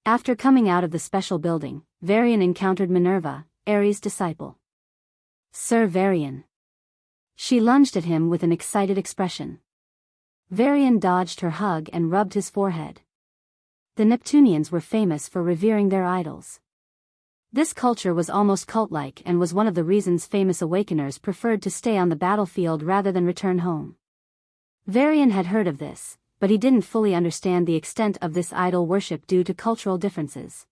After coming out of the special building, Varian encountered Minerva, Ares' disciple. "Sir Varian." She lunged at him with an excited expression. Varian dodged her hug and rubbed his forehead. The Neptunians were famous for revering their idols. This culture was almost cult-like and was one of the reasons famous awakeners preferred to stay on the battlefield rather than return home. Varian had heard of this, but he didn't fully understand the extent of this idol worship due to cultural differences.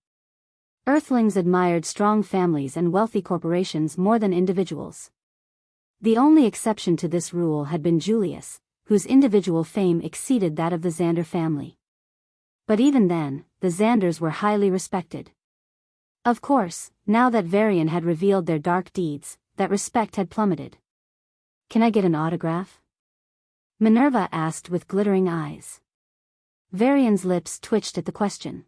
Earthlings admired strong families and wealthy corporations more than individuals. The only exception to this rule had been Julius, whose individual fame exceeded that of the Xander family. But even then, the Xanders were highly respected. Of course, now that Varian had revealed their dark deeds, that respect had plummeted. "Can I get an autograph?" Minerva asked with glittering eyes. Varian's lips twitched at the question.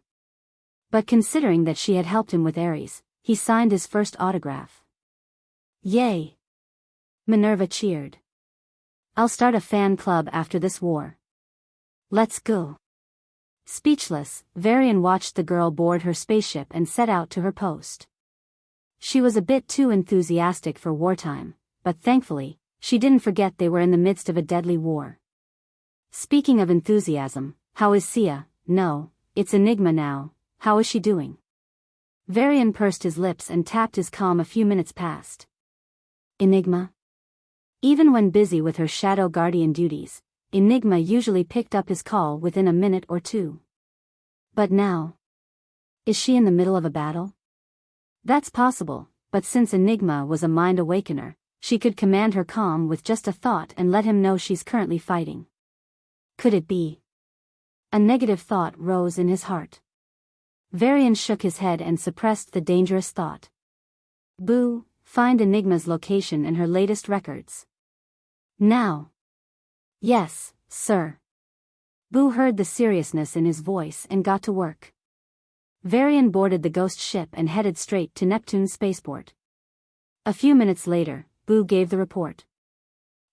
But considering that she had helped him with Ares, he signed his first autograph. "Yay!" Minerva cheered. "I'll start a fan club after this war. Let's go." Speechless, Varian watched the girl board her spaceship and set out to her post. She was a bit too enthusiastic for wartime, but thankfully, she didn't forget they were in the midst of a deadly war. "Speaking of enthusiasm, how is Sia?" "No, it's Enigma now, how is she doing?" Varian pursed his lips and tapped his comm a few minutes past. "Enigma?" Even when busy with her shadow guardian duties, Enigma usually picked up his call within a minute or two. But now? Is she in the middle of a battle? That's possible, but since Enigma was a mind awakener, she could command her comm with just a thought and let him know she's currently fighting. Could it be? A negative thought rose in his heart. Varian shook his head and suppressed the dangerous thought. "Boo, find Enigma's location and her latest records. Now." "Yes, sir." Boo heard the seriousness in his voice and got to work. Varian boarded the ghost ship and headed straight to Neptune's spaceport. A few minutes later, Boo gave the report.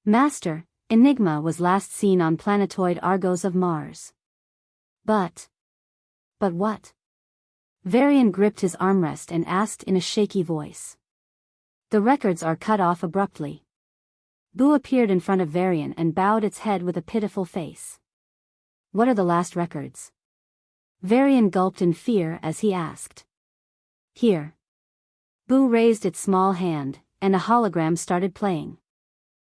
"Master, Enigma was last seen on Planetoid Argos of Mars." But what?" Varian gripped his armrest and asked in a shaky voice. "The records are cut off abruptly." Boo appeared in front of Varian and bowed its head with a pitiful face. "What are the last records?" Varian gulped in fear as he asked. "Here." Boo raised its small hand, and a hologram started playing.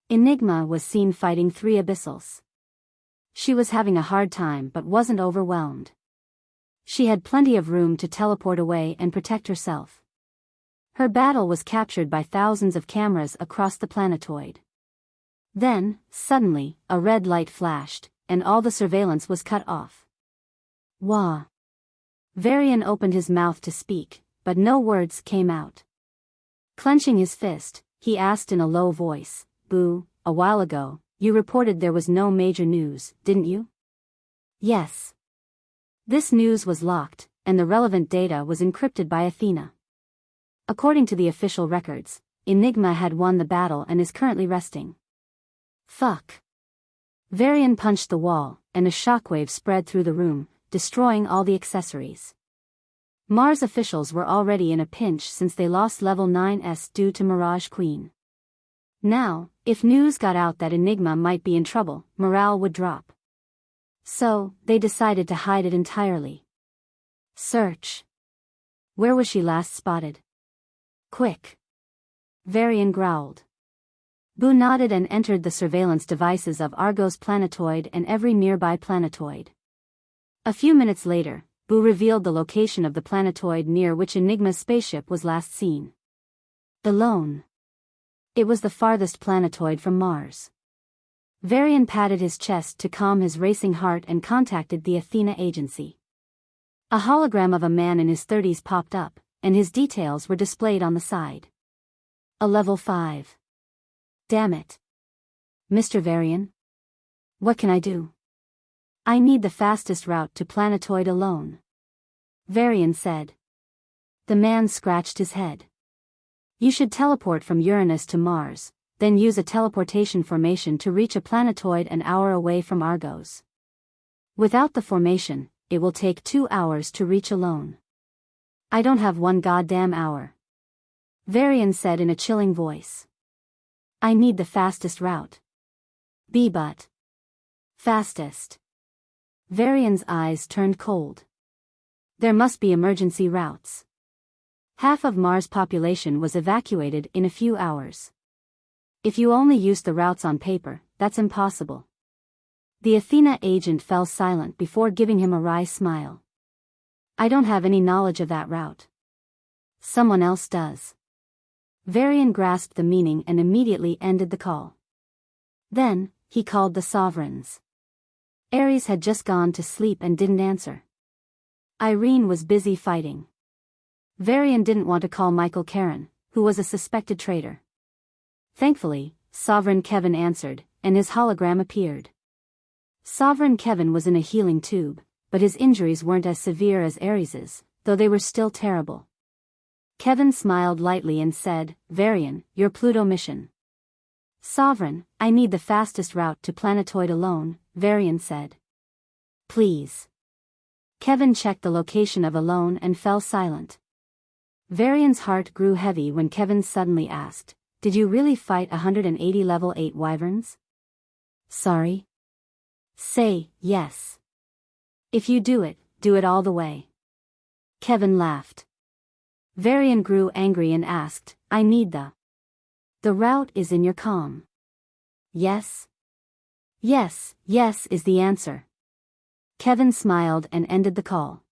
Enigma was seen fighting 3 Abyssals. She was having a hard time but wasn't overwhelmed. She had plenty of room to teleport away and protect herself. Her battle was captured by thousands of cameras across the planetoid. Then, suddenly, a red light flashed, and all the surveillance was cut off. "Wah!" Varian opened his mouth to speak, but no words came out. Clenching his fist, he asked in a low voice, "Boo, a while ago, you reported there was no major news, didn't you?" "Yes." This news was locked, and the relevant data was encrypted by Athena. According to the official records, Enigma had won the battle and is currently resting. Fuck. Varian punched the wall, and a shockwave spread through the room, destroying all the accessories. Mars officials were already in a pinch since they lost level 9s due to Mirage Queen. Now, if news got out that Enigma might be in trouble, morale would drop. So, they decided to hide it entirely. "Search. Where was she last spotted?" "Quick." Varian growled. Boo nodded and entered the surveillance devices of Argos Planetoid and every nearby planetoid. A few minutes later, Boo revealed the location of the planetoid near which Enigma's spaceship was last seen. Alone. It was the farthest planetoid from Mars. Varian patted his chest to calm his racing heart and contacted the Athena agency. A hologram of a man in his 30s popped up, and his details were displayed on the side. A level 5. Damn it. "Mr. Varian? What can I do?" "I need the fastest route to Planetoid alone," Varian said. The man scratched his head. "You should teleport from Uranus to Mars, then use a teleportation formation to reach a planetoid an hour away from Argos. Without the formation, it will take 2 hours to reach alone. I don't have 1 goddamn hour. Varian said in a chilling voice. I need the fastest route. But. Fastest. Varian's eyes turned cold. There must be emergency routes. Half of Mars' population was evacuated in a few hours. If you only use the routes on paper, that's impossible. The Athena agent fell silent before giving him a wry smile. I don't have any knowledge of that route. Someone else does. Varian grasped the meaning and immediately ended the call. Then, he called the Sovereigns. Ares had just gone to sleep and didn't answer. Irene was busy fighting. Varian didn't want to call Michael Karen, who was a suspected traitor. Thankfully, Sovereign Kevin answered, and his hologram appeared. Sovereign Kevin was in a healing tube, but his injuries weren't as severe as Ares's, though they were still terrible. Kevin smiled lightly and said, Varian, your Pluto mission. Sovereign, I need the fastest route to Planetoid alone, Varian said. Please. Kevin checked the location of Alone and fell silent. Varian's heart grew heavy when Kevin suddenly asked, Did you really fight 180 level 8 wyverns? Sorry? Say, yes. If you do it all the way. Kevin laughed. Varian grew angry and asked, I need the route is in your comm. Yes? Yes is the answer. Kevin smiled and ended the call.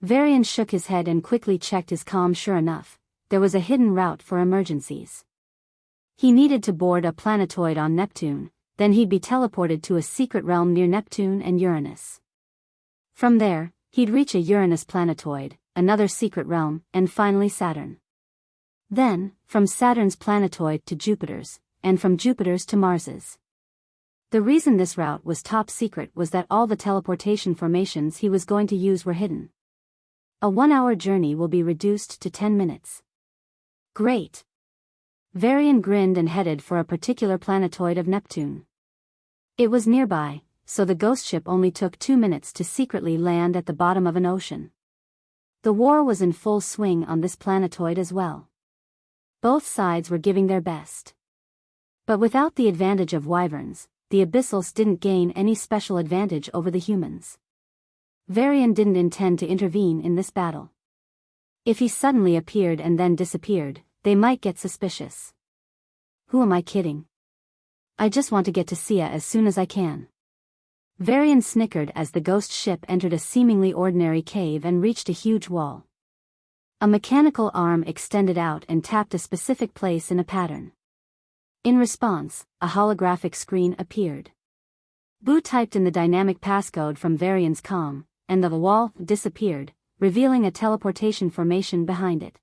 Varian shook his head and quickly checked his comm. Sure enough, there was a hidden route for emergencies. He needed to board a planetoid on Neptune, then he'd be teleported to a secret realm near Neptune and Uranus. From there, he'd reach a Uranus planetoid, another secret realm, and finally Saturn. Then, from Saturn's planetoid to Jupiter's, and from Jupiter's to Mars's. The reason this route was top secret was that all the teleportation formations he was going to use were hidden. A 1-hour journey will be reduced to 10 minutes. Great. Varian grinned and headed for a particular planetoid of Neptune. It was nearby, so the ghost ship only took 2 minutes to secretly land at the bottom of an ocean. The war was in full swing on this planetoid as well. Both sides were giving their best. But without the advantage of wyverns, the Abyssals didn't gain any special advantage over the humans. Varian didn't intend to intervene in this battle. If he suddenly appeared and then disappeared, they might get suspicious. Who am I kidding? I just want to get to Sia as soon as I can. Varian snickered as the ghost ship entered a seemingly ordinary cave and reached a huge wall. A mechanical arm extended out and tapped a specific place in a pattern. In response, a holographic screen appeared. Boo typed in the dynamic passcode from Varian's comm, and the wall disappeared, revealing a teleportation formation behind it.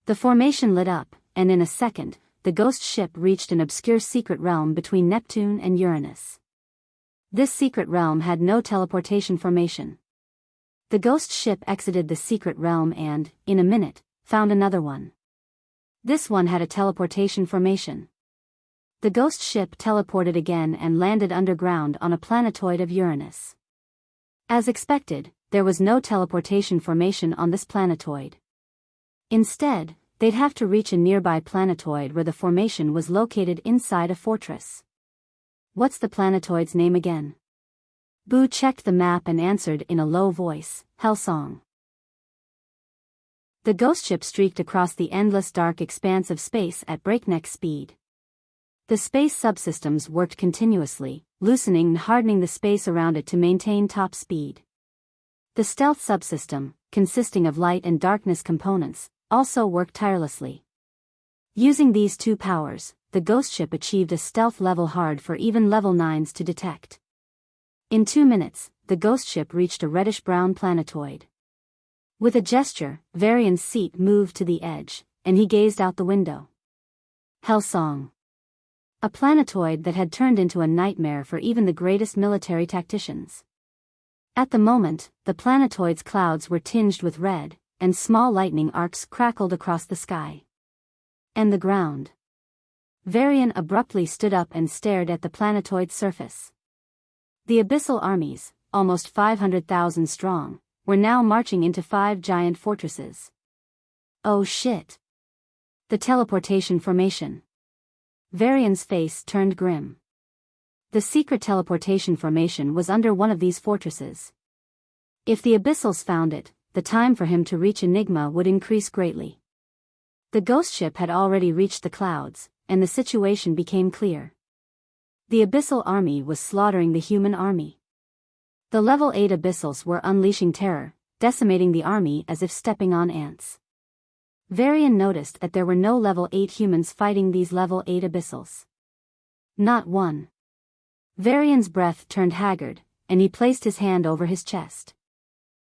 The formation lit up, and in a second, the ghost ship reached an obscure secret realm between Neptune and Uranus. This secret realm had no teleportation formation. The ghost ship exited the secret realm and, in a minute, found another one. This one had a teleportation formation. The ghost ship teleported again and landed underground on a planetoid of Uranus. As expected, there was no teleportation formation on this planetoid. Instead, they'd have to reach a nearby planetoid where the formation was located inside a fortress. What's the planetoid's name again? Boo checked the map and answered in a low voice, Hellsong. The ghost ship streaked across the endless dark expanse of space at breakneck speed. The space subsystems worked continuously, loosening and hardening the space around it to maintain top speed. The stealth subsystem, consisting of light and darkness components, also worked tirelessly. Using these two powers, the ghost ship achieved a stealth level hard for even level 9s to detect. In 2 minutes, the ghost ship reached a reddish-brown planetoid. With a gesture, Varian's seat moved to the edge, and he gazed out the window. Hellsong. A planetoid that had turned into a nightmare for even the greatest military tacticians. At the moment, the planetoid's clouds were tinged with red, and small lightning arcs crackled across the sky. And the ground. Varian abruptly stood up and stared at the planetoid's surface. The abyssal armies, almost 500,000 strong, were now marching into 5 giant fortresses. Oh shit. The teleportation formation. Varian's face turned grim. The secret teleportation formation was under one of these fortresses. If the Abyssals found it, the time for him to reach Enigma would increase greatly. The ghost ship had already reached the clouds, and the situation became clear. The Abyssal army was slaughtering the human army. The level 8 Abyssals were unleashing terror, decimating the army as if stepping on ants. Varian noticed that there were no level 8 humans fighting these level 8 Abyssals. Not one. Varian's breath turned haggard, and he placed his hand over his chest.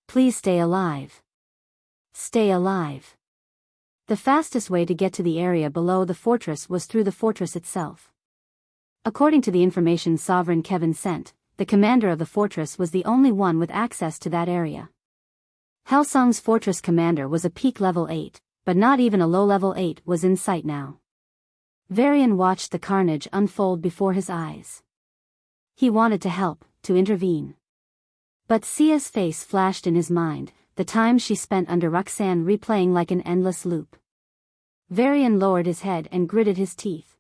Please stay alive. Stay alive. The fastest way to get to the area below the fortress was through the fortress itself. According to the information Sovereign Kevin sent, the commander of the fortress was the only one with access to that area. Hellsong's fortress commander was a peak level 8, but not even a low level 8 was in sight now. Varian watched the carnage unfold before his eyes. He wanted to help, to intervene. But Sia's face flashed in his mind, the time she spent under Roxanne replaying like an endless loop. Varian lowered his head and gritted his teeth.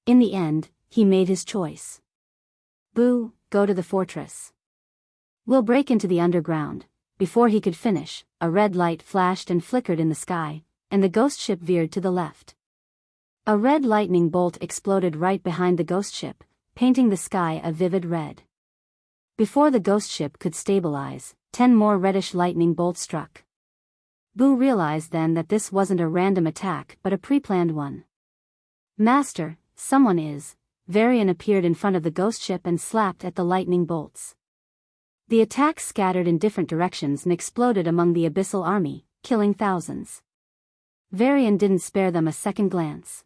In the end, he made his choice. Boo, go to the fortress. We'll break into the underground. Before he could finish, a red light flashed and flickered in the sky, and the ghost ship veered to the left. A red lightning bolt exploded right behind the ghost ship, painting the sky a vivid red. Before the ghost ship could stabilize, 10 more reddish lightning bolts struck. Boo realized then that this wasn't a random attack but a pre-planned one. Master, someone is. Varian appeared in front of the ghost ship and slapped at the lightning bolts. The attacks scattered in different directions and exploded among the Abyssal army, killing thousands. Varian didn't spare them a second glance.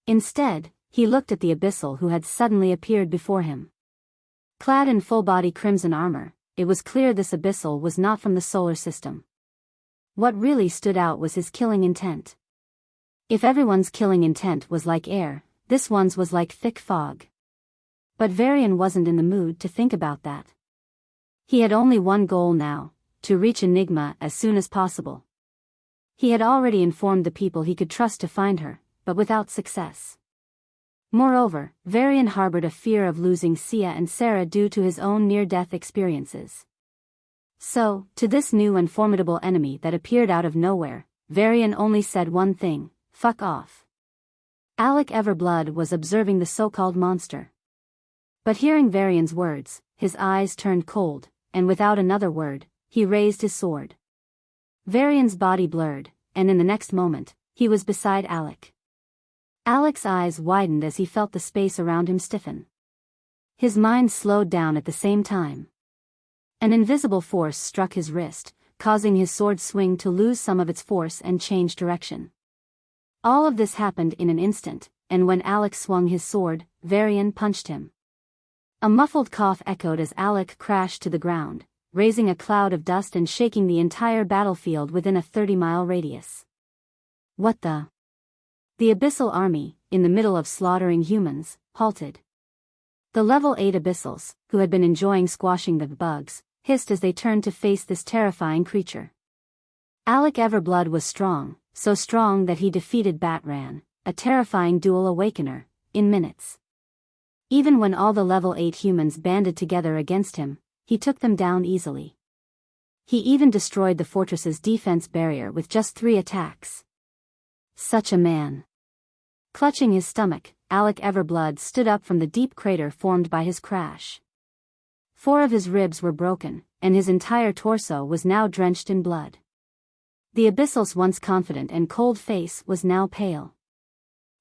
Instead, he looked at the Abyssal who had suddenly appeared before him. Clad in full-body crimson armor, it was clear this Abyssal was not from the solar system. What really stood out was his killing intent. If everyone's killing intent was like air, this one's was like thick fog. But Varian wasn't in the mood to think about that. He had only one goal now, to reach Enigma as soon as possible. He had already informed the people he could trust to find her, but without success. Moreover, Varian harbored a fear of losing Sia and Sarah due to his own near-death experiences. So, to this new and formidable enemy that appeared out of nowhere, Varian only said one thing: fuck off. Alec Everblood was observing the so-called monster. But hearing Varian's words, his eyes turned cold, and without another word, he raised his sword. Varian's body blurred, and in the next moment, he was beside Alec. Alec's eyes widened as he felt the space around him stiffen. His mind slowed down at the same time. An invisible force struck his wrist, causing his sword swing to lose some of its force and change direction. All of this happened in an instant, and when Alec swung his sword, Varian punched him. A muffled cough echoed as Alec crashed to the ground, raising a cloud of dust and shaking the entire battlefield within a 30-mile radius. What the? The Abyssal army, in the middle of slaughtering humans, halted. The level 8 Abyssals, who had been enjoying squashing the bugs, hissed as they turned to face this terrifying creature. Alec Everblood was strong, so strong that he defeated Batran, a terrifying dual awakener, in minutes. Even when all the level 8 humans banded together against him, he took them down easily. He even destroyed the fortress's defense barrier with just 3 attacks. Such a man. Clutching his stomach, Alec Everblood stood up from the deep crater formed by his crash. 4 of his ribs were broken, and his entire torso was now drenched in blood. The Abyssal's once confident and cold face was now pale.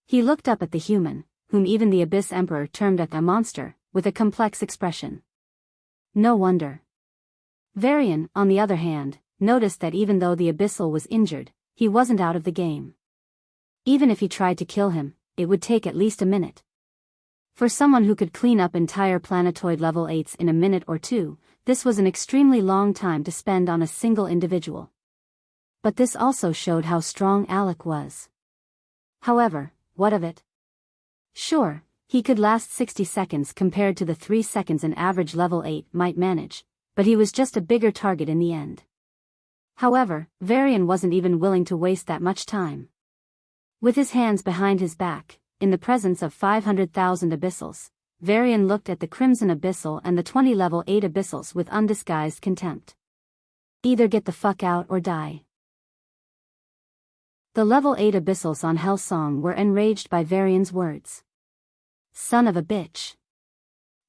He looked up at the human, whom even the Abyss Emperor termed a monster, with a complex expression. No wonder. Varian, on the other hand, noticed that even though the Abyssal was injured, he wasn't out of the game. Even if he tried to kill him, it would take at least a minute. For someone who could clean up entire Planetoid level 8s in a minute or two, this was an extremely long time to spend on a single individual. But this also showed how strong Alec was. However, what of it? Sure, He could last 60 seconds compared to the 3 seconds an average level 8 might manage, but he was just a bigger target in the end. However, Varian wasn't even willing to waste that much time. With his hands behind his back, in the presence of 500,000 Abyssals, Varian looked at the Crimson Abyssal and the 20 level 8 Abyssals with undisguised contempt. Either get the fuck out or die. The level 8 Abyssals on Hellsong were enraged by Varian's words. Son of a bitch.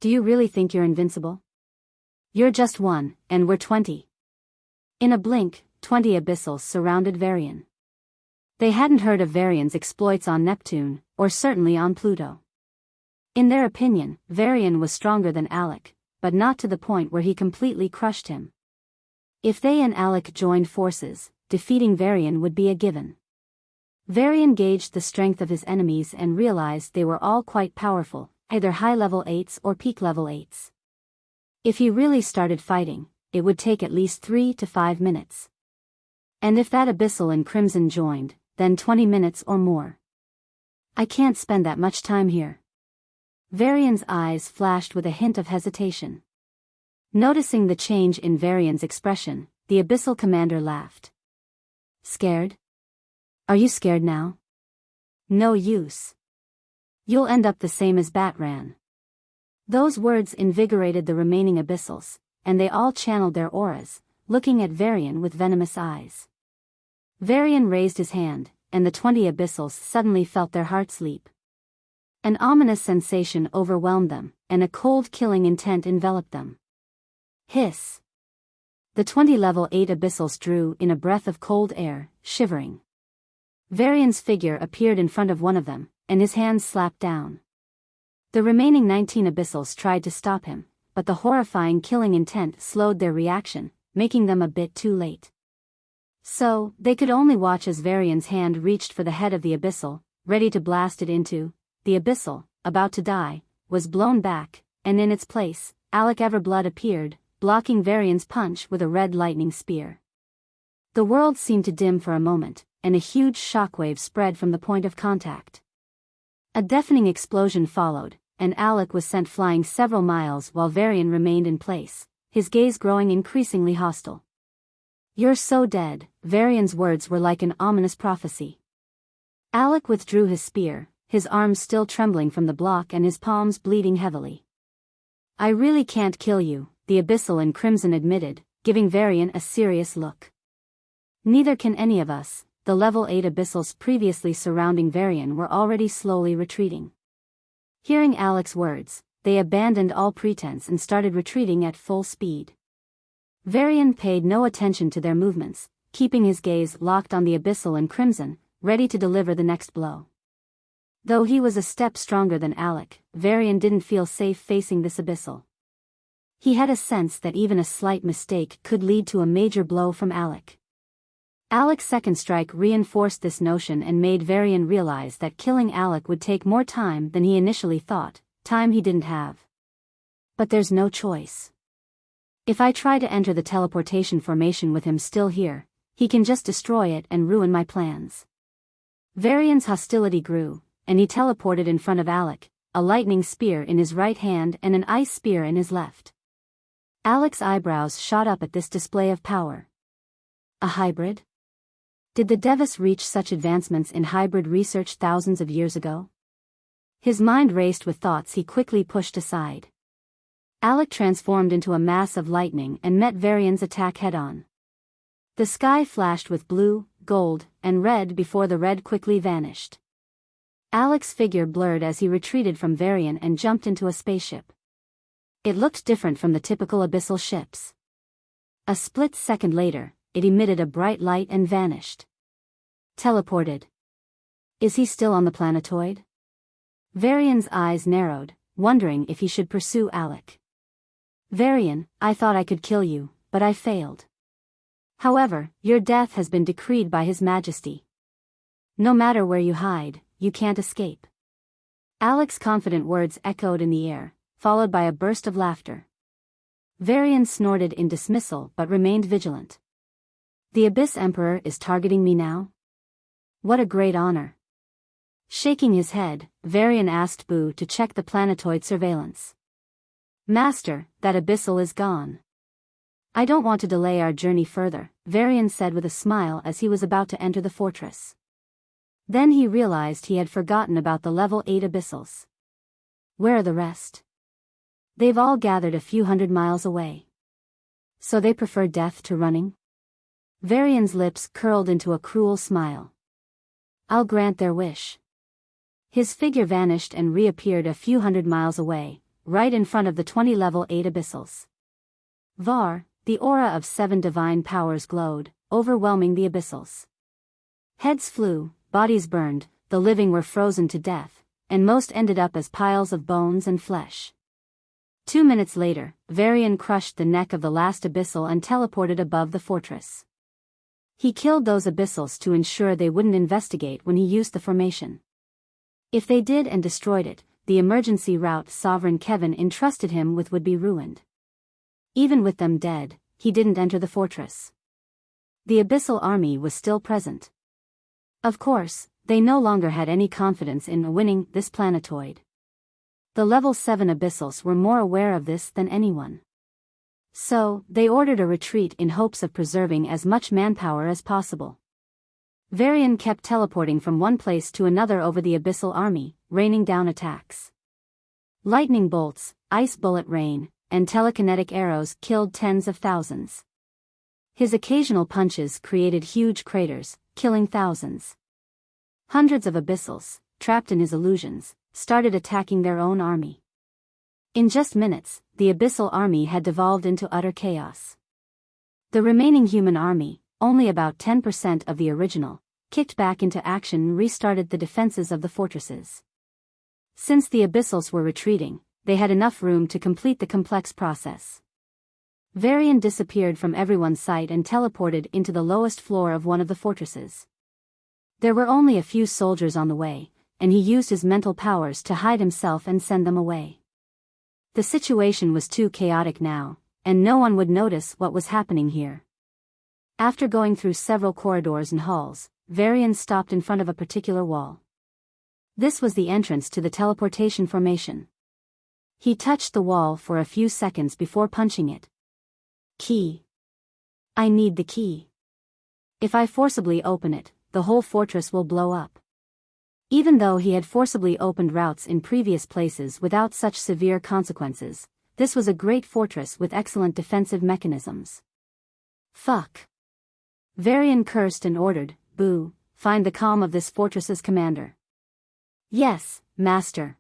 Do you really think you're invincible? You're just one, and we're 20. In a blink, 20 Abyssals surrounded Varian. They hadn't heard of Varian's exploits on Neptune, or certainly on Pluto. In their opinion, Varian was stronger than Alec, but not to the point where he completely crushed him. If they and Alec joined forces, defeating Varian would be a given. Varian gauged the strength of his enemies and realized they were all quite powerful, either high-level 8s or peak-level 8s. If he really started fighting, it would take at least 3 to 5 minutes. And if that Abyssal and Crimson joined, then 20 minutes or more. I can't spend that much time here. Varian's eyes flashed with a hint of hesitation. Noticing the change in Varian's expression, the Abyssal commander laughed. Scared? Are you scared now? No use. You'll end up the same as Batran. Those words invigorated the remaining Abyssals, and they all channeled their auras, looking at Varian with venomous eyes. Varian raised his hand, and the 20 Abyssals suddenly felt their hearts leap. An ominous sensation overwhelmed them, and a cold killing intent enveloped them. Hiss! The 20 level 8 Abyssals drew in a breath of cold air, shivering. Varian's figure appeared in front of one of them, and his hands slapped down. The remaining 19 Abyssals tried to stop him, but the horrifying killing intent slowed their reaction, making them a bit too late. So, they could only watch as Varian's hand reached for the head of the Abyssal, ready to blast it into. The Abyssal, about to die, was blown back, and in its place, Alec Everblood appeared, blocking Varian's punch with a red lightning spear. The world seemed to dim for a moment, and a huge shockwave spread from the point of contact. A deafening explosion followed, and Alec was sent flying several miles while Varian remained in place, his gaze growing increasingly hostile. You're so dead, Varian's words were like an ominous prophecy. Alec withdrew his spear, his arms still trembling from the block and his palms bleeding heavily. I really can't kill you, the Abyssal and Crimson admitted, giving Varian a serious look. Neither can any of us. The level 8 Abyssals previously surrounding Varian were already slowly retreating. Hearing Alec's words, they abandoned all pretense and started retreating at full speed. Varian paid no attention to their movements, keeping his gaze locked on the Abyssal and Crimson, ready to deliver the next blow. Though he was a step stronger than Alec, Varian didn't feel safe facing this Abyssal. He had a sense that even a slight mistake could lead to a major blow from Alec. Alec's second strike reinforced this notion and made Varian realize that killing Alec would take more time than he initially thought, time he didn't have. But there's no choice. If I try to enter the teleportation formation with him still here, he can just destroy it and ruin my plans. Varian's hostility grew, and he teleported in front of Alec, a lightning spear in his right hand and an ice spear in his left. Alec's eyebrows shot up at this display of power. A hybrid? Did the Devis reach such advancements in hybrid research thousands of years ago? His mind raced with thoughts he quickly pushed aside. Alec transformed into a mass of lightning and met Varian's attack head-on. The sky flashed with blue, gold, and red before the red quickly vanished. Alec's figure blurred as he retreated from Varian and jumped into a spaceship. It looked different from the typical abyssal ships. A split second later, it emitted a bright light and vanished. Teleported. Is he still on the planetoid? Varian's eyes narrowed, wondering if he should pursue Alec. Varian, I thought I could kill you, but I failed. However, your death has been decreed by His Majesty. No matter where you hide, you can't escape. Alec's confident words echoed in the air, followed by a burst of laughter. Varian snorted in dismissal but remained vigilant. The Abyss Emperor is targeting me now? What a great honor. Shaking his head, Varian asked Boo to check the planetoid surveillance. Master, that abyssal is gone. I don't want to delay our journey further, Varian said with a smile as he was about to enter the fortress. Then he realized he had forgotten about the level 8 abyssals. Where are the rest? They've all gathered a few hundred miles away. So they prefer death to running? Varian's lips curled into a cruel smile. I'll grant their wish. His figure vanished and reappeared a few hundred miles away, right in front of the 20 level 8 abyssals. Var, the aura of 7 divine powers glowed, overwhelming the abyssals. Heads flew, bodies burned, the living were frozen to death, and most ended up as piles of bones and flesh. 2 minutes later, Varian crushed the neck of the last abyssal and teleported above the fortress. He killed those abyssals to ensure they wouldn't investigate when he used the formation. If they did and destroyed it, the emergency route Sovereign Kevin entrusted him with would be ruined. Even with them dead, he didn't enter the fortress. The abyssal army was still present. Of course, they no longer had any confidence in winning this planetoid. The level 7 abyssals were more aware of this than anyone. So, they ordered a retreat in hopes of preserving as much manpower as possible. Varian kept teleporting from one place to another over the abyssal army, raining down attacks. Lightning bolts, ice bullet rain, and telekinetic arrows killed tens of thousands. His occasional punches created huge craters, killing thousands. Hundreds of abyssals, trapped in his illusions, started attacking their own army. In just minutes, the abyssal army had devolved into utter chaos. The remaining human army, only about 10% of the original, kicked back into action and restarted the defenses of the fortresses. Since the abyssals were retreating, they had enough room to complete the complex process. Varian disappeared from everyone's sight and teleported into the lowest floor of one of the fortresses. There were only a few soldiers on the way, and he used his mental powers to hide himself and send them away. The situation was too chaotic now, and no one would notice what was happening here. After going through several corridors and halls, Varian stopped in front of a particular wall. This was the entrance to the teleportation formation. He touched the wall for a few seconds before punching it. Key. I need the key. If I forcibly open it, the whole fortress will blow up. Even though he had forcibly opened routes in previous places without such severe consequences, this was a great fortress with excellent defensive mechanisms. Fuck. Varian cursed and ordered, Boo, find the comm of this fortress's commander. Yes, Master.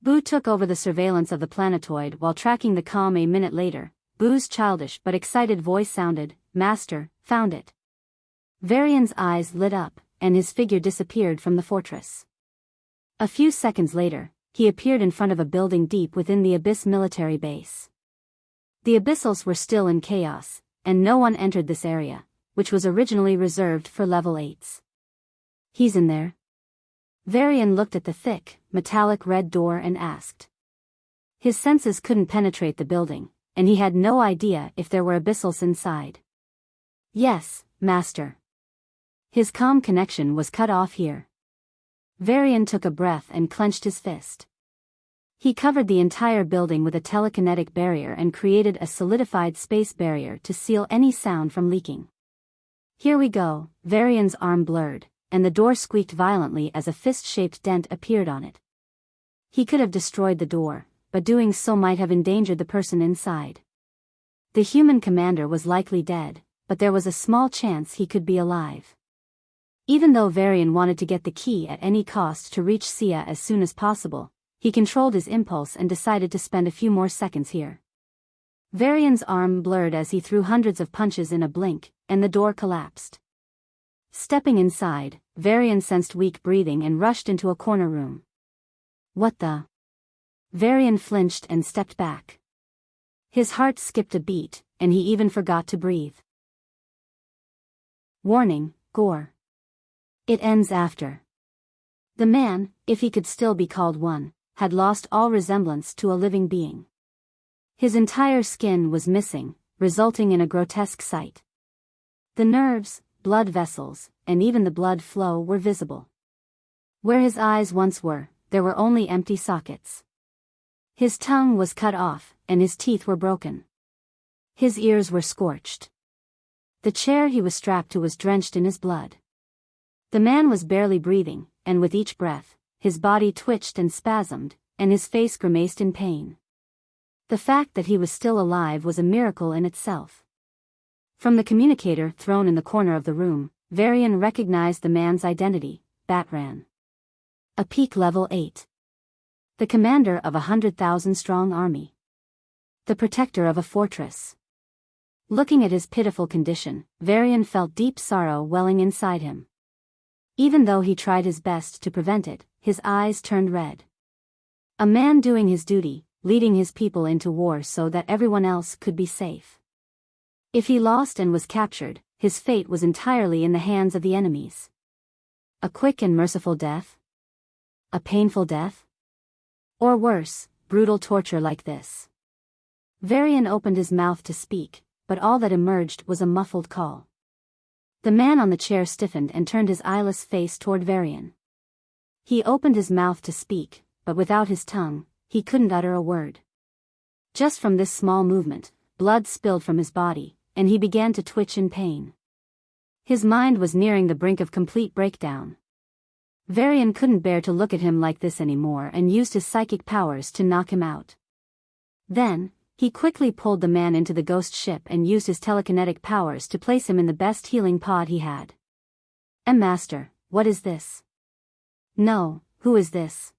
Boo took over the surveillance of the planetoid while tracking the comm. A minute later, Boo's childish but excited voice sounded, Master, found it. Varian's eyes lit up, and his figure disappeared from the fortress. A few seconds later, he appeared in front of a building deep within the Abyss military base. The Abyssals were still in chaos, and no one entered this area, which was originally reserved for level 8s. He's in there? Varian looked at the thick, metallic red door and asked. His senses couldn't penetrate the building, and he had no idea if there were Abyssals inside. Yes, Master. His comm connection was cut off here. Varian took a breath and clenched his fist. He covered the entire building with a telekinetic barrier and created a solidified space barrier to seal any sound from leaking. Here we go, Varian's arm blurred, and the door squeaked violently as a fist-shaped dent appeared on it. He could have destroyed the door, but doing so might have endangered the person inside. The human commander was likely dead, but there was a small chance he could be alive. Even though Varian wanted to get the key at any cost to reach Sia as soon as possible, he controlled his impulse and decided to spend a few more seconds here. Varian's arm blurred as he threw hundreds of punches in a blink, and the door collapsed. Stepping inside, Varian sensed weak breathing and rushed into a corner room. What the? Varian flinched and stepped back. His heart skipped a beat, and he even forgot to breathe. Warning, gore. It ends after. The man, if he could still be called one, had lost all resemblance to a living being. His entire skin was missing, resulting in a grotesque sight. The nerves, blood vessels, and even the blood flow were visible. Where his eyes once were, there were only empty sockets. His tongue was cut off, and his teeth were broken. His ears were scorched. The chair he was strapped to was drenched in his blood. The man was barely breathing, and with each breath, his body twitched and spasmed, and his face grimaced in pain. The fact that he was still alive was a miracle in itself. From the communicator thrown in the corner of the room, Varian recognized the man's identity, Batran. A peak level 8. The commander of 100,000-strong army. The protector of a fortress. Looking at his pitiful condition, Varian felt deep sorrow welling inside him. Even though he tried his best to prevent it, his eyes turned red. A man doing his duty, leading his people into war so that everyone else could be safe. If he lost and was captured, his fate was entirely in the hands of the enemies. A quick and merciful death? A painful death? Or worse, brutal torture like this. Varian opened his mouth to speak, but all that emerged was a muffled call. The man on the chair stiffened and turned his eyeless face toward Varian. He opened his mouth to speak, but without his tongue, he couldn't utter a word. Just from this small movement, blood spilled from his body, and he began to twitch in pain. His mind was nearing the brink of complete breakdown. Varian couldn't bear to look at him like this anymore and used his psychic powers to knock him out. Then, he quickly pulled the man into the ghost ship and used his telekinetic powers to place him in the best healing pod he had. Master, what is this? No, who is this?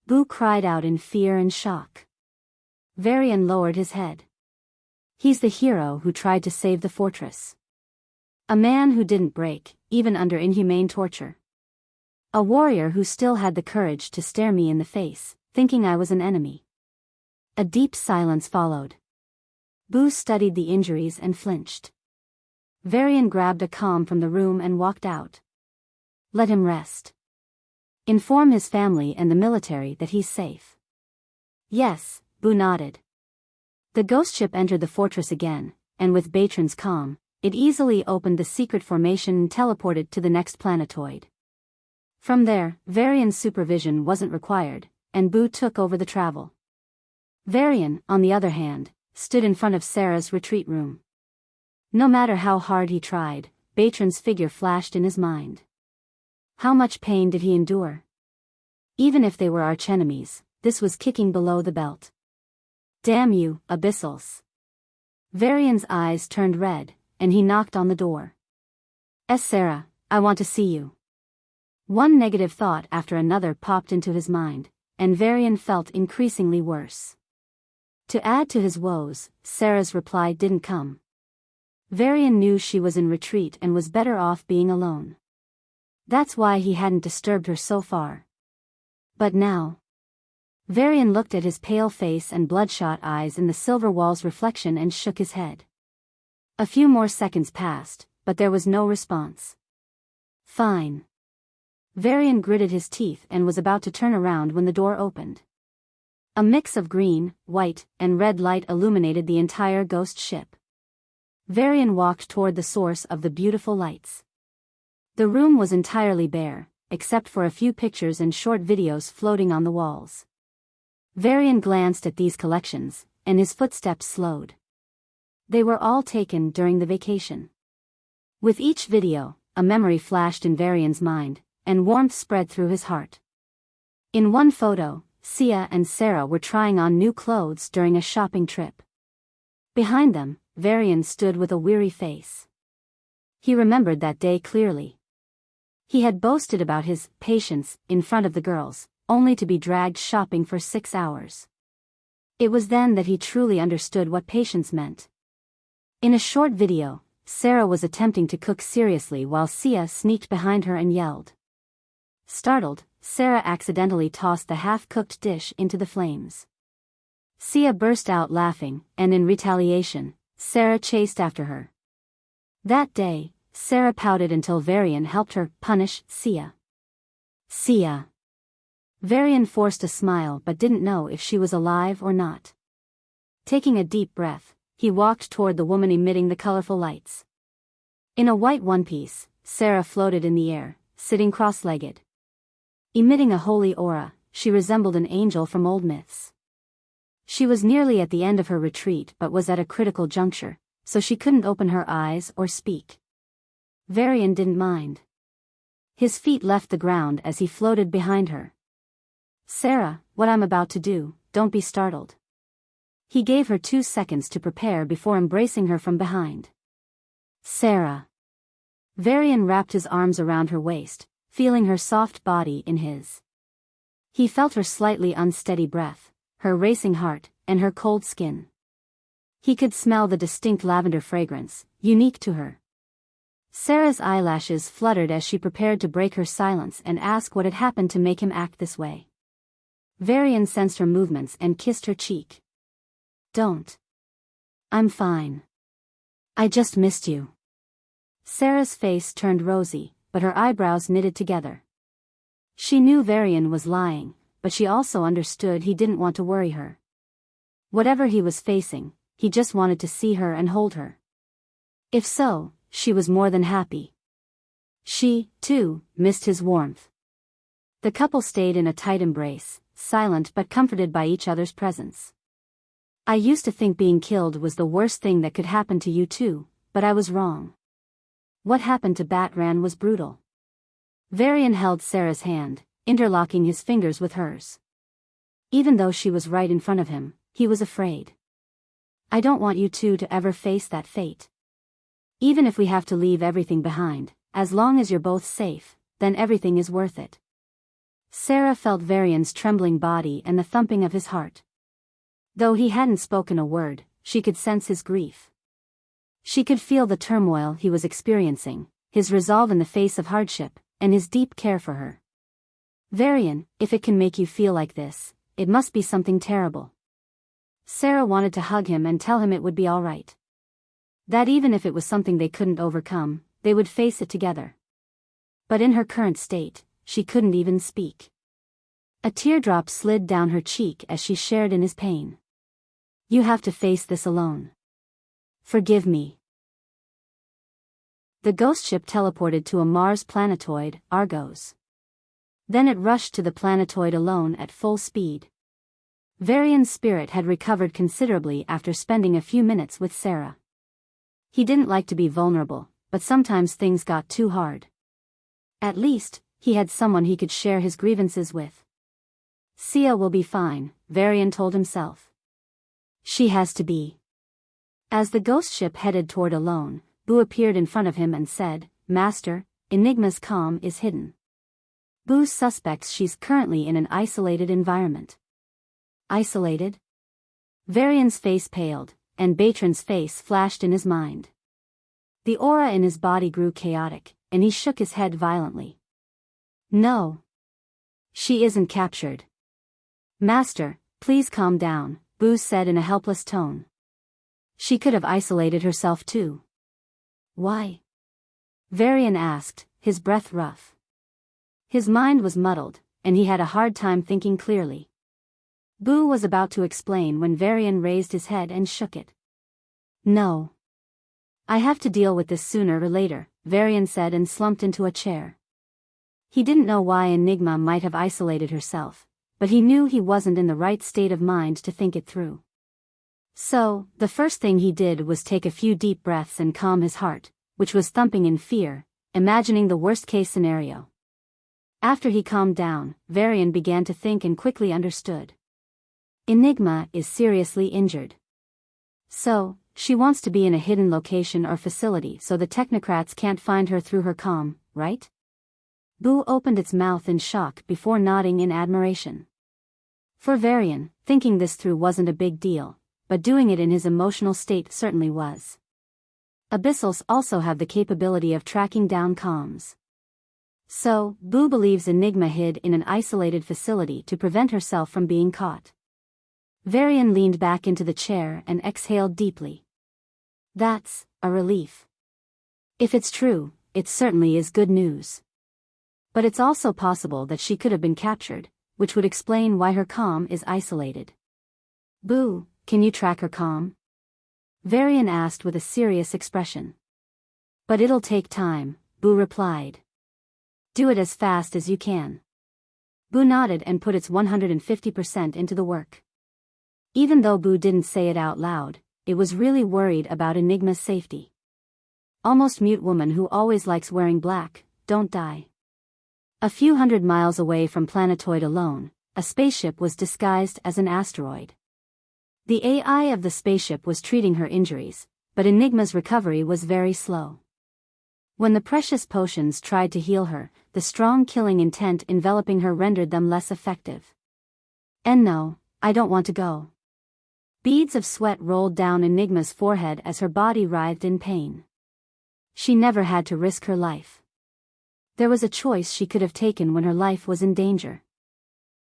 Boo cried out in fear and shock. Varian lowered his head. He's the hero who tried to save the fortress. A man who didn't break, even under inhumane torture. A warrior who still had the courage to stare me in the face, thinking I was an enemy. A deep silence followed. Boo studied the injuries and flinched. Varian grabbed a comm from the room and walked out. Let him rest. Inform his family and the military that he's safe. Yes, Boo nodded. The ghost ship entered the fortress again, and with Batran's comm, it easily opened the secret formation and teleported to the next planetoid. From there, Varian's supervision wasn't required, and Boo took over the travel. Varian, on the other hand, stood in front of Sarah's retreat room. No matter how hard he tried, Batran's figure flashed in his mind. How much pain did he endure? Even if they were archenemies, this was kicking below the belt. Damn you, Abyssals. Varian's eyes turned red, and he knocked on the door. Sarah, I want to see you. One negative thought after another popped into his mind, and Varian felt increasingly worse. To add to his woes, Sarah's reply didn't come. Varian knew she was in retreat and was better off being alone. That's why he hadn't disturbed her so far. But now... Varian looked at his pale face and bloodshot eyes in the silver wall's reflection and shook his head. A few more seconds passed, but there was no response. Fine. Varian gritted his teeth and was about to turn around when the door opened. A mix of green, white, and red light illuminated the entire ghost ship. Varian walked toward the source of the beautiful lights. The room was entirely bare, except for a few pictures and short videos floating on the walls. Varian glanced at these collections, and his footsteps slowed. They were all taken during the vacation. With each video, a memory flashed in Varian's mind, and warmth spread through his heart. In one photo, Sia and Sarah were trying on new clothes during a shopping trip. Behind them, Varian stood with a weary face. He remembered that day clearly. He had boasted about his patience in front of the girls, only to be dragged shopping for 6 hours. It was then that he truly understood what patience meant. In a short video, Sarah was attempting to cook seriously while Sia sneaked behind her and yelled. Startled, Sarah accidentally tossed the half-cooked dish into the flames. Sia burst out laughing, and in retaliation, Sarah chased after her. That day, Sarah pouted until Varian helped her punish Sia. Sia. Varian forced a smile but didn't know if she was alive or not. Taking a deep breath, he walked toward the woman emitting the colorful lights. In a white one-piece, Sarah floated in the air, sitting cross-legged. Emitting a holy aura, she resembled an angel from old myths. She was nearly at the end of her retreat but was at a critical juncture, so she couldn't open her eyes or speak. Varian didn't mind. His feet left the ground as he floated behind her. "Sarah, what I'm about to do, don't be startled." He gave her 2 seconds to prepare before embracing her from behind. "Sarah." Varian wrapped his arms around her waist, feeling her soft body in his. He felt her slightly unsteady breath, her racing heart, and her cold skin. He could smell the distinct lavender fragrance, unique to her. Sarah's eyelashes fluttered as she prepared to break her silence and ask what had happened to make him act this way. Varian sensed her movements and kissed her cheek. "Don't. I'm fine. I just missed you." Sarah's face turned rosy, but her eyebrows knitted together. She knew Varian was lying, but she also understood he didn't want to worry her. Whatever he was facing, he just wanted to see her and hold her. If so, she was more than happy. She, too, missed his warmth. The couple stayed in a tight embrace, silent but comforted by each other's presence. "I used to think being killed was the worst thing that could happen to you too, but I was wrong. What happened to Batran was brutal." Varian held Sarah's hand, interlocking his fingers with hers. Even though she was right in front of him, he was afraid. "I don't want you two to ever face that fate. Even if we have to leave everything behind, as long as you're both safe, then everything is worth it." Sarah felt Varian's trembling body and the thumping of his heart. Though he hadn't spoken a word, she could sense his grief. She could feel the turmoil he was experiencing, his resolve in the face of hardship, and his deep care for her. "Varian, if it can make you feel like this, it must be something terrible." Sarah wanted to hug him and tell him it would be all right. That even if it was something they couldn't overcome, they would face it together. But in her current state, she couldn't even speak. A teardrop slid down her cheek as she shared in his pain. "You have to face this alone. Forgive me." The ghost ship teleported to a Mars planetoid, Argos. Then it rushed to the planetoid alone at full speed. Varian's spirit had recovered considerably after spending a few minutes with Sarah. He didn't like to be vulnerable, but sometimes things got too hard. At least, he had someone he could share his grievances with. "Sia will be fine," Varian told himself. "She has to be." As the ghost ship headed toward Alone, Boo appeared in front of him and said, "Master, Enigma's comm is hidden. Boo suspects she's currently in an isolated environment." "Isolated?" Varian's face paled, and Batran's face flashed in his mind. The aura in his body grew chaotic, and he shook his head violently. "No. She isn't captured." "Master, please calm down," Boo said in a helpless tone. "She could have isolated herself too." "Why?" Varian asked, his breath rough. His mind was muddled, and he had a hard time thinking clearly. Boo was about to explain when Varian raised his head and shook it. "No. I have to deal with this sooner or later," Varian said and slumped into a chair. He didn't know why Enigma might have isolated herself, but he knew he wasn't in the right state of mind to think it through. So, the first thing he did was take a few deep breaths and calm his heart, which was thumping in fear, imagining the worst-case scenario. After he calmed down, Varian began to think and quickly understood. Enigma is seriously injured. So, she wants to be in a hidden location or facility so the technocrats can't find her through her comm, right? Boo opened its mouth in shock before nodding in admiration. For Varian, thinking this through wasn't a big deal, but doing it in his emotional state certainly was. Abyssals also have the capability of tracking down comms. So, Boo believes Enigma hid in an isolated facility to prevent herself from being caught. Varian leaned back into the chair and exhaled deeply. That's a relief. If it's true, it certainly is good news. But it's also possible that she could have been captured, which would explain why her comm is isolated. Boo, can you track her comm? Varian asked with a serious expression. But it'll take time, Boo replied. Do it as fast as you can. Boo nodded and put its 150% into the work. Even though Boo didn't say it out loud, it was really worried about Enigma's safety. Almost mute woman who always likes wearing black, don't die. A few hundred miles away from Planetoid alone, a spaceship was disguised as an asteroid. The AI of the spaceship was treating her injuries, but Enigma's recovery was very slow. When the precious potions tried to heal her, the strong killing intent enveloping her rendered them less effective. And no, I don't want to go. Beads of sweat rolled down Enigma's forehead as her body writhed in pain. She never had to risk her life. There was a choice she could have taken when her life was in danger.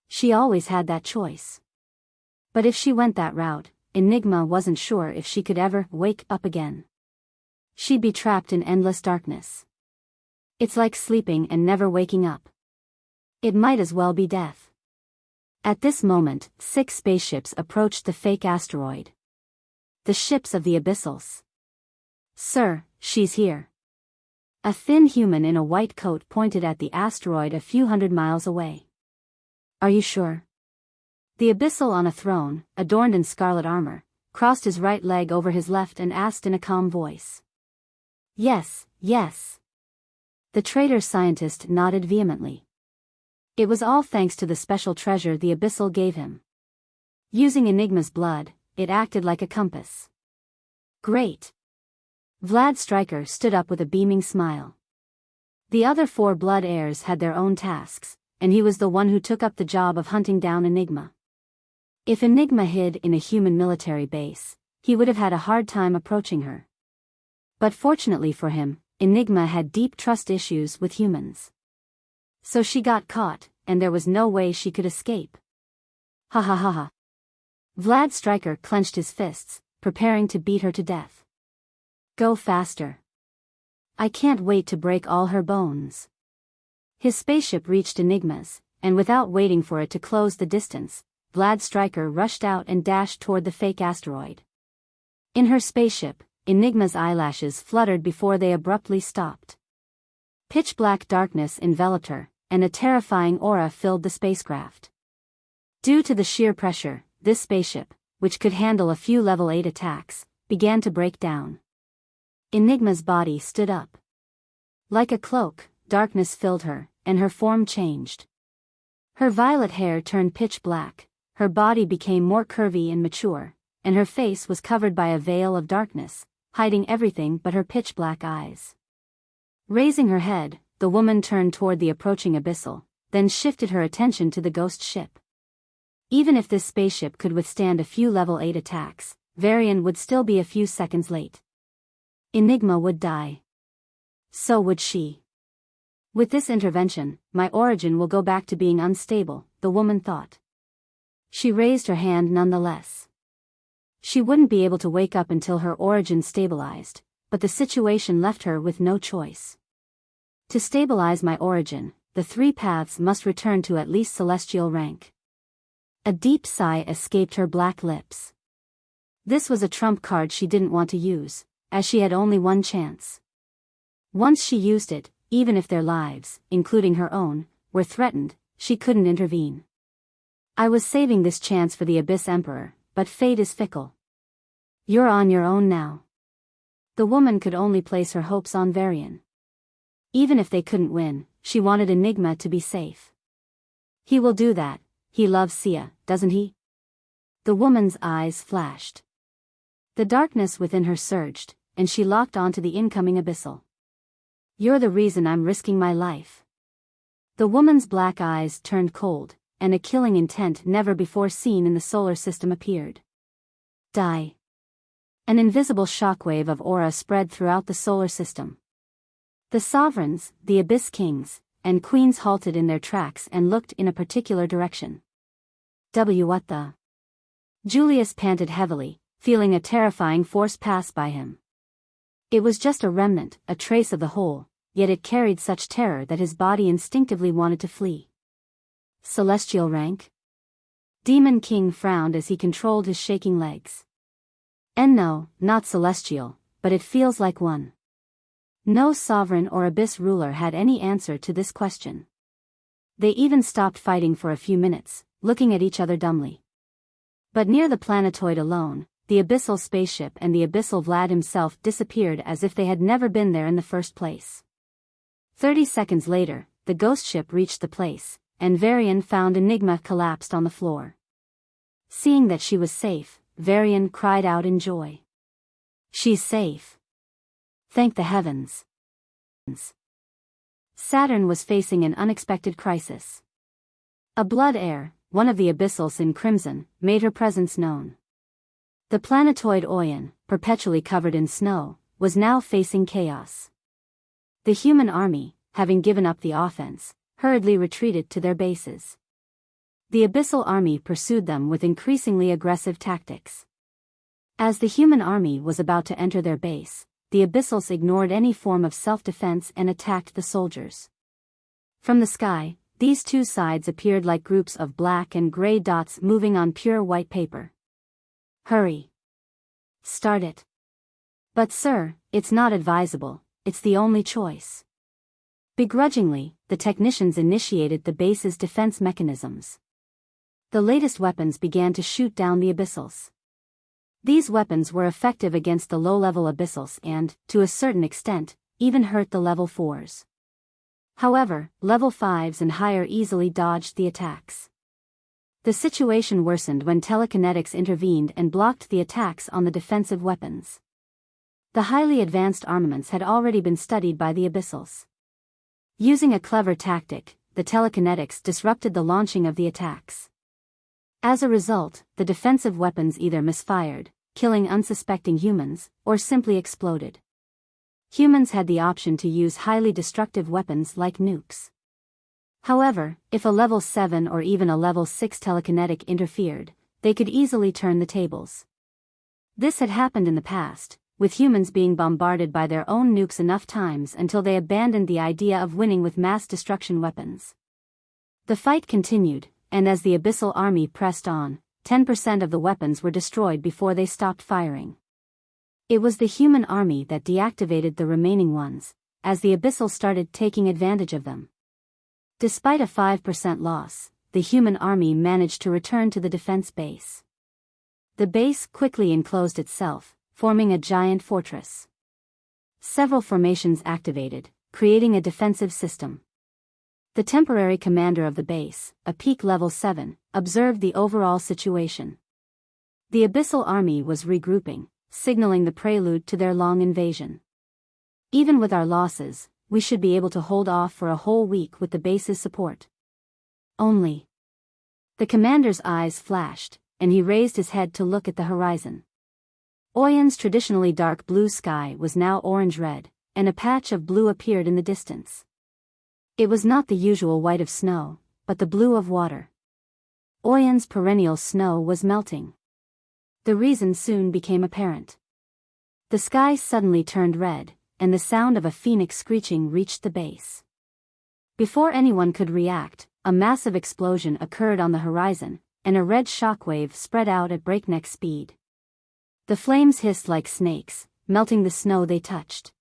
She always had that choice. But if she went that route, Enigma wasn't sure if she could ever wake up again. She'd be trapped in endless darkness. It's like sleeping and never waking up. It might as well be death. At this moment, 6 spaceships approached the fake asteroid. The ships of the Abyssals. Sir, she's here. A thin human in a white coat pointed at the asteroid a few hundred miles away. Are you sure? The Abyssal on a throne, adorned in scarlet armor, crossed his right leg over his left and asked in a calm voice. Yes, yes. The traitor scientist nodded vehemently. It was all thanks to the special treasure the Abyssal gave him. Using Enigma's blood, it acted like a compass. Great. Vlad Stryker stood up with a beaming smile. The other 4 blood heirs had their own tasks, and he was the one who took up the job of hunting down Enigma. If Enigma hid in a human military base, he would have had a hard time approaching her. But fortunately for him, Enigma had deep trust issues with humans. So she got caught, and there was no way she could escape. Ha ha ha ha. Vlad Stryker clenched his fists, preparing to beat her to death. Go faster. I can't wait to break all her bones. His spaceship reached Enigma's, and without waiting for it to close the distance, Vlad Stryker rushed out and dashed toward the fake asteroid. In her spaceship, Enigma's eyelashes fluttered before they abruptly stopped. Pitch-black darkness enveloped her, and a terrifying aura filled the spacecraft. Due to the sheer pressure, this spaceship, which could handle a few level 8 attacks, began to break down. Enigma's body stood up. Like a cloak, darkness filled her, and her form changed. Her violet hair turned pitch black, her body became more curvy and mature, and her face was covered by a veil of darkness, hiding everything but her pitch-black eyes. Raising her head, the woman turned toward the approaching Abyssal, then shifted her attention to the ghost ship. Even if this spaceship could withstand a few level 8 attacks, Varian would still be a few seconds late. Enigma would die. So would she. With this intervention, my origin will go back to being unstable, the woman thought. She raised her hand nonetheless. She wouldn't be able to wake up until her origin stabilized, but the situation left her with no choice. To stabilize my origin, the 3 paths must return to at least celestial rank. A deep sigh escaped her black lips. This was a trump card she didn't want to use, as she had only one chance. Once she used it, even if their lives, including her own, were threatened, she couldn't intervene. I was saving this chance for the Abyss Emperor, but fate is fickle. You're on your own now. The woman could only place her hopes on Varian. Even if they couldn't win, she wanted Enigma to be safe. He will do that, he loves Sia, doesn't he? The woman's eyes flashed. The darkness within her surged, and she locked onto the incoming Abyssal. You're the reason I'm risking my life. The woman's black eyes turned cold, and a killing intent never before seen in the solar system appeared. Die. An invisible shockwave of aura spread throughout the solar system. The sovereigns, the Abyss Kings, and Queens halted in their tracks and looked in a particular direction. What the? Julius panted heavily, feeling a terrifying force pass by him. It was just a remnant, a trace of the whole, yet it carried such terror that his body instinctively wanted to flee. Celestial rank? Demon King frowned as he controlled his shaking legs. And no, not celestial, but it feels like one. No sovereign or abyss ruler had any answer to this question. They even stopped fighting for a few minutes, looking at each other dumbly. But near the planetoid alone, the Abyssal spaceship and the Abyssal Vlad himself disappeared as if they had never been there in the first place. 30 seconds later, the ghost ship reached the place, and Varian found Enigma collapsed on the floor. Seeing that she was safe, Varian cried out in joy. She's safe. Thank the heavens. Saturn was facing an unexpected crisis. A blood heir, one of the Abyssals in crimson, made her presence known. The planetoid Oyan, perpetually covered in snow, was now facing chaos. The human army, having given up the offense, hurriedly retreated to their bases. The Abyssal army pursued them with increasingly aggressive tactics. As the human army was about to enter their base, the Abyssals ignored any form of self-defense and attacked the soldiers. From the sky, these two sides appeared like groups of black and gray dots moving on pure white paper. Hurry. Start it. But sir, it's not advisable, it's the only choice. Begrudgingly, the technicians initiated the base's defense mechanisms. The latest weapons began to shoot down the Abyssals. These weapons were effective against the low-level Abyssals and, to a certain extent, even hurt the level 4s. However, level 5s and higher easily dodged the attacks. The situation worsened when telekinetics intervened and blocked the attacks on the defensive weapons. The highly advanced armaments had already been studied by the Abyssals. Using a clever tactic, the telekinetics disrupted the launching of the attacks. As a result, the defensive weapons either misfired, killing unsuspecting humans, or simply exploded. Humans had the option to use highly destructive weapons like nukes. However, if a level 7 or even a level 6 telekinetic interfered, they could easily turn the tables. This had happened in the past, with humans being bombarded by their own nukes enough times until they abandoned the idea of winning with mass destruction weapons. The fight continued, and as the Abyssal army pressed on, 10% of the weapons were destroyed before they stopped firing. It was the human army that deactivated the remaining ones, as the Abyssals started taking advantage of them. Despite a 5% loss, the human army managed to return to the defense base. The base quickly enclosed itself, forming a giant fortress. Several formations activated, creating a defensive system. The temporary commander of the base, a peak level 7, observed the overall situation. The Abyssal army was regrouping, signaling the prelude to their long invasion. Even with our losses, we should be able to hold off for a whole week with the base's support. Only. The commander's eyes flashed, and he raised his head to look at the horizon. Oyan's traditionally dark blue sky was now orange-red, and a patch of blue appeared in the distance. It was not the usual white of snow, but the blue of water. Oyan's perennial snow was melting. The reason soon became apparent. The sky suddenly turned red, and the sound of a phoenix screeching reached the base. Before anyone could react, a massive explosion occurred on the horizon, and a red shockwave spread out at breakneck speed. The flames hissed like snakes, melting the snow they touched.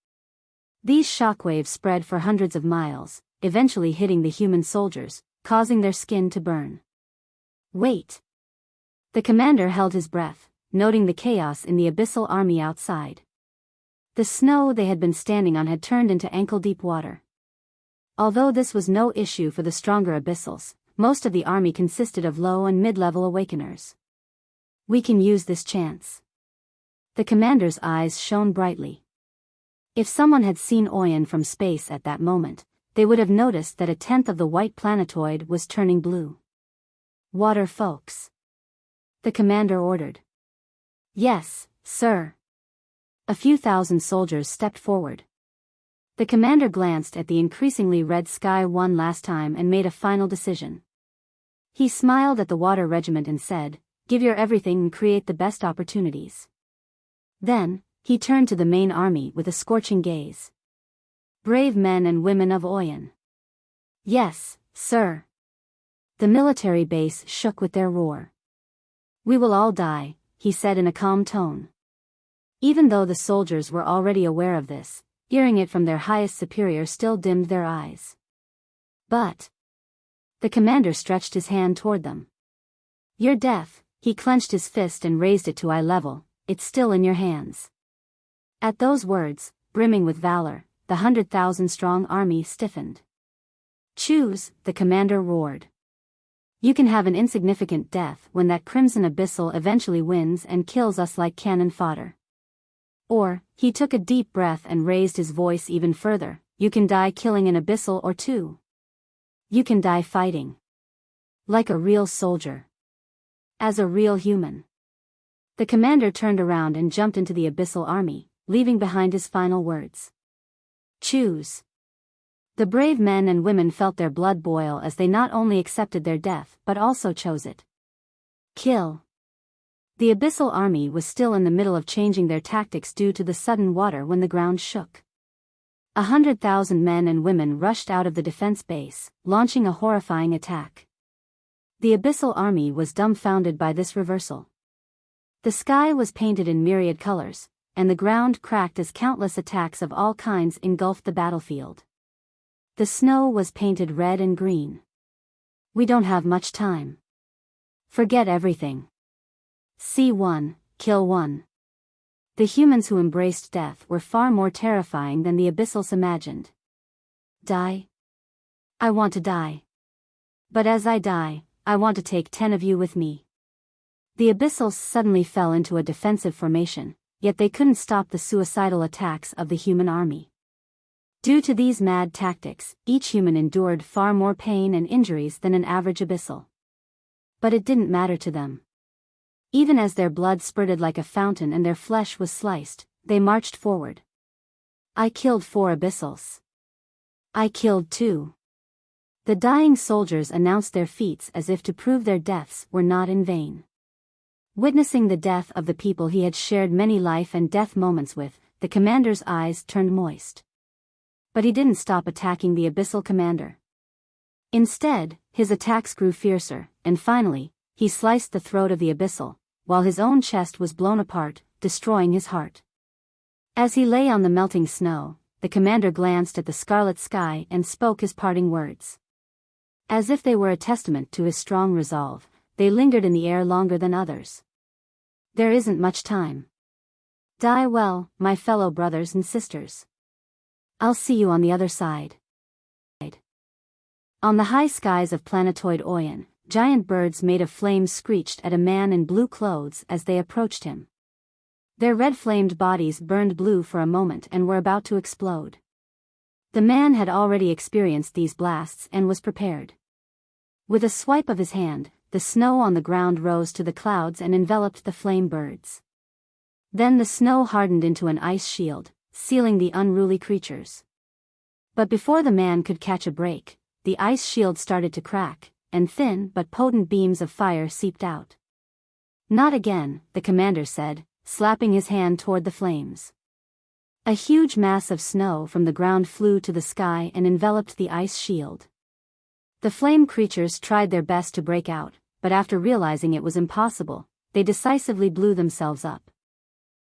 These shockwaves spread for hundreds of miles, eventually hitting the human soldiers, causing their skin to burn. Wait! The commander held his breath, noting the chaos in the Abyssal army outside. The snow they had been standing on had turned into ankle-deep water. Although this was no issue for the stronger Abyssals, most of the army consisted of low and mid-level awakeners. We can use this chance. The commander's eyes shone brightly. If someone had seen Oyan from space at that moment, they would have noticed that a tenth of the white planetoid was turning blue. Water, folks. The commander ordered. Yes, sir. A few thousand soldiers stepped forward. The commander glanced at the increasingly red sky one last time and made a final decision. He smiled at the water regiment and said, "Give your everything and create the best opportunities." Then, he turned to the main army with a scorching gaze. Brave men and women of Oyan. Yes, sir. The military base shook with their roar. We will all die, he said in a calm tone. Even though the soldiers were already aware of this, hearing it from their highest superior still dimmed their eyes. But The commander stretched his hand toward them. Your death, he clenched his fist and raised it to eye level, it's still in your hands. At those words, brimming with valor, the 100,000-strong army stiffened. Choose, the commander roared. You can have an insignificant death when that crimson abyssal eventually wins and kills us like cannon fodder. Or, he took a deep breath and raised his voice even further, you can die killing an abyssal or two. You can die fighting. Like a real soldier. As a real human. The commander turned around and jumped into the abyssal army, leaving behind his final words. Choose. The brave men and women felt their blood boil as they not only accepted their death but also chose it. Kill. The abyssal army was still in the middle of changing their tactics due to the sudden water when the ground shook. 100,000 men and women rushed out of the defense base, launching a horrifying attack. The abyssal army was dumbfounded by this reversal. The sky was painted in myriad colors, and the ground cracked as countless attacks of all kinds engulfed the battlefield. The snow was painted red and green. We don't have much time. Forget everything. See one, kill one. The humans who embraced death were far more terrifying than the Abyssals imagined. Die? I want to die. But as I die, I want to take 10 of you with me. The Abyssals suddenly fell into a defensive formation, yet they couldn't stop the suicidal attacks of the human army. Due to these mad tactics, each human endured far more pain and injuries than an average Abyssal. But it didn't matter to them. Even as their blood spurted like a fountain and their flesh was sliced, they marched forward. I killed 4 Abyssals. I killed 2. The dying soldiers announced their feats as if to prove their deaths were not in vain. Witnessing the death of the people he had shared many life and death moments with, the commander's eyes turned moist. But he didn't stop attacking the abyssal commander. Instead, his attacks grew fiercer, and finally, he sliced the throat of the abyssal, while his own chest was blown apart, destroying his heart. As he lay on the melting snow, the commander glanced at the scarlet sky and spoke his parting words. As if they were a testament to his strong resolve, they lingered in the air longer than others. There isn't much time. Die well, my fellow brothers and sisters. I'll see you on the other side. On the high skies of Planetoid Oyan, giant birds made of flames screeched at a man in blue clothes as they approached him. Their red-flamed bodies burned blue for a moment and were about to explode. The man had already experienced these blasts and was prepared. With a swipe of his hand, the snow on the ground rose to the clouds and enveloped the flame birds. Then the snow hardened into an ice shield, sealing the unruly creatures. But before the man could catch a break, the ice shield started to crack, and thin but potent beams of fire seeped out. Not again, the commander said, slapping his hand toward the flames. A huge mass of snow from the ground flew to the sky and enveloped the ice shield. The flame creatures tried their best to break out, but after realizing it was impossible, they decisively blew themselves up.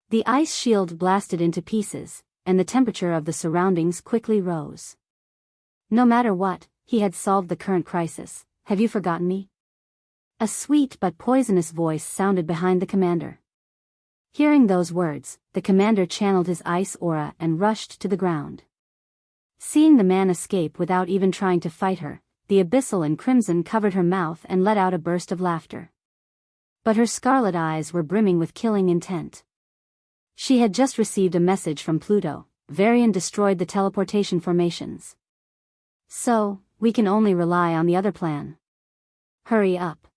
The ice shield blasted into pieces, and the temperature of the surroundings quickly rose. No matter what, he had solved the current crisis. Have you forgotten me? A sweet but poisonous voice sounded behind the commander. Hearing those words, the commander channeled his ice aura and rushed to the ground. Seeing the man escape without even trying to fight her, the abyssal in crimson covered her mouth and let out a burst of laughter. But her scarlet eyes were brimming with killing intent. She had just received a message from Pluto. Varian destroyed the teleportation formations. So, we can only rely on the other plan. Hurry up.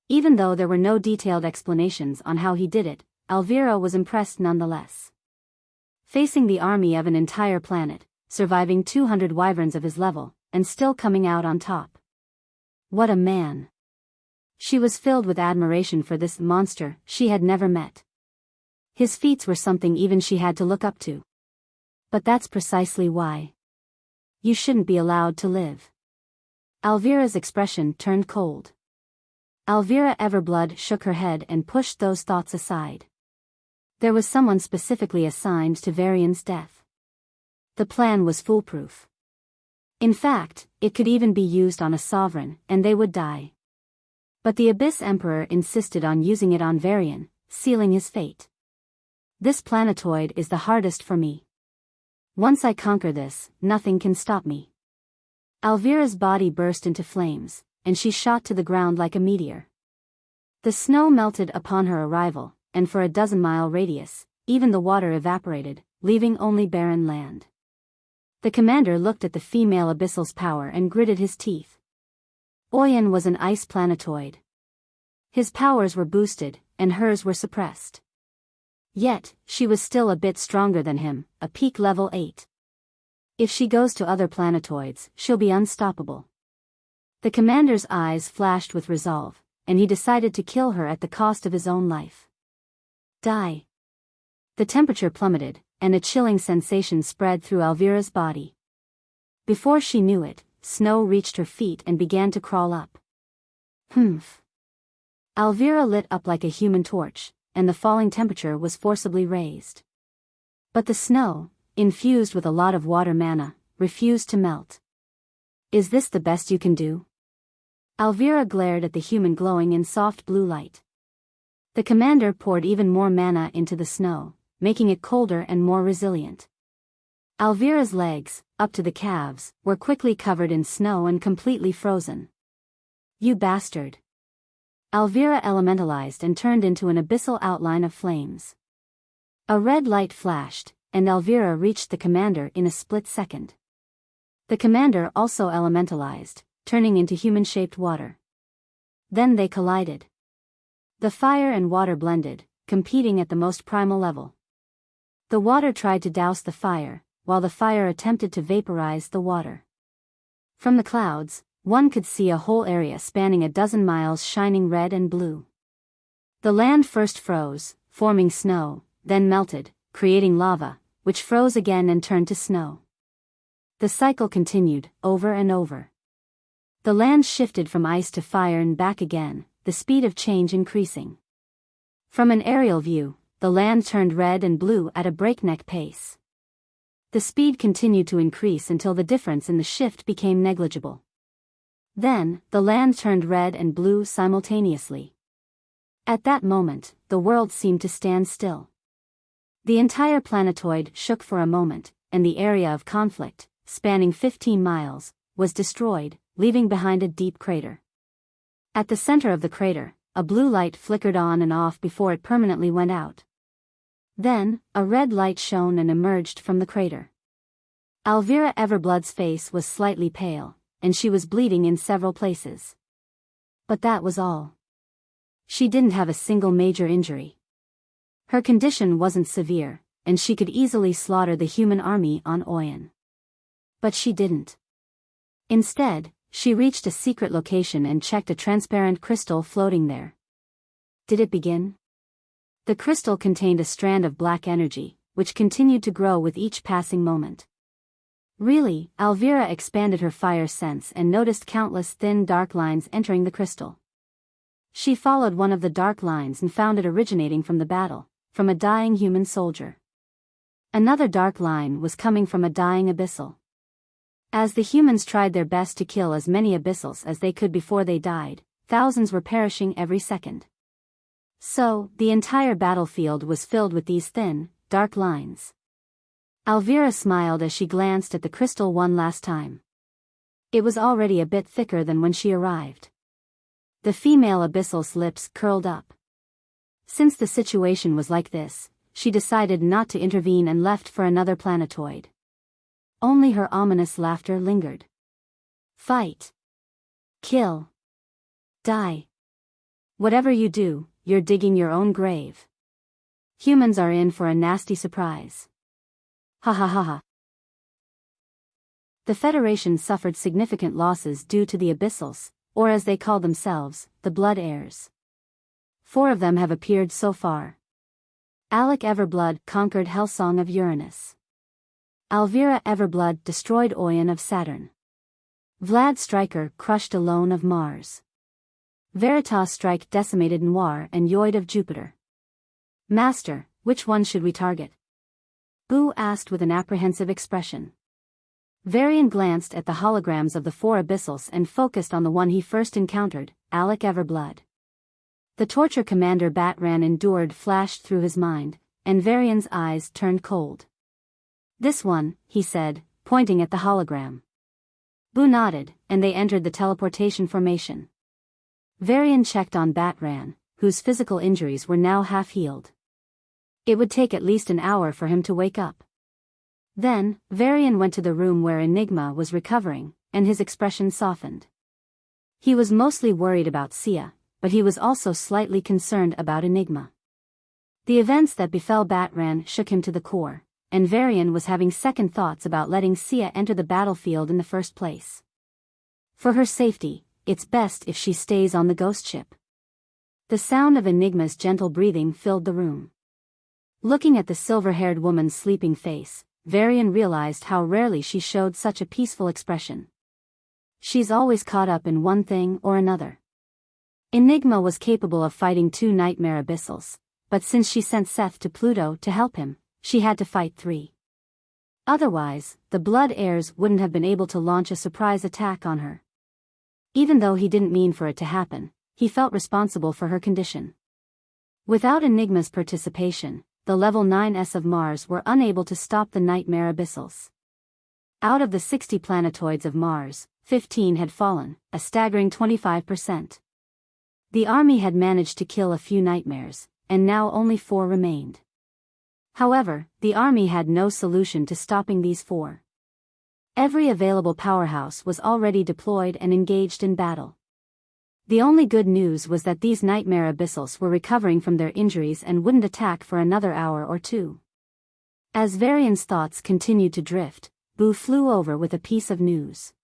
Even though there were no detailed explanations on how he did it, Elvira was impressed nonetheless. Facing the army of an entire planet, surviving 200 wyverns of his level, and still coming out on top. What a man. She was filled with admiration for this monster she had never met. His feats were something even she had to look up to. But that's precisely why. You shouldn't be allowed to live. Elvira's expression turned cold. Elvira Everblood shook her head and pushed those thoughts aside. There was someone specifically assigned to Varian's death. The plan was foolproof. In fact, it could even be used on a sovereign, and they would die. But the Abyss Emperor insisted on using it on Varian, sealing his fate. This planetoid is the hardest for me. Once I conquer this, nothing can stop me. Alvira's body burst into flames, and she shot to the ground like a meteor. The snow melted upon her arrival, and for a dozen-mile radius, even the water evaporated, leaving only barren land. The commander looked at the female Abyssal's power and gritted his teeth. Oyen was an ice planetoid. His powers were boosted, and hers were suppressed. Yet, she was still a bit stronger than him, a peak level 8. If she goes to other planetoids, she'll be unstoppable. The commander's eyes flashed with resolve, and he decided to kill her at the cost of his own life. Die. The temperature plummeted, and a chilling sensation spread through Alvira's body. Before she knew it, snow reached her feet and began to crawl up. Humph. Alvira lit up like a human torch, and the falling temperature was forcibly raised. But the snow, infused with a lot of water mana, refused to melt. Is this the best you can do? Alvira glared at the human glowing in soft blue light. The commander poured even more mana into the snow, making it colder and more resilient. Alvira's legs, up to the calves, were quickly covered in snow and completely frozen. You bastard. Alvira elementalized and turned into an abyssal outline of flames. A red light flashed, and Alvira reached the commander in a split second. The commander also elementalized, turning into human-shaped water. Then they collided. The fire and water blended, competing at the most primal level. The water tried to douse the fire, while the fire attempted to vaporize the water. From the clouds, one could see a whole area spanning a dozen miles shining red and blue. The land first froze, forming snow, then melted, creating lava, which froze again and turned to snow. The cycle continued, over and over. The land shifted from ice to fire and back again, the speed of change increasing. From an aerial view, the land turned red and blue at a breakneck pace. The speed continued to increase until the difference in the shift became negligible. Then, the land turned red and blue simultaneously. At that moment, the world seemed to stand still. The entire planetoid shook for a moment, and the area of conflict, spanning 15 miles, was destroyed, leaving behind a deep crater. At the center of the crater, a blue light flickered on and off before it permanently went out. Then, a red light shone and emerged from the crater. Alvira Everblood's face was slightly pale, and she was bleeding in several places. But that was all. She didn't have a single major injury. Her condition wasn't severe, and she could easily slaughter the human army on Oyen. But she didn't. Instead, she reached a secret location and checked a transparent crystal floating there. Did it begin? The crystal contained a strand of black energy, which continued to grow with each passing moment. Really, Alvira expanded her fire sense and noticed countless thin dark lines entering the crystal. She followed one of the dark lines and found it originating from the battle, from a dying human soldier. Another dark line was coming from a dying abyssal. As the humans tried their best to kill as many abyssals as they could before they died, thousands were perishing every second. So, the entire battlefield was filled with these thin, dark lines. Alvira smiled as she glanced at the crystal one last time. It was already a bit thicker than when she arrived. The female abyssal's lips curled up. Since the situation was like this, she decided not to intervene and left for another planetoid. Only her ominous laughter lingered. Fight. Kill. Die. Whatever you do, you're digging your own grave. Humans are in for a nasty surprise. Ha ha ha ha. The Federation suffered significant losses due to the Abyssals, or as they call themselves, the Blood Heirs. 4 of them have appeared so far. Alec Everblood conquered Hellsong of Uranus. Alvira Everblood destroyed Oyen of Saturn. Vlad Stryker crushed Alone of Mars. Veritas Strike decimated Noir and Yoid of Jupiter. Master, which one should we target? Boo asked with an apprehensive expression. Varian glanced at the holograms of the 4 Abyssals and focused on the one he first encountered, Alec Everblood. The torture commander Batran endured flashed through his mind, and Varian's eyes turned cold. "This one," he said, pointing at the hologram. Boo nodded, and they entered the teleportation formation. Varian checked on Batran, whose physical injuries were now half-healed. It would take at least an hour for him to wake up. Then, Varian went to the room where Enigma was recovering, and his expression softened. He was mostly worried about Sia, but he was also slightly concerned about Enigma. The events that befell Batran shook him to the core, and Varian was having second thoughts about letting Sia enter the battlefield in the first place. For her safety, it's best if she stays on the ghost ship. The sound of Enigma's gentle breathing filled the room. Looking at the silver-haired woman's sleeping face, Varian realized how rarely she showed such a peaceful expression. She's always caught up in one thing or another. Enigma was capable of fighting 2 nightmare abyssals, but since she sent Seth to Pluto to help him, she had to fight 3. Otherwise, the Blood Heirs wouldn't have been able to launch a surprise attack on her. Even though he didn't mean for it to happen, he felt responsible for her condition. Without Enigma's participation, the level 9s of Mars were unable to stop the nightmare abyssals. Out of the 60 planetoids of Mars, 15 had fallen, a staggering 25%. The army had managed to kill a few nightmares, and now only 4 remained. However, the army had no solution to stopping these 4. Every available powerhouse was already deployed and engaged in battle. The only good news was that these nightmare abyssals were recovering from their injuries and wouldn't attack for another hour or 2. As Varian's thoughts continued to drift, Boo flew over with a piece of news.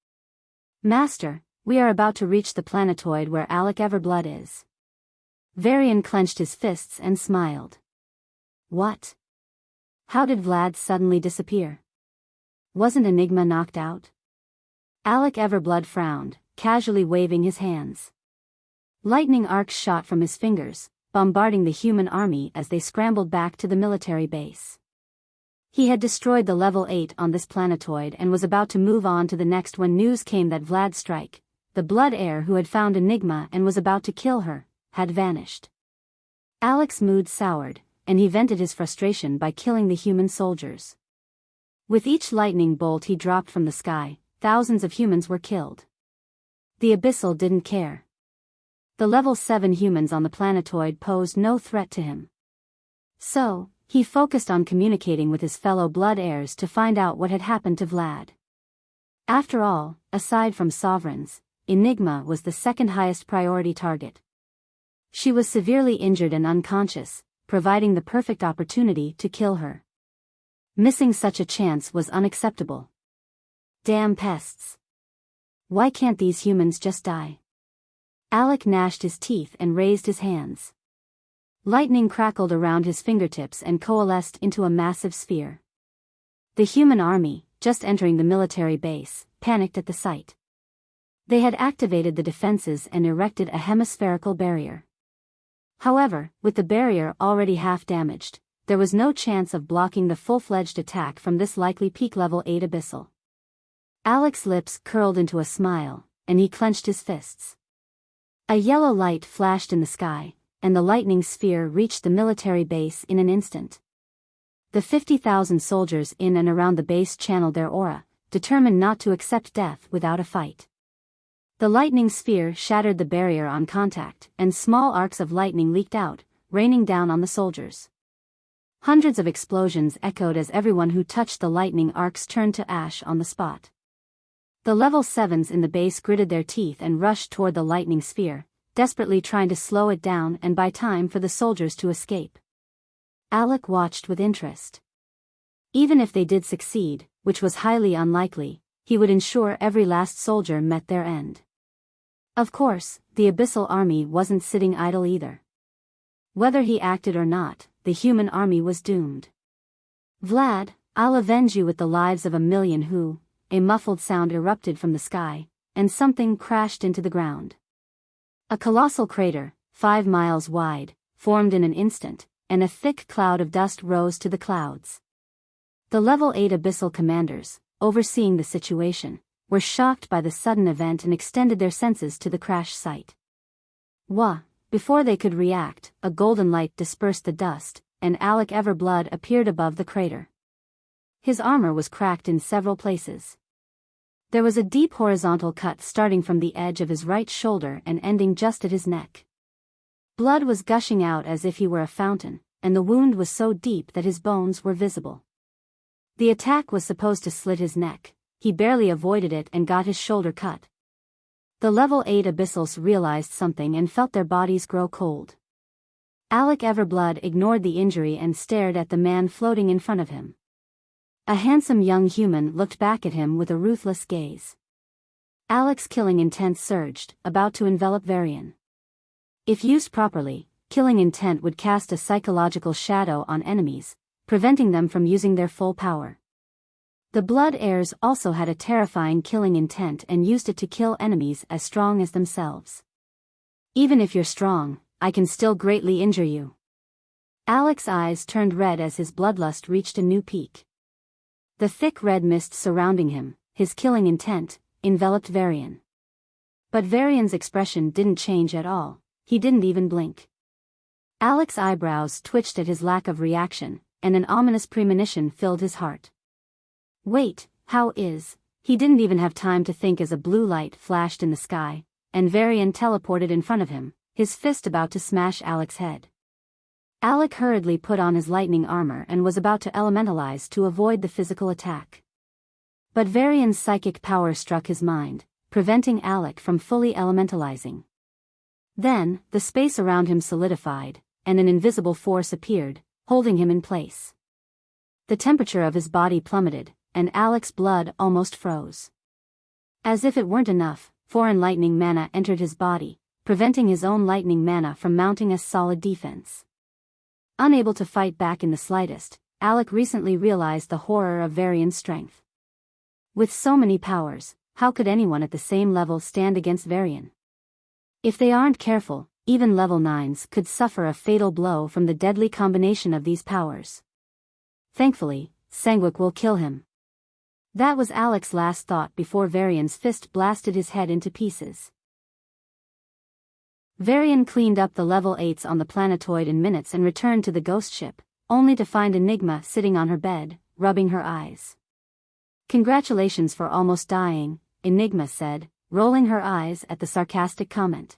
"Master, we are about to reach the planetoid where Alec Everblood is." Varian clenched his fists and smiled. "What? How did Vlad suddenly disappear? Wasn't Enigma knocked out?" Alec Everblood frowned, casually waving his hands. Lightning arcs shot from his fingers, bombarding the human army as they scrambled back to the military base. He had destroyed the level 8 on this planetoid and was about to move on to the next when news came that Vlad Strike, the Blood Heir who had found Enigma and was about to kill her, had vanished. Alec's mood soured, and he vented his frustration by killing the human soldiers. With each lightning bolt he dropped from the sky, thousands of humans were killed. The Abyssal didn't care. The level 7 humans on the planetoid posed no threat to him. So, he focused on communicating with his fellow Blood Heirs to find out what had happened to Vlad. After all, aside from sovereigns, Enigma was the second highest priority target. She was severely injured and unconscious, providing the perfect opportunity to kill her. Missing such a chance was unacceptable. Damn pests. Why can't these humans just die? Alec gnashed his teeth and raised his hands. Lightning crackled around his fingertips and coalesced into a massive sphere. The human army, just entering the military base, panicked at the sight. They had activated the defenses and erected a hemispherical barrier. However, with the barrier already half damaged, there was no chance of blocking the full-fledged attack from this likely peak level 8 abyssal. Alec's lips curled into a smile, and he clenched his fists. A yellow light flashed in the sky, and the lightning sphere reached the military base in an instant. The 50,000 soldiers in and around the base channeled their aura, determined not to accept death without a fight. The lightning sphere shattered the barrier on contact, and small arcs of lightning leaked out, raining down on the soldiers. Hundreds of explosions echoed as everyone who touched the lightning arcs turned to ash on the spot. The level 7s in the base gritted their teeth and rushed toward the lightning sphere, desperately trying to slow it down and buy time for the soldiers to escape. Alec watched with interest. Even if they did succeed, which was highly unlikely, he would ensure every last soldier met their end. Of course, the Abyssal army wasn't sitting idle either. Whether he acted or not, the human army was doomed. "Vlad, I'll avenge you with the lives of 1,000,000 who..." A muffled sound erupted from the sky, and something crashed into the ground. A colossal crater, 5 miles wide, formed in an instant, and a thick cloud of dust rose to the clouds. The level 8 abyssal commanders, overseeing the situation, were shocked by the sudden event and extended their senses to the crash site. Wah! Before they could react, a golden light dispersed the dust, and Alec Everblood appeared above the crater. His armor was cracked in several places. There was a deep horizontal cut starting from the edge of his right shoulder and ending just at his neck. Blood was gushing out as if he were a fountain, and the wound was so deep that his bones were visible. The attack was supposed to slit his neck. He barely avoided it and got his shoulder cut. The level 8 Abyssals realized something and felt their bodies grow cold. Alec Everblood ignored the injury and stared at the man floating in front of him. A handsome young human looked back at him with a ruthless gaze. Alec's killing intent surged, about to envelop Varian. If used properly, killing intent would cast a psychological shadow on enemies, preventing them from using their full power. The Blood Heirs also had a terrifying killing intent and used it to kill enemies as strong as themselves. Even if you're strong, I can still greatly injure you. Alec's eyes turned red as his bloodlust reached a new peak. The thick red mist surrounding him, his killing intent, enveloped Varian. But Varian's expression didn't change at all. He didn't even blink. Alec's eyebrows twitched at his lack of reaction, and an ominous premonition filled his heart. Wait, how is? He didn't even have time to think as a blue light flashed in the sky, and Varian teleported in front of him, his fist about to smash Alec's head. Alec hurriedly put on his lightning armor and was about to elementalize to avoid the physical attack. But Varian's psychic power struck his mind, preventing Alec from fully elementalizing. Then, the space around him solidified, and an invisible force appeared, holding him in place. The temperature of his body plummeted, and Alec's blood almost froze. As if it weren't enough, foreign lightning mana entered his body, preventing his own lightning mana from mounting a solid defense. Unable to fight back in the slightest, Alec recently realized the horror of Varian's strength. With so many powers, how could anyone at the same level stand against Varian? If they aren't careful, even level 9s could suffer a fatal blow from the deadly combination of these powers. Thankfully, Sanguik will kill him. That was Alec's last thought before Varian's fist blasted his head into pieces. Varian cleaned up the level 8s on the Planetoid in minutes and returned to the ghost ship, only to find Enigma sitting on her bed, rubbing her eyes. Congratulations for almost dying, Enigma said, rolling her eyes at the sarcastic comment.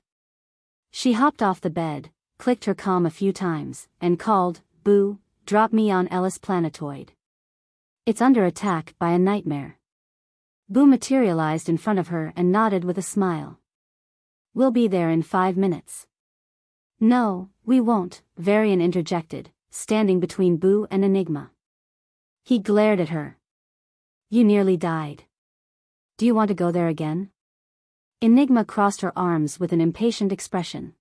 She hopped off the bed, clicked her comm a few times, and called, "Boo, drop me on Ellis Planetoid. It's under attack by a nightmare." Boo materialized in front of her and nodded with a smile. "We'll be there in 5 minutes." "No, we won't," Varian interjected, standing between Boo and Enigma. He glared at her. "You nearly died. Do you want to go there again?" Enigma crossed her arms with an impatient expression.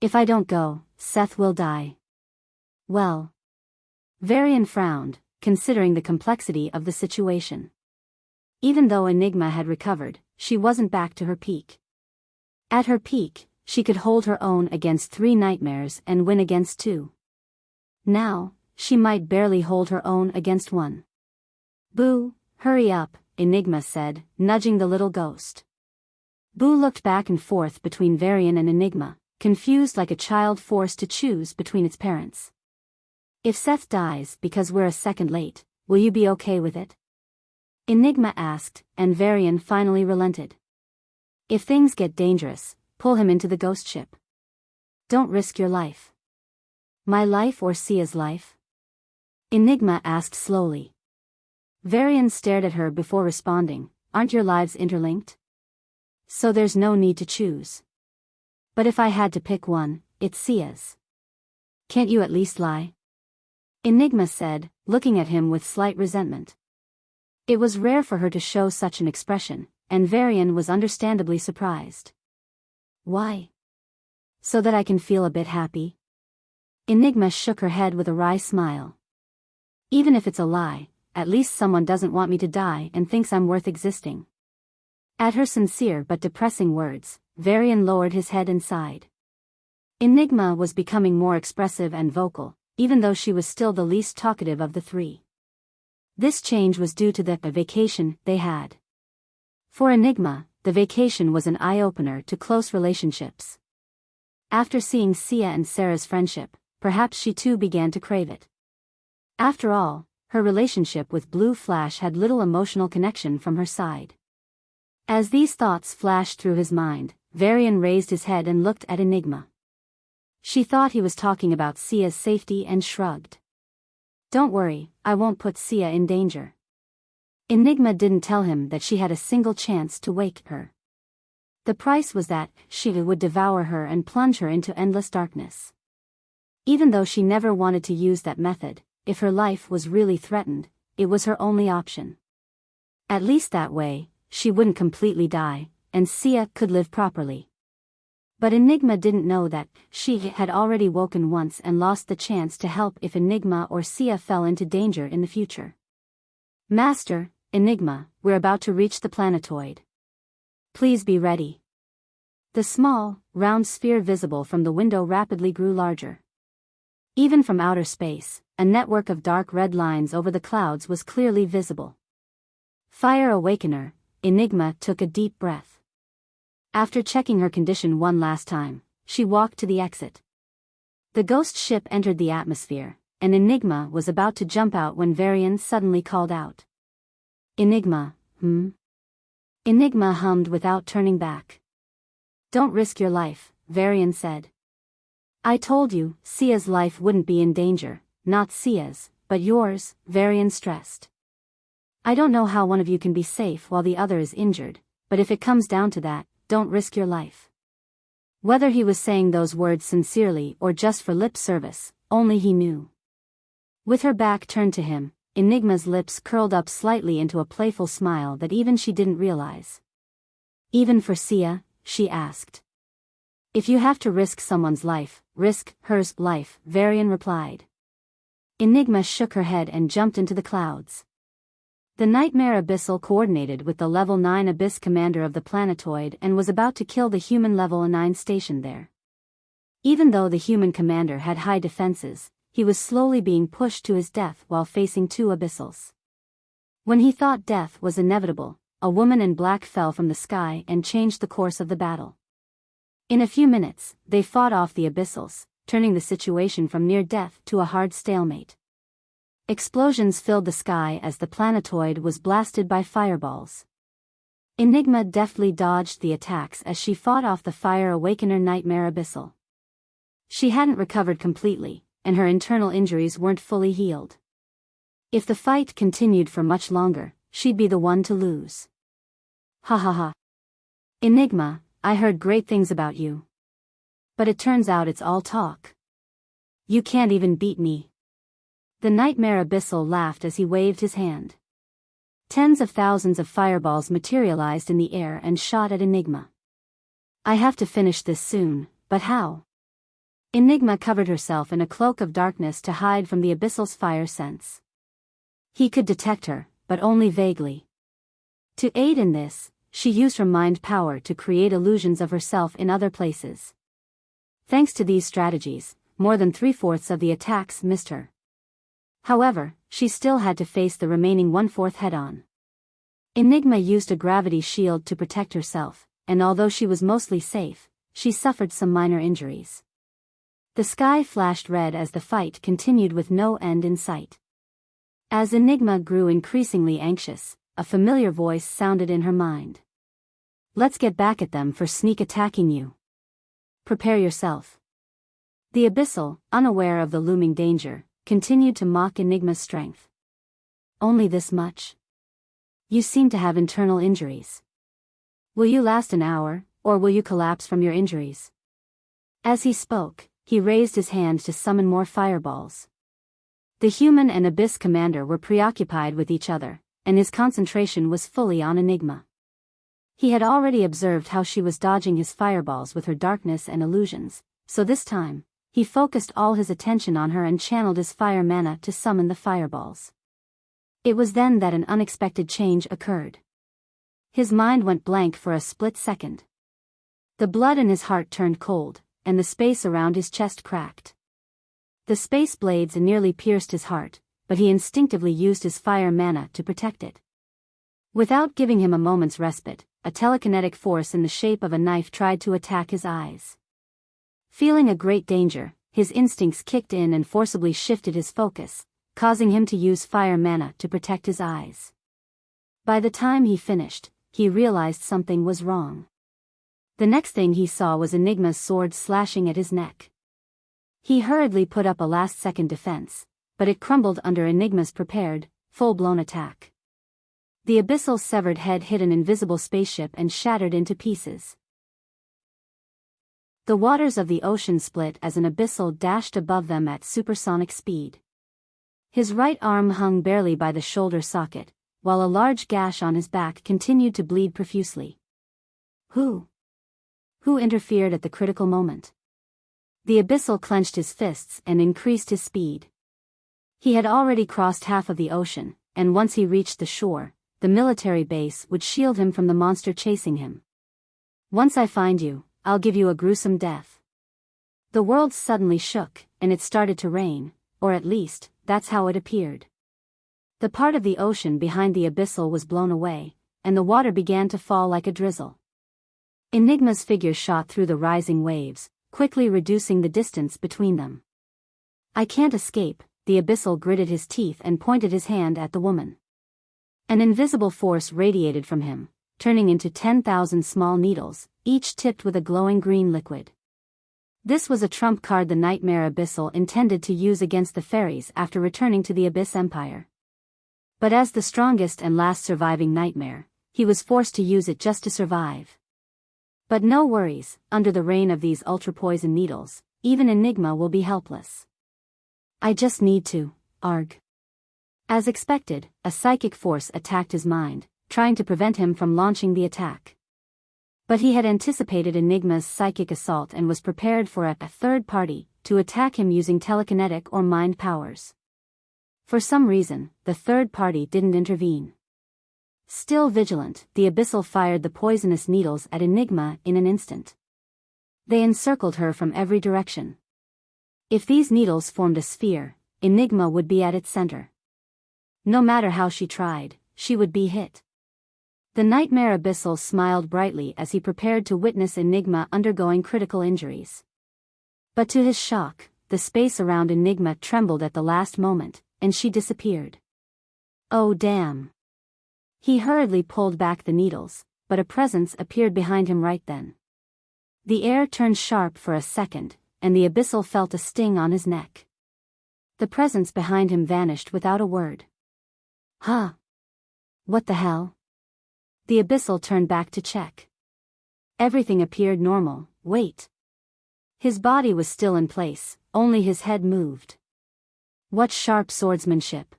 "If I don't go, Seth will die." "Well." Varian frowned, considering the complexity of the situation. Even though Enigma had recovered, she wasn't back to her peak. At her peak, she could hold her own against 3 nightmares and win against 2. Now, she might barely hold her own against 1. "Boo, hurry up," Enigma said, nudging the little ghost. Boo looked back and forth between Varian and Enigma, confused like a child forced to choose between its parents. "If Seth dies because we're a second late, will you be okay with it?" Enigma asked, and Varian finally relented. "If things get dangerous, pull him into the ghost ship. Don't risk your life." "My life or Sia's life?" Enigma asked slowly. Varian stared at her before responding, "Aren't your lives interlinked? So there's no need to choose. But if I had to pick one, it's Sia's. Can't you at least lie?" Enigma said, looking at him with slight resentment. It was rare for her to show such an expression, and Varian was understandably surprised. "Why?" "So that I can feel a bit happy." Enigma shook her head with a wry smile. "Even if it's a lie, at least someone doesn't want me to die and thinks I'm worth existing." At her sincere but depressing words, Varian lowered his head and sighed. Enigma was becoming more expressive and vocal, even though she was still the least talkative of the 3. This change was due to the vacation they had. For Enigma, the vacation was an eye-opener to close relationships. After seeing Sia and Sarah's friendship, perhaps she too began to crave it. After all, her relationship with Blue Flash had little emotional connection from her side. As these thoughts flashed through his mind, Varian raised his head and looked at Enigma. She thought he was talking about Sia's safety and shrugged. "Don't worry, I won't put Sia in danger." Enigma didn't tell him that she had a single chance to wake her. The price was that she would devour her and plunge her into endless darkness. Even though she never wanted to use that method, if her life was really threatened, it was her only option. At least that way, she wouldn't completely die, and Sia could live properly. But Enigma didn't know that she had already woken once and lost the chance to help if Enigma or Sia fell into danger in the future. "Master, Enigma, we're about to reach the planetoid. Please be ready." The small, round sphere visible from the window rapidly grew larger. Even from outer space, a network of dark red lines over the clouds was clearly visible. Fire Awakener, Enigma took a deep breath. After checking her condition one last time, she walked to the exit. The ghost ship entered the atmosphere, and Enigma was about to jump out when Varian suddenly called out. "Enigma, Enigma hummed without turning back. "Don't risk your life," Varian said. "I told you, Sia's life wouldn't be in danger, not Sia's, but yours," Varian stressed. "I don't know how one of you can be safe while the other is injured, but if it comes down to that, don't risk your life." Whether he was saying those words sincerely or just for lip service, only he knew. With her back turned to him, Enigma's lips curled up slightly into a playful smile that even she didn't realize. "Even for Sia?" she asked. "If you have to risk someone's life, risk hers life," Varian replied. Enigma shook her head and jumped into the clouds. The Nightmare Abyssal coordinated with the Level 9 Abyss commander of the Planetoid and was about to kill the human Level 9 stationed there. Even though the human commander had high defenses, he was slowly being pushed to his death while facing two Abyssals. When he thought death was inevitable, a woman in black fell from the sky and changed the course of the battle. In a few minutes, they fought off the Abyssals, turning the situation from near death to a hard stalemate. Explosions filled the sky as the planetoid was blasted by fireballs. Enigma deftly dodged the attacks as she fought off the Fire Awakener Nightmare Abyssal. She hadn't recovered completely, and her internal injuries weren't fully healed. If the fight continued for much longer, she'd be the one to lose. "Ha ha ha. Enigma, I heard great things about you. But it turns out it's all talk. You can't even beat me." The Nightmare Abyssal laughed as he waved his hand. Tens of thousands of fireballs materialized in the air and shot at Enigma. "I have to finish this soon, but how?" Enigma covered herself in a cloak of darkness to hide from the Abyssal's fire sense. He could detect her, but only vaguely. To aid in this, she used her mind power to create illusions of herself in other places. Thanks to these strategies, more than 3/4 of the attacks missed her. However, she still had to face the remaining 1/4 head-on. Enigma used a gravity shield to protect herself, and although she was mostly safe, she suffered some minor injuries. The sky flashed red as the fight continued with no end in sight. As Enigma grew increasingly anxious, a familiar voice sounded in her mind. "Let's get back at them for sneak attacking you. Prepare yourself." The Abyssal, unaware of the looming danger, continued to mock Enigma's strength. "Only this much? You seem to have internal injuries. Will you last an hour, or will you collapse from your injuries?" As he spoke, he raised his hand to summon more fireballs. The human and Abyss commander were preoccupied with each other, and his concentration was fully on Enigma. He had already observed how she was dodging his fireballs with her darkness and illusions, so this time, he focused all his attention on her and channeled his fire mana to summon the fireballs. It was then that an unexpected change occurred. His mind went blank for a split second. The blood in his heart turned cold, and the space around his chest cracked. The space blades nearly pierced his heart, but he instinctively used his fire mana to protect it. Without giving him a moment's respite, a telekinetic force in the shape of a knife tried to attack his eyes. Feeling a great danger, his instincts kicked in and forcibly shifted his focus, causing him to use fire mana to protect his eyes. By the time he finished, he realized something was wrong. The next thing he saw was Enigma's sword slashing at his neck. He hurriedly put up a last-second defense, but it crumbled under Enigma's prepared, full-blown attack. The Abyssal severed head hit an invisible spaceship and shattered into pieces. The waters of the ocean split as an Abyssal dashed above them at supersonic speed. His right arm hung barely by the shoulder socket, while a large gash on his back continued to bleed profusely. Who interfered at the critical moment? The Abyssal clenched his fists and increased his speed. He had already crossed half of the ocean, and once he reached the shore, the military base would shield him from the monster chasing him. Once I find you, I'll give you a gruesome death. The world suddenly shook, and it started to rain, or at least, that's how it appeared. The part of the ocean behind the Abyssal was blown away, and the water began to fall like a drizzle. Enigma's figure shot through the rising waves, quickly reducing the distance between them. I can't escape, the Abyssal gritted his teeth and pointed his hand at the woman. An invisible force radiated from him, turning into 10,000 small needles, each tipped with a glowing green liquid. This was a trump card the Nightmare Abyssal intended to use against the fairies after returning to the Abyss Empire. But as the strongest and last surviving nightmare, he was forced to use it just to survive. But no worries, under the rain of these ultra-poison needles, even Enigma will be helpless. I just need to, arg. As expected, a psychic force attacked his mind, trying to prevent him from launching the attack. But he had anticipated Enigma's psychic assault and was prepared for a third party to attack him using telekinetic or mind powers. For some reason, the third party didn't intervene. Still vigilant, the Abyssal fired the poisonous needles at Enigma in an instant. They encircled her from every direction. If these needles formed a sphere, Enigma would be at its center. No matter how she tried, she would be hit. The Nightmare Abyssal smiled brightly as he prepared to witness Enigma undergoing critical injuries. But to his shock, the space around Enigma trembled at the last moment, and she disappeared. Oh damn. He hurriedly pulled back the needles, but a presence appeared behind him right then. The air turned sharp for a second, and the Abyssal felt a sting on his neck. The presence behind him vanished without a word. Huh? What the hell? The Abyssal turned back to check. Everything appeared normal. Wait. His body was still in place, only his head moved. What sharp swordsmanship.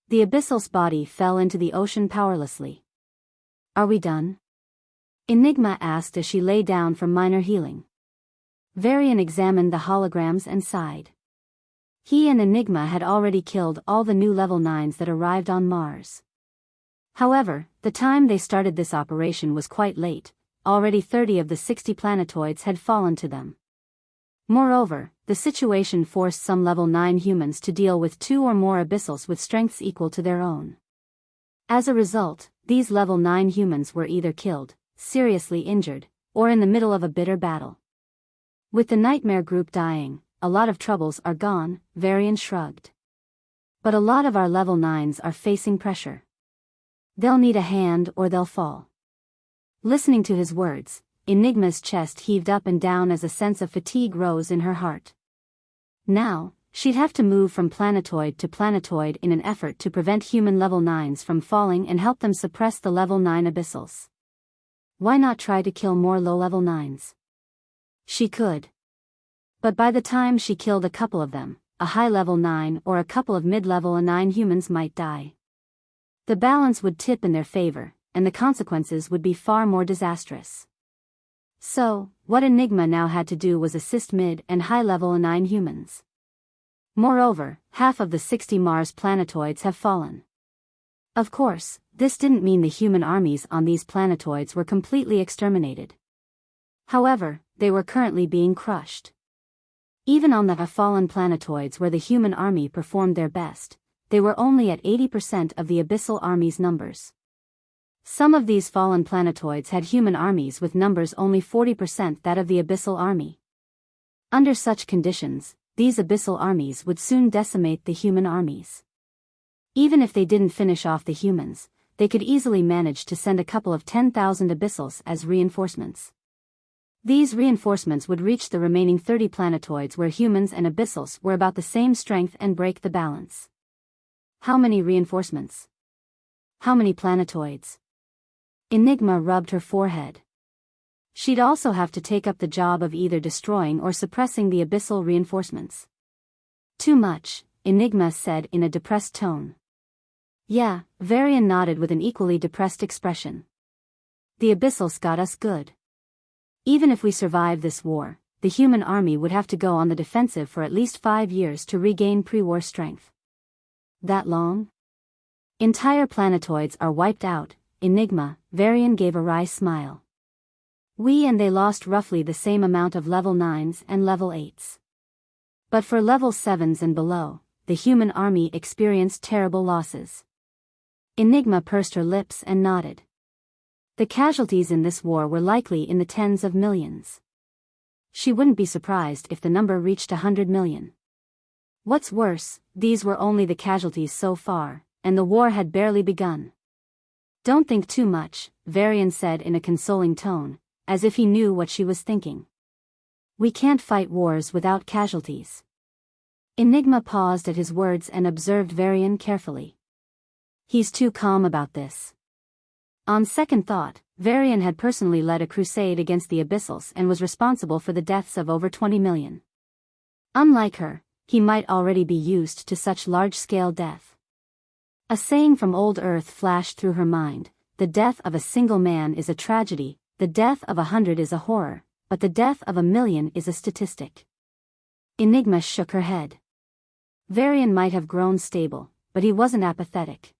The Abyssal's body fell into the ocean powerlessly. Are we done? Enigma asked as she lay down for minor healing. Varian examined the holograms and sighed. He and Enigma had already killed all the new level 9s that arrived on Mars. However, the time they started this operation was quite late, already 30 of the 60 planetoids had fallen to them. Moreover, the situation forced some level 9 humans to deal with 2 or more Abyssals with strengths equal to their own. As a result, these level 9 humans were either killed, seriously injured, or in the middle of a bitter battle. With the Nightmare group dying, a lot of troubles are gone, Varian shrugged. But a lot of our level 9s are facing pressure. They'll need a hand or they'll fall. Listening to his words, Enigma's chest heaved up and down as a sense of fatigue rose in her heart. Now, she'd have to move from planetoid to planetoid in an effort to prevent human level 9s from falling and help them suppress the level 9 Abyssals. Why not try to kill more low-level 9s? She could. But by the time she killed a couple of them, a high-level 9 or a couple of mid-level 9 humans might die. The balance would tip in their favor, and the consequences would be far more disastrous. So, what Enigma now had to do was assist mid and high-level 9 humans. Moreover, half of the 60 Mars planetoids have fallen. Of course, this didn't mean the human armies on these planetoids were completely exterminated. However, they were currently being crushed. Even on the fallen planetoids where the human army performed their best, they were only at 80% of the Abyssal army's numbers. Some of these fallen planetoids had human armies with numbers only 40% that of the Abyssal army. Under such conditions, these Abyssal armies would soon decimate the human armies. Even if they didn't finish off the humans, they could easily manage to send a couple of 10,000 Abyssals as reinforcements. These reinforcements would reach the remaining 30 planetoids where humans and Abyssals were about the same strength and break the balance. How many reinforcements? How many planetoids? Enigma rubbed her forehead. She'd also have to take up the job of either destroying or suppressing the Abyssal reinforcements. Too much, Enigma said in a depressed tone. Yeah, Varian nodded with an equally depressed expression. The Abyssals got us good. Even if we survive this war, the human army would have to go on the defensive for at least 5 years to regain pre-war strength. That long? Entire planetoids are wiped out, Enigma, Varian gave a wry smile. We and they lost roughly the same amount of level 9s and level 8s. But for level 7s and below, the human army experienced terrible losses. Enigma pursed her lips and nodded. The casualties in this war were likely in the tens of millions. She wouldn't be surprised if the number reached 100 million. What's worse, these were only the casualties so far, and the war had barely begun. Don't think too much, Varian said in a consoling tone, as if he knew what she was thinking. We can't fight wars without casualties. Enigma paused at his words and observed Varian carefully. He's too calm about this. On second thought, Varian had personally led a crusade against the Abyssals and was responsible for the deaths of over 20 million. Unlike her, he might already be used to such large-scale death. A saying from old Earth flashed through her mind: the death of a single man is a tragedy, the death of 100 is a horror, but the death of 1,000,000 is a statistic. Enigma shook her head. Varian might have grown stable, but he wasn't apathetic.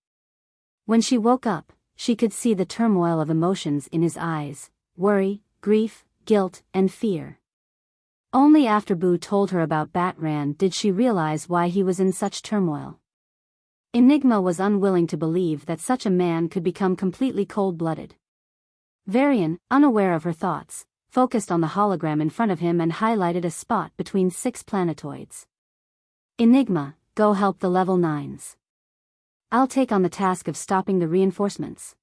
When she woke up, she could see the turmoil of emotions in his eyes: worry, grief, guilt, and fear. Only after Boo told her about Batran did she realize why he was in such turmoil. Enigma was unwilling to believe that such a man could become completely cold-blooded. Varian, unaware of her thoughts, focused on the hologram in front of him and highlighted a spot between 6 planetoids. Enigma, go help the level 9s. I'll take on the task of stopping the reinforcements.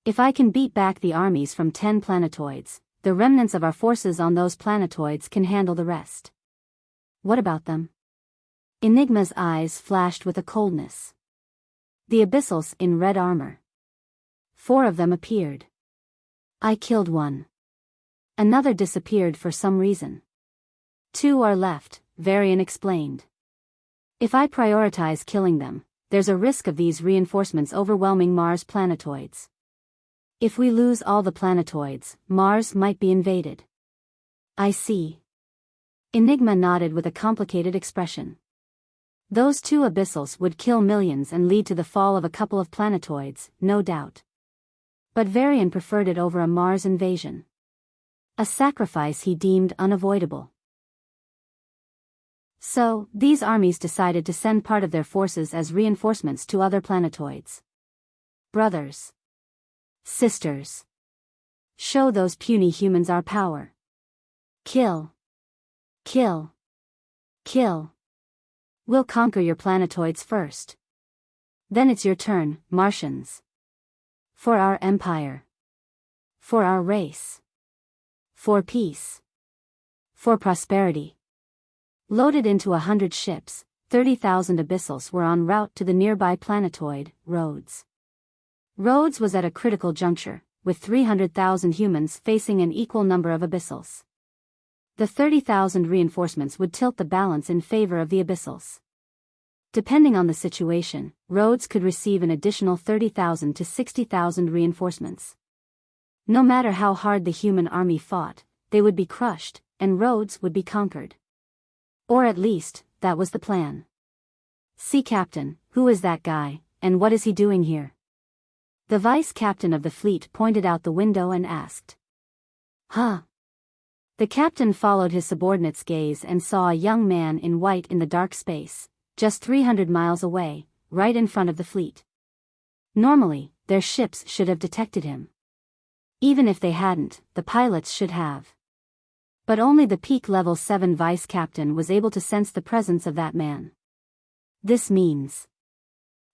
If I can beat back the armies from 10 planetoids, the remnants of our forces on those planetoids can handle the rest. What about them? Enigma's eyes flashed with a coldness. The Abyssals in red armor. 4 of them appeared. I killed one. Another disappeared for some reason. 2 are left, Varian explained. If I prioritize killing them, there's a risk of these reinforcements overwhelming Mars planetoids. If we lose all the planetoids, Mars might be invaded. I see. Enigma nodded with a complicated expression. Those 2 Abyssals would kill millions and lead to the fall of a couple of planetoids, no doubt. But Varian preferred it over a Mars invasion. A sacrifice he deemed unavoidable. So, these armies decided to send part of their forces as reinforcements to other planetoids. Brothers. Sisters. Show those puny humans our power. Kill. Kill. Kill. We'll conquer your planetoids first. Then it's your turn, Martians. For our empire. For our race. For peace. For prosperity. Loaded into 100 ships, 30,000 Abyssals were en route to the nearby planetoid, Rhodes. Rhodes was at a critical juncture, with 300,000 humans facing an equal number of Abyssals. The 30,000 reinforcements would tilt the balance in favor of the Abyssals. Depending on the situation, Rhodes could receive an additional 30,000 to 60,000 reinforcements. No matter how hard the human army fought, they would be crushed, and Rhodes would be conquered. Or at least, that was the plan. Sea Captain, who is that guy, and what is he doing here? The vice captain of the fleet pointed out the window and asked. Huh? The captain followed his subordinate's gaze and saw a young man in white in the dark space, just 300 miles away, right in front of the fleet. Normally, their ships should have detected him. Even if they hadn't, the pilots should have. But only the peak level 7 vice captain was able to sense the presence of that man. This means.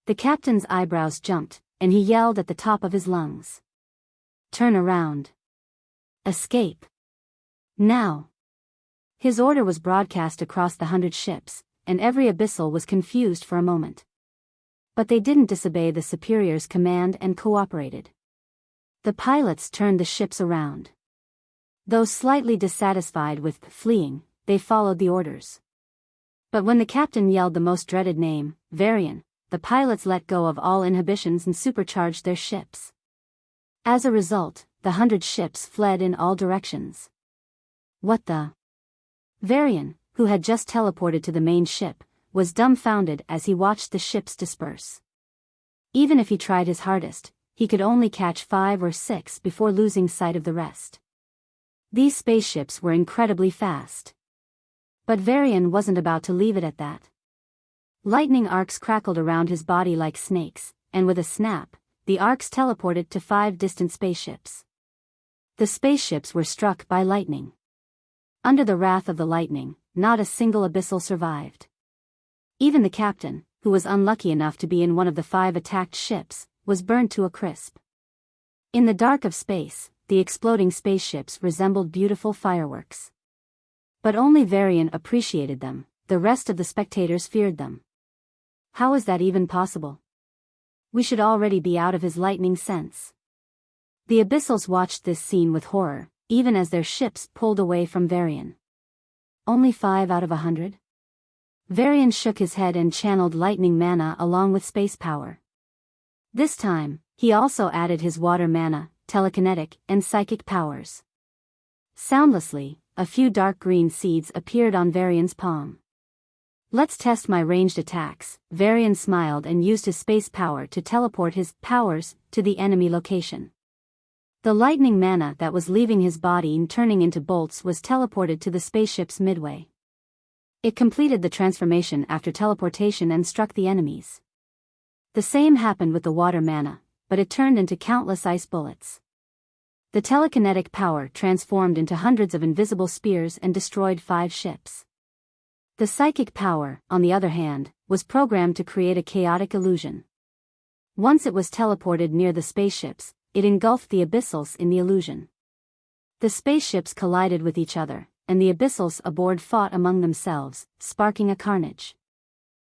The captain's eyebrows jumped, and he yelled at the top of his lungs. Turn around. Escape. Now. His order was broadcast across the 100 ships, and every abyssal was confused for a moment. But they didn't disobey the superior's command and cooperated. The pilots turned the ships around. Though slightly dissatisfied with fleeing, they followed the orders. But when the captain yelled the most dreaded name, Varian, the pilots let go of all inhibitions and supercharged their ships. As a result, the 100 ships fled in all directions. What the? Varian, who had just teleported to the main ship, was dumbfounded as he watched the ships disperse. Even if he tried his hardest, he could only catch 5 or 6 before losing sight of the rest. These spaceships were incredibly fast. But Varian wasn't about to leave it at that. Lightning arcs crackled around his body like snakes, and with a snap, the arcs teleported to 5 distant spaceships. The spaceships were struck by lightning. Under the wrath of the lightning, not a single abyssal survived. Even the captain, who was unlucky enough to be in one of the 5 attacked ships, was burned to a crisp. In the dark of space, the exploding spaceships resembled beautiful fireworks. But only Varian appreciated them, the rest of the spectators feared them. How is that even possible? We should already be out of his lightning sense. The Abyssals watched this scene with horror, even as their ships pulled away from Varian. Only 5 out of 100? Varian shook his head and channeled lightning mana along with space power. This time, he also added his water mana, telekinetic, and psychic powers. Soundlessly, a few dark green seeds appeared on Varian's palm. Let's test my ranged attacks. Varian smiled and used his space power to teleport his powers to the enemy location. The lightning mana that was leaving his body and turning into bolts was teleported to the spaceship's midway. It completed the transformation after teleportation and struck the enemies. The same happened with the water mana, but it turned into countless ice bullets. The telekinetic power transformed into hundreds of invisible spears and destroyed 5 ships. The psychic power, on the other hand, was programmed to create a chaotic illusion. Once it was teleported near the spaceships, it engulfed the Abyssals in the illusion. The spaceships collided with each other, and the Abyssals aboard fought among themselves, sparking a carnage.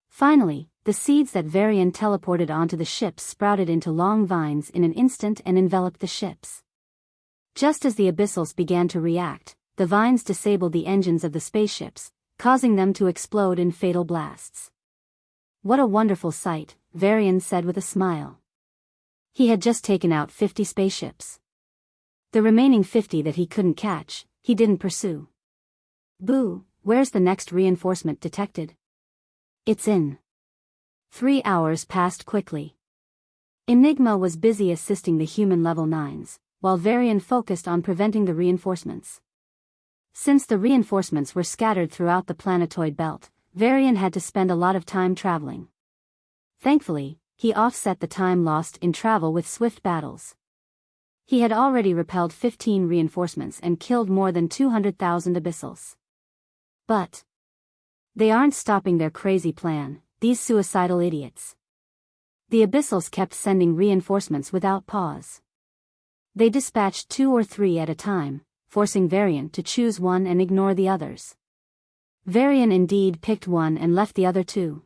Finally, the seeds that Varian teleported onto the ships sprouted into long vines in an instant and enveloped the ships. Just as the Abyssals began to react, the vines disabled the engines of the spaceships, causing them to explode in fatal blasts. What a wonderful sight, Varian said with a smile. He had just taken out 50 spaceships. The remaining 50 that he couldn't catch, he didn't pursue. Boo, where's the next reinforcement detected? It's in. 3 hours passed quickly. Enigma was busy assisting the human level 9s, while Varian focused on preventing the reinforcements. Since the reinforcements were scattered throughout the planetoid belt, Varian had to spend a lot of time traveling. Thankfully, he offset the time lost in travel with swift battles. He had already repelled 15 reinforcements and killed more than 200,000 Abyssals. But they aren't stopping their crazy plan, these suicidal idiots. The Abyssals kept sending reinforcements without pause. They dispatched 2 or 3 at a time, forcing Varian to choose one and ignore the others. Varian indeed picked one and left the other 2.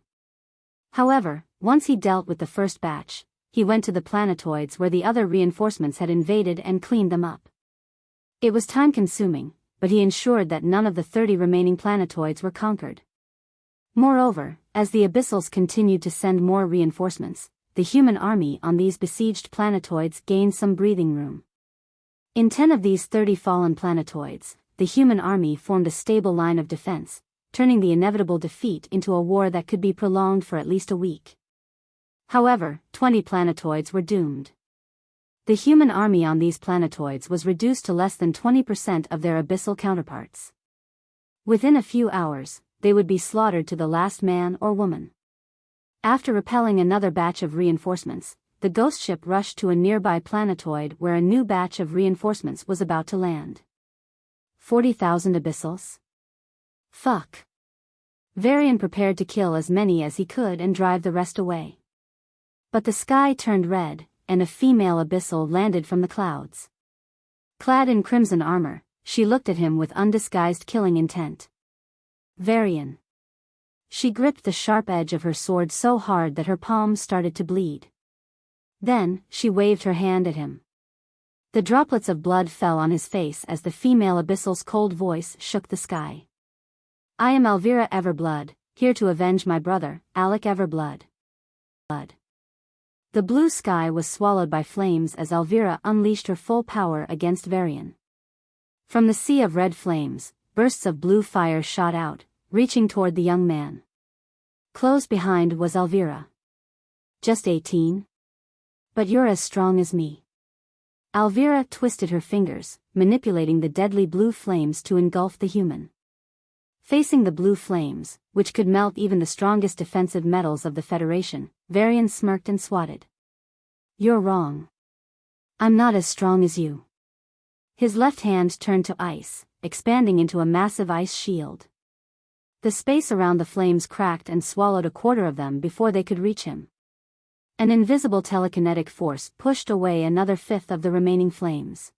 However, once he dealt with the first batch, he went to the planetoids where the other reinforcements had invaded and cleaned them up. It was time-consuming, but he ensured that none of the 30 remaining planetoids were conquered. Moreover, as the Abyssals continued to send more reinforcements, the human army on these besieged planetoids gained some breathing room. In 10 of these 30 fallen planetoids, the human army formed a stable line of defense, turning the inevitable defeat into a war that could be prolonged for at least a week. However, 20 planetoids were doomed. The human army on these planetoids was reduced to less than 20% of their abyssal counterparts. Within a few hours, they would be slaughtered to the last man or woman. After repelling another batch of reinforcements, the ghost ship rushed to a nearby planetoid where a new batch of reinforcements was about to land. 40,000 Abyssals? Fuck. Varian prepared to kill as many as he could and drive the rest away. But the sky turned red, and a female Abyssal landed from the clouds. Clad in crimson armor, she looked at him with undisguised killing intent. Varian. She gripped the sharp edge of her sword so hard that her palms started to bleed. Then, she waved her hand at him. The droplets of blood fell on his face as the female Abyssal's cold voice shook the sky. I am Elvira Everblood, here to avenge my brother, Alec Everblood. The blue sky was swallowed by flames as Elvira unleashed her full power against Varian. From the sea of red flames, bursts of blue fire shot out, reaching toward the young man. Close behind was Elvira. Just 18? But you're as strong as me. Elvira twisted her fingers, manipulating the deadly blue flames to engulf the human. Facing the blue flames, which could melt even the strongest defensive metals of the Federation, Varian smirked and swatted. You're wrong. I'm not as strong as you. His left hand turned to ice, expanding into a massive ice shield. The space around the flames cracked and swallowed a quarter of them before they could reach him. An invisible telekinetic force pushed away another fifth of the remaining flames.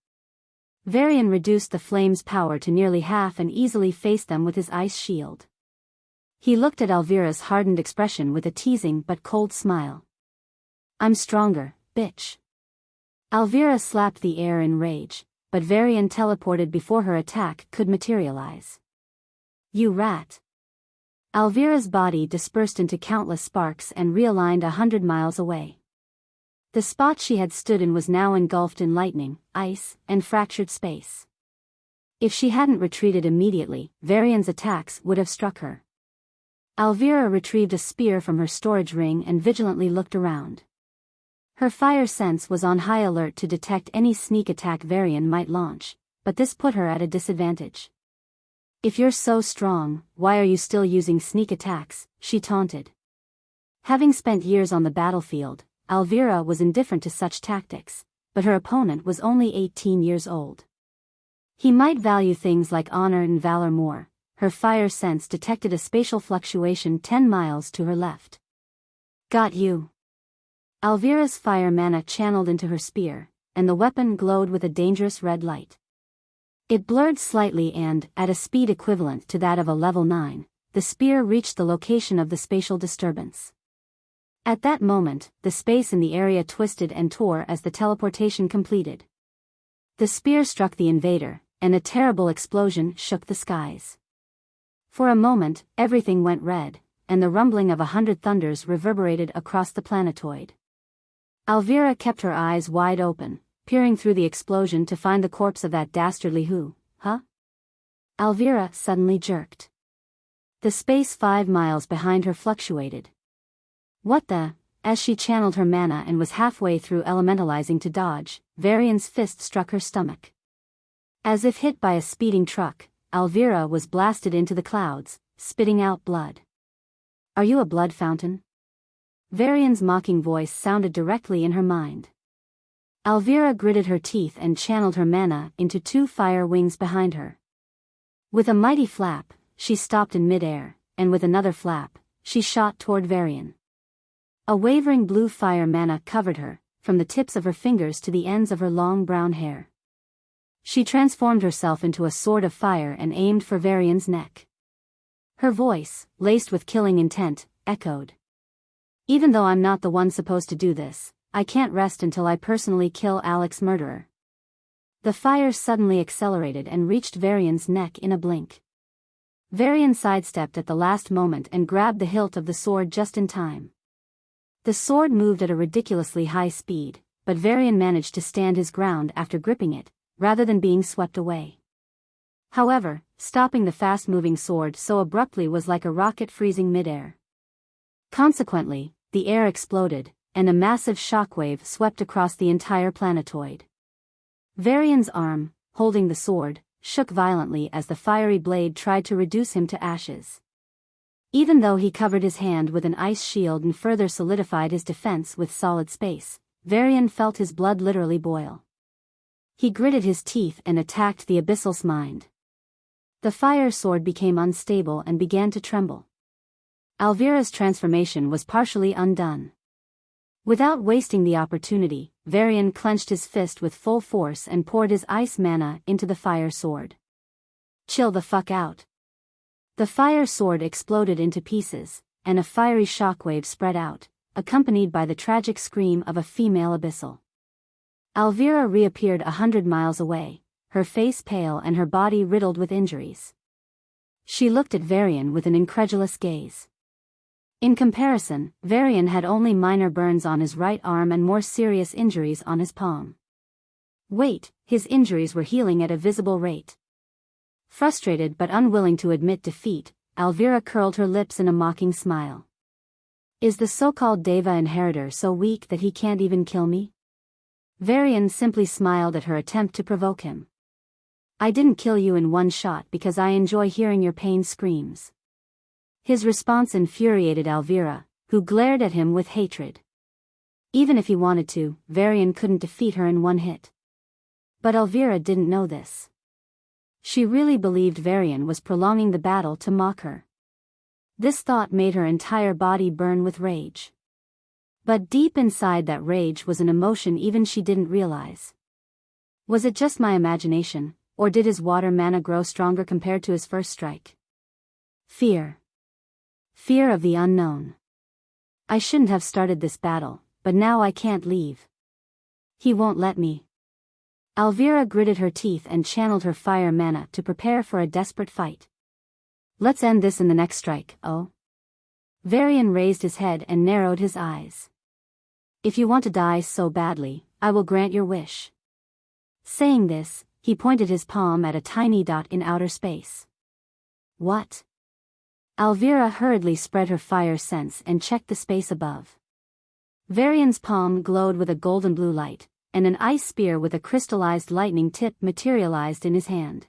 Varian reduced the flames' power to nearly half and easily faced them with his ice shield. He looked at Elvira's hardened expression with a teasing but cold smile. I'm stronger, bitch. Elvira slapped the air in rage, but Varian teleported before her attack could materialize. You rat. Elvira's body dispersed into countless sparks and realigned 100 miles away. The spot she had stood in was now engulfed in lightning, ice, and fractured space. If she hadn't retreated immediately, Varian's attacks would have struck her. Elvira retrieved a spear from her storage ring and vigilantly looked around. Her fire sense was on high alert to detect any sneak attack Varian might launch, but this put her at a disadvantage. If you're so strong, why are you still using sneak attacks? She taunted. Having spent years on the battlefield, Elvira was indifferent to such tactics, but her opponent was only 18 years old. He might value things like honor and valor more. Her fire sense detected a spatial fluctuation 10 miles to her left. Got you. Elvira's fire mana channeled into her spear, and the weapon glowed with a dangerous red light. It blurred slightly and, at a speed equivalent to that of a level 9, the spear reached the location of the spatial disturbance. At that moment, the space in the area twisted and tore as the teleportation completed. The spear struck the invader, and a terrible explosion shook the skies. For a moment, everything went red, and the rumbling of 100 thunders reverberated across the planetoid. Elvira kept her eyes wide open, peering through the explosion to find the corpse of that dastardly who, huh? Elvira suddenly jerked. The space 5 miles behind her fluctuated. What the? As she channeled her mana and was halfway through elementalizing to dodge, Varian's fist struck her stomach. As if hit by a speeding truck, Elvira was blasted into the clouds, spitting out blood. Are you a blood fountain? Varian's mocking voice sounded directly in her mind. Elvira gritted her teeth and channeled her mana into 2 fire wings behind her. With a mighty flap, she stopped in midair, and with another flap, she shot toward Varian. A wavering blue fire mana covered her, from the tips of her fingers to the ends of her long brown hair. She transformed herself into a sword of fire and aimed for Varian's neck. Her voice, laced with killing intent, echoed. Even though I'm not the one supposed to do this, I can't rest until I personally kill Alec's murderer. The fire suddenly accelerated and reached Varian's neck in a blink. Varian sidestepped at the last moment and grabbed the hilt of the sword just in time. The sword moved at a ridiculously high speed, but Varian managed to stand his ground after gripping it, rather than being swept away. However, stopping the fast-moving sword so abruptly was like a rocket freezing midair. Consequently, the air exploded, and a massive shockwave swept across the entire planetoid. Varian's arm, holding the sword, shook violently as the fiery blade tried to reduce him to ashes. Even though he covered his hand with an ice shield and further solidified his defense with solid space, Varian felt his blood literally boil. He gritted his teeth and attacked the Abyssal's mind. The fire sword became unstable and began to tremble. Alvira's transformation was partially undone. Without wasting the opportunity, Varian clenched his fist with full force and poured his ice mana into the fire sword. Chill the fuck out. The fire sword exploded into pieces, and a fiery shockwave spread out, accompanied by the tragic scream of a female abyssal. Alvira reappeared 100 miles away, her face pale and her body riddled with injuries. She looked at Varian with an incredulous gaze. In comparison, Varian had only minor burns on his right arm and more serious injuries on his palm. Wait, his injuries were healing at a visible rate. Frustrated but unwilling to admit defeat, Alvira curled her lips in a mocking smile. Is the so-called Deva inheritor so weak that he can't even kill me? Varian simply smiled at her attempt to provoke him. I didn't kill you in one shot because I enjoy hearing your pain screams. His response infuriated Alvira, who glared at him with hatred. Even if he wanted to, Varian couldn't defeat her in one hit. But Alvira didn't know this. She really believed Varian was prolonging the battle to mock her. This thought made her entire body burn with rage. But deep inside that rage was an emotion even she didn't realize. Was it just my imagination, or did his water mana grow stronger compared to his first strike? Fear. Fear of the unknown. I shouldn't have started this battle, but now I can't leave. He won't let me. Alvira gritted her teeth and channeled her fire mana to prepare for a desperate fight. Let's end this in the next strike, oh? Varian raised his head and narrowed his eyes. If you want to die so badly, I will grant your wish. Saying this, he pointed his palm at a tiny dot in outer space. What? Alvira hurriedly spread her fire sense and checked the space above. Varian's palm glowed with a golden blue light, and an ice spear with a crystallized lightning tip materialized in his hand.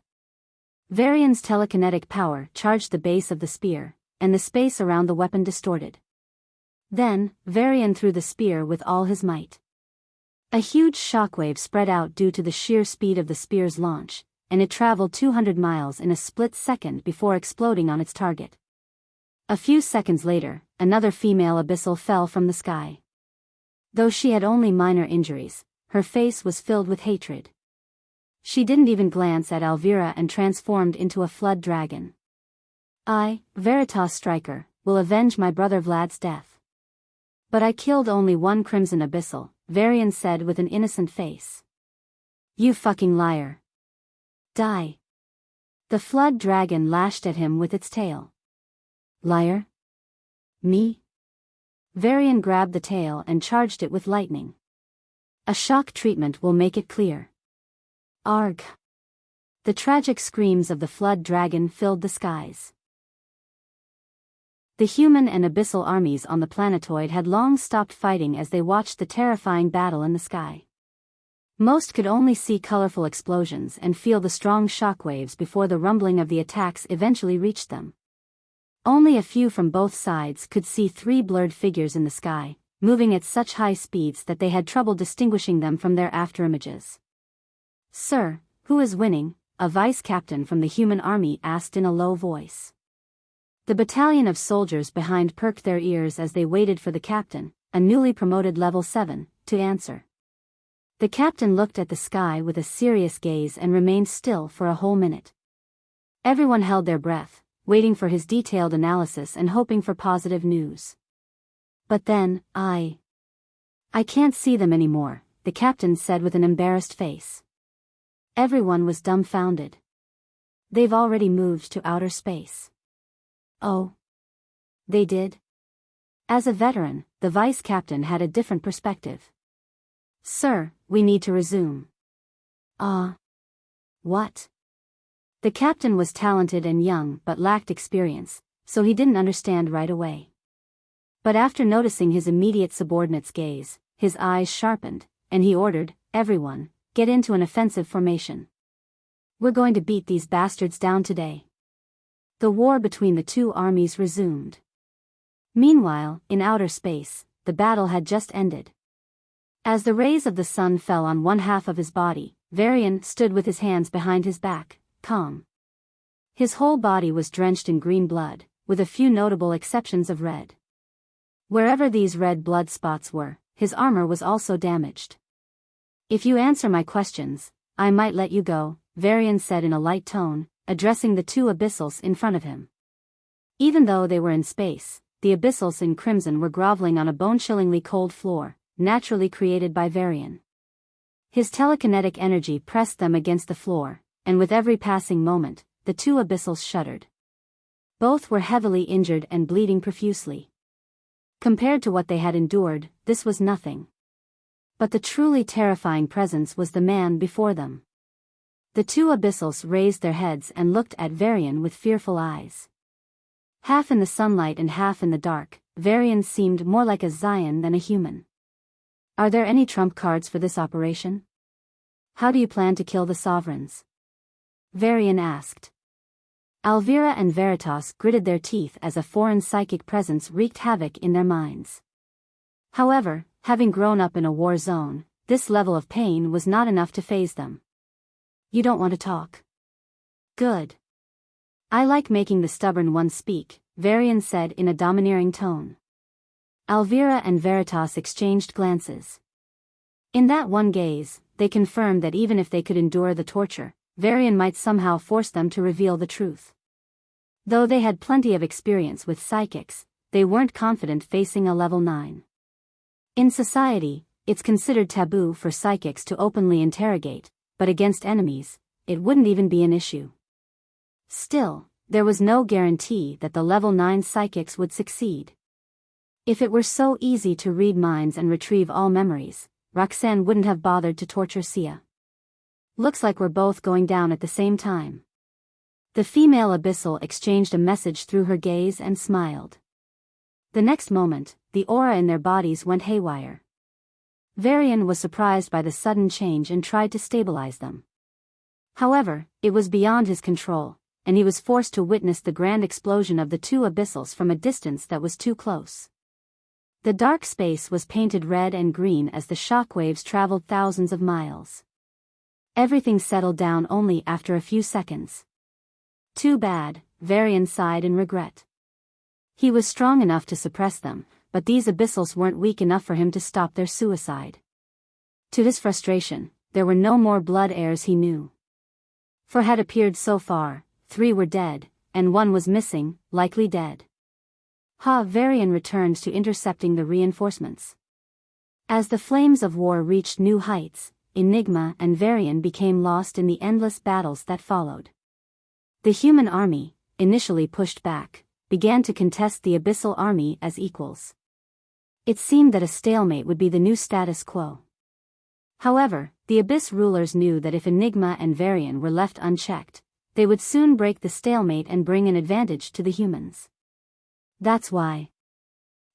Varian's telekinetic power charged the base of the spear, and the space around the weapon distorted. Then, Varian threw the spear with all his might. A huge shockwave spread out due to the sheer speed of the spear's launch, and it traveled 200 miles in a split second before exploding on its target. A few seconds later, another female abyssal fell from the sky. Though she had only minor injuries, her face was filled with hatred. She didn't even glance at Alvira and transformed into a flood dragon. I, Veritas Striker, will avenge my brother Vlad's death. But I killed only one crimson abyssal, Varian said with an innocent face. You fucking liar. Die. The flood dragon lashed at him with its tail. Liar? Me? Varian grabbed the tail and charged it with lightning. A shock treatment will make it clear. Arg. The tragic screams of the flood dragon filled the skies. The human and abyssal armies on the Planetoid had long stopped fighting as they watched the terrifying battle in the sky. Most could only see colorful explosions and feel the strong shockwaves before the rumbling of the attacks eventually reached them. Only a few from both sides could see three blurred figures in the sky, moving at such high speeds that they had trouble distinguishing them from their afterimages. Sir, who is winning? A vice captain from the human army asked in a low voice. The battalion of soldiers behind perked their ears as they waited for the captain, a newly promoted level 7, to answer. The captain looked at the sky with a serious gaze and remained still for a whole minute. Everyone held their breath, waiting for his detailed analysis and hoping for positive news. But then, I can't see them anymore, the captain said with an embarrassed face. Everyone was dumbfounded. They've already moved to outer space. Oh. They did? As a veteran, the vice captain had a different perspective. Sir, we need to resume. What? The captain was talented and young but lacked experience, so he didn't understand right away. But after noticing his immediate subordinate's gaze, his eyes sharpened, and he ordered, everyone, get into an offensive formation. We're going to beat these bastards down today. The war between the two armies resumed. Meanwhile, in outer space, the battle had just ended. As the rays of the sun fell on one half of his body, Varian stood with his hands behind his back, calm. His whole body was drenched in green blood, with a few notable exceptions of red. Wherever these red blood spots were, his armor was also damaged. "If you answer my questions, I might let you go," Varian said in a light tone, addressing the two Abyssals in front of him. Even though they were in space, the Abyssals in crimson were groveling on a bone-chillingly cold floor, naturally created by Varian. His telekinetic energy pressed them against the floor, and with every passing moment, the two Abyssals shuddered. Both were heavily injured and bleeding profusely. Compared to what they had endured, this was nothing. But the truly terrifying presence was the man before them. The two Abyssals raised their heads and looked at Varian with fearful eyes. Half in the sunlight and half in the dark, Varian seemed more like a Zion than a human. "Are there any trump cards for this operation? How do you plan to kill the sovereigns?" Varian asked. Alvira and Veritas gritted their teeth as a foreign psychic presence wreaked havoc in their minds. However, having grown up in a war zone, this level of pain was not enough to faze them. "You don't want to talk? Good. I like making the stubborn ones speak," Varian said in a domineering tone. Alvira and Veritas exchanged glances. In that one gaze, they confirmed that even if they could endure the torture, Varian might somehow force them to reveal the truth. Though they had plenty of experience with psychics, they weren't confident facing a level 9. In society, it's considered taboo for psychics to openly interrogate, but against enemies, it wouldn't even be an issue. Still, there was no guarantee that the level 9 psychics would succeed. If it were so easy to read minds and retrieve all memories, Roxanne wouldn't have bothered to torture Sia. "Looks like we're both going down at the same time." The female Abyssal exchanged a message through her gaze and smiled. The next moment, the aura in their bodies went haywire. Varian was surprised by the sudden change and tried to stabilize them. However, it was beyond his control, and he was forced to witness the grand explosion of the two Abyssals from a distance that was too close. The dark space was painted red and green as the shockwaves traveled thousands of miles. Everything settled down only after a few seconds. "Too bad," Varian sighed in regret. He was strong enough to suppress them, but these Abyssals weren't weak enough for him to stop their suicide. To his frustration, there were no more blood heirs he knew. For had appeared so far, 3 were dead, and 1 was missing, likely dead. Varian returned to intercepting the reinforcements. As the flames of war reached new heights, Enigma and Varian became lost in the endless battles that followed. The human army, initially pushed back, began to contest the Abyssal army as equals. It seemed that a stalemate would be the new status quo. However, the Abyss rulers knew that if Enigma and Varian were left unchecked, they would soon break the stalemate and bring an advantage to the humans. "That's why."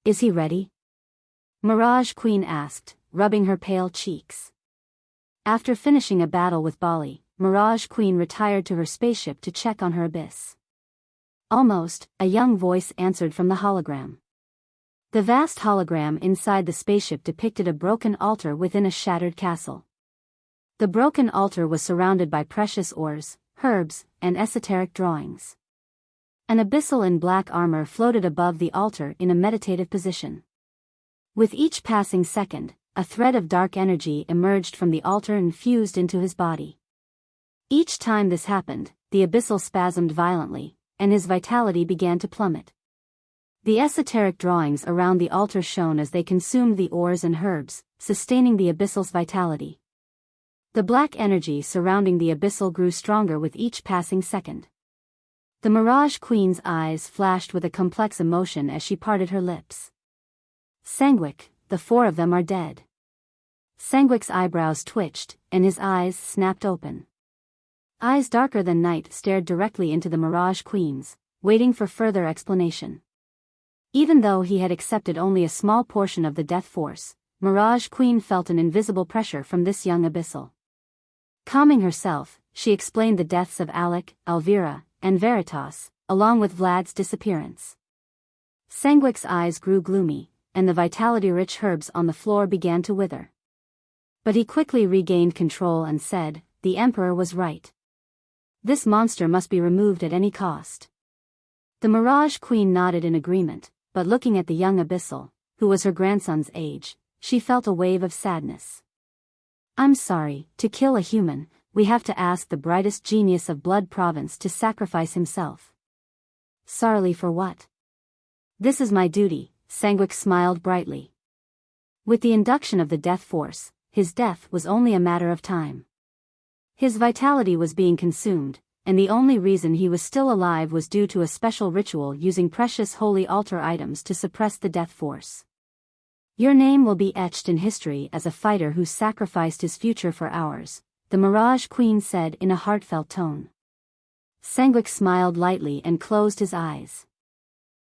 "Is he ready?" Mirage Queen asked, rubbing her pale cheeks. After finishing a battle with Bali, Mirage Queen retired to her spaceship to check on her Abyss. "Almost," a young voice answered from the hologram. The vast hologram inside the spaceship depicted a broken altar within a shattered castle. The broken altar was surrounded by precious ores, herbs, and esoteric drawings. An Abyssal in black armor floated above the altar in a meditative position. With each passing second, a thread of dark energy emerged from the altar and fused into his body. Each time this happened, the Abyssal spasmed violently, and his vitality began to plummet. The esoteric drawings around the altar shone as they consumed the ores and herbs, sustaining the Abyssal's vitality. The black energy surrounding the Abyssal grew stronger with each passing second. The Mirage Queen's eyes flashed with a complex emotion as she parted her lips. "Sanguik, the 4 of them are dead." Sanguik's eyebrows twitched, and his eyes snapped open. Eyes darker than night stared directly into the Mirage Queen's, waiting for further explanation. Even though he had accepted only a small portion of the death force, Mirage Queen felt an invisible pressure from this young Abyssal. Calming herself, she explained the deaths of Alec, Alvira, and Veritas, along with Vlad's disappearance. Sanguik's eyes grew gloomy, and the vitality-rich herbs on the floor began to wither. But he quickly regained control and said, "The Emperor was right. This monster must be removed at any cost." The Mirage Queen nodded in agreement, but looking at the young Abyssal, who was her grandson's age, she felt a wave of sadness. "I'm sorry, to kill a human, we have to ask the brightest genius of Blood Province to sacrifice himself." "Sorry for what?" "This is my duty," Sanguik smiled brightly. With the induction of the death force, his death was only a matter of time. His vitality was being consumed, and the only reason he was still alive was due to a special ritual using precious holy altar items to suppress the death force. "Your name will be etched in history as a fighter who sacrificed his future for ours," the Mirage Queen said in a heartfelt tone. Sanguik smiled lightly and closed his eyes.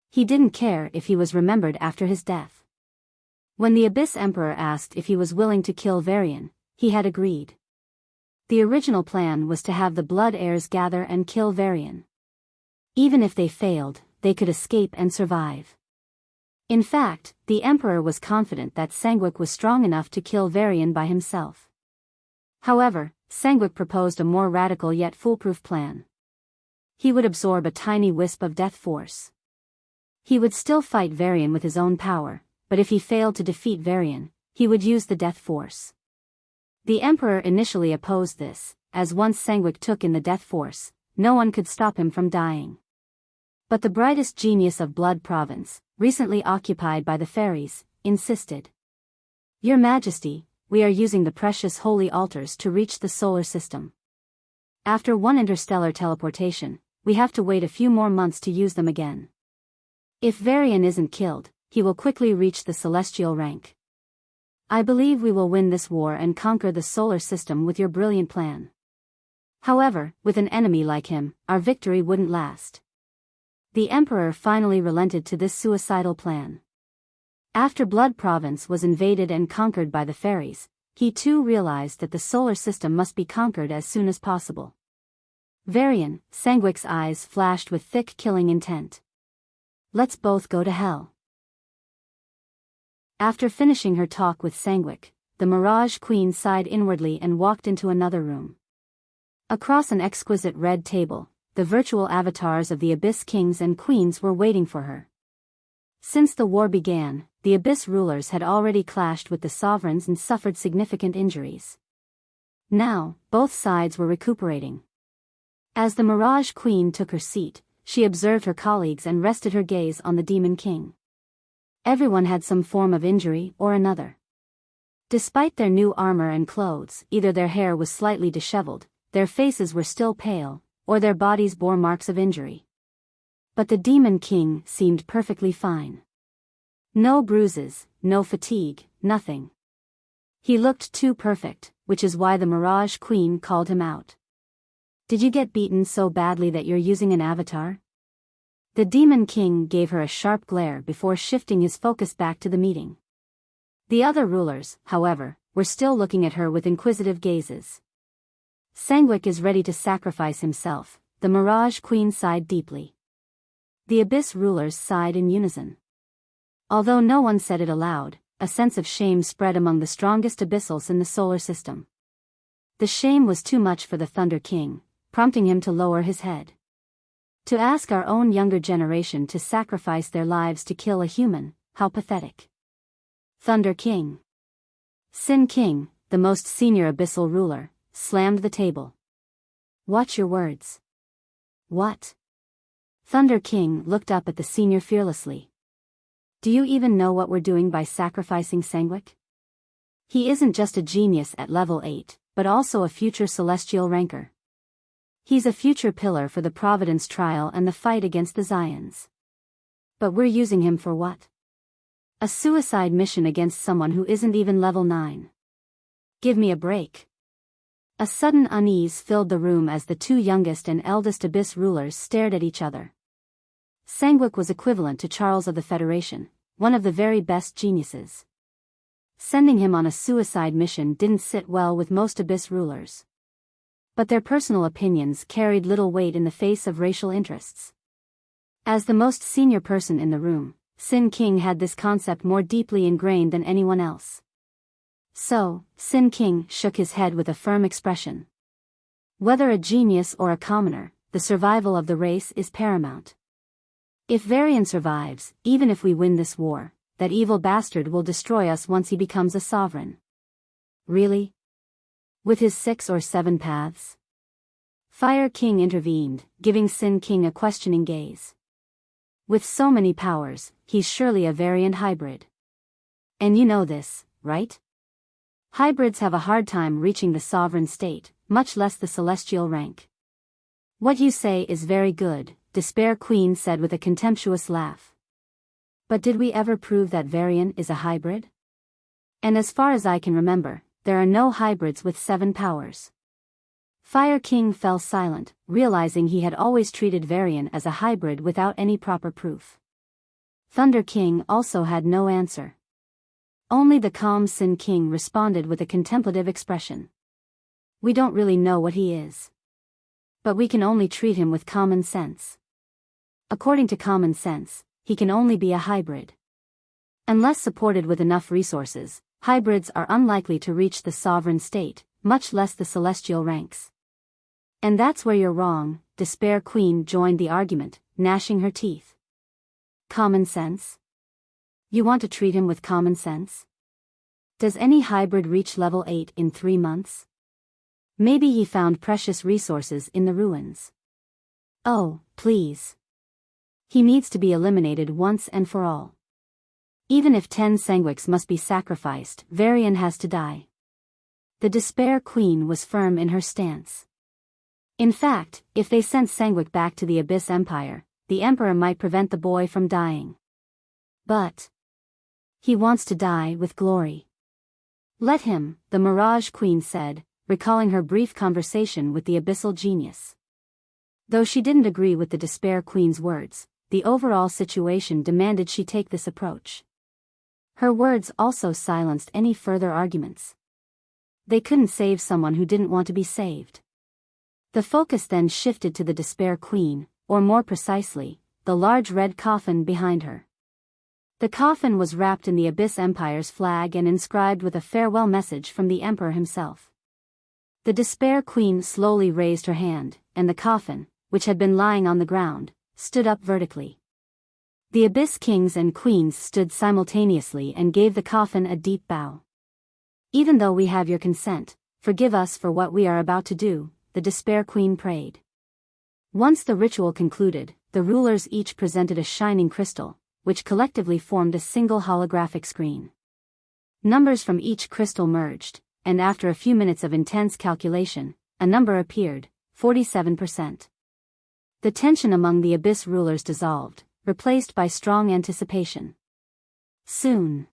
He didn't care if he was remembered after his death. When the Abyss Emperor asked if he was willing to kill Varian, he had agreed. The original plan was to have the Blood Heirs gather and kill Varian. Even if they failed, they could escape and survive. In fact, the Emperor was confident that Sanguik was strong enough to kill Varian by himself. However, Sanguik proposed a more radical yet foolproof plan. He would absorb a tiny wisp of death force. He would still fight Varian with his own power, but if he failed to defeat Varian, he would use the death force. The Emperor initially opposed this, as once Sanguik took in the death force, no one could stop him from dying. But the brightest genius of Blood Province, recently occupied by the fairies, insisted. "Your Majesty, we are using the precious holy altars to reach the solar system. After one interstellar teleportation, we have to wait a few more months to use them again. If Varian isn't killed, he will quickly reach the celestial rank. I believe we will win this war and conquer the solar system with your brilliant plan. However, with an enemy like him, our victory wouldn't last." The Emperor finally relented to this suicidal plan. After Blood Province was invaded and conquered by the fairies, he too realized that the solar system must be conquered as soon as possible. "Varian," Sanguik's eyes flashed with thick killing intent. "Let's both go to hell." After finishing her talk with Sanguik, the Mirage Queen sighed inwardly and walked into another room. Across an exquisite red table, the virtual avatars of the Abyss Kings and Queens were waiting for her. Since the war began, the Abyss rulers had already clashed with the sovereigns and suffered significant injuries. Now, both sides were recuperating. As the Mirage Queen took her seat, she observed her colleagues and rested her gaze on the Demon King. Everyone had some form of injury or another. Despite their new armor and clothes, either their hair was slightly disheveled, their faces were still pale, or their bodies bore marks of injury. But the Demon King seemed perfectly fine. No bruises, no fatigue, nothing. He looked too perfect, which is why the Mirage Queen called him out. "Did you get beaten so badly that you're using an avatar?" The Demon King gave her a sharp glare before shifting his focus back to the meeting. The other rulers, however, were still looking at her with inquisitive gazes. "Sanguik is ready to sacrifice himself," the Mirage Queen sighed deeply. The Abyss rulers sighed in unison. Although no one said it aloud, a sense of shame spread among the strongest Abyssals in the solar system. The shame was too much for the Thunder King, prompting him to lower his head. To ask our own younger generation to sacrifice their lives to kill a human, how pathetic. Thunder King. Sin King, the most senior Abyssal ruler, slammed the table. "Watch your words." "What?" Thunder King looked up at the senior fearlessly. "Do you even know what we're doing by sacrificing Sanguik? He isn't just a genius at level 8, but also a future celestial ranker. He's a future pillar for the Providence trial and the fight against the Zions. But we're using him for what? A suicide mission against someone who isn't even level 9. Give me a break." A sudden unease filled the room as the two youngest and eldest Abyss rulers stared at each other. Sanguik was equivalent to Charles of the Federation, one of the very best geniuses. Sending him on a suicide mission didn't sit well with most Abyss rulers. But their personal opinions carried little weight in the face of racial interests. As the most senior person in the room, Sin King had this concept more deeply ingrained than anyone else. So, Sin King shook his head with a firm expression. Whether a genius or a commoner, the survival of the race is paramount. If Varian survives, even if we win this war, that evil bastard will destroy us once he becomes a sovereign. Really? With his 6 or 7 paths? Fire King intervened, giving Sin King a questioning gaze. With so many powers, he's surely a variant hybrid. And you know this, right? Hybrids have a hard time reaching the sovereign state, much less the celestial rank. What you say is very good, Despair Queen said with a contemptuous laugh. But did we ever prove that Varian is a hybrid? And as far as I can remember, there are no hybrids with 7 powers. Fire King fell silent, realizing he had always treated Varian as a hybrid without any proper proof. Thunder King also had no answer. Only the calm Sin King responded with a contemplative expression. We don't really know what he is. But we can only treat him with common sense. According to common sense, he can only be a hybrid. Unless supported with enough resources, hybrids are unlikely to reach the sovereign state, much less the celestial ranks. And that's where you're wrong, Despair Queen joined the argument, gnashing her teeth. Common sense? You want to treat him with common sense? Does any hybrid reach level 8 in 3 months? Maybe he found precious resources in the ruins. Oh, please. He needs to be eliminated once and for all. Even if 10 Sanguiks must be sacrificed, Varian has to die. The Despair Queen was firm in her stance. In fact, if they sent Sanguik back to the Abyss Empire, the Emperor might prevent the boy from dying. But he wants to die with glory. Let him, the Mirage Queen said, recalling her brief conversation with the Abyssal Genius. Though she didn't agree with the Despair Queen's words, the overall situation demanded she take this approach. Her words also silenced any further arguments. They couldn't save someone who didn't want to be saved. The focus then shifted to the Despair Queen, or more precisely, the large red coffin behind her. The coffin was wrapped in the Abyss Empire's flag and inscribed with a farewell message from the Emperor himself. The Despair Queen slowly raised her hand, and the coffin, which had been lying on the ground, stood up vertically. The Abyss Kings and Queens stood simultaneously and gave the coffin a deep bow. Even though we have your consent, forgive us for what we are about to do, the Despair Queen prayed. Once the ritual concluded, the rulers each presented a shining crystal, which collectively formed a single holographic screen. Numbers from each crystal merged, and after a few minutes of intense calculation, a number appeared, 47%. The tension among the Abyss rulers dissolved, replaced by strong anticipation. Soon.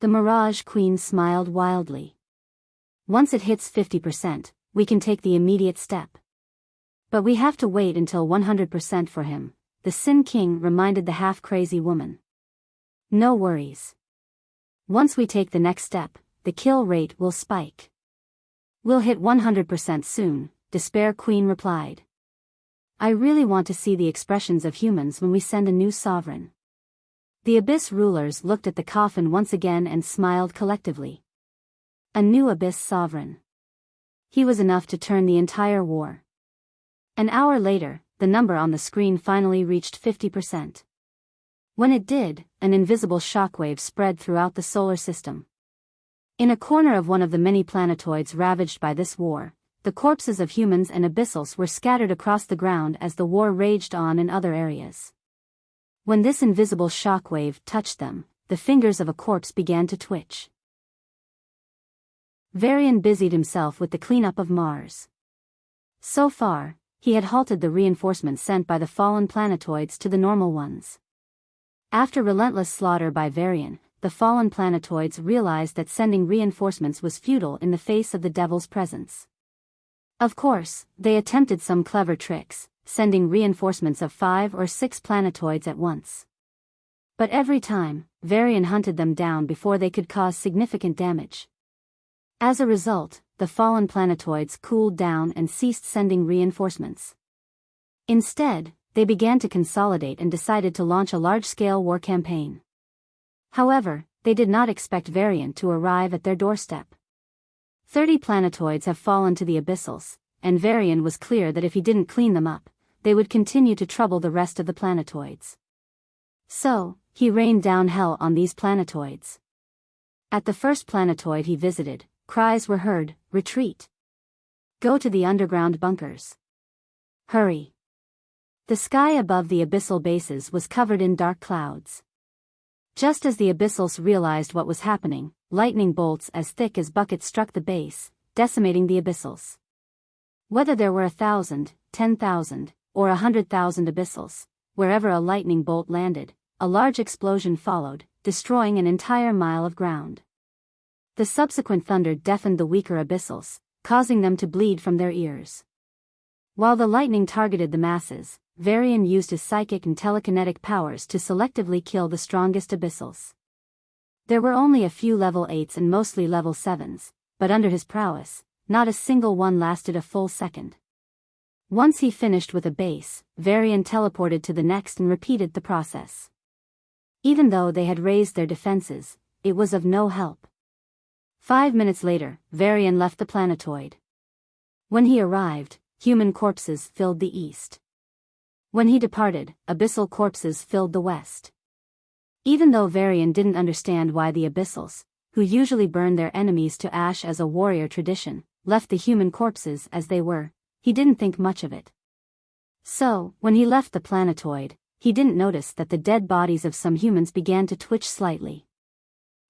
The Mirage Queen smiled wildly. Once it hits 50%, we can take the immediate step. But we have to wait until 100% for him, the Sin King reminded the half-crazy woman. No worries. Once we take the next step, the kill rate will spike. We'll hit 100% soon, Despair Queen replied. I really want to see the expressions of humans when we send a new sovereign. The Abyss rulers looked at the coffin once again and smiled collectively. A new Abyss sovereign. He was enough to turn the entire war. An hour later, the number on the screen finally reached 50%. When it did, an invisible shockwave spread throughout the solar system. In a corner of one of the many planetoids ravaged by this war, the corpses of humans and Abyssals were scattered across the ground as the war raged on in other areas. When this invisible shockwave touched them, the fingers of a corpse began to twitch. Varian busied himself with the cleanup of Mars. So far, he had halted the reinforcements sent by the fallen planetoids to the normal ones. After relentless slaughter by Varian, the fallen planetoids realized that sending reinforcements was futile in the face of the Devil's presence. Of course, they attempted some clever tricks, sending reinforcements of 5 or 6 planetoids at once. But every time, Varian hunted them down before they could cause significant damage. As a result, the fallen planetoids cooled down and ceased sending reinforcements. Instead, they began to consolidate and decided to launch a large-scale war campaign. However, they did not expect Varian to arrive at their doorstep. 30 planetoids have fallen to the Abyssals, and Varian was clear that if he didn't clean them up, they would continue to trouble the rest of the planetoids. So, he rained down hell on these planetoids. At the first planetoid he visited, cries were heard, "Retreat! Go to the underground bunkers! Hurry!" The sky above the abyssal bases was covered in dark clouds. Just as the Abyssals realized what was happening, lightning bolts as thick as buckets struck the base, decimating the Abyssals. Whether there were 1,000, 10,000, or 100,000 Abyssals, wherever a lightning bolt landed, a large explosion followed, destroying an entire mile of ground. The subsequent thunder deafened the weaker Abyssals, causing them to bleed from their ears. While the lightning targeted the masses, Varian used his psychic and telekinetic powers to selectively kill the strongest Abyssals. There were only a few level 8s and mostly level 7s, but under his prowess, not a single one lasted a full second. Once he finished with a base, Varian teleported to the next and repeated the process. Even though they had raised their defenses, it was of no help. 5 minutes later, Varian left the planetoid. When he arrived, human corpses filled the east. When he departed, abyssal corpses filled the west. Even though Varian didn't understand why the Abyssals, who usually burn their enemies to ash as a warrior tradition, left the human corpses as they were, he didn't think much of it. So, when he left the planetoid, he didn't notice that the dead bodies of some humans began to twitch slightly.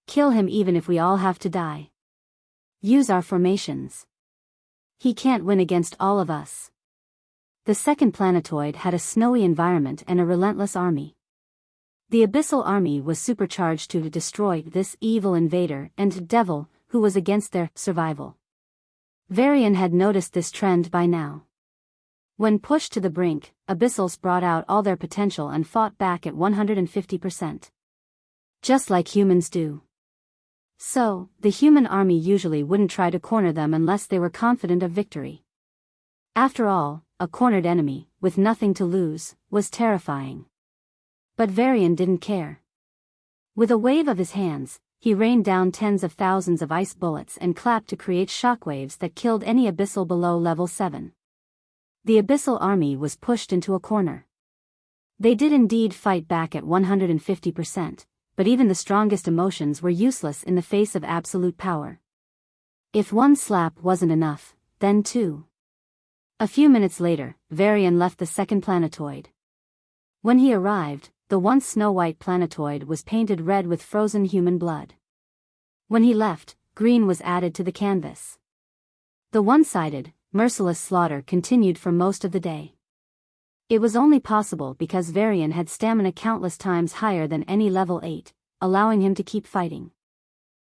Kill him even if we all have to die. Use our formations. He can't win against all of us. The second planetoid had a snowy environment and a relentless army. The Abyssal army was supercharged to destroy this evil invader and devil who was against their survival. Varian had noticed this trend by now. When pushed to the brink, Abyssals brought out all their potential and fought back at 150%. Just like humans do. So, the human army usually wouldn't try to corner them unless they were confident of victory. After all, a cornered enemy, with nothing to lose, was terrifying. But Varian didn't care. With a wave of his hands, he rained down tens of thousands of ice bullets and clapped to create shockwaves that killed any Abyssal below level 7. The Abyssal army was pushed into a corner. They did indeed fight back at 150%, but even the strongest emotions were useless in the face of absolute power. If one slap wasn't enough, then two. A few minutes later, Varian left the second planetoid. When he arrived, the once snow-white planetoid was painted red with frozen human blood. When he left, green was added to the canvas. The one-sided, merciless slaughter continued for most of the day. It was only possible because Varian had stamina countless times higher than any level 8, allowing him to keep fighting.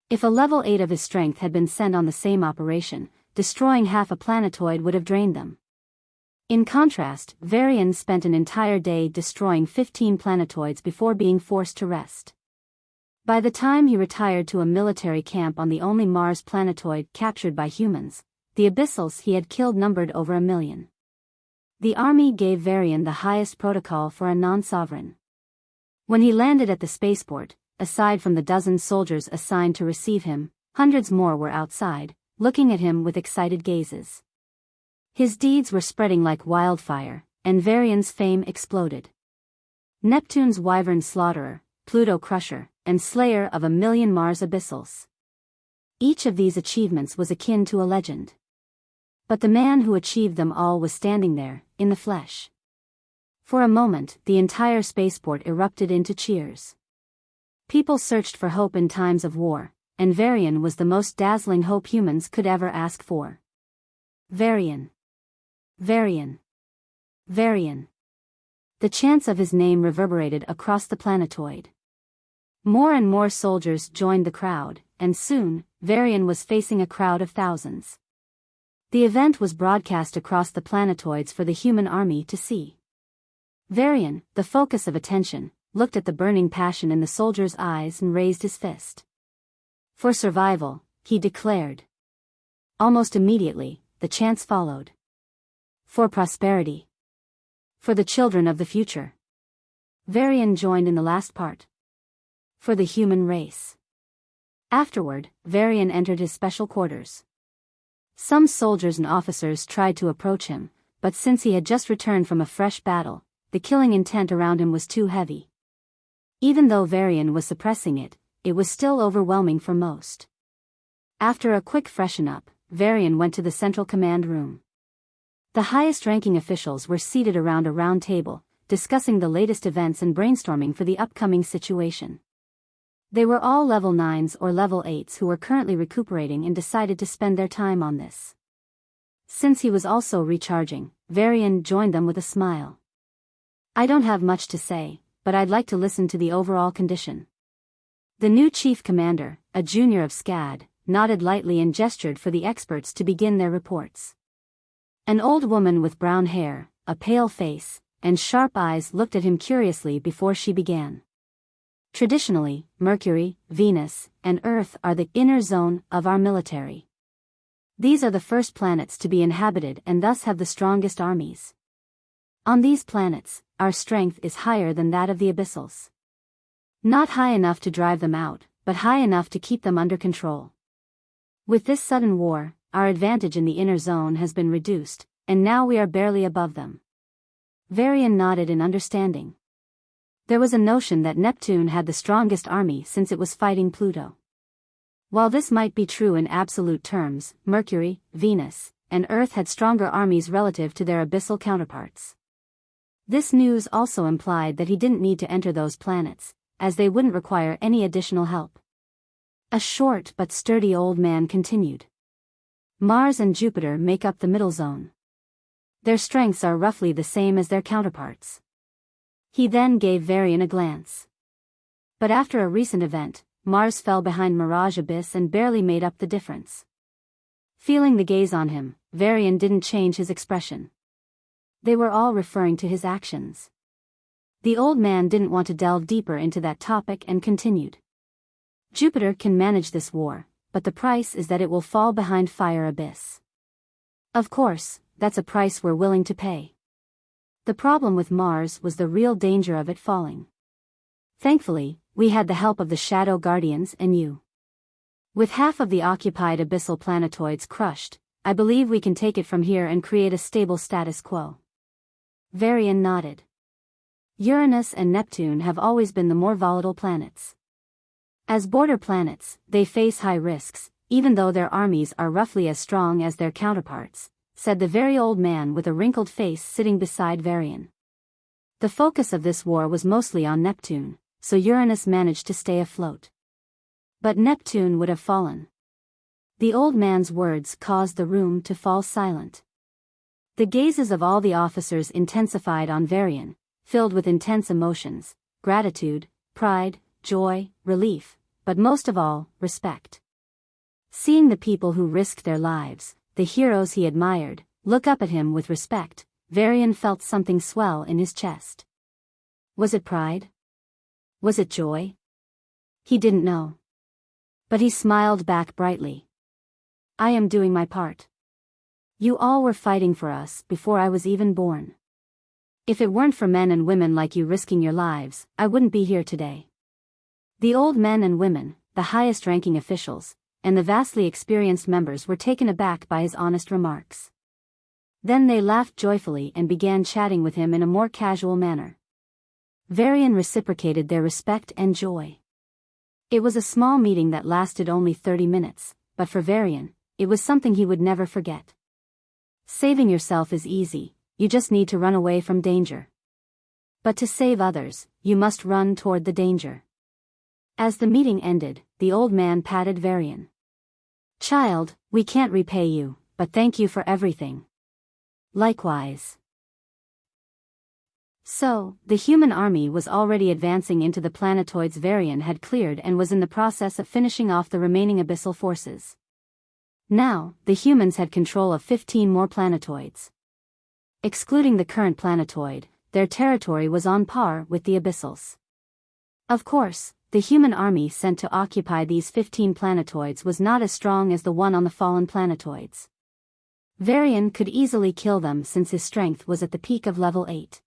If a level 8 of his strength had been sent on the same operation, destroying half a planetoid would have drained them. In contrast, Varian spent an entire day destroying 15 planetoids before being forced to rest. By the time he retired to a military camp on the only Mars planetoid captured by humans, the Abyssals he had killed numbered over 1 million. The army gave Varian the highest protocol for a non-sovereign. When he landed at the spaceport, aside from the dozen soldiers assigned to receive him, hundreds more were outside, looking at him with excited gazes. His deeds were spreading like wildfire, and Varian's fame exploded. Neptune's Wyvern Slaughterer, Pluto Crusher, and Slayer of 1 million Mars Abyssals. Each of these achievements was akin to a legend. But the man who achieved them all was standing there, in the flesh. For a moment, the entire spaceport erupted into cheers. People searched for hope in times of war, and Varian was the most dazzling hope humans could ever ask for. Varian. Varian. Varian. The chants of his name reverberated across the planetoid. More and more soldiers joined the crowd, and soon, Varian was facing a crowd of thousands. The event was broadcast across the planetoids for the human army to see. Varian, the focus of attention, looked at the burning passion in the soldier's eyes and raised his fist. For survival, he declared. Almost immediately, the chants followed. For prosperity. For the children of the future. Varian joined in the last part. For the human race. Afterward, Varian entered his special quarters. Some soldiers and officers tried to approach him, but since he had just returned from a fresh battle, the killing intent around him was too heavy. Even though Varian was suppressing it, it was still overwhelming for most. After a quick freshen up, Varian went to the central command room. The highest-ranking officials were seated around a round table, discussing the latest events and brainstorming for the upcoming situation. They were all level 9s or level 8s who were currently recuperating and decided to spend their time on this. Since he was also recharging, Varian joined them with a smile. I don't have much to say, but I'd like to listen to the overall condition. The new chief commander, a junior of SCAD, nodded lightly and gestured for the experts to begin their reports. An old woman with brown hair, a pale face, and sharp eyes looked at him curiously before she began. Traditionally, Mercury, Venus, and Earth are the inner zone of our military. These are the first planets to be inhabited and thus have the strongest armies. On these planets, our strength is higher than that of the Abyssals. Not high enough to drive them out, but high enough to keep them under control. With this sudden war, our advantage in the inner zone has been reduced, and now we are barely above them. Varian nodded in understanding. There was a notion that Neptune had the strongest army since it was fighting Pluto. While this might be true in absolute terms, Mercury, Venus, and Earth had stronger armies relative to their abyssal counterparts. This news also implied that he didn't need to enter those planets, as they wouldn't require any additional help. A short but sturdy old man continued. Mars and Jupiter make up the middle zone. Their strengths are roughly the same as their counterparts. He then gave Varian a glance. But after a recent event, Mars fell behind Mirage Abyss and barely made up the difference. Feeling the gaze on him, Varian didn't change his expression. They were all referring to his actions. The old man didn't want to delve deeper into that topic and continued. Jupiter can manage this war, but the price is that it will fall behind Fire Abyss. Of course, that's a price we're willing to pay. The problem with Mars was the real danger of it falling. Thankfully, we had the help of the Shadow Guardians and you. With half of the occupied abyssal planetoids crushed, I believe we can take it from here and create a stable status quo. Varian nodded. Uranus and Neptune have always been the more volatile planets. As border planets, they face high risks, even though their armies are roughly as strong as their counterparts, said the very old man with a wrinkled face sitting beside Varian. The focus of this war was mostly on Neptune, so Uranus managed to stay afloat. But Neptune would have fallen. The old man's words caused the room to fall silent. The gazes of all the officers intensified on Varian, filled with intense emotions, gratitude, pride, joy, relief, but most of all, respect. Seeing the people who risked their lives, the heroes he admired, look up at him with respect, Varian felt something swell in his chest. Was it pride? Was it joy? He didn't know. But he smiled back brightly. I am doing my part. You all were fighting for us before I was even born. If it weren't for men and women like you risking your lives, I wouldn't be here today. The old men and women, the highest-ranking officials, and the vastly experienced members were taken aback by his honest remarks. Then they laughed joyfully and began chatting with him in a more casual manner. Varian reciprocated their respect and joy. It was a small meeting that lasted only 30 minutes, but for Varian, it was something he would never forget. Saving yourself is easy, you just need to run away from danger. But to save others, you must run toward the danger. As the meeting ended, the old man patted Varian. Child, we can't repay you, but thank you for everything. Likewise. So, the human army was already advancing into the planetoids Varian had cleared and was in the process of finishing off the remaining abyssal forces. Now, the humans had control of 15 more planetoids. Excluding the current planetoid, their territory was on par with the Abyssals. Of course, the human army sent to occupy these 15 planetoids was not as strong as the one on the fallen planetoids. Varian could easily kill them since his strength was at the peak of level 8.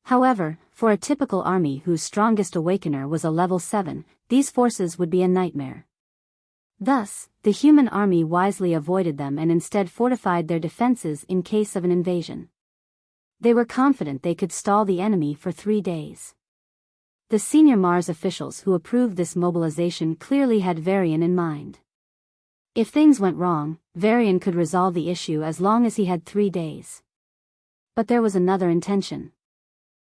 However, for a typical army whose strongest awakener was a level 7, these forces would be a nightmare. Thus, the human army wisely avoided them and instead fortified their defenses in case of an invasion. They were confident they could stall the enemy for 3 days. The senior Mars officials who approved this mobilization clearly had Varian in mind. If things went wrong, Varian could resolve the issue as long as he had 3 days. But there was another intention.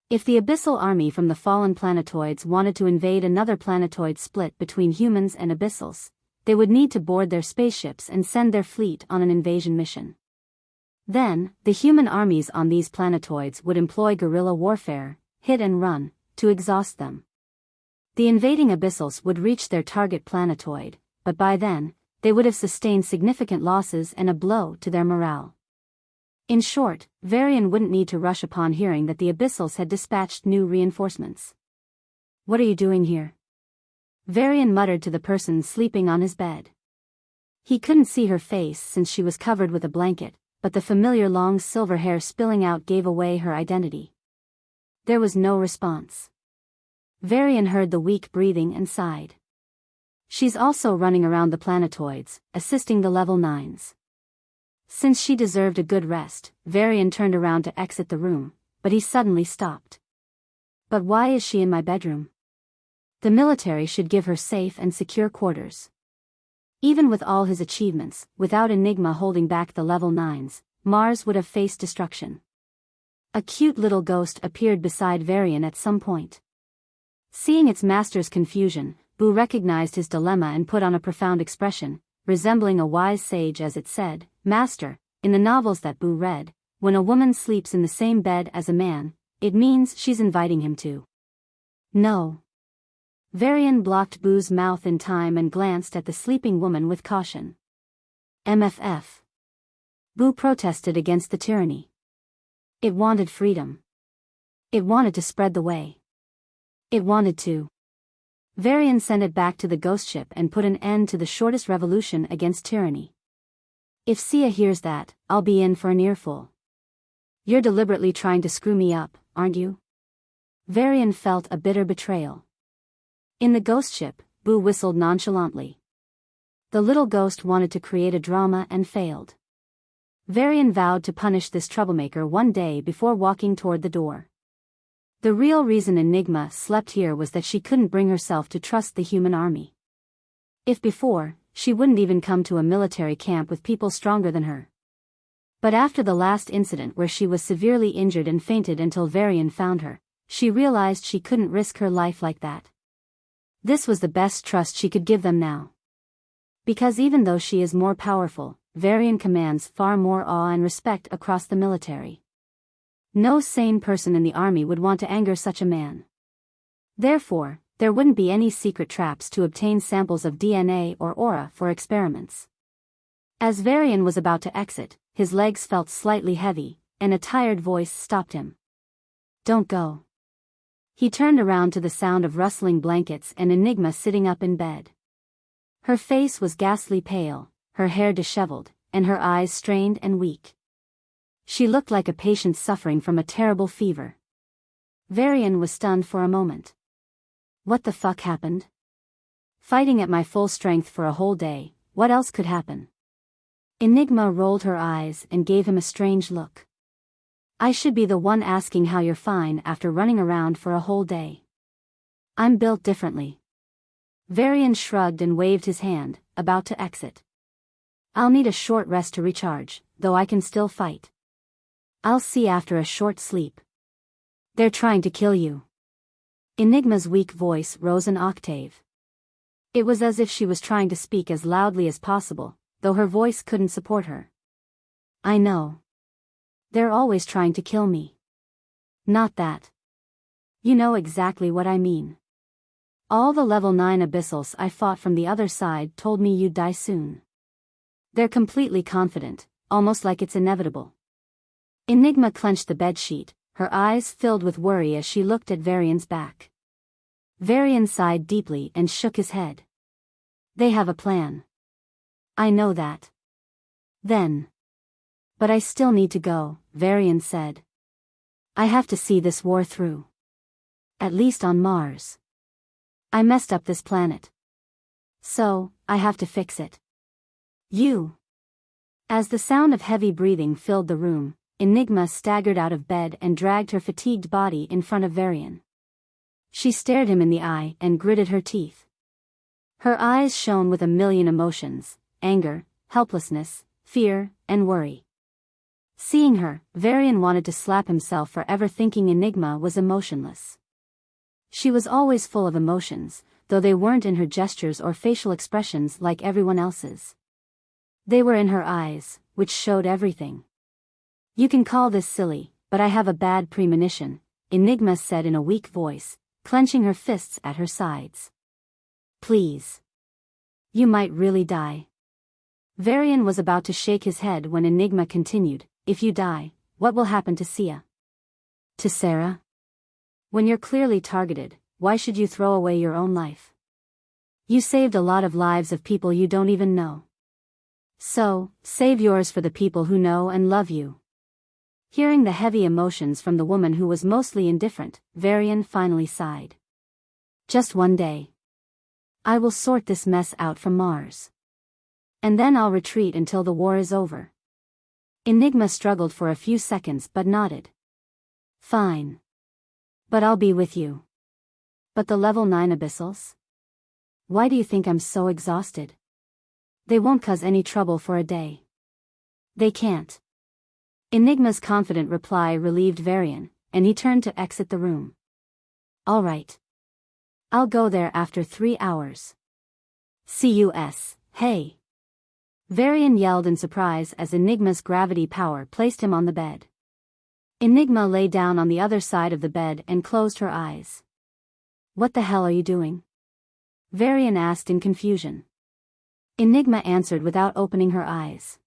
If the Abyssal army from the fallen planetoids wanted to invade another planetoid split between humans and Abyssals, they would need to board their spaceships and send their fleet on an invasion mission. Then, the human armies on these planetoids would employ guerrilla warfare, hit and run, to exhaust them. The invading Abyssals would reach their target planetoid, but by then, they would have sustained significant losses and a blow to their morale. In short, Varian wouldn't need to rush upon hearing that the Abyssals had dispatched new reinforcements. "What are you doing here?" Varian muttered to the person sleeping on his bed. He couldn't see her face since she was covered with a blanket, but the familiar long silver hair spilling out gave away her identity. There was no response. Varian heard the weak breathing and sighed. "She's also running around the planetoids, assisting the level 9s. Since she deserved a good rest, Varian turned around to exit the room, but he suddenly stopped. "But why is she in my bedroom? The military should give her safe and secure quarters." Even with all his achievements, without Enigma holding back the level 9s, Mars would have faced destruction. A cute little ghost appeared beside Varian at some point. Seeing its master's confusion, Boo recognized his dilemma and put on a profound expression, resembling a wise sage as it said, "Master, in the novels that Boo read, when a woman sleeps in the same bed as a man, it means she's inviting him to." "No." Varian blocked Boo's mouth in time and glanced at the sleeping woman with caution. MFF. Boo protested against the tyranny. It wanted freedom. It wanted to spread the way. It wanted to. Varian sent it back to the ghost ship and put an end to the shortest revolution against tyranny. "If Sia hears that, I'll be in for an earful. You're deliberately trying to screw me up, aren't you?" Varian felt a bitter betrayal. In the ghost ship, Boo whistled nonchalantly. The little ghost wanted to create a drama and failed. Varian vowed to punish this troublemaker one day before walking toward the door. The real reason Enigma slept here was that she couldn't bring herself to trust the human army. If before, she wouldn't even come to a military camp with people stronger than her. But after the last incident where she was severely injured and fainted until Varian found her, she realized she couldn't risk her life like that. This was the best trust she could give them now. Because even though she is more powerful, Varian commands far more awe and respect across the military. No sane person in the army would want to anger such a man. Therefore, there wouldn't be any secret traps to obtain samples of DNA or aura for experiments. As Varian was about to exit, his legs felt slightly heavy, and a tired voice stopped him. "Don't go." He turned around to the sound of rustling blankets and Enigma sitting up in bed. Her face was ghastly pale, her hair disheveled, and her eyes strained and weak. She looked like a patient suffering from a terrible fever. Varian was stunned for a moment. What the fuck happened? Fighting at my full strength for a whole day, what else could happen? Enigma rolled her eyes and gave him a strange look. "I should be the one asking how you're fine after running around for a whole day. I'm built differently." Varian shrugged and waved his hand, about to exit. "I'll need a short rest to recharge, though I can still fight. I'll see after a short sleep." "They're trying to kill you." Enigma's weak voice rose an octave. It was as if she was trying to speak as loudly as possible, though her voice couldn't support her. "I know. They're always trying to kill me." "Not that. You know exactly what I mean. All the level 9 Abyssals I fought from the other side told me you'd die soon. They're completely confident, almost like it's inevitable." Enigma clenched the bedsheet, her eyes filled with worry as she looked at Varian's back. Varian sighed deeply and shook his head. "They have a plan. I know that." "Then. But I still need to go," Varian said. I have to see this war through. At least on Mars. I messed up this planet. So, I have to fix it. You. As the sound of heavy breathing filled the room, Enigma staggered out of bed and dragged her fatigued body in front of Varian. She stared him in the eye and gritted her teeth. Her eyes shone with a million emotions: anger, helplessness, fear, and worry. Seeing her, Varian wanted to slap himself for ever thinking Enigma was emotionless. She was always full of emotions, though they weren't in her gestures or facial expressions like everyone else's. They were in her eyes, which showed everything. You can call this silly, but I have a bad premonition, Enigma said in a weak voice, clenching her fists at her sides. Please. You might really die. Varian was about to shake his head when Enigma continued, if you die, what will happen to Sia? To Sarah? When you're clearly targeted, why should you throw away your own life? You saved a lot of lives of people you don't even know. So, save yours for the people who know and love you. Hearing the heavy emotions from the woman who was mostly indifferent, Varian finally sighed. Just one day. I will sort this mess out from Mars. And then I'll retreat until the war is over. Enigma struggled for a few seconds but nodded. Fine. But I'll be with you. But the level 9 Abyssals? Why do you think I'm so exhausted? They won't cause any trouble for a day. They can't. Enigma's confident reply relieved Varian, and he turned to exit the room. All right. I'll go there after 3 hours. CUS, hey. Varian yelled in surprise as Enigma's gravity power placed him on the bed. Enigma lay down on the other side of the bed and closed her eyes. What the hell are you doing? Varian asked in confusion. Enigma answered without opening her eyes.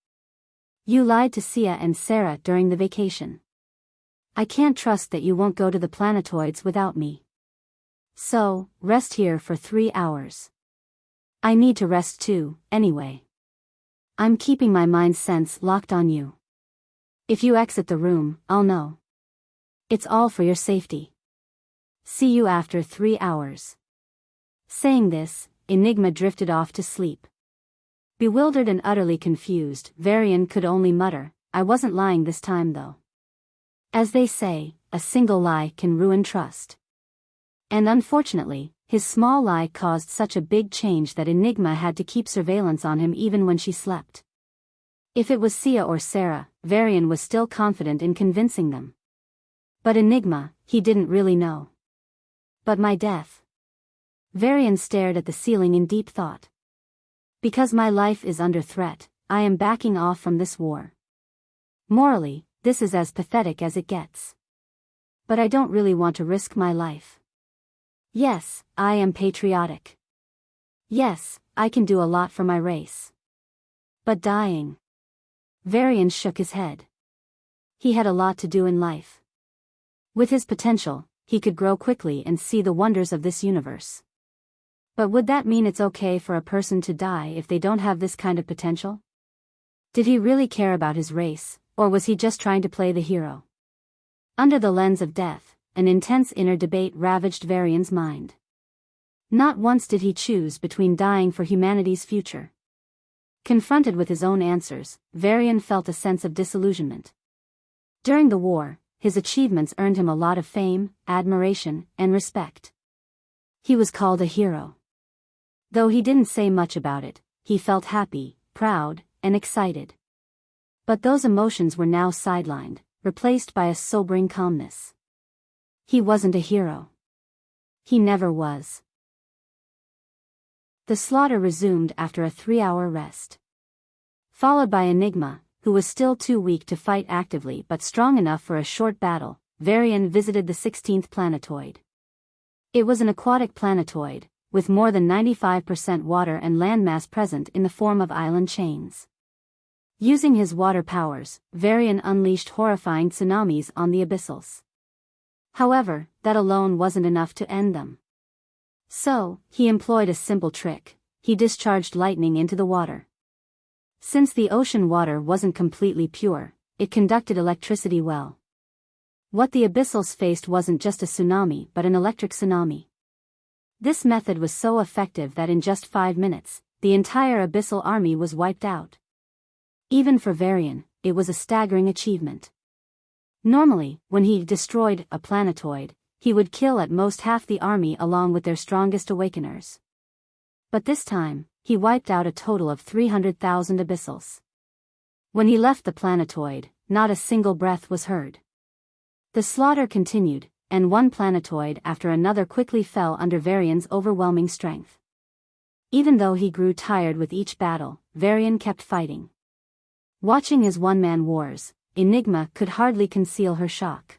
You lied to Sia and Sarah during the vacation. I can't trust that you won't go to the Planetoids without me. So, rest here for 3 hours. I need to rest too, anyway. I'm keeping my mind sense locked on you. If you exit the room, I'll know. It's all for your safety. See you after 3 hours. Saying this, Enigma drifted off to sleep. Bewildered and utterly confused, Varian could only mutter, I wasn't lying this time though. As they say, a single lie can ruin trust. And unfortunately, his small lie caused such a big change that Enigma had to keep surveillance on him even when she slept. If it was Sia or Sarah, Varian was still confident in convincing them. But Enigma, he didn't really know. But my death. Varian stared at the ceiling in deep thought. Because my life is under threat, I am backing off from this war. Morally, this is as pathetic as it gets. But I don't really want to risk my life. Yes, I am patriotic. Yes, I can do a lot for my race. But dying. Varian shook his head. He had a lot to do in life. With his potential, he could grow quickly and see the wonders of this universe. But would that mean it's okay for a person to die if they don't have this kind of potential? Did he really care about his race, or was he just trying to play the hero? Under the lens of death, an intense inner debate ravaged Varian's mind. Not once did he choose between dying for humanity's future. Confronted with his own answers, Varian felt a sense of disillusionment. During the war, his achievements earned him a lot of fame, admiration, and respect. He was called a hero. Though he didn't say much about it, he felt happy, proud, and excited. But those emotions were now sidelined, replaced by a sobering calmness. He wasn't a hero. He never was. The slaughter resumed after a 3-hour rest. Followed by Enigma, who was still too weak to fight actively but strong enough for a short battle, Varian visited the 16th planetoid. It was an aquatic planetoid, with more than 95% water and landmass present in the form of island chains. Using his water powers, Varian unleashed horrifying tsunamis on the Abyssals. However, that alone wasn't enough to end them. So, he employed a simple trick: he discharged lightning into the water. Since the ocean water wasn't completely pure, it conducted electricity well. What the Abyssals faced wasn't just a tsunami but an electric tsunami. This method was so effective that in just 5 minutes, the entire Abyssal army was wiped out. Even for Varian, it was a staggering achievement. Normally, when he destroyed a planetoid, he would kill at most half the army along with their strongest awakeners. But this time, he wiped out a total of 300,000 Abyssals. When he left the planetoid, not a single breath was heard. The slaughter continued, and one planetoid after another quickly fell under Varian's overwhelming strength. Even though he grew tired with each battle, Varian kept fighting. Watching his one-man wars, Enigma could hardly conceal her shock.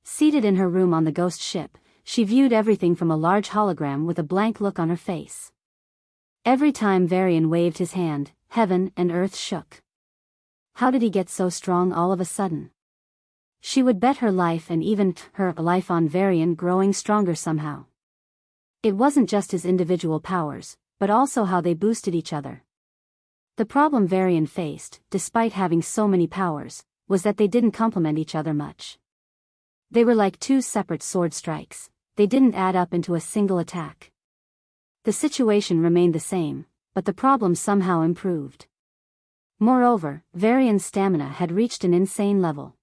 Seated in her room on the ghost ship, she viewed everything from a large hologram with a blank look on her face. Every time Varian waved his hand, heaven and earth shook. How did he get so strong all of a sudden? She would bet her life and even her life on Varian growing stronger somehow. It wasn't just his individual powers, but also how they boosted each other. The problem Varian faced, despite having so many powers, was that they didn't complement each other much. They were like two separate sword strikes, they didn't add up into a single attack. The situation remained the same, but the problem somehow improved. Moreover, Varian's stamina had reached an insane level.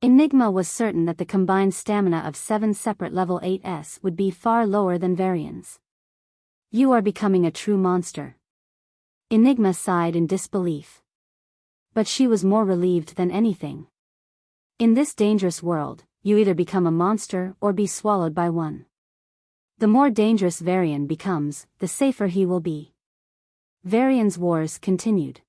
Enigma was certain that the combined stamina of 7 separate level 8s would be far lower than Varian's. You are becoming a true monster. Enigma sighed in disbelief. But she was more relieved than anything. In this dangerous world, you either become a monster or be swallowed by one. The more dangerous Varian becomes, the safer he will be. Varian's wars continued.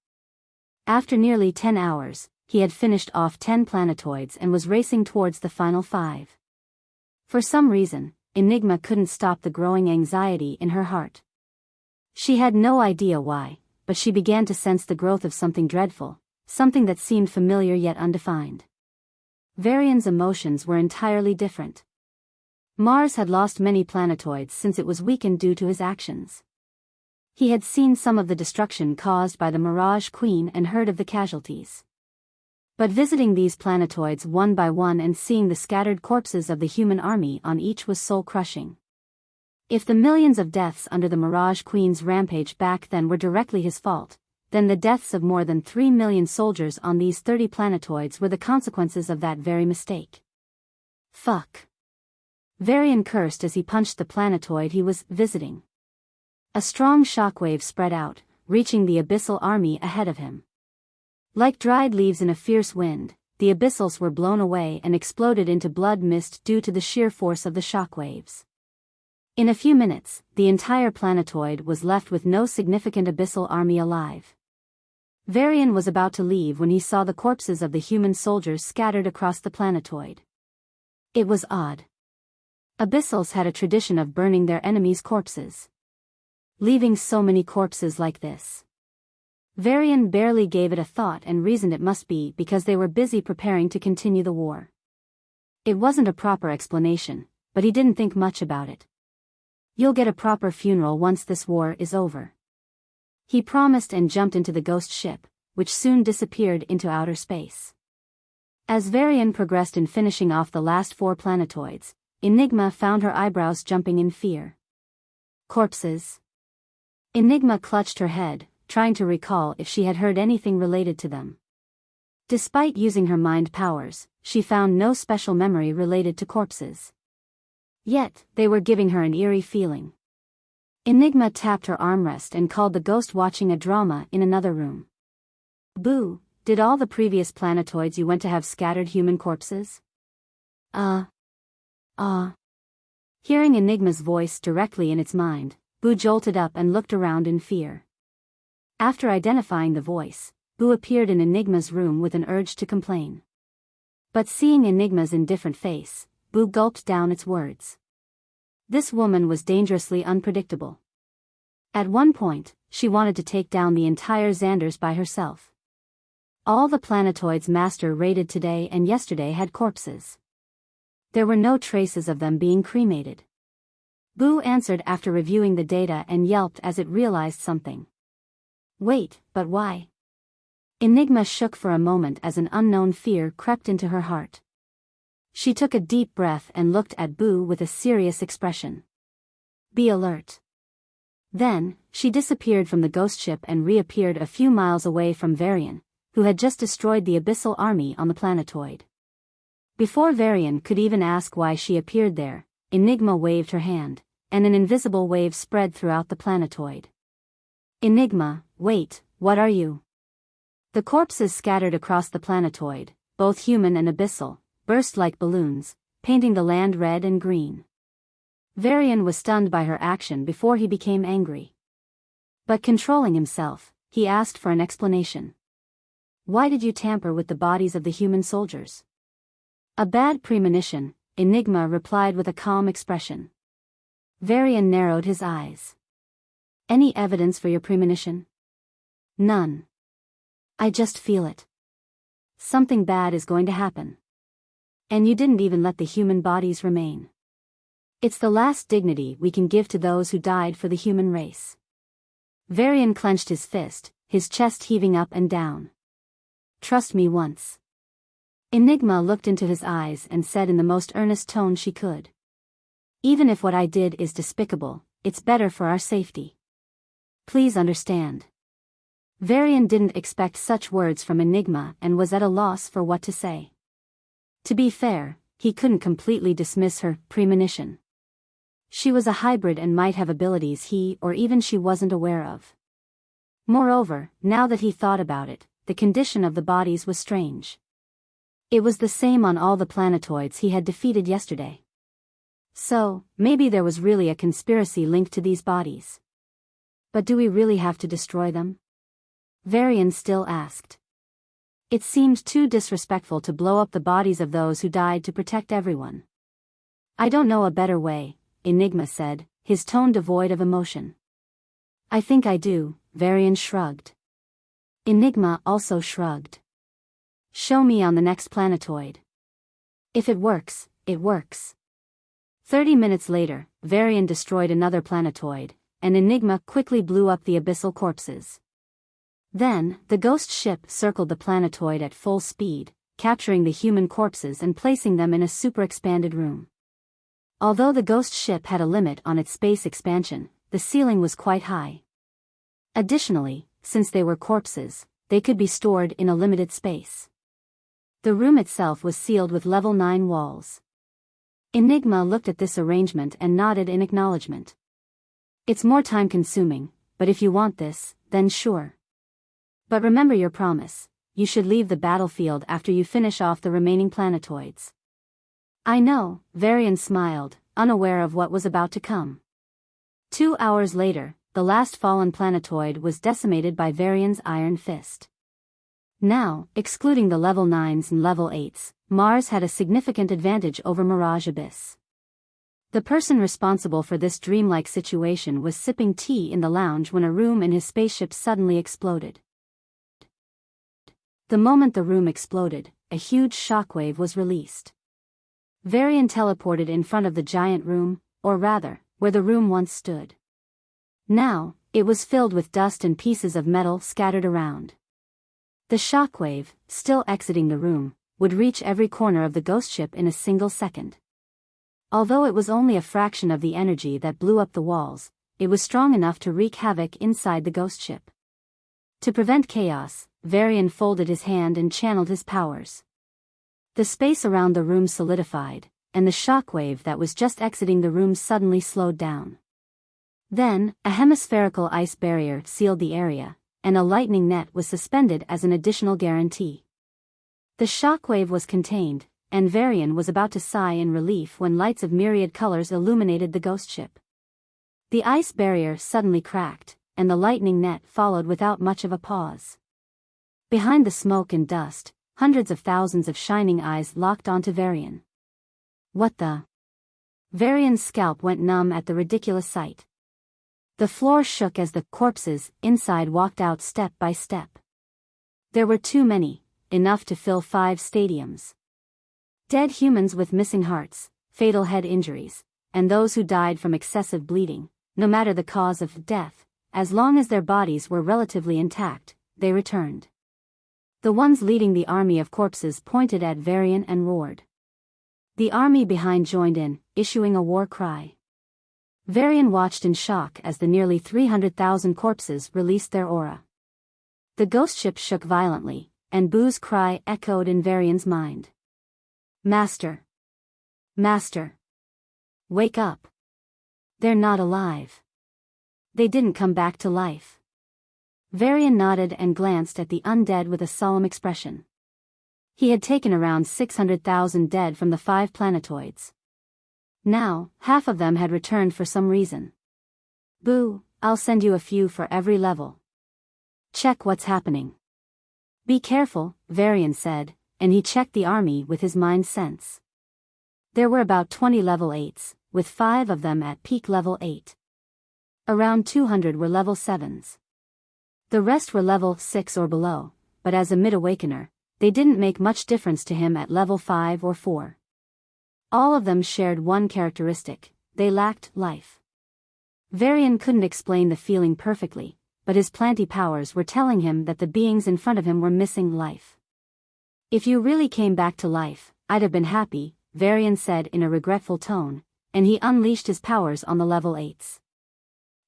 After nearly 10 hours, he had finished off 10 planetoids and was racing towards the final 5. For some reason, Enigma couldn't stop the growing anxiety in her heart. She had no idea why, but she began to sense the growth of something dreadful, something that seemed familiar yet undefined. Varian's emotions were entirely different. Mars had lost many planetoids since it was weakened due to his actions. He had seen some of the destruction caused by the Mirage Queen and heard of the casualties. But visiting these planetoids one by one and seeing the scattered corpses of the human army on each was soul-crushing. If the millions of deaths under the Mirage Queen's rampage back then were directly his fault, then the deaths of more than 3 million soldiers on these 30 planetoids were the consequences of that very mistake. Fuck. Varian cursed as he punched the planetoid he was visiting. A strong shockwave spread out, reaching the Abyssal army ahead of him. Like dried leaves in a fierce wind, the Abyssals were blown away and exploded into blood mist due to the sheer force of the shockwaves. In a few minutes, the entire planetoid was left with no significant Abyssal army alive. Varian was about to leave when he saw the corpses of the human soldiers scattered across the planetoid. It was odd. Abyssals had a tradition of burning their enemies' corpses. Leaving so many corpses like this. Varian barely gave it a thought and reasoned it must be because they were busy preparing to continue the war. It wasn't a proper explanation, but he didn't think much about it. You'll get a proper funeral once this war is over. He promised and jumped into the ghost ship, which soon disappeared into outer space. As Varian progressed in finishing off the last 4 planetoids, Enigma found her eyebrows jumping in fear. Corpses. Enigma clutched her head, trying to recall if she had heard anything related to them. Despite using her mind powers, she found no special memory related to corpses. Yet, they were giving her an eerie feeling. Enigma tapped her armrest and called the ghost watching a drama in another room. Boo, did all the previous planetoids you went to have scattered human corpses? Hearing Enigma's voice directly in its mind, Boo jolted up and looked around in fear. After identifying the voice, Boo appeared in Enigma's room with an urge to complain. But seeing Enigma's indifferent face, Boo gulped down its words. This woman was dangerously unpredictable. At one point, she wanted to take down the entire Xanders by herself. All the planetoids Master raided today and yesterday had corpses. There were no traces of them being cremated. Boo answered after reviewing the data and yelped as it realized something. Wait, but why? Enigma shook for a moment as an unknown fear crept into her heart. She took a deep breath and looked at Boo with a serious expression. Be alert. Then, she disappeared from the ghost ship and reappeared a few miles away from Varian, who had just destroyed the Abyssal army on the Planetoid. Before Varian could even ask why she appeared there, Enigma waved her hand, and an invisible wave spread throughout the Planetoid. Enigma, wait, what are you? The corpses scattered across the Planetoid, both human and abyssal, burst like balloons, painting the land red and green. Varian was stunned by her action before he became angry. But controlling himself, he asked for an explanation. Why did you tamper with the bodies of the human soldiers? A bad premonition, Enigma replied with a calm expression. Varian narrowed his eyes. Any evidence for your premonition? None. I just feel it. Something bad is going to happen. And you didn't even let the human bodies remain. It's the last dignity we can give to those who died for the human race. Varian clenched his fist, his chest heaving up and down. Trust me once. Enigma looked into his eyes and said in the most earnest tone she could. Even if what I did is despicable, it's better for our safety. Please understand. Varian didn't expect such words from Enigma and was at a loss for what to say. To be fair, he couldn't completely dismiss her premonition. She was a hybrid and might have abilities he or even she wasn't aware of. Moreover, now that he thought about it, the condition of the bodies was strange. It was the same on all the planetoids he had defeated yesterday. So, maybe there was really a conspiracy linked to these bodies. But do we really have to destroy them? Varian still asked. It seemed too disrespectful to blow up the bodies of those who died to protect everyone. I don't know a better way, Enigma said, his tone devoid of emotion. I think I do, Varian shrugged. Enigma also shrugged. Show me on the next planetoid. If it works, it works. 30 minutes later, Varian destroyed another planetoid, and Enigma quickly blew up the abyssal corpses. Then, the ghost ship circled the planetoid at full speed, capturing the human corpses and placing them in a super-expanded room. Although the ghost ship had a limit on its space expansion, the ceiling was quite high. Additionally, since they were corpses, they could be stored in a limited space. The room itself was sealed with level 9 walls. Enigma looked at this arrangement and nodded in acknowledgement. It's more time-consuming, but if you want this, then sure. But remember your promise, you should leave the battlefield after you finish off the remaining planetoids. I know, Varian smiled, unaware of what was about to come. 2 hours later, the last fallen planetoid was decimated by Varian's iron fist. Now, excluding the level 9s and level 8s, Mars had a significant advantage over Mirage Abyss. The person responsible for this dreamlike situation was sipping tea in the lounge when a room in his spaceship suddenly exploded. The moment the room exploded, a huge shockwave was released. Varian teleported in front of the giant room, or rather, where the room once stood. Now, it was filled with dust and pieces of metal scattered around. The shockwave, still exiting the room, would reach every corner of the ghost ship in a single second. Although it was only a fraction of the energy that blew up the walls, it was strong enough to wreak havoc inside the ghost ship. To prevent chaos, Varian folded his hand and channeled his powers. The space around the room solidified, and the shockwave that was just exiting the room suddenly slowed down. Then, a hemispherical ice barrier sealed the area, and a lightning net was suspended as an additional guarantee. The shockwave was contained, and Varian was about to sigh in relief when lights of myriad colors illuminated the ghost ship. The ice barrier suddenly cracked, and the lightning net followed without much of a pause. Behind the smoke and dust, hundreds of thousands of shining eyes locked onto Varian. What the? Varian's scalp went numb at the ridiculous sight. The floor shook as the corpses inside walked out step by step. There were too many, enough to fill 5 stadiums. Dead humans with missing hearts, fatal head injuries, and those who died from excessive bleeding, no matter the cause of death, as long as their bodies were relatively intact, they returned. The ones leading the army of corpses pointed at Varian and roared. The army behind joined in, issuing a war cry. Varian watched in shock as the nearly 300,000 corpses released their aura. The ghost ship shook violently, and Boo's cry echoed in Varian's mind. Master! Master! Wake up! They're not alive. They didn't come back to life. Varian nodded and glanced at the undead with a solemn expression. He had taken around 600,000 dead from the 5 planetoids. Now, half of them had returned for some reason. Boo, I'll send you a few for every level. Check what's happening. Be careful, Varian said, and he checked the army with his mind sense. There were about 20 level 8s, with 5 of them at peak level 8. Around 200 were level 7s. The rest were level 6 or below, but as a mid-awakener, they didn't make much difference to him at level 5 or 4. All of them shared one characteristic: they lacked life. Varian couldn't explain the feeling perfectly, but his planty powers were telling him that the beings in front of him were missing life. If you really came back to life, I'd have been happy, Varian said in a regretful tone, and he unleashed his powers on the level 8s.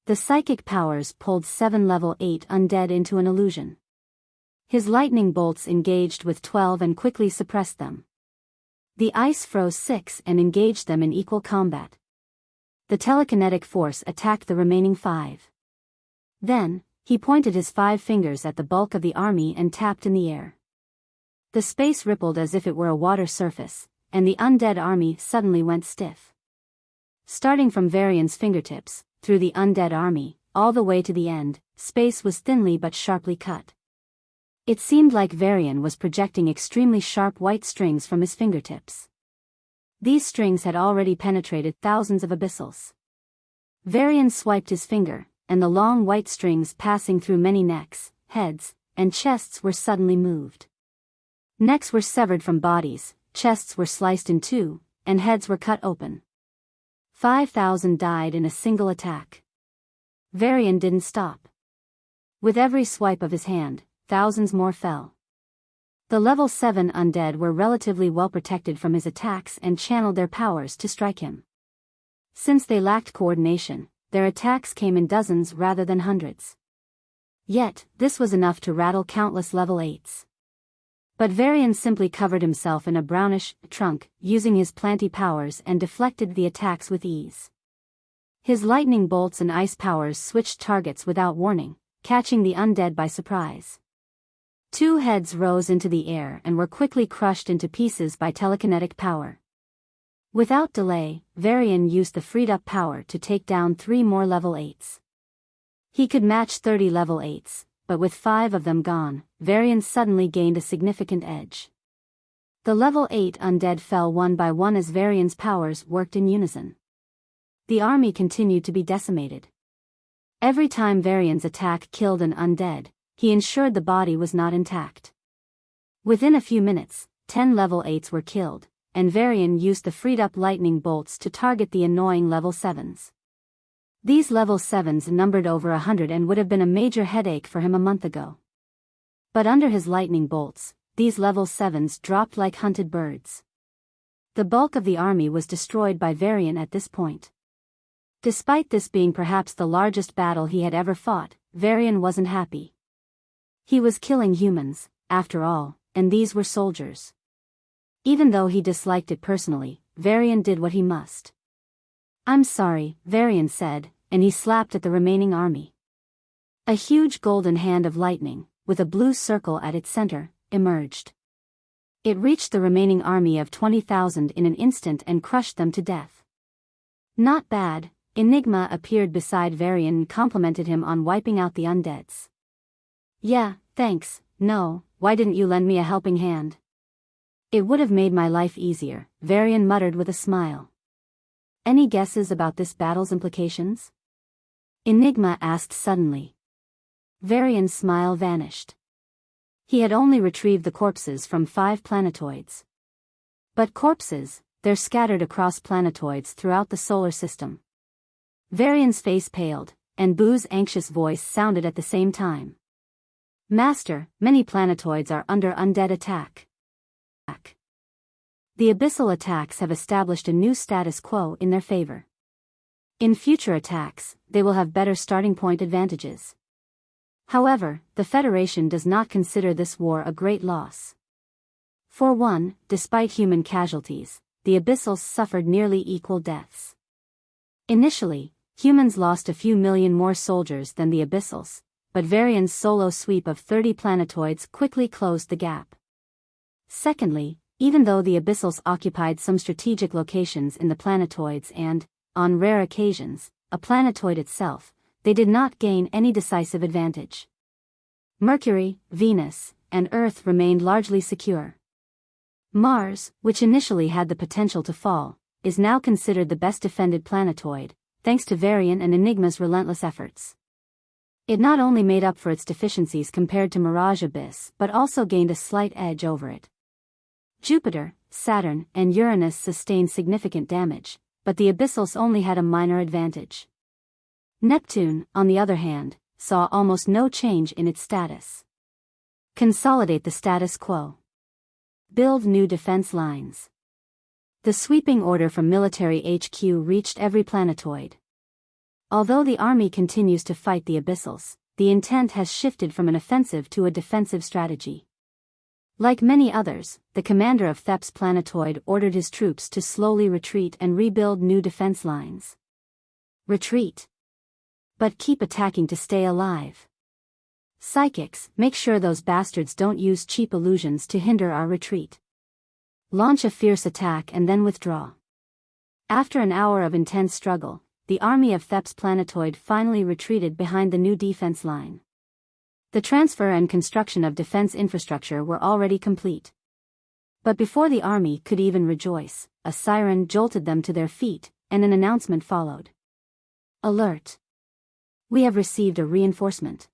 The psychic powers pulled 7 level 8 undead into an illusion. His lightning bolts engaged with 12 and quickly suppressed them. The ice froze 6 and engaged them in equal combat. The telekinetic force attacked the remaining 5. Then, he pointed his 5 fingers at the bulk of the army and tapped in the air. The space rippled as if it were a water surface, and the undead army suddenly went stiff. Starting from Varian's fingertips, through the undead army, all the way to the end, space was thinly but sharply cut. It seemed like Varian was projecting extremely sharp white strings from his fingertips. These strings had already penetrated thousands of abyssals. Varian swiped his finger, and the long white strings passing through many necks, heads, and chests were suddenly moved. Necks were severed from bodies, chests were sliced in two, and heads were cut open. 5,000 died in a single attack. Varian didn't stop. With every swipe of his hand, thousands more fell. The level 7 undead were relatively well protected from his attacks and channeled their powers to strike him. Since they lacked coordination, their attacks came in dozens rather than hundreds. Yet, this was enough to rattle countless level 8s. But Varian simply covered himself in a brownish trunk, using his planty powers, and deflected the attacks with ease. His lightning bolts and ice powers switched targets without warning, catching the undead by surprise. 2 heads rose into the air and were quickly crushed into pieces by telekinetic power. Without delay, Varian used the freed-up power to take down 3 more level 8s. He could match 30 level 8s, but with 5 of them gone, Varian suddenly gained a significant edge. The level 8 undead fell one by one as Varian's powers worked in unison. The army continued to be decimated. Every time Varian's attack killed an undead, he ensured the body was not intact. Within a few minutes, 10 level 8s were killed, and Varian used the freed-up lightning bolts to target the annoying level 7s. These level 7s numbered over 100 and would have been a major headache for him a month ago. But under his lightning bolts, these level 7s dropped like hunted birds. The bulk of the army was destroyed by Varian at this point. Despite this being perhaps the largest battle he had ever fought, Varian wasn't happy. He was killing humans, after all, and these were soldiers. Even though he disliked it personally, Varian did what he must. "I'm sorry," Varian said, and he slapped at the remaining army. A huge golden hand of lightning, with a blue circle at its center, emerged. It reached the remaining army of 20,000 in an instant and crushed them to death. Not bad. Enigma appeared beside Varian and complimented him on wiping out the undeads. "Yeah, thanks. No, why didn't you lend me a helping hand?" "It would have made my life easier," Varian muttered with a smile. "Any guesses about this battle's implications?" Enigma asked suddenly. Varian's smile vanished. He had only retrieved the corpses from 5 planetoids. But corpses, they're scattered across planetoids throughout the solar system. Varian's face paled, and Boo's anxious voice sounded at the same time. "Master, many planetoids are under undead attack." The abyssal attacks have established a new status quo in their favor. In future attacks, they will have better starting point advantages. However, the Federation does not consider this war a great loss. For one, despite human casualties, the Abyssals suffered nearly equal deaths. Initially, humans lost a few million more soldiers than the Abyssals, but Varian's solo sweep of 30 planetoids quickly closed the gap. Secondly, even though the Abyssals occupied some strategic locations in the planetoids and, on rare occasions, a planetoid itself, they did not gain any decisive advantage. Mercury, Venus, and Earth remained largely secure. Mars, which initially had the potential to fall, is now considered the best defended planetoid, thanks to Varian and Enigma's relentless efforts. It not only made up for its deficiencies compared to Mirage Abyss but also gained a slight edge over it. Jupiter, Saturn, and Uranus sustained significant damage, but the Abyssals only had a minor advantage. Neptune, on the other hand, saw almost no change in its status. Consolidate the status quo. Build new defense lines. The sweeping order from military HQ reached every planetoid. Although the army continues to fight the Abyssals, the intent has shifted from an offensive to a defensive strategy. Like many others, the commander of Thep's planetoid ordered his troops to slowly retreat and rebuild new defense lines. Retreat. But keep attacking to stay alive. Psychics, make sure those bastards don't use cheap illusions to hinder our retreat. Launch a fierce attack and then withdraw. After an hour of intense struggle, the army of Thep's planetoid finally retreated behind the new defense line. The transfer and construction of defense infrastructure were already complete. But before the army could even rejoice, a siren jolted them to their feet, and an announcement followed. Alert! We have received a reinforcement.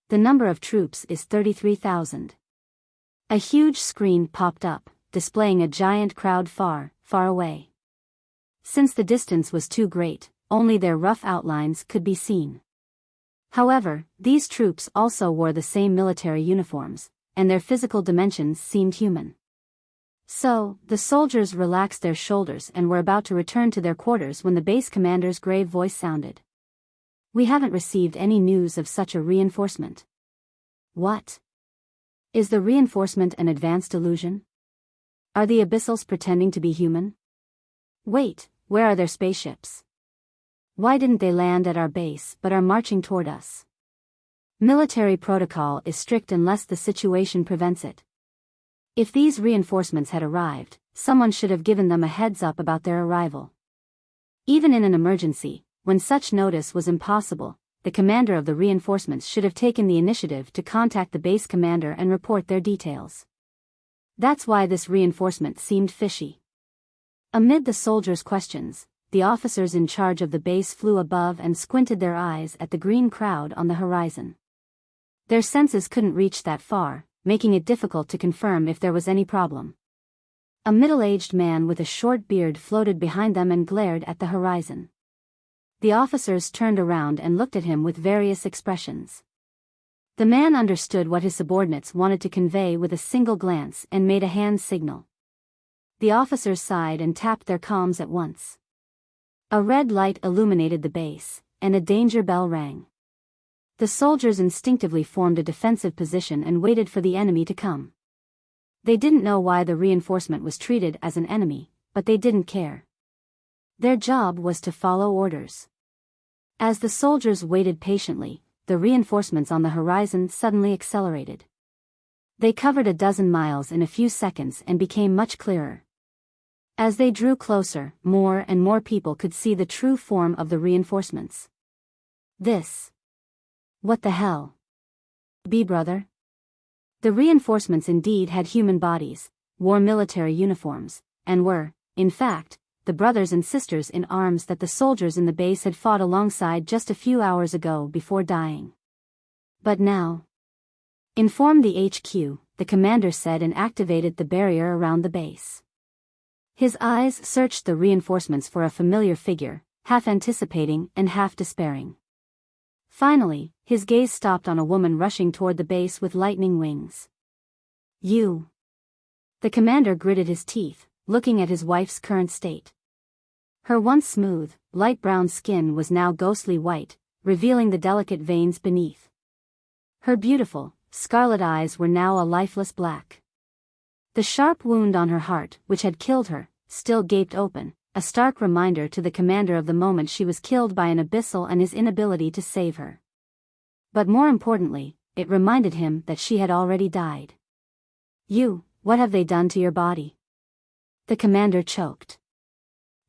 The number of troops is 33,000. A huge screen popped up, displaying a giant crowd far, far away. Since the distance was too great, only their rough outlines could be seen. However, these troops also wore the same military uniforms, and their physical dimensions seemed human. So, the soldiers relaxed their shoulders and were about to return to their quarters when the base commander's grave voice sounded. We haven't received any news of such a reinforcement. What? Is the reinforcement an advanced illusion? Are the Abyssals pretending to be human? Wait, where are their spaceships? Why didn't they land at our base but are marching toward us? Military protocol is strict unless the situation prevents it. If these reinforcements had arrived, someone should have given them a heads up about their arrival. Even in an emergency, when such notice was impossible, the commander of the reinforcements should have taken the initiative to contact the base commander and report their details. That's why this reinforcement seemed fishy. Amid the soldiers' questions, the officers in charge of the base flew above and squinted their eyes at the green crowd on the horizon. Their senses couldn't reach that far, making it difficult to confirm if there was any problem. A middle-aged man with a short beard floated behind them and glared at the horizon. The officers turned around and looked at him with various expressions. The man understood what his subordinates wanted to convey with a single glance and made a hand signal. The officers sighed and tapped their comms at once. A red light illuminated the base, and a danger bell rang. The soldiers instinctively formed a defensive position and waited for the enemy to come. They didn't know why the reinforcement was treated as an enemy, but they didn't care. Their job was to follow orders. As the soldiers waited patiently, the reinforcements on the horizon suddenly accelerated. They covered a dozen miles in a few seconds and became much clearer. As they drew closer, more and more people could see the true form of the reinforcements. This. What the hell? Brother? The reinforcements indeed had human bodies, wore military uniforms, and were, in fact, the brothers and sisters in arms that the soldiers in the base had fought alongside just a few hours ago before dying. But now. Inform the HQ, the commander said, and activated the barrier around the base. His eyes searched the reinforcements for a familiar figure, half anticipating and half despairing. Finally, his gaze stopped on a woman rushing toward the base with lightning wings. You. The commander gritted his teeth, looking at his wife's current state. Her once smooth, light brown skin was now ghostly white, revealing the delicate veins beneath. Her beautiful, scarlet eyes were now a lifeless black. The sharp wound on her heart, which had killed her, still gaped open, a stark reminder to the commander of the moment she was killed by an abyssal and his inability to save her. But more importantly, it reminded him that she had already died. What have they done to your body? The commander choked.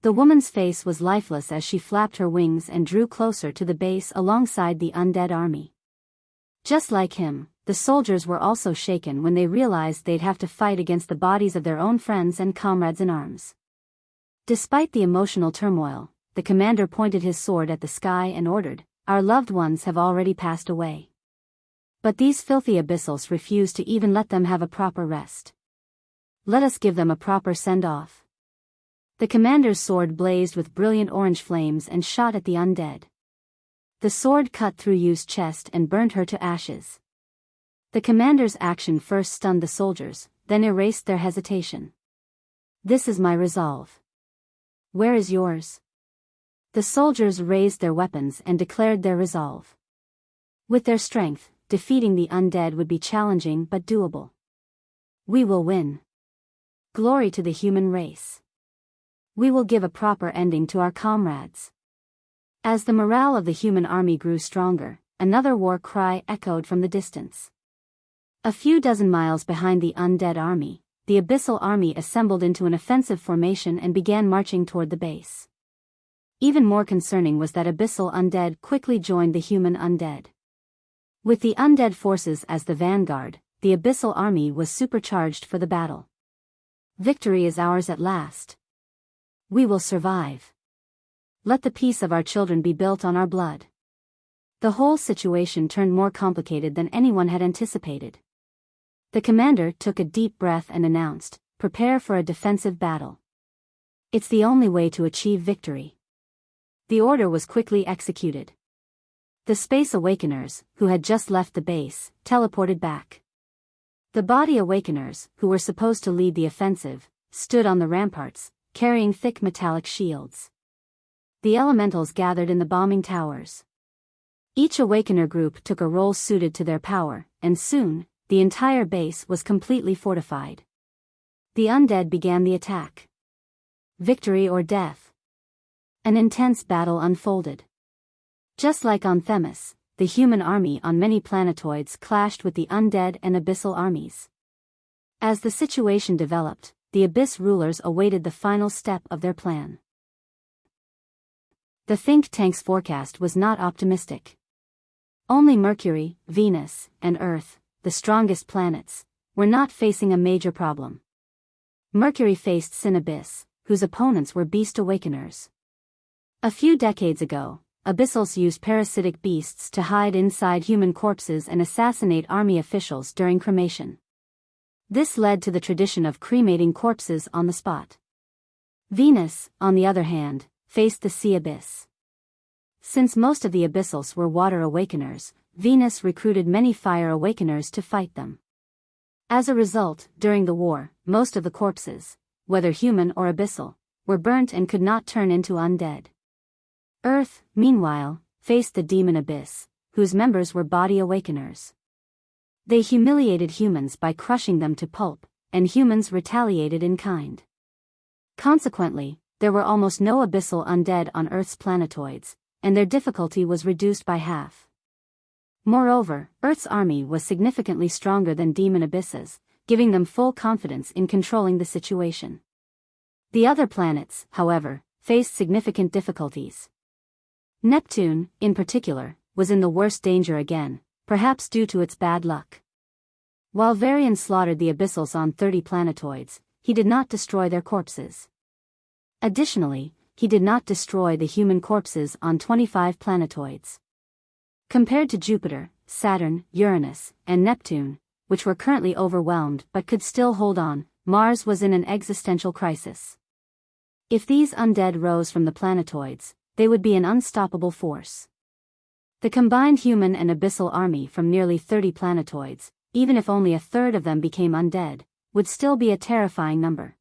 The woman's face was lifeless as she flapped her wings and drew closer to the base alongside the undead army. Just like him, the soldiers were also shaken when they realized they'd have to fight against the bodies of their own friends and comrades in arms. Despite the emotional turmoil, the commander pointed his sword at the sky and ordered, "Our loved ones have already passed away." But these filthy abyssals refused to even let them have a proper rest. "Let us give them a proper send-off." The commander's sword blazed with brilliant orange flames and shot at the undead. The sword cut through Yu's chest and burned her to ashes. The commander's action first stunned the soldiers, then erased their hesitation. "This is my resolve. Where is yours?" The soldiers raised their weapons and declared their resolve. With their strength, defeating the undead would be challenging but doable. "We will win. Glory to the human race. We will give a proper ending to our comrades." As the morale of the human army grew stronger, another war cry echoed from the distance. A few dozen miles behind the undead army, the abyssal army assembled into an offensive formation and began marching toward the base. Even more concerning was that abyssal undead quickly joined the human undead. With the undead forces as the vanguard, the abyssal army was supercharged for the battle. "Victory is ours at last. We will survive. Let the peace of our children be built on our blood." The whole situation turned more complicated than anyone had anticipated. The commander took a deep breath and announced, "Prepare for a defensive battle. It's the only way to achieve victory." The order was quickly executed. The Space Awakeners, who had just left the base, teleported back. The Body Awakeners, who were supposed to lead the offensive, stood on the ramparts, carrying thick metallic shields. The elementals gathered in the bombing towers. Each Awakener group took a role suited to their power, and soon, the entire base was completely fortified. The undead began the attack. Victory or death. An intense battle unfolded. Just like on Themis, the human army on many planetoids clashed with the undead and abyssal armies. As the situation developed, the Abyss rulers awaited the final step of their plan. The think tank's forecast was not optimistic. Only Mercury, Venus, and Earth, the strongest planets, were not facing a major problem. Mercury faced Sin Abyss, whose opponents were Beast Awakeners. A few decades ago, Abyssals used parasitic beasts to hide inside human corpses and assassinate army officials during cremation. This led to the tradition of cremating corpses on the spot. Venus, on the other hand, faced the Sea Abyss. Since most of the Abyssals were water awakeners, Venus recruited many fire awakeners to fight them. As a result, during the war, most of the corpses, whether human or abyssal, were burnt and could not turn into undead. Earth, meanwhile, faced the demon Abyss, whose members were body awakeners. They humiliated humans by crushing them to pulp, and humans retaliated in kind. Consequently, there were almost no abyssal undead on Earth's planetoids, and their difficulty was reduced by half. Moreover, Earth's army was significantly stronger than demon abysses, giving them full confidence in controlling the situation. The other planets, however, faced significant difficulties. Neptune, in particular, was in the worst danger again, perhaps due to its bad luck. While Varian slaughtered the Abyssals on 30 planetoids, he did not destroy their corpses. Additionally, he did not destroy the human corpses on 25 planetoids. Compared to Jupiter, Saturn, Uranus, and Neptune, which were currently overwhelmed but could still hold on, Mars was in an existential crisis. If these undead rose from the planetoids, they would be an unstoppable force. The combined human and abyssal army from nearly 30 planetoids, even if only a third of them became undead, would still be a terrifying number.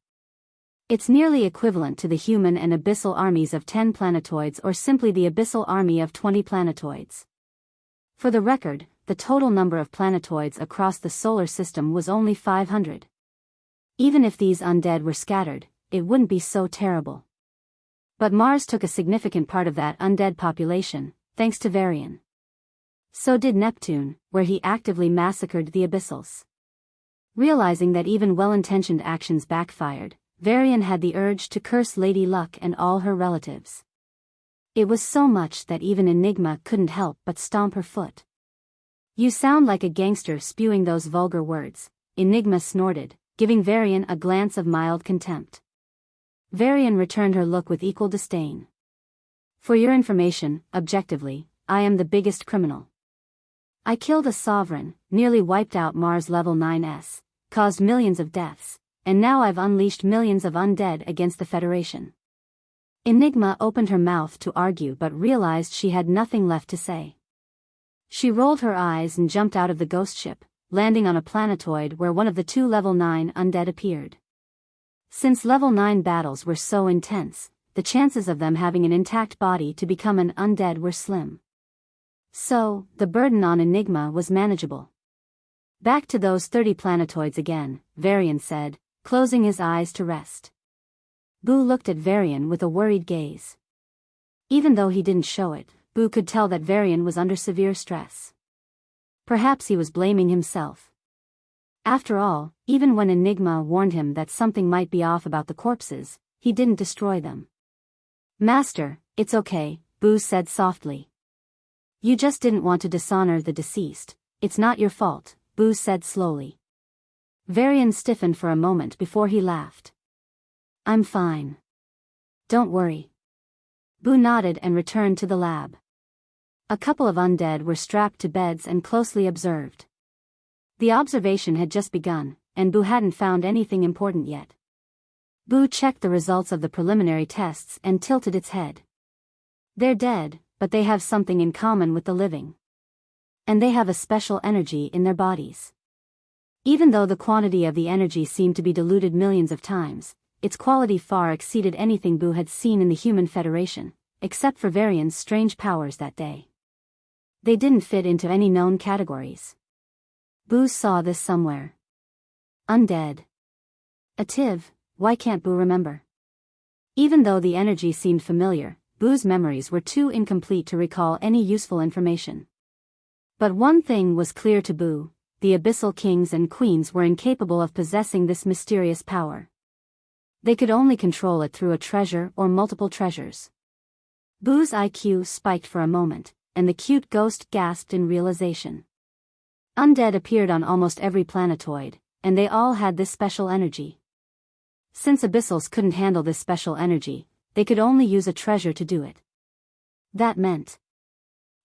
It's nearly equivalent to the human and abyssal armies of 10 planetoids or simply the abyssal army of 20 planetoids. For the record, the total number of planetoids across the solar system was only 500. Even if these undead were scattered, it wouldn't be so terrible. But Mars took a significant part of that undead population, thanks to Varian. So did Neptune, where he actively massacred the Abyssals. Realizing that even well-intentioned actions backfired, Varian had the urge to curse Lady Luck and all her relatives. It was so much that even Enigma couldn't help but stomp her foot. "You sound like a gangster spewing those vulgar words," Enigma snorted, giving Varian a glance of mild contempt. Varian returned her look with equal disdain. "For your information, objectively, I am the biggest criminal. I killed a sovereign, nearly wiped out Mars Level 9s, caused millions of deaths, and now I've unleashed millions of undead against the Federation." Enigma opened her mouth to argue but realized she had nothing left to say. She rolled her eyes and jumped out of the ghost ship, landing on a planetoid where one of the 2 Level 9 undead appeared. Since Level 9 battles were so intense, the chances of them having an intact body to become an undead were slim. So, the burden on Enigma was manageable. "Back to those 30 planetoids again," Varian said, closing his eyes to rest. Boo looked at Varian with a worried gaze. Even though he didn't show it, Boo could tell that Varian was under severe stress. Perhaps he was blaming himself. After all, even when Enigma warned him that something might be off about the corpses, he didn't destroy them. "Master, it's okay," Boo said softly. "You just didn't want to dishonor the deceased. It's not your fault," Boo said slowly. Varian stiffened for a moment before he laughed. "I'm fine. Don't worry." Boo nodded and returned to the lab. A couple of undead were strapped to beds and closely observed. The observation had just begun, and Boo hadn't found anything important yet. Boo checked the results of the preliminary tests and tilted its head. "They're dead, but they have something in common with the living. And they have a special energy in their bodies. Even though the quantity of the energy seemed to be diluted millions of times, its quality far exceeded anything Boo had seen in the Human Federation, except for Varian's strange powers that day. They didn't fit into any known categories. Boo saw this somewhere. Undead. Ativ, why can't Boo remember? Even though the energy seemed familiar, Boo's memories were too incomplete to recall any useful information. But one thing was clear to Boo: the Abyssal kings and queens were incapable of possessing this mysterious power. They could only control it through a treasure or multiple treasures. Boo's IQ spiked for a moment, and the cute ghost gasped in realization. Undead appeared on almost every planetoid, and they all had this special energy. Since Abyssals couldn't handle this special energy, they could only use a treasure to do it. That meant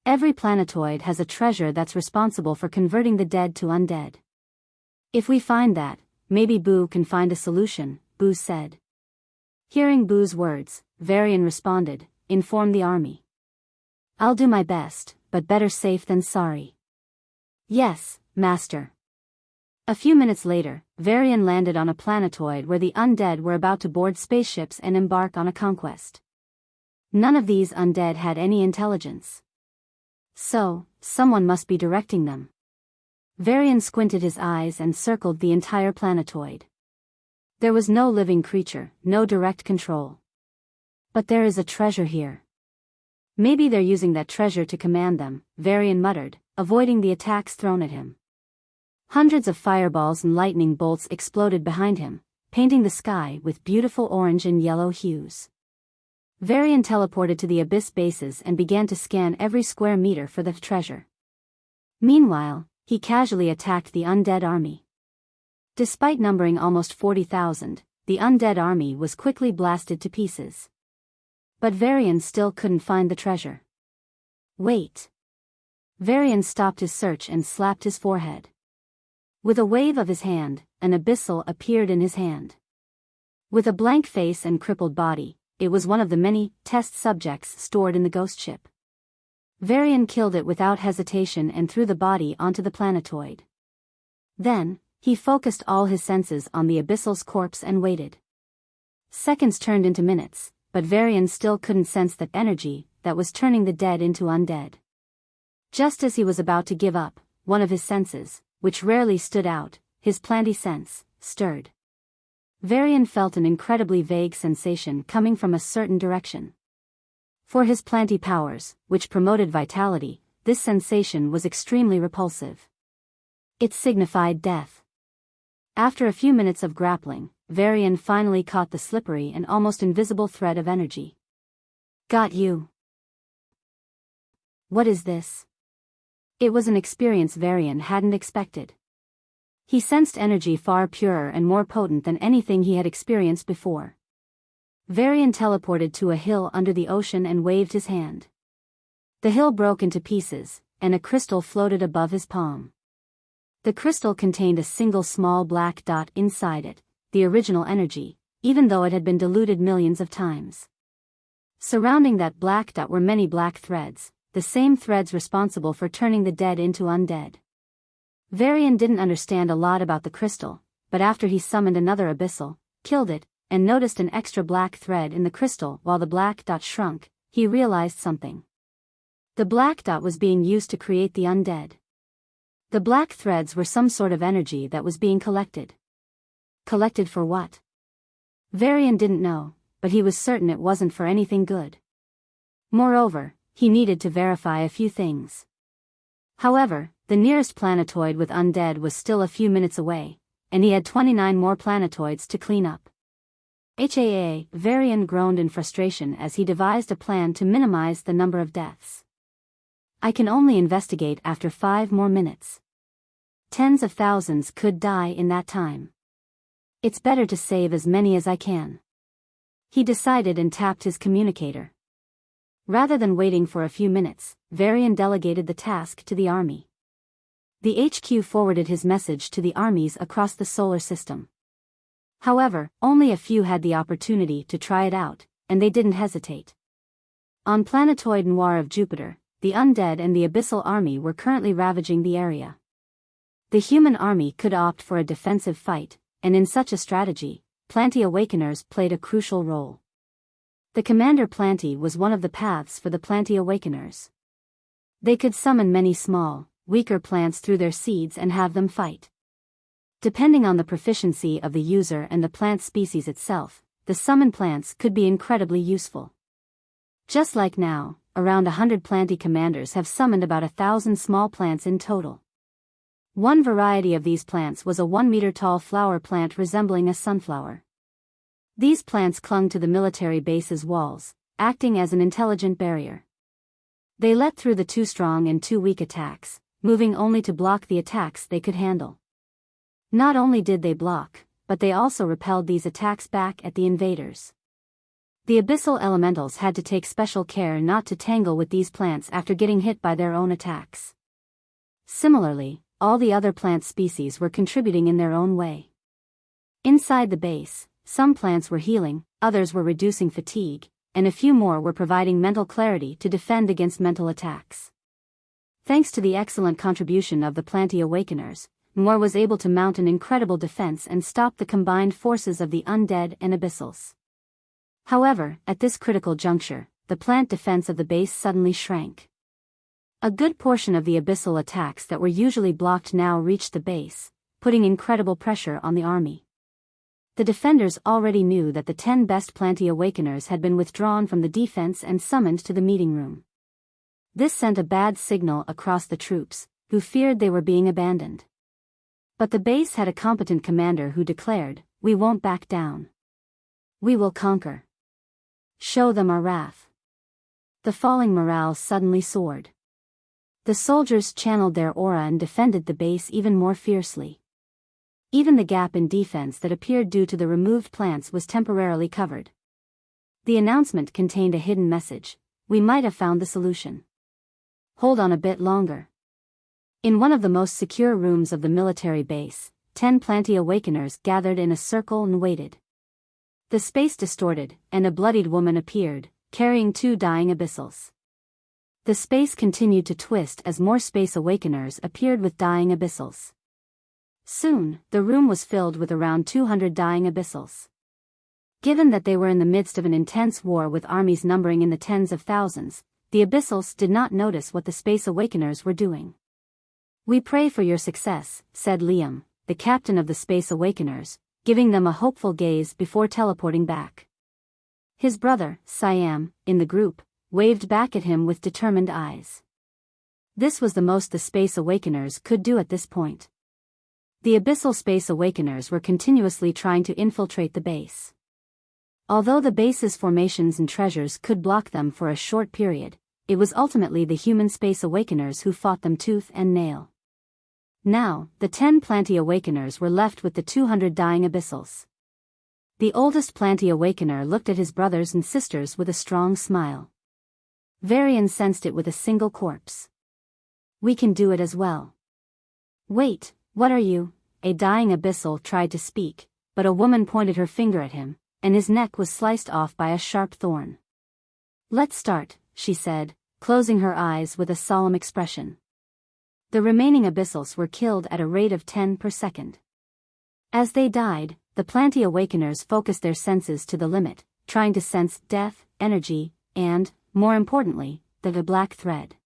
every planetoid has a treasure that's responsible for converting the dead to undead. "If we find that, maybe Boo can find a solution," Boo said. Hearing Boo's words, Varian responded, "Inform the army." "I'll do my best, but better safe than sorry." "Yes, Master." A few minutes later, Varian landed on a planetoid where the undead were about to board spaceships and embark on a conquest. None of these undead had any intelligence. So, someone must be directing them. Varian squinted his eyes and circled the entire planetoid. There was no living creature, no direct control. "But there is a treasure here. Maybe they're using that treasure to command them," Varian muttered, avoiding the attacks thrown at him. Hundreds of fireballs and lightning bolts exploded behind him, painting the sky with beautiful orange and yellow hues. Varian teleported to the Abyss bases and began to scan every square meter for the treasure. Meanwhile, he casually attacked the undead army. Despite numbering almost 40,000, the undead army was quickly blasted to pieces. But Varian still couldn't find the treasure. "Wait." Varian stopped his search and slapped his forehead. With a wave of his hand, an abyssal appeared in his hand. With a blank face and crippled body, it was one of the many test subjects stored in the ghost ship. Varian killed it without hesitation and threw the body onto the planetoid. Then, he focused all his senses on the abyssal's corpse and waited. Seconds turned into minutes, but Varian still couldn't sense that energy that was turning the dead into undead. Just as he was about to give up, one of his senses, which rarely stood out, his planty sense, stirred. Varian felt an incredibly vague sensation coming from a certain direction. For his planty powers, which promoted vitality, this sensation was extremely repulsive. It signified death. After a few minutes of grappling, Varian finally caught the slippery and almost invisible thread of energy. Got you. What is this? It was an experience Varian hadn't expected. He sensed energy far purer and more potent than anything he had experienced before. Varian teleported to a hill under the ocean and waved his hand. The hill broke into pieces, and a crystal floated above his palm. The crystal contained a single small black dot inside it, the original energy, even though it had been diluted millions of times. Surrounding that black dot were many black threads, the same threads responsible for turning the dead into undead. Varian didn't understand a lot about the crystal, but after he summoned another abyssal, killed it, and noticed an extra black thread in the crystal while the black dot shrunk, he realized something. The black dot was being used to create the undead. The black threads were some sort of energy that was being collected. Collected for what? Varian didn't know, but he was certain it wasn't for anything good. Moreover, he needed to verify a few things. However, the nearest planetoid with undead was still a few minutes away, and he had 29 more planetoids to clean up. Varian groaned in frustration as he devised a plan to minimize the number of deaths. I can only investigate after 5 more minutes. Tens of thousands could die in that time. It's better to save as many as I can. He decided and tapped his communicator. Rather than waiting for a few minutes, Varian delegated the task to the army. The HQ forwarded his message to the armies across the solar system. However, only a few had the opportunity to try it out, and they didn't hesitate. On Planetoid Noir of Jupiter, the undead and the Abyssal army were currently ravaging the area. The human army could opt for a defensive fight, and in such a strategy, Planty Awakeners played a crucial role. The Commander Planty was one of the paths for the Planty Awakeners. They could summon many small, weaker plants through their seeds and have them fight. Depending on the proficiency of the user and the plant species itself, the summoned plants could be incredibly useful. Just like now, around 100 Planty commanders have summoned about 1,000 small plants in total. One variety of these plants was a 1-meter-tall flower plant resembling a sunflower. These plants clung to the military base's walls, acting as an intelligent barrier. They let through the too strong and too weak attacks, moving only to block the attacks they could handle. Not only did they block, but they also repelled these attacks back at the invaders. The abyssal elementals had to take special care not to tangle with these plants after getting hit by their own attacks. Similarly, all the other plant species were contributing in their own way. Inside the base, some plants were healing, others were reducing fatigue, and a few more were providing mental clarity to defend against mental attacks. Thanks to the excellent contribution of the Planty Awakeners, Noir was able to mount an incredible defense and stop the combined forces of the undead and abyssals. However, at this critical juncture, the plant defense of the base suddenly shrank. A good portion of the abyssal attacks that were usually blocked now reached the base, putting incredible pressure on the army. The defenders already knew that the 10 best Planty Awakeners had been withdrawn from the defense and summoned to the meeting room. This sent a bad signal across the troops, who feared they were being abandoned. But the base had a competent commander who declared, "We won't back down. We will conquer. Show them our wrath." The falling morale suddenly soared. The soldiers channeled their aura and defended the base even more fiercely. Even the gap in defense that appeared due to the removed plants was temporarily covered. The announcement contained a hidden message: "We might have found the solution. Hold on a bit longer." In one of the most secure rooms of the military base, 10 Planty Awakeners gathered in a circle and waited. The space distorted, and a bloodied woman appeared, carrying 2 dying abyssals. The space continued to twist as more Space Awakeners appeared with dying abyssals. Soon, the room was filled with around 200 dying abyssals. Given that they were in the midst of an intense war with armies numbering in the tens of thousands, the Abyssals did not notice what the Space Awakeners were doing. "We pray for your success," said Liam, the captain of the Space Awakeners, giving them a hopeful gaze before teleporting back. His brother, Siam, in the group, waved back at him with determined eyes. This was the most the Space Awakeners could do at this point. The Abyssal Space Awakeners were continuously trying to infiltrate the base. Although the base's formations and treasures could block them for a short period, it was ultimately the human Space Awakeners who fought them tooth and nail. Now, the 10 Planti Awakeners were left with the 200 dying Abyssals. The oldest Planti Awakener looked at his brothers and sisters with a strong smile. Varian sensed it with a single corpse. "We can do it as well." "Wait, what are you?" A dying Abyssal tried to speak, but a woman pointed her finger at him, and his neck was sliced off by a sharp thorn. "Let's start," she said, closing her eyes with a solemn expression. The remaining Abyssals were killed at a rate of 10 per second. As they died, the Planti Awakeners focused their senses to the limit, trying to sense death, energy, and, more importantly, the black thread.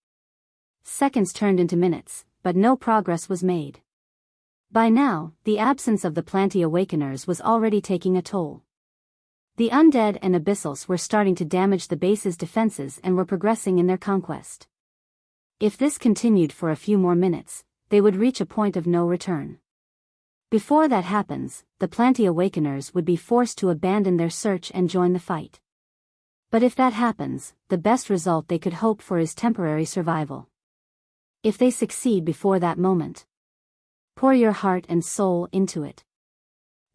Seconds turned into minutes, but no progress was made. By now, the absence of the Planti Awakeners was already taking a toll. The Undead and Abyssals were starting to damage the base's defenses and were progressing in their conquest. If this continued for a few more minutes, they would reach a point of no return. Before that happens, the Planti Awakeners would be forced to abandon their search and join the fight. But if that happens, the best result they could hope for is temporary survival. If they succeed before that moment, pour your heart and soul into it.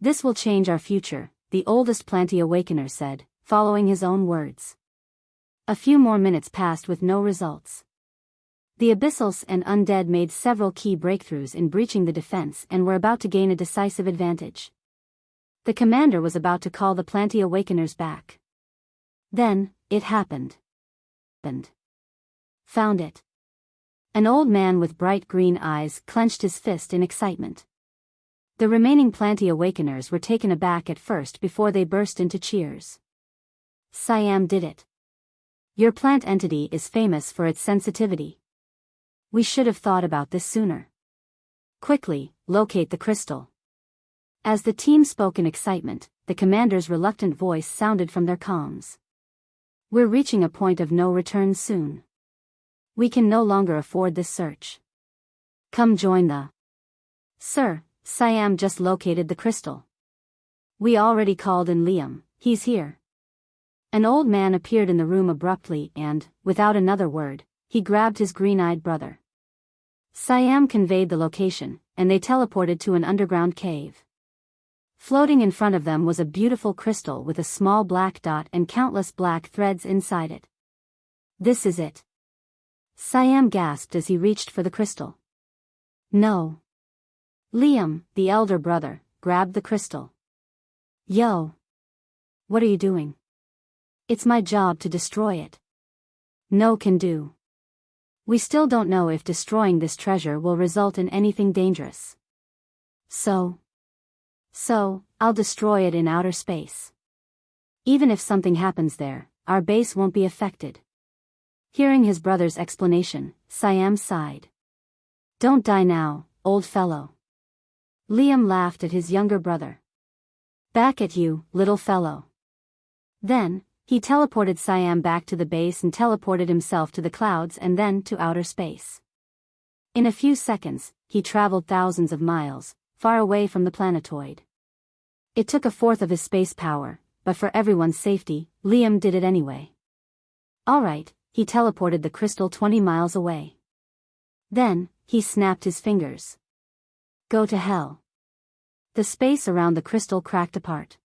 "This will change our future," the oldest Planti Awakener said, following his own words. A few more minutes passed with no results. The Abyssals and Undead made several key breakthroughs in breaching the defense and were about to gain a decisive advantage. The commander was about to call the Planti Awakeners back. Then, it happened. Found it. An old man with bright green eyes clenched his fist in excitement. The remaining Planti Awakeners were taken aback at first before they burst into cheers. "Siam did it. Your plant entity is famous for its sensitivity. We should have thought about this sooner. Quickly, locate the crystal." As the team spoke in excitement, the commander's reluctant voice sounded from their comms. "We're reaching a point of no return soon. We can no longer afford this search. Come join the..." "Sir, Siam just located the crystal. We already called in Liam, he's here." An old man appeared in the room abruptly and, without another word, he grabbed his green-eyed brother. Siam conveyed the location, and they teleported to an underground cave. Floating in front of them was a beautiful crystal with a small black dot and countless black threads inside it. "This is it." Siam gasped as he reached for the crystal. "No." Liam, the elder brother, grabbed the crystal. "Yo! What are you doing?" "It's my job to destroy it." "No can do. We still don't know if destroying this treasure will result in anything dangerous. So, I'll destroy it in outer space. Even if something happens there, our base won't be affected." Hearing his brother's explanation, Siam sighed. "Don't die now, old fellow." Liam laughed at his younger brother. "Back at you, little fellow." Then, he teleported Siam back to the base and teleported himself to the clouds and then to outer space. In a few seconds, he traveled thousands of miles, far away from the planetoid. It took a fourth of his space power, but for everyone's safety, Liam did it anyway. All right, he teleported the crystal 20 miles away. Then, he snapped his fingers. Go to hell. The space around the crystal cracked apart.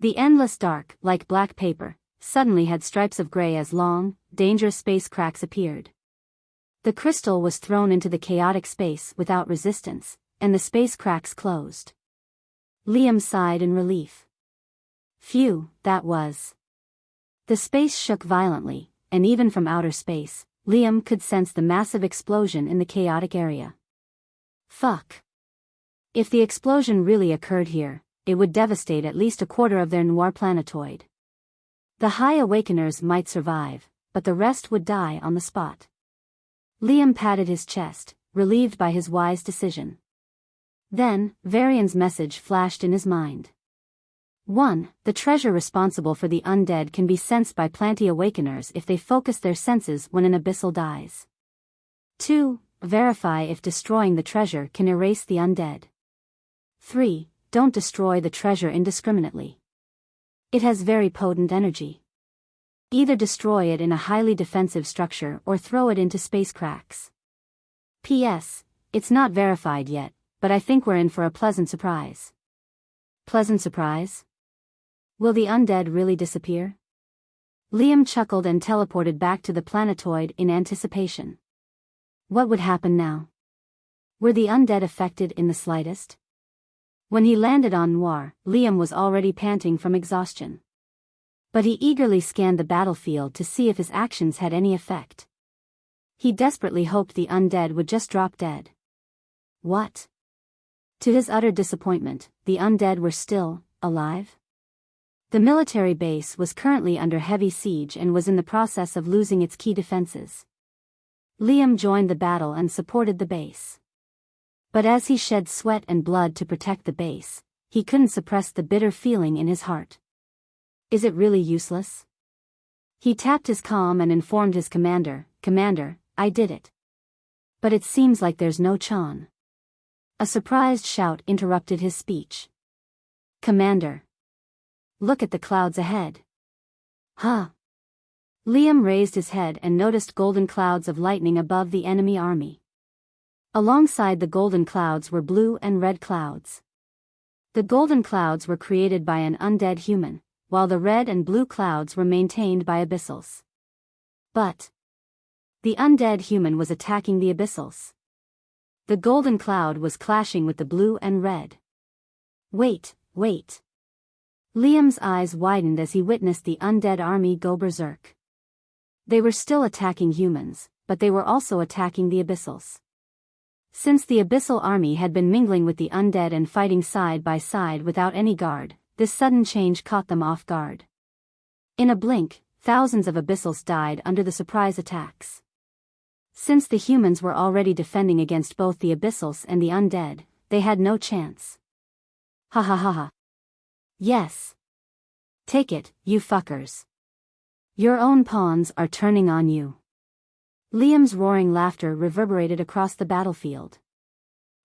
The endless dark, like black paper, suddenly had stripes of gray as long, dangerous space cracks appeared. The crystal was thrown into the chaotic space without resistance, and the space cracks closed. Liam sighed in relief. Phew, that was. The space shook violently, and even from outer space, Liam could sense the massive explosion in the chaotic area. Fuck. If the explosion really occurred here, it would devastate at least a quarter of their noir planetoid. The High Awakeners might survive, but the rest would die on the spot. Liam patted his chest, relieved by his wise decision. Then, Varian's message flashed in his mind. 1. The treasure responsible for the undead can be sensed by Planety Awakeners if they focus their senses when an abyssal dies. 2. Verify if destroying the treasure can erase the undead. 3. Don't destroy the treasure indiscriminately. It has very potent energy. Either destroy it in a highly defensive structure or throw it into space cracks. P.S. It's not verified yet, but I think we're in for a pleasant surprise. Pleasant surprise? Will the undead really disappear? Liam chuckled and teleported back to the planetoid in anticipation. What would happen now? Were the undead affected in the slightest? When he landed on Noir, Liam was already panting from exhaustion. But he eagerly scanned the battlefield to see if his actions had any effect. He desperately hoped the undead would just drop dead. What? To his utter disappointment, the undead were still alive. The military base was currently under heavy siege and was in the process of losing its key defenses. Liam joined the battle and supported the base. But as he shed sweat and blood to protect the base, he couldn't suppress the bitter feeling in his heart. Is it really useless? He tapped his comm and informed his commander, "Commander, I did it. But it seems like there's no Chan." A surprised shout interrupted his speech. "Commander. Look at the clouds ahead." Huh? Liam raised his head and noticed golden clouds of lightning above the enemy army. Alongside the golden clouds were blue and red clouds. The golden clouds were created by an undead human, while the red and blue clouds were maintained by Abyssals. But the undead human was attacking the Abyssals. The golden cloud was clashing with the blue and red. Wait. Liam's eyes widened as he witnessed the undead army go berserk. They were still attacking humans, but they were also attacking the Abyssals. Since the Abyssal army had been mingling with the undead and fighting side by side without any guard, this sudden change caught them off guard. In a blink, thousands of Abyssals died under the surprise attacks. Since the humans were already defending against both the Abyssals and the undead, they had no chance. Ha ha ha ha. Yes. Take it, you fuckers. Your own pawns are turning on you. Liam's roaring laughter reverberated across the battlefield.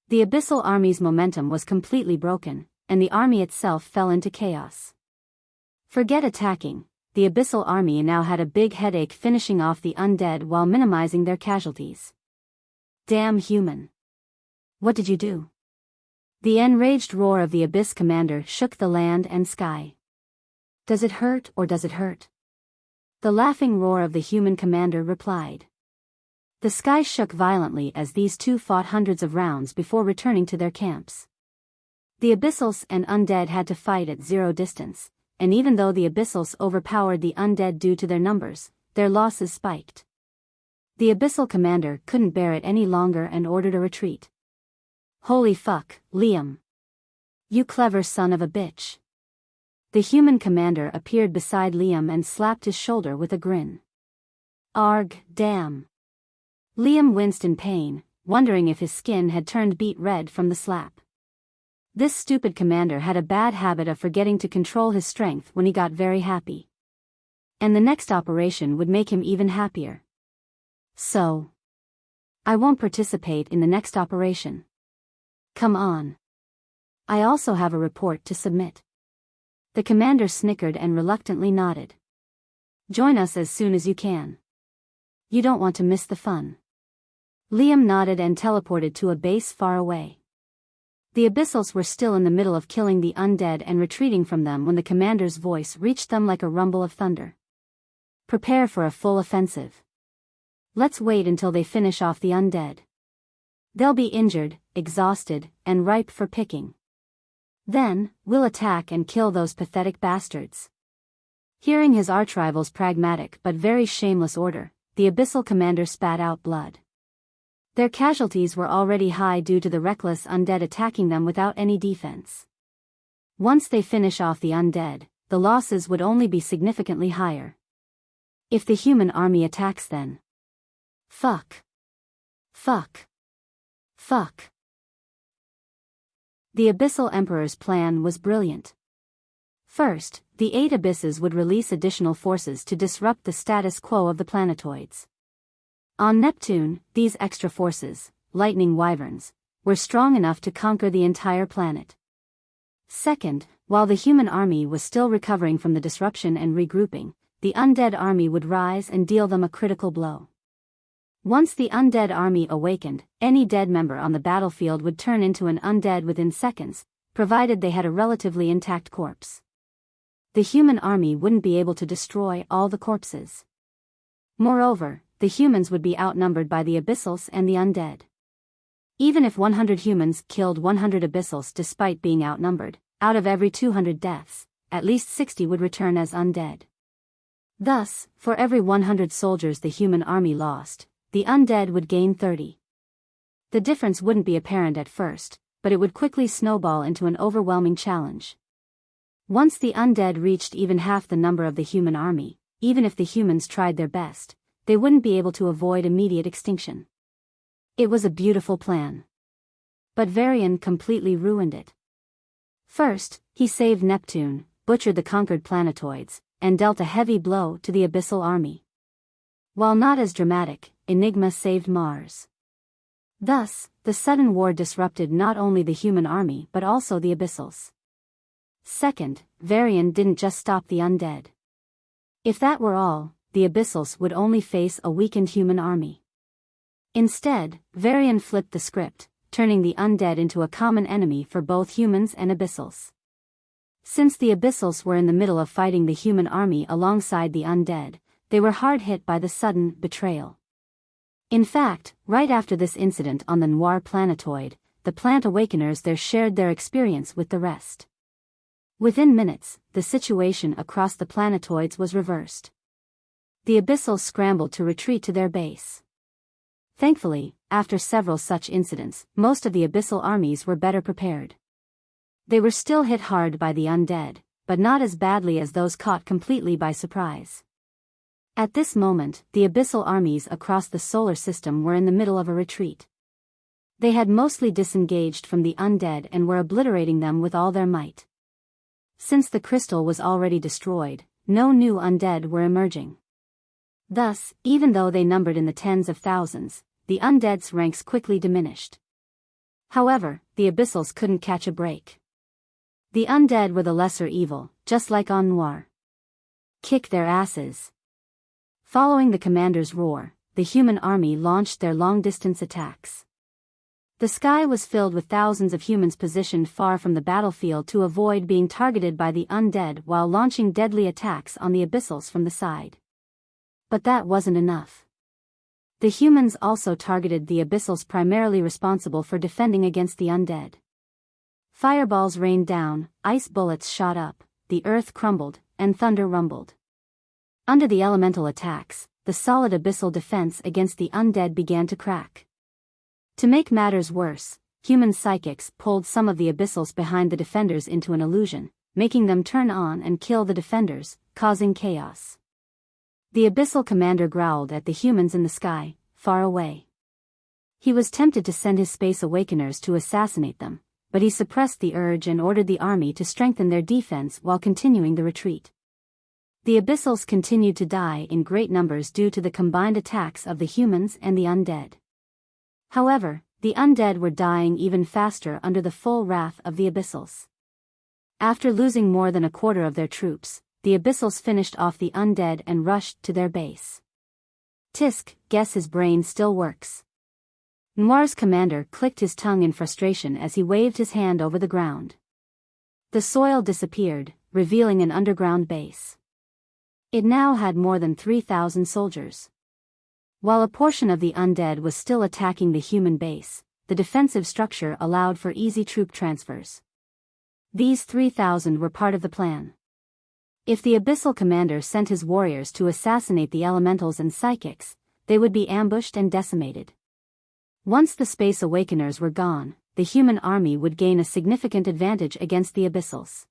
The Abyssal army's momentum was completely broken, and the army itself fell into chaos. Forget attacking, the Abyssal army now had a big headache finishing off the undead while minimizing their casualties. Damn human. What did you do? The enraged roar of the Abyss commander shook the land and sky. Does it hurt or does it hurt? The laughing roar of the human commander replied. The sky shook violently as these two fought hundreds of rounds before returning to their camps. The Abyssals and undead had to fight at zero distance, and even though the Abyssals overpowered the undead due to their numbers, their losses spiked. The Abyssal commander couldn't bear it any longer and ordered a retreat. Holy fuck, Liam. You clever son of a bitch. The human commander appeared beside Liam and slapped his shoulder with a grin. Arg, damn. Liam winced in pain, wondering if his skin had turned beet red from the slap. This stupid commander had a bad habit of forgetting to control his strength when he got very happy. And the next operation would make him even happier. So, I won't participate in the next operation. Come on. I also have a report to submit. The commander snickered and reluctantly nodded. Join us as soon as you can. You don't want to miss the fun. Liam nodded and teleported to a base far away. The Abyssals were still in the middle of killing the undead and retreating from them when the commander's voice reached them like a rumble of thunder. Prepare for a full offensive. Let's wait until they finish off the undead. They'll be injured, exhausted, and ripe for picking. Then, we'll attack and kill those pathetic bastards. Hearing his archrival's pragmatic but very shameless order, the Abyssal commander spat out blood. Their casualties were already high due to the reckless undead attacking them without any defense. Once they finish off the undead, the losses would only be significantly higher. If the human army attacks then. Fuck. Fuck. Fuck. The Abyssal Emperor's plan was brilliant. First, the 8 abysses would release additional forces to disrupt the status quo of the planetoids. On Neptune, these extra forces, lightning wyverns, were strong enough to conquer the entire planet. Second, while the human army was still recovering from the disruption and regrouping, the undead army would rise and deal them a critical blow. Once the undead army awakened, any dead member on the battlefield would turn into an undead within seconds, provided they had a relatively intact corpse. The human army wouldn't be able to destroy all the corpses. Moreover, the humans would be outnumbered by the Abyssals and the undead. Even if 100 humans killed 100 Abyssals despite being outnumbered, out of every 200 deaths, at least 60 would return as undead. Thus, for every 100 soldiers the human army lost, the undead would gain 30. The difference wouldn't be apparent at first, but it would quickly snowball into an overwhelming challenge. Once the undead reached even half the number of the human army, even if the humans tried their best, they wouldn't be able to avoid immediate extinction. It was a beautiful plan. But Varian completely ruined it. First, he saved Neptune, butchered the conquered planetoids, and dealt a heavy blow to the Abyssal army. While not as dramatic, Enigma saved Mars. Thus, the sudden war disrupted not only the human army but also the Abyssals. Second, Varian didn't just stop the undead. If that were all, the Abyssals would only face a weakened human army. Instead, Varian flipped the script, turning the undead into a common enemy for both humans and Abyssals. Since the Abyssals were in the middle of fighting the human army alongside the undead, they were hard hit by the sudden betrayal. In fact, right after this incident on the Noir Planetoid, the Plant Awakeners there shared their experience with the rest. Within minutes, the situation across the planetoids was reversed. The Abyssals scrambled to retreat to their base. Thankfully, after several such incidents, most of the Abyssal armies were better prepared. They were still hit hard by the undead, but not as badly as those caught completely by surprise. At this moment, the Abyssal armies across the solar system were in the middle of a retreat. They had mostly disengaged from the undead and were obliterating them with all their might. Since the crystal was already destroyed, no new undead were emerging. Thus, even though they numbered in the tens of thousands, the undead's ranks quickly diminished. However, the Abyssals couldn't catch a break. The undead were the lesser evil, just like on Noir. Kick their asses. Following the commander's roar, the human army launched their long-distance attacks. The sky was filled with thousands of humans positioned far from the battlefield to avoid being targeted by the undead while launching deadly attacks on the Abyssals from the side. But that wasn't enough. The humans also targeted the Abyssals primarily responsible for defending against the undead. Fireballs rained down, ice bullets shot up, the earth crumbled, and thunder rumbled. Under the elemental attacks, the solid abyssal defense against the undead began to crack. To make matters worse, human psychics pulled some of the Abyssals behind the defenders into an illusion, making them turn on and kill the defenders, causing chaos. The Abyssal commander growled at the humans in the sky, far away. He was tempted to send his Space Awakeners to assassinate them, but he suppressed the urge and ordered the army to strengthen their defense while continuing the retreat. The Abyssals continued to die in great numbers due to the combined attacks of the humans and the undead. However, the undead were dying even faster under the full wrath of the Abyssals. After losing more than a quarter of their troops, the Abyssals finished off the undead and rushed to their base. Tisk, guess his brain still works. Noir's commander clicked his tongue in frustration as he waved his hand over the ground. The soil disappeared, revealing an underground base. It now had more than 3,000 soldiers. While a portion of the undead was still attacking the human base, the defensive structure allowed for easy troop transfers. These 3,000 were part of the plan. If the Abyssal commander sent his warriors to assassinate the elementals and psychics, they would be ambushed and decimated. Once the Space Awakeners were gone, the human army would gain a significant advantage against the Abyssals.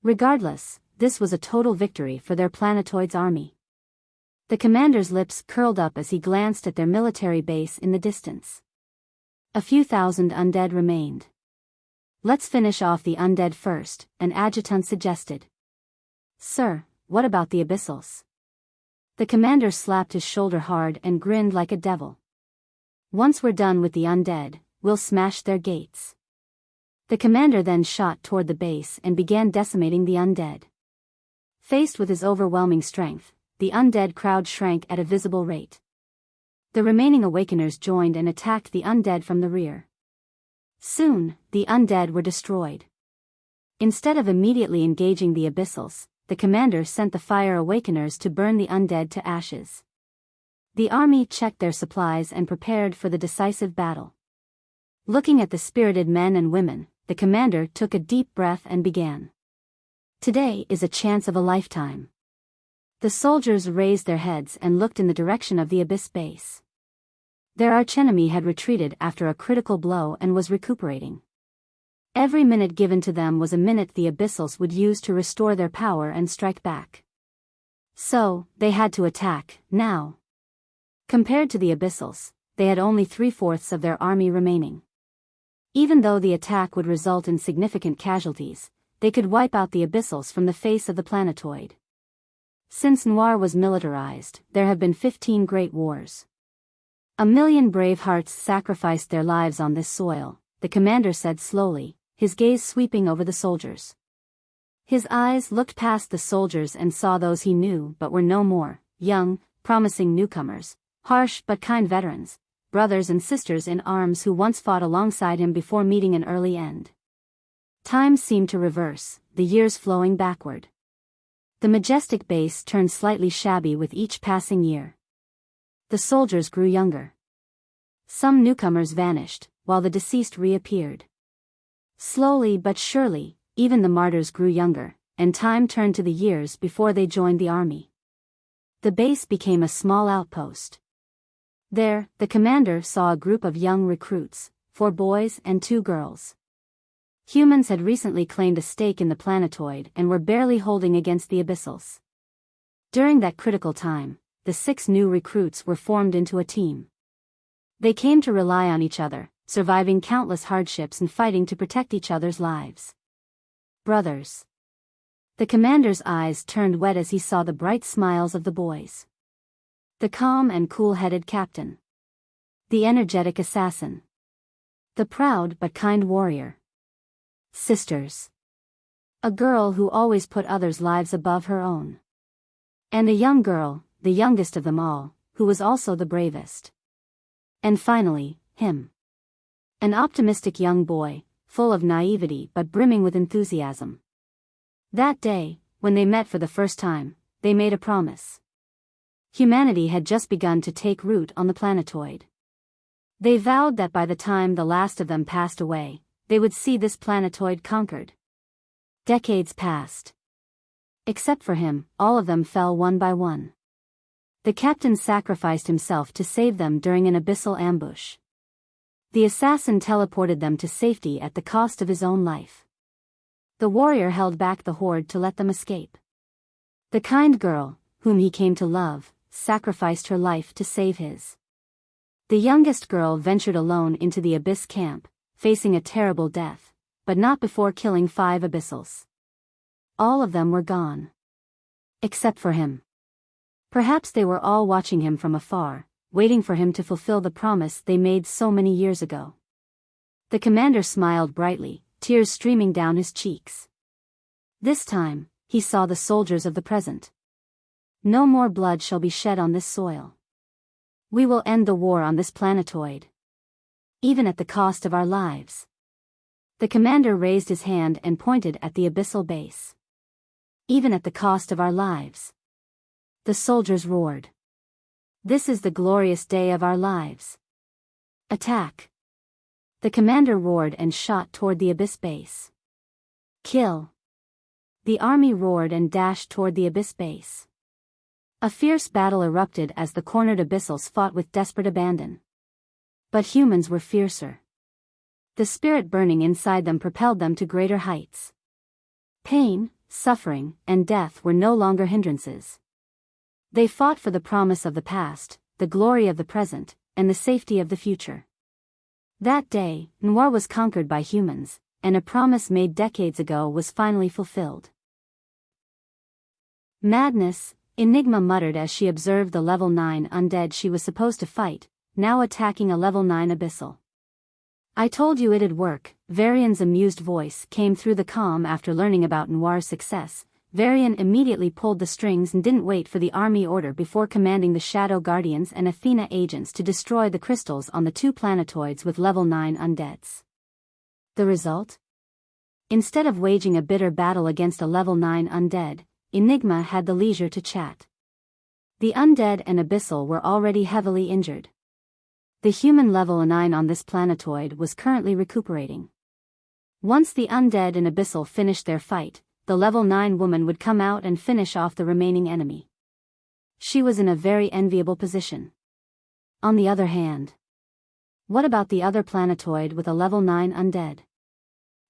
Regardless, this was a total victory for their Planetoid's army. The commander's lips curled up as he glanced at their military base in the distance. A few thousand undead remained. "Let's finish off the undead first," an adjutant suggested. "Sir, what about the Abyssals?" The commander slapped his shoulder hard and grinned like a devil. "Once we're done with the undead, we'll smash their gates." The commander then shot toward the base and began decimating the undead. Faced with his overwhelming strength, the undead crowd shrank at a visible rate. The remaining awakeners joined and attacked the undead from the rear. Soon, the undead were destroyed. Instead of immediately engaging the Abyssals, the commander sent the fire awakeners to burn the undead to ashes. The army checked their supplies and prepared for the decisive battle. Looking at the spirited men and women, the commander took a deep breath and began. "Today is a chance of a lifetime." The soldiers raised their heads and looked in the direction of the Abyss base. Their archenemy had retreated after a critical blow and was recuperating. Every minute given to them was a minute the Abyssals would use to restore their power and strike back. So, they had to attack, now. Compared to the Abyssals, they had only 3/4 of their army remaining. Even though the attack would result in significant casualties, they could wipe out the Abyssals from the face of the Planetoid. Since Noir was militarized, there have been 15 great wars. 1,000,000 brave hearts sacrificed their lives on this soil, the commander said slowly, his gaze sweeping over the soldiers. His eyes looked past the soldiers and saw those he knew but were no more, young, promising newcomers, harsh but kind veterans, brothers and sisters in arms who once fought alongside him before meeting an early end. Time seemed to reverse, the years flowing backward. The majestic base turned slightly shabby with each passing year. The soldiers grew younger. Some newcomers vanished, while the deceased reappeared. Slowly but surely, even the martyrs grew younger, and time turned to the years before they joined the army. The base became a small outpost. There, the commander saw a group of young recruits, 4 boys and 2 girls. Humans had recently claimed a stake in the Planetoid and were barely holding against the Abyssals. During that critical time, the 6 new recruits were formed into a team. They came to rely on each other, surviving countless hardships and fighting to protect each other's lives. Brothers. The commander's eyes turned wet as he saw the bright smiles of the boys. The calm and cool-headed captain. The energetic assassin. The proud but kind warrior. Sisters. A girl who always put others' lives above her own. And a young girl, the youngest of them all, who was also the bravest. And finally, him. An optimistic young boy, full of naivety but brimming with enthusiasm. That day, when they met for the first time, they made a promise. Humanity had just begun to take root on the Planetoid. They vowed that by the time the last of them passed away, they would see this Planetoid conquered. Decades passed. Except for him, all of them fell one by one. The captain sacrificed himself to save them during an abyssal ambush. The assassin teleported them to safety at the cost of his own life. The warrior held back the horde to let them escape. The kind girl, whom he came to love, sacrificed her life to save his. The youngest girl ventured alone into the Abyss camp, facing a terrible death, but not before killing 5 Abyssals. All of them were gone. Except for him. Perhaps they were all watching him from afar, waiting for him to fulfill the promise they made so many years ago. The commander smiled brightly, tears streaming down his cheeks. This time, he saw the soldiers of the present. No more blood shall be shed on this soil. We will end the war on this Planetoid. Even at the cost of our lives. The commander raised his hand and pointed at the abyssal base. Even at the cost of our lives. The soldiers roared. This is the glorious day of our lives. Attack. The commander roared and shot toward the Abyss base. Kill. The army roared and dashed toward the Abyss base. A fierce battle erupted as the cornered Abyssals fought with desperate abandon. But humans were fiercer. The spirit burning inside them propelled them to greater heights. Pain, suffering, and death were no longer hindrances. They fought for the promise of the past, the glory of the present, and the safety of the future. That day, Noir was conquered by humans, and a promise made decades ago was finally fulfilled. Madness, Enigma muttered as she observed the level 9 undead she was supposed to fight, now attacking a level 9 abyssal. I told you it'd work. Varian's amused voice came through the calm after learning about Noir's success. Varian immediately pulled the strings and didn't wait for the army order before commanding the Shadow Guardians and Athena agents to destroy the crystals on the 2 planetoids with level 9 undeads. The result? Instead of waging a bitter battle against a level 9 undead, Enigma had the leisure to chat. The undead and Abyssal were already heavily injured. The human level 9 on this planetoid was currently recuperating. Once the undead and Abyssal finished their fight, the level 9 woman would come out and finish off the remaining enemy. She was in a very enviable position. On the other hand, what about the other planetoid with a level 9 undead?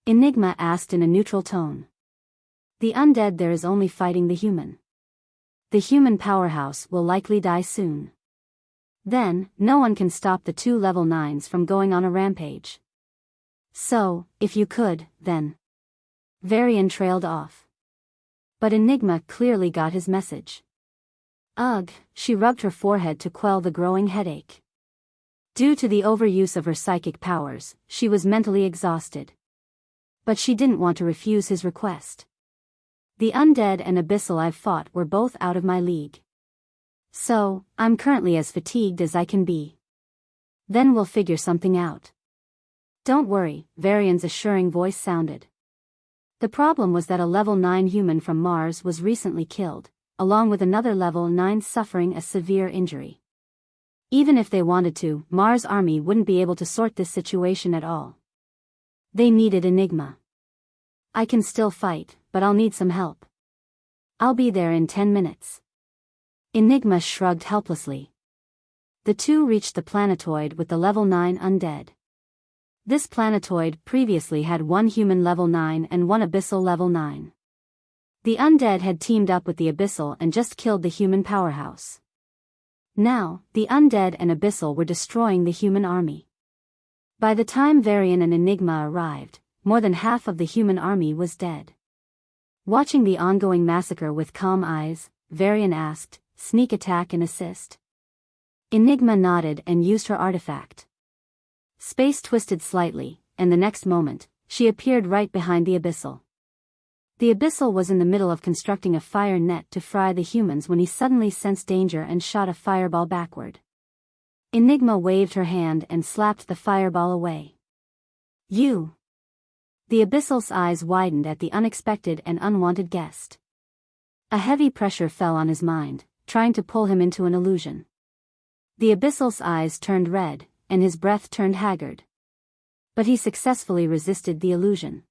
Enigma asked in a neutral tone. The undead there is only fighting the human. The human powerhouse will likely die soon. Then, no one can stop the 2 level 9s from going on a rampage. So, if you could, then. Varian trailed off. But Enigma clearly got his message. Ugh, she rubbed her forehead to quell the growing headache. Due to the overuse of her psychic powers, she was mentally exhausted. But she didn't want to refuse his request. The undead and Abyssal I've fought were both out of my league. So, I'm currently as fatigued as I can be. Then we'll figure something out. Don't worry, Varian's assuring voice sounded. The problem was that a level 9 human from Mars was recently killed, along with another level 9 suffering a severe injury. Even if they wanted to, Mars' army wouldn't be able to sort this situation at all. They needed Enigma. I can still fight, but I'll need some help. I'll be there in 10 minutes. Enigma shrugged helplessly. The two reached the planetoid with the level 9 undead. This planetoid previously had 1 human level 9 and 1 abyssal level 9. The undead had teamed up with the abyssal and just killed the human powerhouse. Now, the undead and abyssal were destroying the human army. By the time Varian and Enigma arrived, more than half of the human army was dead. Watching the ongoing massacre with calm eyes, Varian asked, "Sneak attack and assist?" Enigma nodded and used her artifact. Space twisted slightly, and the next moment, she appeared right behind the abyssal. The abyssal was in the middle of constructing a fire net to fry the humans when he suddenly sensed danger and shot a fireball backward. Enigma waved her hand and slapped the fireball away. "You!" The abyssal's eyes widened at the unexpected and unwanted guest. A heavy pressure fell on his mind, trying to pull him into an illusion. The abyssal's eyes turned red, and his breath turned haggard. But he successfully resisted the illusion.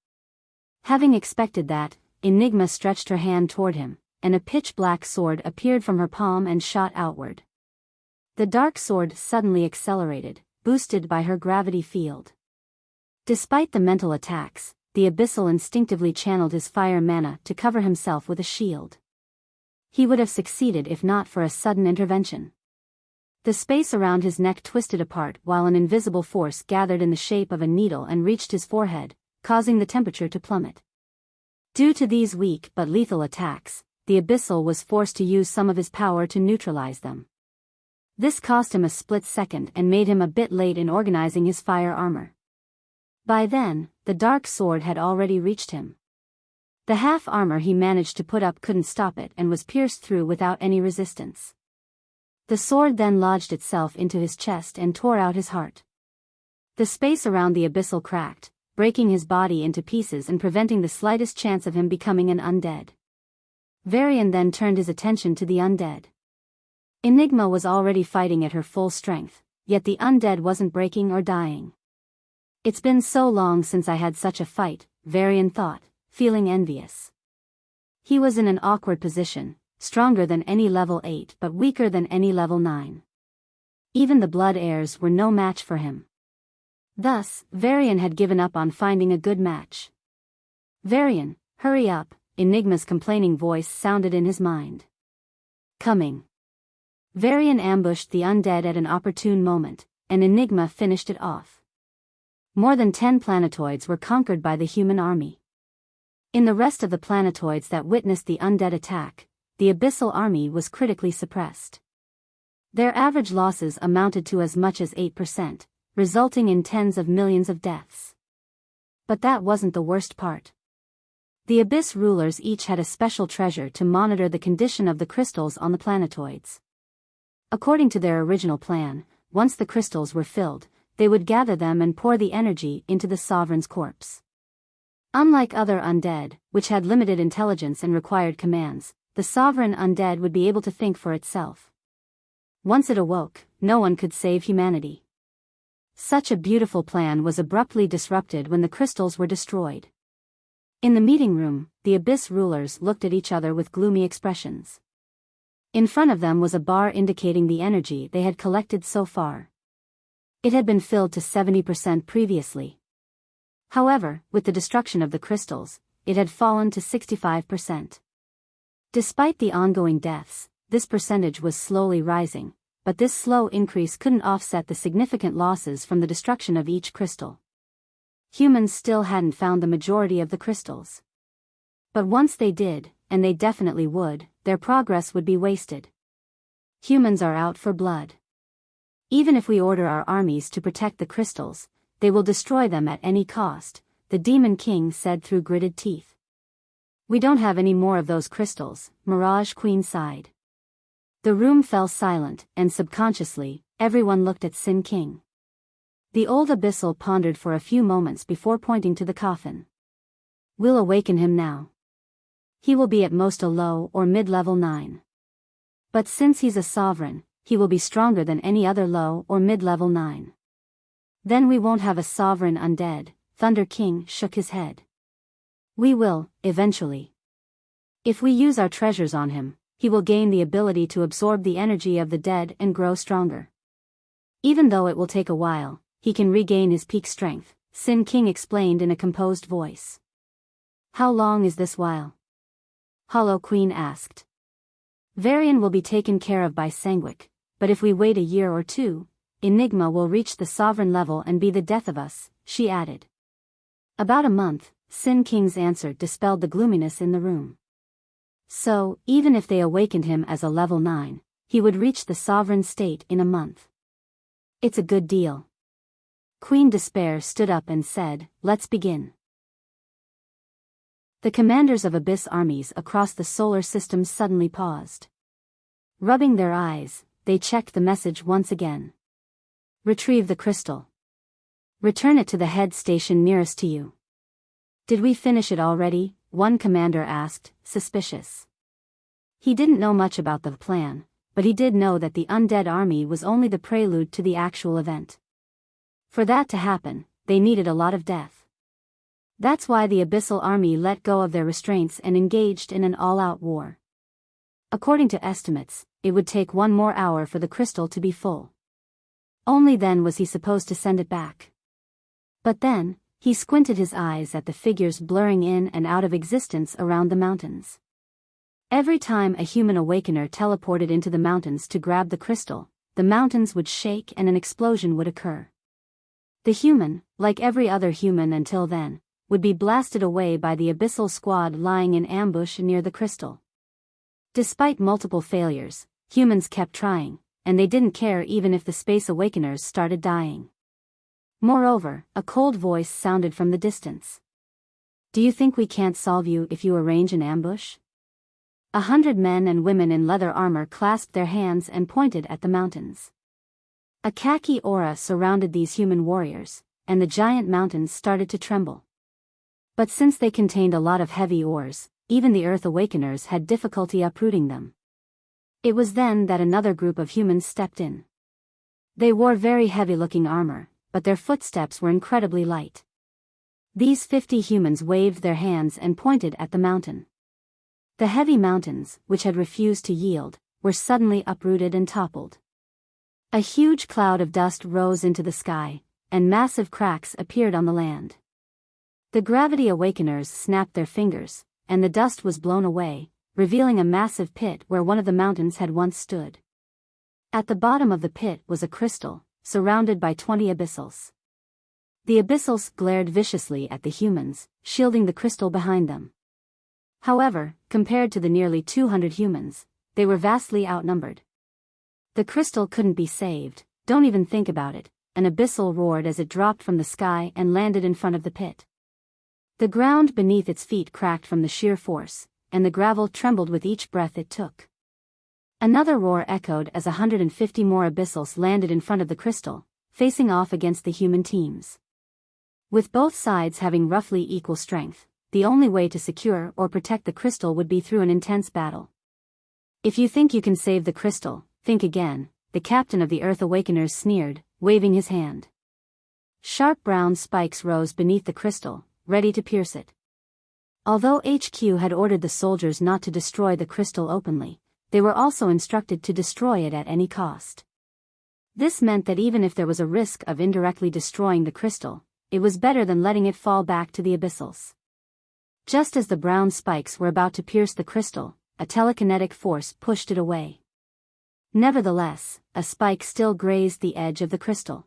Having expected that, Enigma stretched her hand toward him, and a pitch-black sword appeared from her palm and shot outward. The dark sword suddenly accelerated, boosted by her gravity field. Despite the mental attacks, the abyssal instinctively channeled his fire mana to cover himself with a shield. He would have succeeded if not for a sudden intervention. The space around his neck twisted apart while an invisible force gathered in the shape of a needle and reached his forehead, causing the temperature to plummet. Due to these weak but lethal attacks, the abyssal was forced to use some of his power to neutralize them. This cost him a split second and made him a bit late in organizing his fire armor. By then, the dark sword had already reached him. The half armor he managed to put up couldn't stop it and was pierced through without any resistance. The sword then lodged itself into his chest and tore out his heart. The space around the abyssal cracked, breaking his body into pieces and preventing the slightest chance of him becoming an undead. Varian then turned his attention to the undead. Enigma was already fighting at her full strength, yet the undead wasn't breaking or dying. It's been so long since I had such a fight, Varian thought, feeling envious. He was in an awkward position, stronger than any level 8 but weaker than any level 9. Even the blood heirs were no match for him. Thus, Varian had given up on finding a good match. "Varian, hurry up," Enigma's complaining voice sounded in his mind. "Coming." Varian ambushed the undead at an opportune moment, and Enigma finished it off. More than 10 planetoids were conquered by the human army. In the rest of the planetoids that witnessed the undead attack, the Abyssal army was critically suppressed. Their average losses amounted to as much as 8%, resulting in tens of millions of deaths. But that wasn't the worst part. The Abyss rulers each had a special treasure to monitor the condition of the crystals on the planetoids. According to their original plan, once the crystals were filled, they would gather them and pour the energy into the sovereign's corpse. Unlike other undead, which had limited intelligence and required commands, the sovereign undead would be able to think for itself. Once it awoke, no one could save humanity. Such a beautiful plan was abruptly disrupted when the crystals were destroyed. In the meeting room, the Abyss rulers looked at each other with gloomy expressions. In front of them was a bar indicating the energy they had collected so far. It had been filled to 70% previously. However, with the destruction of the crystals, it had fallen to 65%. Despite the ongoing deaths, this percentage was slowly rising, but this slow increase couldn't offset the significant losses from the destruction of each crystal. Humans still hadn't found the majority of the crystals. But once they did, and they definitely would, their progress would be wasted. Humans are out for blood. Even if we order our armies to protect the crystals, they will destroy them at any cost, the Demon King said through gritted teeth. We don't have any more of those crystals, Mirage Queen sighed. The room fell silent, and subconsciously, everyone looked at Sin King. The old Abyssal pondered for a few moments before pointing to the coffin. We'll awaken him now. He will be at most a low or mid-level 9. But since he's a sovereign, he will be stronger than any other low or mid-level 9. Then we won't have a sovereign undead, Thunder King shook his head. We will, eventually. If we use our treasures on him, he will gain the ability to absorb the energy of the dead and grow stronger. Even though it will take a while, he can regain his peak strength, Sin King explained in a composed voice. How long is this while? Hollow Queen asked. Varian will be taken care of by Sanguik, but if we wait a year or two, Enigma will reach the sovereign level and be the death of us, she added. About a month, Sin King's answer dispelled the gloominess in the room. So, even if they awakened him as a level 9, he would reach the sovereign state in a month. It's a good deal. Queen Despair stood up and said, let's begin. The commanders of Abyss armies across the solar system suddenly paused. Rubbing their eyes, they checked the message once again. Retrieve the crystal. Return it to the head station nearest to you. Did we finish it already? One commander asked, suspicious. He didn't know much about the plan, but he did know that the undead army was only the prelude to the actual event. For that to happen, they needed a lot of death. That's why the Abyssal army let go of their restraints and engaged in an all-out war. According to estimates, it would take 1 more hour for the crystal to be full. Only then was he supposed to send it back. But then, he squinted his eyes at the figures blurring in and out of existence around the mountains. Every time a human awakener teleported into the mountains to grab the crystal, the mountains would shake and an explosion would occur. The human, like every other human until then, would be blasted away by the Abyssal squad lying in ambush near the crystal. Despite multiple failures, humans kept trying, and they didn't care even if the Space Awakeners started dying. Moreover, a cold voice sounded from the distance. Do you think we can't solve you if you arrange an ambush? 100 men and women in leather armor clasped their hands and pointed at the mountains. A khaki aura surrounded these human warriors, and the giant mountains started to tremble. But since they contained a lot of heavy ores, even the Earth Awakeners had difficulty uprooting them. It was then that another group of humans stepped in. They wore very heavy-looking armor, but their footsteps were incredibly light. These 50 humans waved their hands and pointed at the mountain. The heavy mountains, which had refused to yield, were suddenly uprooted and toppled. A huge cloud of dust rose into the sky, and massive cracks appeared on the land. The Gravity Awakeners snapped their fingers, and the dust was blown away, revealing a massive pit where one of the mountains had once stood. At the bottom of the pit was a crystal, surrounded by 20 Abyssals. The Abyssals glared viciously at the humans, shielding the crystal behind them. However, compared to the nearly 200 humans, they were vastly outnumbered. The crystal couldn't be saved, don't even think about it, an Abyssal roared as it dropped from the sky and landed in front of the pit. The ground beneath its feet cracked from the sheer force, and the gravel trembled with each breath it took. Another roar echoed as 150 more Abyssals landed in front of the crystal, facing off against the human teams. With both sides having roughly equal strength, the only way to secure or protect the crystal would be through an intense battle. If you think you can save the crystal, think again, the captain of the Earth Awakeners sneered, waving his hand. Sharp brown spikes rose beneath the crystal, ready to pierce it. Although HQ had ordered the soldiers not to destroy the crystal openly, they were also instructed to destroy it at any cost. This meant that even if there was a risk of indirectly destroying the crystal, it was better than letting it fall back to the Abyssals. Just as the brown spikes were about to pierce the crystal, a telekinetic force pushed it away. Nevertheless, a spike still grazed the edge of the crystal.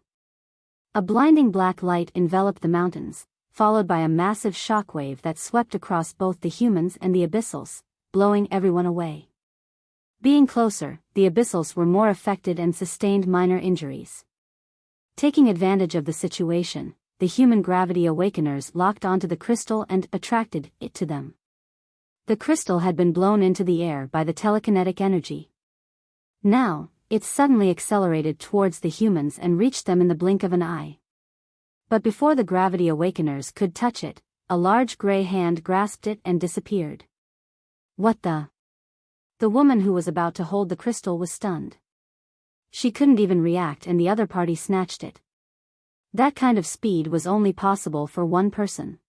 A blinding black light enveloped the mountains, followed by a massive shockwave that swept across both the humans and the Abyssals, blowing everyone away. Being closer, the Abyssals were more affected and sustained minor injuries. Taking advantage of the situation, the human Gravity Awakeners locked onto the crystal and attracted it to them. The crystal had been blown into the air by the telekinetic energy. Now, it suddenly accelerated towards the humans and reached them in the blink of an eye. But before the Gravity Awakeners could touch it, a large gray hand grasped it and disappeared. What the? The woman who was about to hold the crystal was stunned. She couldn't even react and the other party snatched it. That kind of speed was only possible for one person.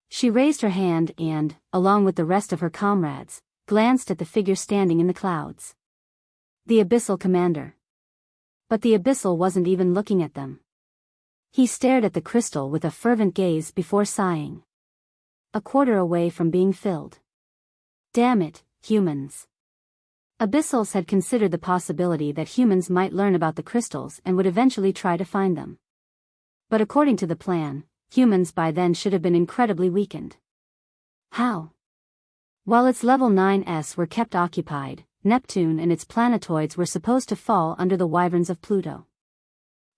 She raised her hand and, along with the rest of her comrades, glanced at the figure standing in the clouds. The Abyssal Commander. But the Abyssal wasn't even looking at them. He stared at the crystal with a fervent gaze before sighing. A quarter away from being filled. Damn it, humans. Abyssals had considered the possibility that humans might learn about the crystals and would eventually try to find them. But according to the plan, humans by then should have been incredibly weakened. How? While its level 9s were kept occupied, Neptune and its planetoids were supposed to fall under the wyverns of Pluto.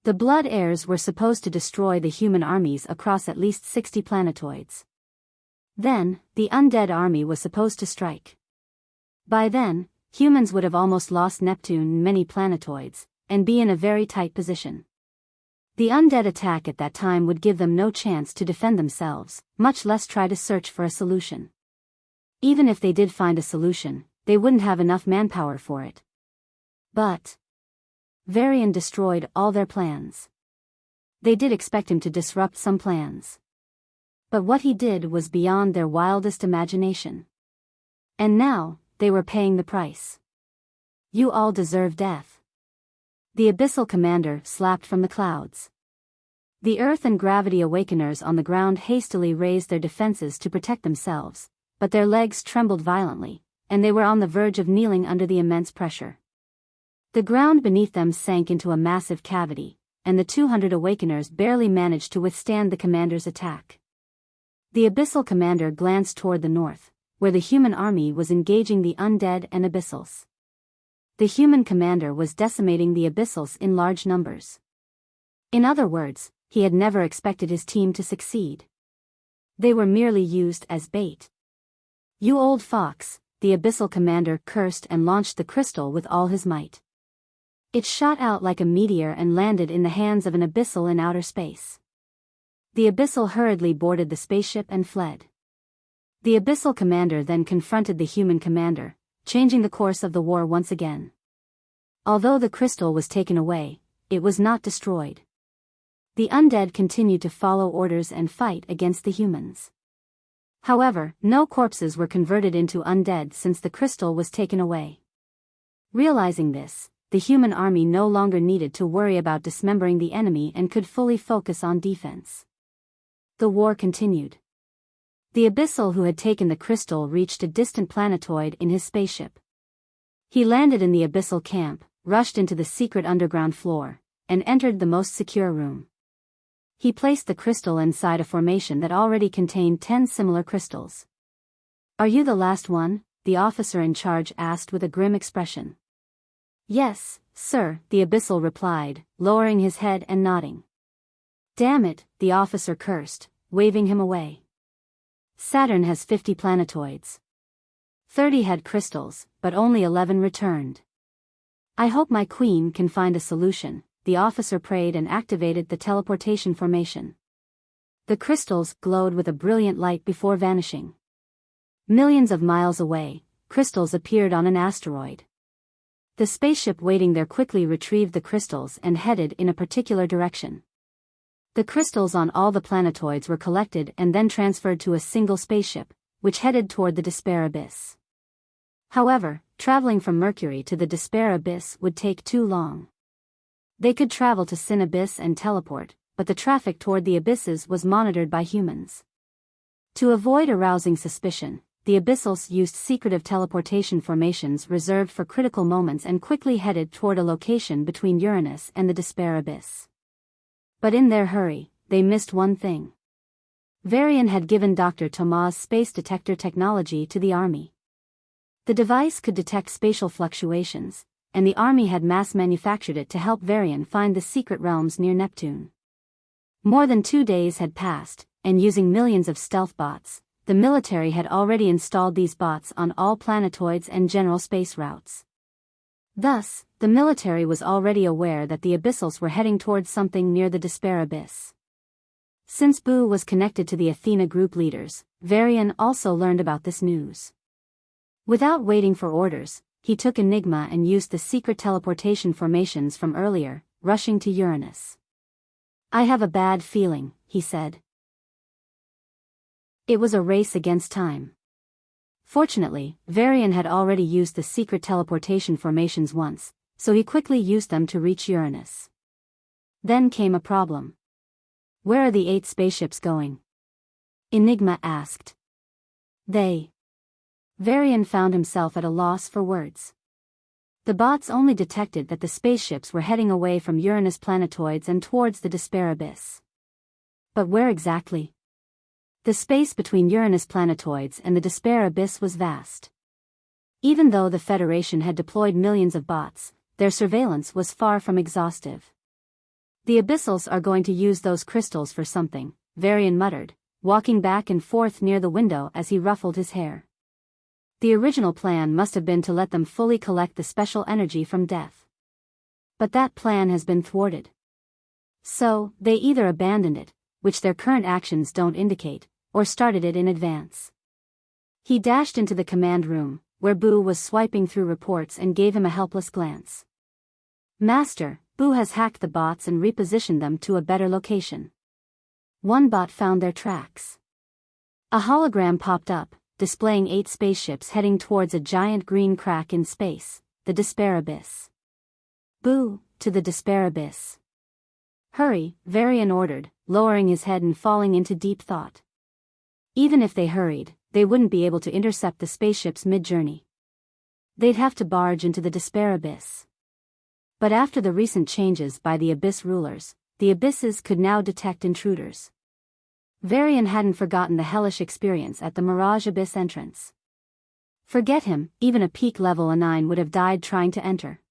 The Blood Heirs were supposed to destroy the human armies across at least 60 planetoids. Then, the Undead army was supposed to strike. By then, humans would have almost lost Neptune and many planetoids, and be in a very tight position. The Undead attack at that time would give them no chance to defend themselves, much less try to search for a solution. Even if they did find a solution, they wouldn't have enough manpower for it. But Varian destroyed all their plans. They did expect him to disrupt some plans. But what he did was beyond their wildest imagination. And now, they were paying the price. You all deserve death. The Abyssal Commander slapped from the clouds. The Earth and Gravity Awakeners on the ground hastily raised their defenses to protect themselves, but their legs trembled violently, and they were on the verge of kneeling under the immense pressure. The ground beneath them sank into a massive cavity, and the 200 Awakeners barely managed to withstand the commander's attack. The Abyssal Commander glanced toward the north, where the human army was engaging the Undead and Abyssals. The human commander was decimating the Abyssals in large numbers. In other words, he had never expected his team to succeed. They were merely used as bait. You old fox, the Abyssal Commander cursed and launched the crystal with all his might. It shot out like a meteor and landed in the hands of an Abyssal in outer space. The Abyssal hurriedly boarded the spaceship and fled. The Abyssal Commander then confronted the human commander, changing the course of the war once again. Although the crystal was taken away, it was not destroyed. The Undead continued to follow orders and fight against the humans. However, no corpses were converted into Undead since the crystal was taken away. Realizing this, the human army no longer needed to worry about dismembering the enemy and could fully focus on defense. The war continued. The Abyssal who had taken the crystal reached a distant planetoid in his spaceship. He landed in the Abyssal camp, rushed into the secret underground floor, and entered the most secure room. He placed the crystal inside a formation that already contained 10 similar crystals. "Are you the last one?" the officer in charge asked with a grim expression. "Yes, sir," the Abyssal replied, lowering his head and nodding. "Damn it," the officer cursed, waving him away. "Saturn has 50 planetoids. 30 had crystals, but only 11 returned. I hope my queen can find a solution." The officer prayed and activated the teleportation formation. The crystals glowed with a brilliant light before vanishing. Millions of miles away, crystals appeared on an asteroid. The spaceship waiting there quickly retrieved the crystals and headed in a particular direction. The crystals on all the planetoids were collected and then transferred to a single spaceship, which headed toward the Despair Abyss. However, traveling from Mercury to the Despair Abyss would take too long. They could travel to Sin Abyss and teleport, but the traffic toward the abysses was monitored by humans. To avoid arousing suspicion, the Abyssals used secretive teleportation formations reserved for critical moments and quickly headed toward a location between Uranus and the Despair Abyss. But in their hurry, they missed one thing. Varian had given Dr. Thomas' space detector technology to the army. The device could detect spatial fluctuations, and the army had mass-manufactured it to help Varian find the secret realms near Neptune. More than 2 days had passed, and using millions of stealth bots, the military had already installed these bots on all planetoids and general space routes. Thus, the military was already aware that the Abyssals were heading towards something near the Despair Abyss. Since Boo was connected to the Athena group leaders, Varian also learned about this news. Without waiting for orders, he took Enigma and used the secret teleportation formations from earlier, rushing to Uranus. "I have a bad feeling," he said. It was a race against time. Fortunately, Varian had already used the secret teleportation formations once, so he quickly used them to reach Uranus. Then came a problem. "Where are the 8 spaceships going?" Enigma asked. Varian found himself at a loss for words. The bots only detected that the spaceships were heading away from Uranus planetoids and towards the Despair Abyss. But where exactly? The space between Uranus planetoids and the Despair Abyss was vast. Even though the Federation had deployed millions of bots, their surveillance was far from exhaustive. "The Abyssals are going to use those crystals for something," Varian muttered, walking back and forth near the window as he ruffled his hair. The original plan must have been to let them fully collect the special energy from death. But that plan has been thwarted. So, they either abandoned it, which their current actions don't indicate, or started it in advance. He dashed into the command room, where Boo was swiping through reports and gave him a helpless glance. "Master, Boo has hacked the bots and repositioned them to a better location." One bot found their tracks. A hologram popped up, displaying 8 spaceships heading towards a giant green crack in space, the Despair Abyss. "Boo, to the Despair Abyss." "Hurry," Varian ordered, lowering his head and falling into deep thought. Even if they hurried, they wouldn't be able to intercept the spaceships mid-journey. They'd have to barge into the Despair Abyss. But after the recent changes by the Abyss rulers, the Abysses could now detect intruders. Varian hadn't forgotten the hellish experience at the Mirage Abyss entrance. Forget him, even a peak level A9 would have died trying to enter.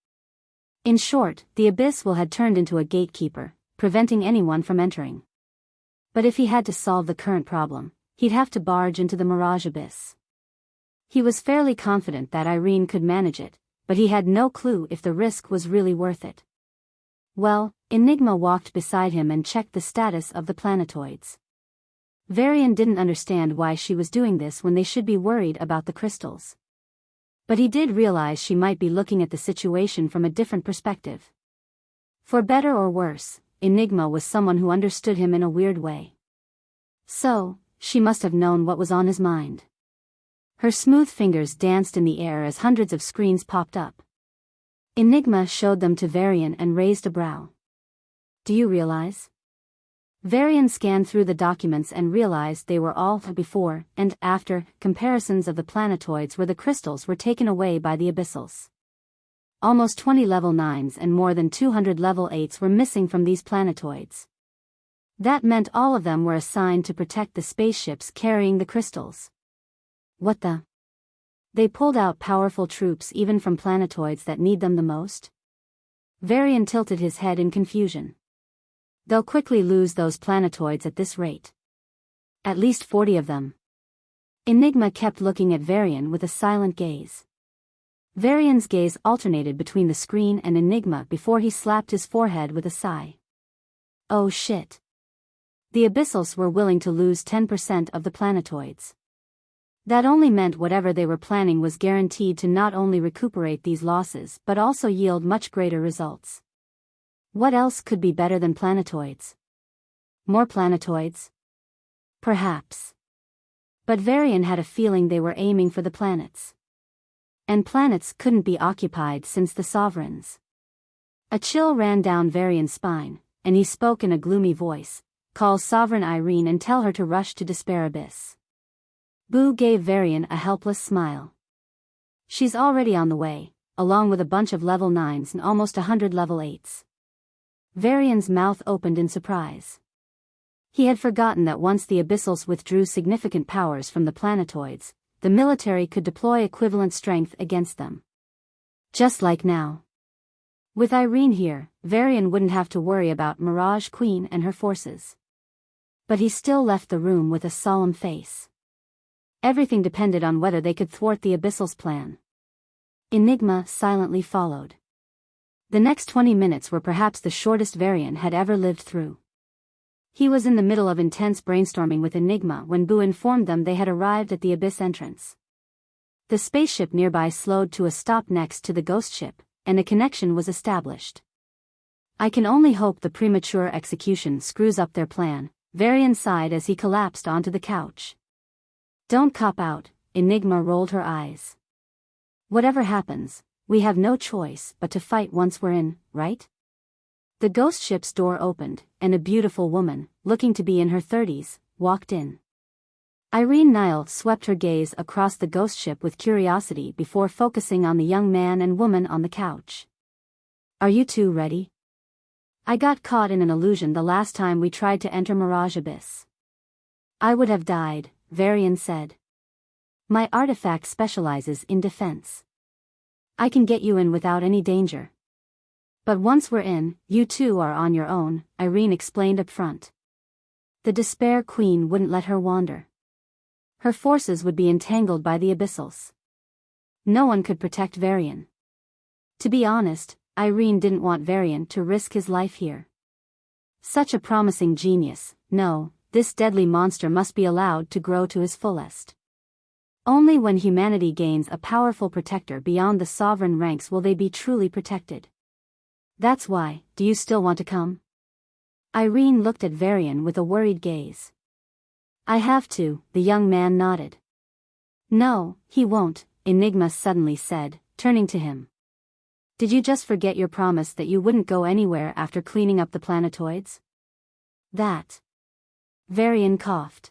In short, the Abyssal had turned into a gatekeeper, preventing anyone from entering. But if he had to solve the current problem, he'd have to barge into the Mirage Abyss. He was fairly confident that Irene could manage it, but he had no clue if the risk was really worth it. Well, Enigma walked beside him and checked the status of the planetoids. Varian didn't understand why she was doing this when they should be worried about the crystals. But he did realize she might be looking at the situation from a different perspective. For better or worse, Enigma was someone who understood him in a weird way. So, she must have known what was on his mind. Her smooth fingers danced in the air as hundreds of screens popped up. Enigma showed them to Varian and raised a brow. Do you realize? Varian scanned through the documents and realized they were all before and after comparisons of the planetoids where the crystals were taken away by the Abyssals. Almost 20 level 9s and more than 200 level 8s were missing from these planetoids. That meant all of them were assigned to protect the spaceships carrying the crystals. What the? They pulled out powerful troops even from planetoids that need them the most? Varian tilted his head in confusion. They'll quickly lose those planetoids at this rate. At least 40 of them. Enigma kept looking at Varian with a silent gaze. Varian's gaze alternated between the screen and Enigma before he slapped his forehead with a sigh. Oh shit. The Abyssals were willing to lose 10% of the planetoids. That only meant whatever they were planning was guaranteed to not only recuperate these losses but also yield much greater results. What else could be better than planetoids? More planetoids? Perhaps. But Varian had a feeling they were aiming for the planets. And planets couldn't be occupied since the sovereigns. A chill ran down Varian's spine, and he spoke in a gloomy voice. Call Sovereign Irene and tell her to rush to Despair Abyss. Boo gave Varian a helpless smile. She's already on the way, along with a bunch of level 9s and almost 100 level 8s. Varian's mouth opened in surprise. He had forgotten that once the Abyssals withdrew significant powers from the planetoids, the military could deploy equivalent strength against them. Just like now. With Irene here, Varian wouldn't have to worry about Mirage Queen and her forces. But he still left the room with a solemn face. Everything depended on whether they could thwart the Abyssals' plan. Enigma silently followed. The next 20 minutes were perhaps the shortest Varian had ever lived through. He was in the middle of intense brainstorming with Enigma when Boo informed them they had arrived at the Abyss entrance. The spaceship nearby slowed to a stop next to the ghost ship, and a connection was established. I can only hope the premature execution screws up their plan, Varian sighed as he collapsed onto the couch. Don't cop out, Enigma rolled her eyes. Whatever happens, we have no choice but to fight once we're in, right? The ghost ship's door opened, and a beautiful woman, looking to be in her 30s, walked in. Irene Nile swept her gaze across the ghost ship with curiosity before focusing on the young man and woman on the couch. Are you two ready? I got caught in an illusion the last time we tried to enter Mirage Abyss. I would have died, Varian said. My artifact specializes in defense. I can get you in without any danger. But once we're in, you two are on your own, Irene explained up front. The Despair Queen wouldn't let her wander. Her forces would be entangled by the Abyssals. No one could protect Varian. To be honest, Irene didn't want Varian to risk his life here. Such a promising genius, no, this deadly monster must be allowed to grow to his fullest. Only when humanity gains a powerful protector beyond the sovereign ranks will they be truly protected. That's why, do you still want to come? Irene looked at Varian with a worried gaze. I have to, the young man nodded. No, he won't, Enigma suddenly said, turning to him. Did you just forget your promise that you wouldn't go anywhere after cleaning up the planetoids? That. Varian coughed.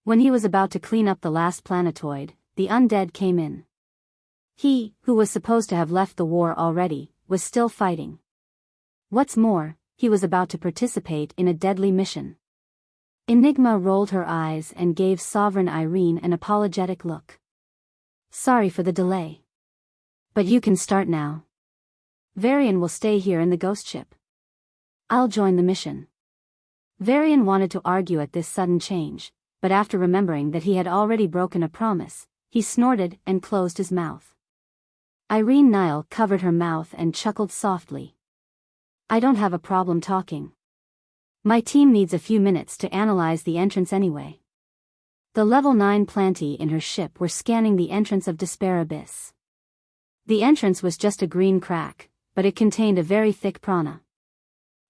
When he was about to clean up the last planetoid, the Undead came in. He, who was supposed to have left the war already, was still fighting. What's more, he was about to participate in a deadly mission. Enigma rolled her eyes and gave Sovereign Irene an apologetic look. Sorry for the delay. But you can start now. Varian will stay here in the ghost ship. I'll join the mission. Varian wanted to argue at this sudden change, but after remembering that he had already broken a promise, he snorted and closed his mouth. Irene Nile covered her mouth and chuckled softly. I don't have a problem talking. My team needs a few minutes to analyze the entrance anyway. The level 9 Planti in her ship were scanning the entrance of Despair Abyss. The entrance was just a green crack, but it contained a very thick prana.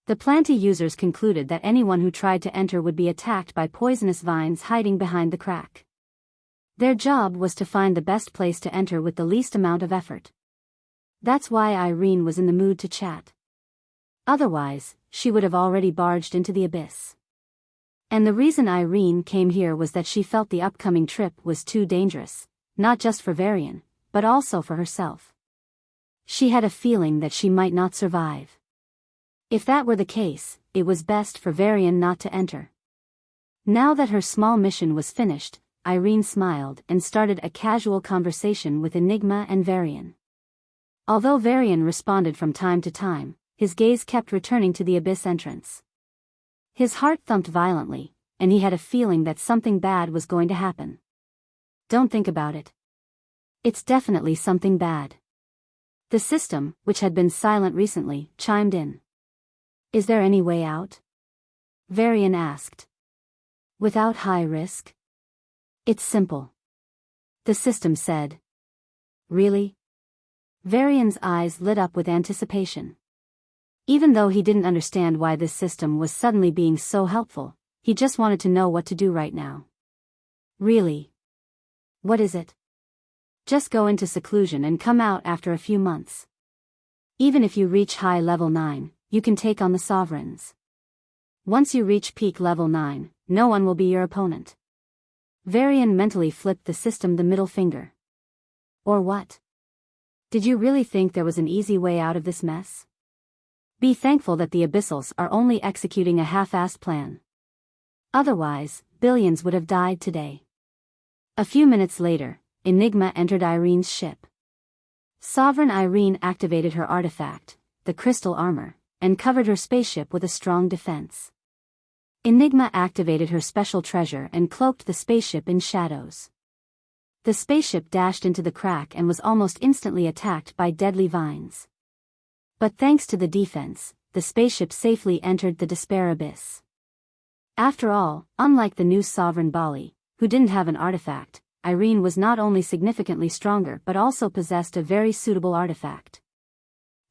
The Planti users concluded that anyone who tried to enter would be attacked by poisonous vines hiding behind the crack. Their job was to find the best place to enter with the least amount of effort. That's why Irene was in the mood to chat. Otherwise, she would have already barged into the abyss. And the reason Irene came here was that she felt the upcoming trip was too dangerous, not just for Varian, but also for herself. She had a feeling that she might not survive. If that were the case, it was best for Varian not to enter. Now that her small mission was finished, Irene smiled and started a casual conversation with Enigma and Varian. Although Varian responded from time to time, his gaze kept returning to the abyss entrance. His heart thumped violently, and he had a feeling that something bad was going to happen. Don't think about it. It's definitely something bad. The system, which had been silent recently, chimed in. Is there any way out? Varian asked. Without high risk? It's simple. The system said. Really? Varian's eyes lit up with anticipation. Even though he didn't understand why this system was suddenly being so helpful, he just wanted to know what to do right now. Really? What is it? Just go into seclusion and come out after a few months. Even if you reach high level 9, you can take on the sovereigns. Once you reach peak level 9, no one will be your opponent. Varian mentally flipped the system the middle finger. Or what? Did you really think there was an easy way out of this mess? Be thankful that the Abyssals are only executing a half-assed plan. Otherwise, billions would have died today. A few minutes later, Enigma entered Irene's ship. Sovereign Irene activated her artifact, the crystal armor, and covered her spaceship with a strong defense. Enigma activated her special treasure and cloaked the spaceship in shadows. The spaceship dashed into the crack and was almost instantly attacked by deadly vines. But thanks to the defense, the spaceship safely entered the despair abyss. After all, unlike the new sovereign Bali, who didn't have an artifact, Irene was not only significantly stronger but also possessed a very suitable artifact.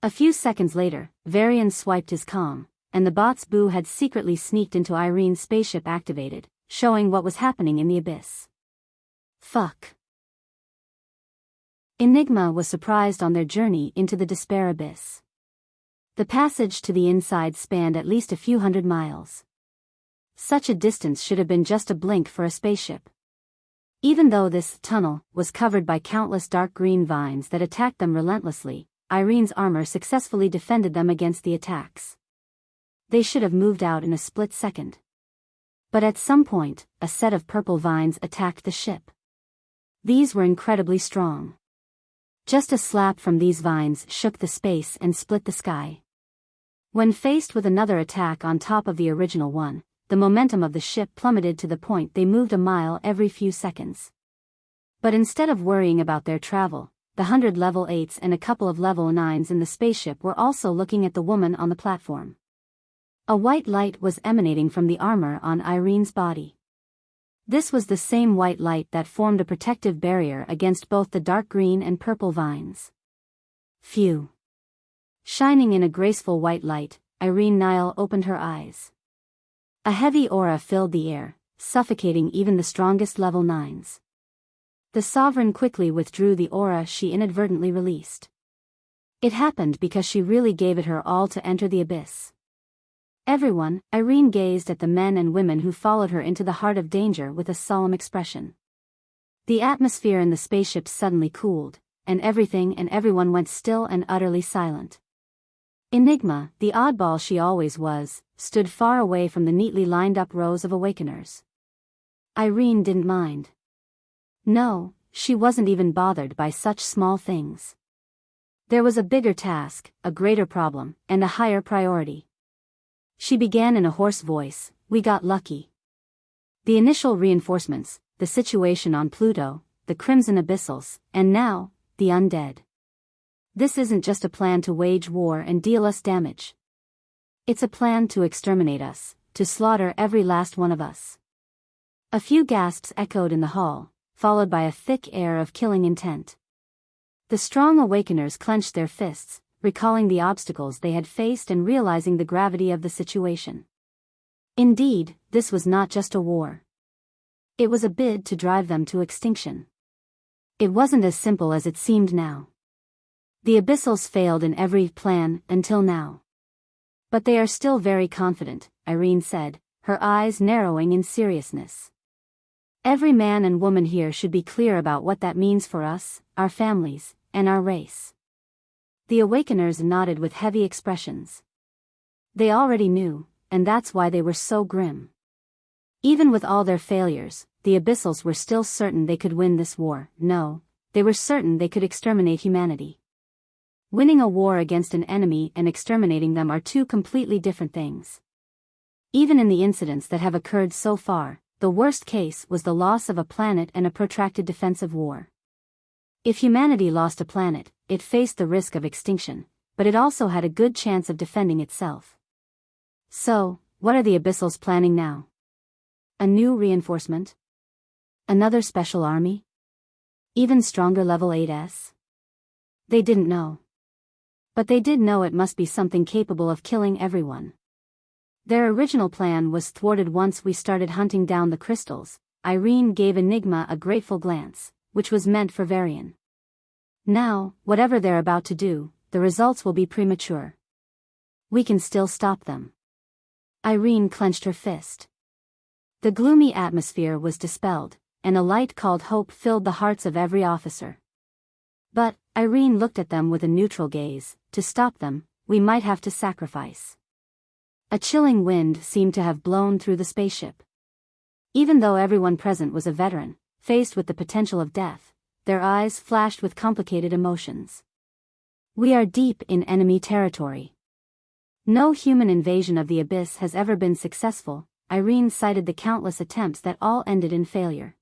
A few seconds later, Varian swiped his comm, and the bot's boo had secretly sneaked into Irene's spaceship activated, showing what was happening in the abyss. Fuck. Enigma was surprised on their journey into the despair abyss. The passage to the inside spanned at least a few hundred miles. Such a distance should have been just a blink for a spaceship. Even though this tunnel was covered by countless dark green vines that attacked them relentlessly, Irene's armor successfully defended them against the attacks. They should have moved out in a split second. But at some point, a set of purple vines attacked the ship. These were incredibly strong. Just a slap from these vines shook the space and split the sky. When faced with another attack on top of the original one, the momentum of the ship plummeted to the point they moved a mile every few seconds. But instead of worrying about their travel, the 100 level 8s and a couple of level 9s in the spaceship were also looking at the woman on the platform. A white light was emanating from the armor on Irene's body. This was the same white light that formed a protective barrier against both the dark green and purple vines. Phew. Shining in a graceful white light, Irene Nile opened her eyes. A heavy aura filled the air, suffocating even the strongest level 9s. The Sovereign quickly withdrew the aura she inadvertently released. It happened because she really gave it her all to enter the abyss. Everyone, Irene gazed at the men and women who followed her into the heart of danger with a solemn expression. The atmosphere in the spaceship suddenly cooled, and everything and everyone went still and utterly silent. Enigma, the oddball she always was, stood far away from the neatly lined-up rows of awakeners. Irene didn't mind. No, she wasn't even bothered by such small things. There was a bigger task, a greater problem, and a higher priority. She began in a hoarse voice, "We got lucky. The initial reinforcements, the situation on Pluto, the Crimson Abyssals, and now, the Undead. This isn't just a plan to wage war and deal us damage. It's a plan to exterminate us, to slaughter every last one of us." A few gasps echoed in the hall, followed by a thick air of killing intent. The strong awakeners clenched their fists, recalling the obstacles they had faced and realizing the gravity of the situation. Indeed, this was not just a war. It was a bid to drive them to extinction. It wasn't as simple as it seemed now. The Abyssals failed in every plan until now. But they are still very confident, Irene said, her eyes narrowing in seriousness. Every man and woman here should be clear about what that means for us, our families, and our race. The Awakeners nodded with heavy expressions. They already knew, and that's why they were so grim. Even with all their failures, the Abyssals were still certain they could win this war. No, they were certain they could exterminate humanity. Winning a war against an enemy and exterminating them are two completely different things. Even in the incidents that have occurred so far, the worst case was the loss of a planet and a protracted defensive war. If humanity lost a planet, it faced the risk of extinction, but it also had a good chance of defending itself. So, what are the Abyssals planning now? A new reinforcement? Another special army? Even stronger level 8s? They didn't know. But they did know it must be something capable of killing everyone. Their original plan was thwarted once we started hunting down the crystals. Irene gave Enigma a grateful glance, which was meant for Varian. Now, whatever they're about to do, the results will be premature. We can still stop them. Irene clenched her fist. The gloomy atmosphere was dispelled, and a light called hope filled the hearts of every officer. But, Irene looked at them with a neutral gaze. To stop them, we might have to sacrifice. A chilling wind seemed to have blown through the spaceship. Even though everyone present was a veteran, faced with the potential of death, their eyes flashed with complicated emotions. We are deep in enemy territory. No human invasion of the Abyss has ever been successful. Irene cited the countless attempts that all ended in failure.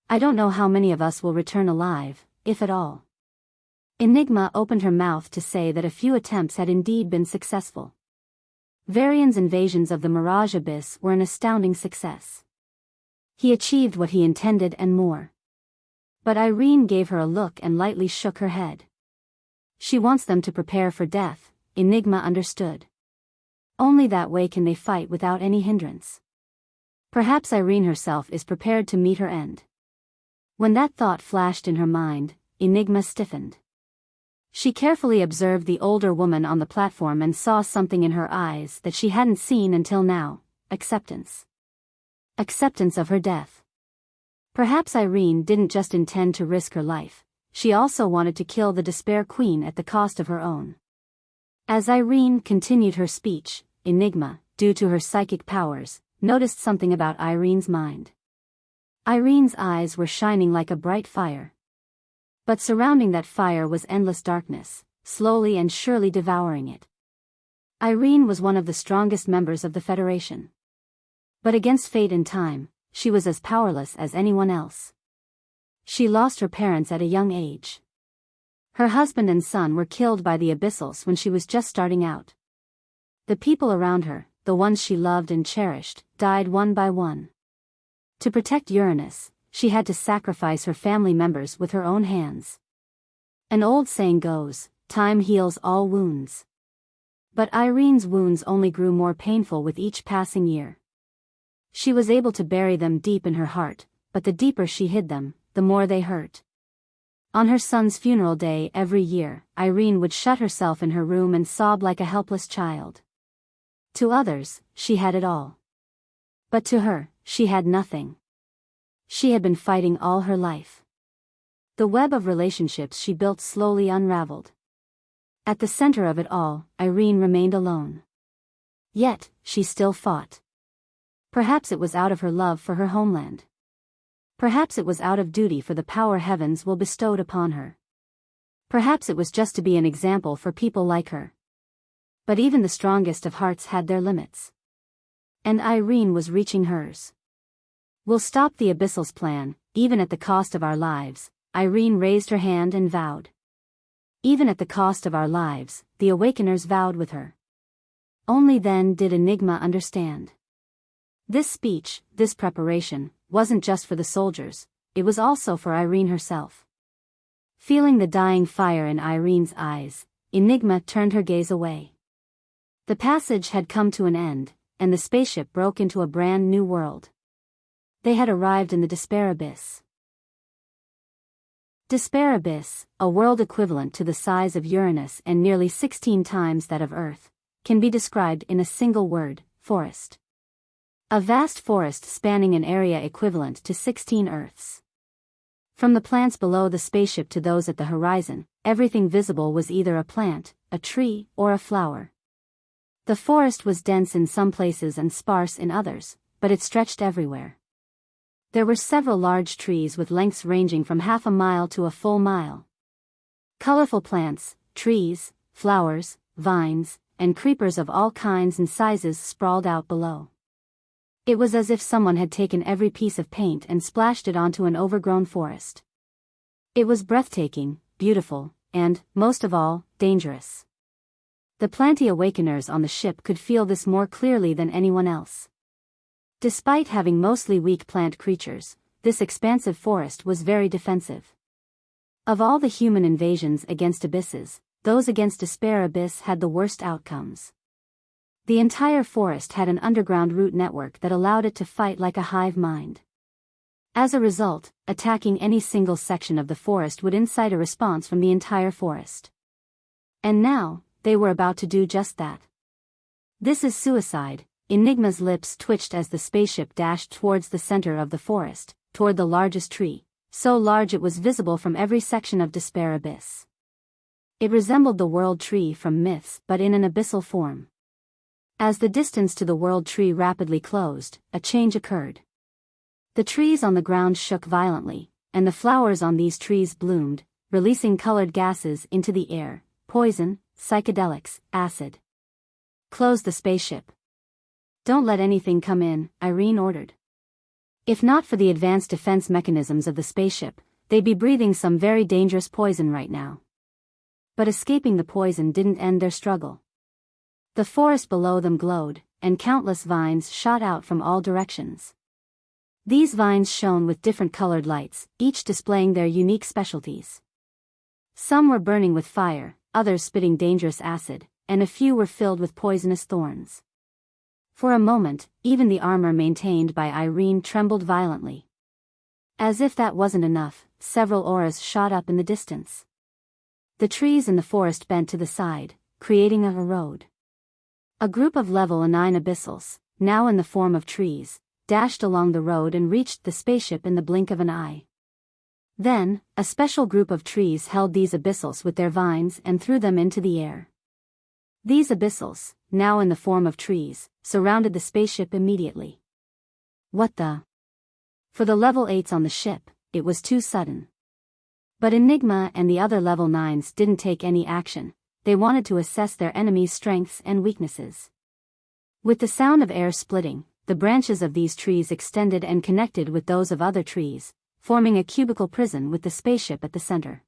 I don't know how many of us will return alive, if at all. Enigma opened her mouth to say that a few attempts had indeed been successful. Varian's invasions of the Mirage Abyss were an astounding success. He achieved what he intended and more. But Irene gave her a look and lightly shook her head. She wants them to prepare for death, Enigma understood. Only that way can they fight without any hindrance. Perhaps Irene herself is prepared to meet her end. When that thought flashed in her mind, Enigma stiffened. She carefully observed the older woman on the platform and saw something in her eyes that she hadn't seen until now: acceptance. Acceptance of her death. Perhaps Irene didn't just intend to risk her life, she also wanted to kill the Despair Queen at the cost of her own. As Irene continued her speech, Enigma, due to her psychic powers, noticed something about Irene's mind. Irene's eyes were shining like a bright fire. But surrounding that fire was endless darkness, slowly and surely devouring it. Irene was one of the strongest members of the Federation. But against fate and time, she was as powerless as anyone else. She lost her parents at a young age. Her husband and son were killed by the Abyssals when she was just starting out. The people around her, the ones she loved and cherished, died one by one. To protect Uranus, she had to sacrifice her family members with her own hands. An old saying goes, time heals all wounds. But Irene's wounds only grew more painful with each passing year. She was able to bury them deep in her heart, but the deeper she hid them, the more they hurt. On her son's funeral day every year, Irene would shut herself in her room and sob like a helpless child. To others, she had it all. But to her, she had nothing. She had been fighting all her life. The web of relationships she built slowly unraveled. At the center of it all, Irene remained alone. Yet, she still fought. Perhaps it was out of her love for her homeland. Perhaps it was out of duty for the power heavens will bestowed upon her. Perhaps it was just to be an example for people like her. But even the strongest of hearts had their limits. And Irene was reaching hers. We'll stop the Abyssals' plan, even at the cost of our lives, Irene raised her hand and vowed. Even at the cost of our lives, the Awakeners vowed with her. Only then did Enigma understand. This speech, this preparation, wasn't just for the soldiers, it was also for Irene herself. Feeling the dying fire in Irene's eyes, Enigma turned her gaze away. The passage had come to an end, and the spaceship broke into a brand new world. They had arrived in the Despair Abyss. Despair Abyss, a world equivalent to the size of Uranus and nearly 16 times that of Earth, can be described in a single word: forest. A vast forest spanning an area equivalent to 16 Earths. From the plants below the spaceship to those at the horizon, everything visible was either a plant, a tree, or a flower. The forest was dense in some places and sparse in others, but it stretched everywhere. There were several large trees with lengths ranging from half a mile to a full mile. Colorful plants, trees, flowers, vines, and creepers of all kinds and sizes sprawled out below. It was as if someone had taken every piece of paint and splashed it onto an overgrown forest. It was breathtaking, beautiful, and, most of all, dangerous. The Planti Awakeners on the ship could feel this more clearly than anyone else. Despite having mostly weak plant creatures, this expansive forest was very defensive. Of all the human invasions against abysses, those against Despair Abyss had the worst outcomes. The entire forest had an underground root network that allowed it to fight like a hive mind. As a result, attacking any single section of the forest would incite a response from the entire forest. And now, they were about to do just that. This is suicide. Enigma's lips twitched as the spaceship dashed towards the center of the forest, toward the largest tree, so large it was visible from every section of Despair Abyss. It resembled the World Tree from myths but in an abyssal form. As the distance to the World Tree rapidly closed, a change occurred. The trees on the ground shook violently, and the flowers on these trees bloomed, releasing colored gases into the air: poison, psychedelics, acid. Close the spaceship. Don't let anything come in, Irene ordered. If not for the advanced defense mechanisms of the spaceship, they'd be breathing some very dangerous poison right now. But escaping the poison didn't end their struggle. The forest below them glowed, and countless vines shot out from all directions. These vines shone with different colored lights, each displaying their unique specialties. Some were burning with fire, others spitting dangerous acid, and a few were filled with poisonous thorns. For a moment, even the armor maintained by Irene trembled violently. As if that wasn't enough, several auras shot up in the distance. The trees in the forest bent to the side, creating a road. A group of level 9 abyssals, now in the form of trees, dashed along the road and reached the spaceship in the blink of an eye. Then, a special group of trees held these abyssals with their vines and threw them into the air. These abyssals, now in the form of trees, surrounded the spaceship immediately. What the? For the level 8s on the ship, it was too sudden. But Enigma and the other level 9s didn't take any action. They wanted to assess their enemy's strengths and weaknesses. With the sound of air splitting, the branches of these trees extended and connected with those of other trees, forming a cubical prison with the spaceship at the center.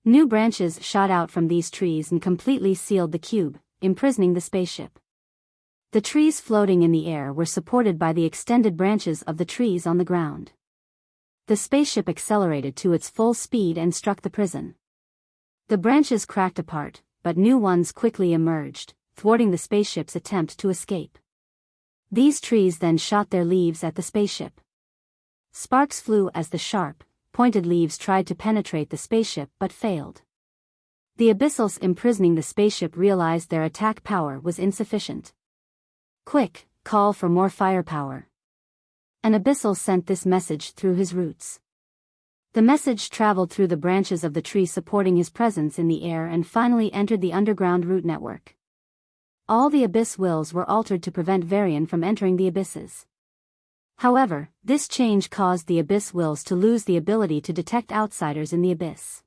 New branches shot out from these trees and completely sealed the cube, imprisoning the spaceship. The trees floating in the air were supported by the extended branches of the trees on the ground. The spaceship accelerated to its full speed and struck the prison. The branches cracked apart, but new ones quickly emerged, thwarting the spaceship's attempt to escape. These trees then shot their leaves at the spaceship. Sparks flew as the sharp, pointed leaves tried to penetrate the spaceship but failed. The Abyssals imprisoning the spaceship realized their attack power was insufficient. Quick, call for more firepower. An Abyssal sent this message through his roots. The message traveled through the branches of the tree supporting his presence in the air and finally entered the underground root network. All the Abyss wills were altered to prevent Varian from entering the abysses. However, this change caused the Abyss wills to lose the ability to detect outsiders in the abyss.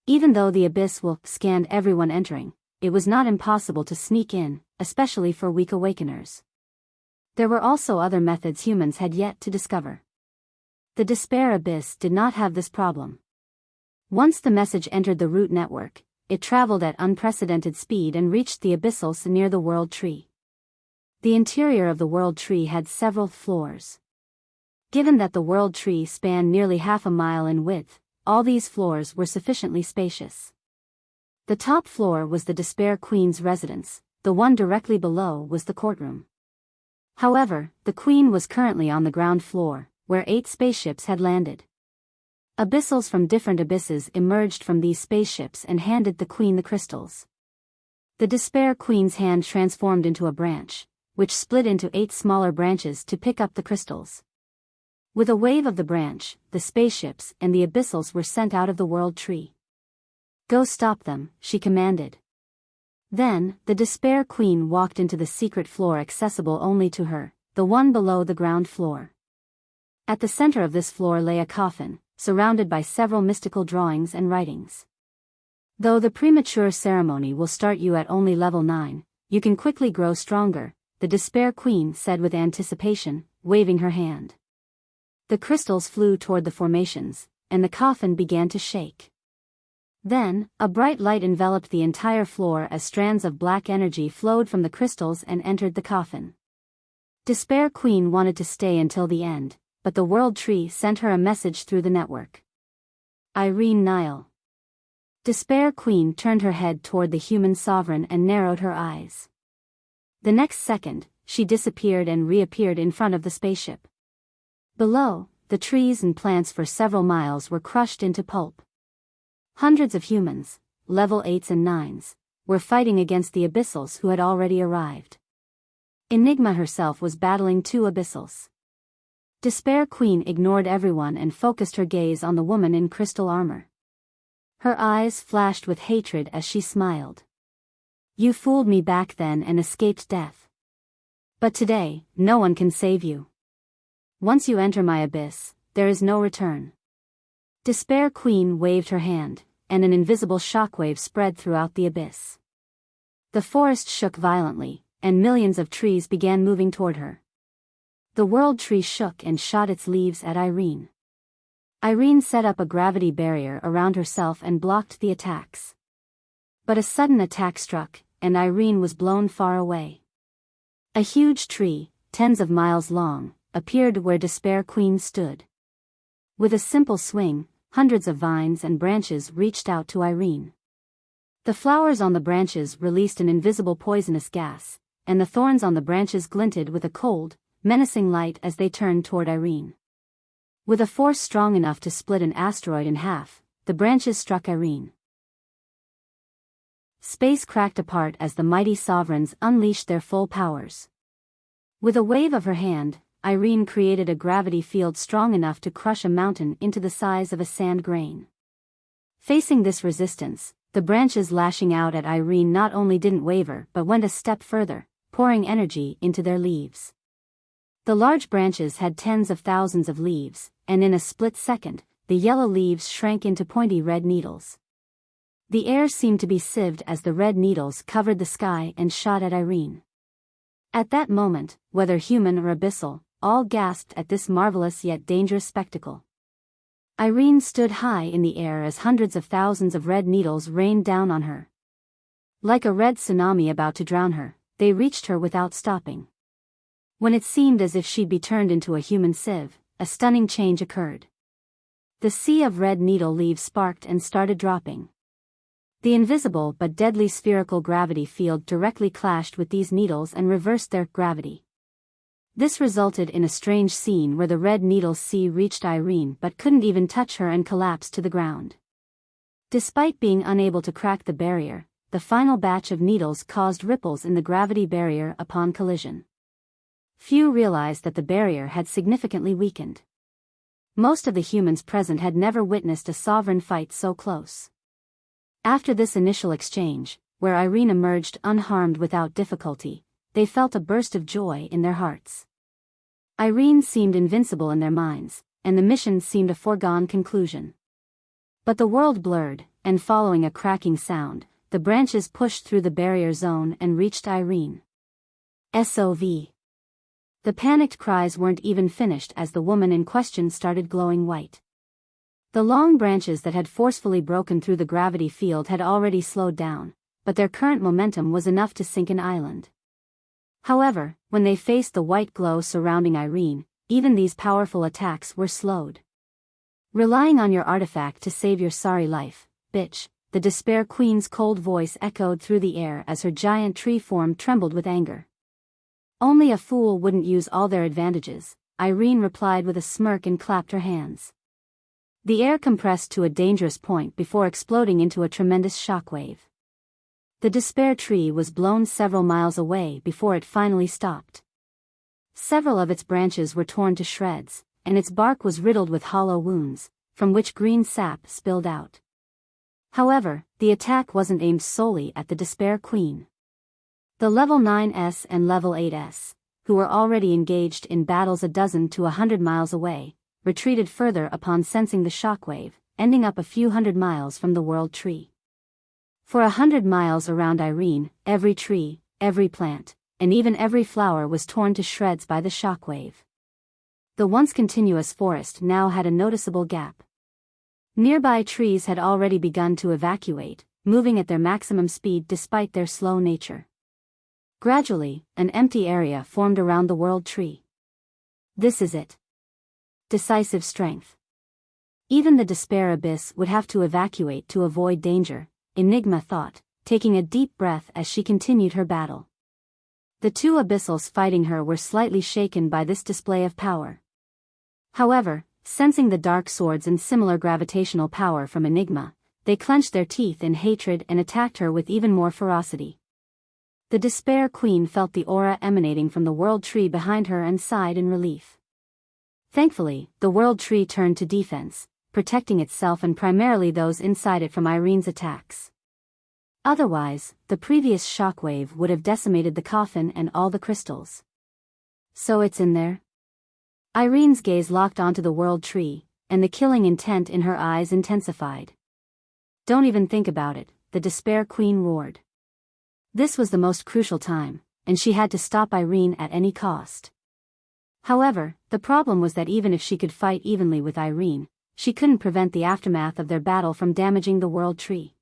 Even though the Abyss will scanned everyone entering, it was not impossible to sneak in, especially for weak awakeners. There were also other methods humans had yet to discover. The Despair Abyss did not have this problem. Once the message entered the root network, it traveled at unprecedented speed and reached the Abyssals near the World Tree. The interior of the World Tree had several floors. Given that the World Tree spanned nearly half a mile in width, all these floors were sufficiently spacious. The top floor was the Despair Queen's residence, the one directly below was the courtroom. However, the Queen was currently on the ground floor, where 8 spaceships had landed. Abyssals from different abysses emerged from these spaceships and handed the queen the crystals. The Despair Queen's hand transformed into a branch, which split into 8 smaller branches to pick up the crystals. With a wave of the branch, the spaceships and the Abyssals were sent out of the world tree. "Go stop them," she commanded. Then, the Despair Queen walked into the secret floor accessible only to her, the one below the ground floor. At the center of this floor lay a coffin, surrounded by several mystical drawings and writings. "Though the premature ceremony will start you at only level 9, you can quickly grow stronger," the Despair Queen said with anticipation, waving her hand. The crystals flew toward the formations, and the coffin began to shake. Then, a bright light enveloped the entire floor as strands of black energy flowed from the crystals and entered the coffin. Despair Queen wanted to stay until the end, but the World Tree sent her a message through the network. Irene Nile. Despair Queen turned her head toward the human sovereign and narrowed her eyes. The next second, she disappeared and reappeared in front of the spaceship. Below, the trees and plants for several miles were crushed into pulp. Hundreds of humans, level 8s and 9s, were fighting against the Abyssals who had already arrived. Enigma herself was battling 2 Abyssals. Despair Queen ignored everyone and focused her gaze on the woman in crystal armor. Her eyes flashed with hatred as she smiled. "You fooled me back then and escaped death. But today, no one can save you. Once you enter my abyss, there is no return." Despair Queen waved her hand, and an invisible shockwave spread throughout the abyss. The forest shook violently, and millions of trees began moving toward her. The World Tree shook and shot its leaves at Irene. Irene set up a gravity barrier around herself and blocked the attacks. But a sudden attack struck, and Irene was blown far away. A huge tree, tens of miles long, appeared where Despair Queen stood. With a simple swing, hundreds of vines and branches reached out to Irene. The flowers on the branches released an invisible poisonous gas, and the thorns on the branches glinted with a cold, menacing light as they turned toward Irene. With a force strong enough to split an asteroid in half, the branches struck Irene. Space cracked apart as the mighty sovereigns unleashed their full powers. With a wave of her hand, Irene created a gravity field strong enough to crush a mountain into the size of a sand grain. Facing this resistance, the branches lashing out at Irene not only didn't waver but went a step further, pouring energy into their leaves. The large branches had tens of thousands of leaves, and in a split second, the yellow leaves shrank into pointy red needles. The air seemed to be sieved as the red needles covered the sky and shot at Irene. At that moment, whether human or abyssal, all gasped at this marvelous yet dangerous spectacle. Irene stood high in the air as hundreds of thousands of red needles rained down on her. Like a red tsunami about to drown her, they reached her without stopping. When it seemed as if she'd be turned into a human sieve, a stunning change occurred. The sea of red needle leaves sparked and started dropping. The invisible but deadly spherical gravity field directly clashed with these needles and reversed their gravity. This resulted in a strange scene where the red needle sea reached Irene but couldn't even touch her and collapsed to the ground. Despite being unable to crack the barrier, the final batch of needles caused ripples in the gravity barrier upon collision. Few realized that the barrier had significantly weakened. Most of the humans present had never witnessed a sovereign fight so close. After this initial exchange, where Irene emerged unharmed without difficulty, they felt a burst of joy in their hearts. Irene seemed invincible in their minds, and the mission seemed a foregone conclusion. But the world blurred, and following a cracking sound, the branches pushed through the barrier zone and reached Irene. SOV. The panicked cries weren't even finished as the woman in question started glowing white. The long branches that had forcefully broken through the gravity field had already slowed down, but their current momentum was enough to sink an island. However, when they faced the white glow surrounding Irene, even these powerful attacks were slowed. "Relying on your artifact to save your sorry life, bitch," the Despair Queen's cold voice echoed through the air as her giant tree form trembled with anger. "Only a fool wouldn't use all their advantages," Irene replied with a smirk and clapped her hands. The air compressed to a dangerous point before exploding into a tremendous shockwave. The despair tree was blown several miles away before it finally stopped. Several of its branches were torn to shreds, and its bark was riddled with hollow wounds, from which green sap spilled out. However, the attack wasn't aimed solely at the Despair Queen. The Level 9s and Level 8s, who were already engaged in battles a dozen to 100 miles away, retreated further upon sensing the shockwave, ending up a few hundred miles from the World Tree. For 100 miles around Irene, every tree, every plant, and even every flower was torn to shreds by the shockwave. The once continuous forest now had a noticeable gap. Nearby trees had already begun to evacuate, moving at their maximum speed despite their slow nature. Gradually, an empty area formed around the World Tree. This is it. Decisive strength. Even the Despair Abyss would have to evacuate to avoid danger, Enigma thought, taking a deep breath as she continued her battle. The two Abyssals fighting her were slightly shaken by this display of power. However, sensing the dark swords and similar gravitational power from Enigma, they clenched their teeth in hatred and attacked her with even more ferocity. The Despair Queen felt the aura emanating from the World Tree behind her and sighed in relief. Thankfully, the World Tree turned to defense, protecting itself and primarily those inside it from Irene's attacks. Otherwise, the previous shockwave would have decimated the coffin and all the crystals. So it's in there? Irene's gaze locked onto the World Tree, and the killing intent in her eyes intensified. Don't even think about it, the Despair Queen roared. This was the most crucial time, and she had to stop Irene at any cost. However, the problem was that even if she could fight evenly with Irene, she couldn't prevent the aftermath of their battle from damaging the World Tree.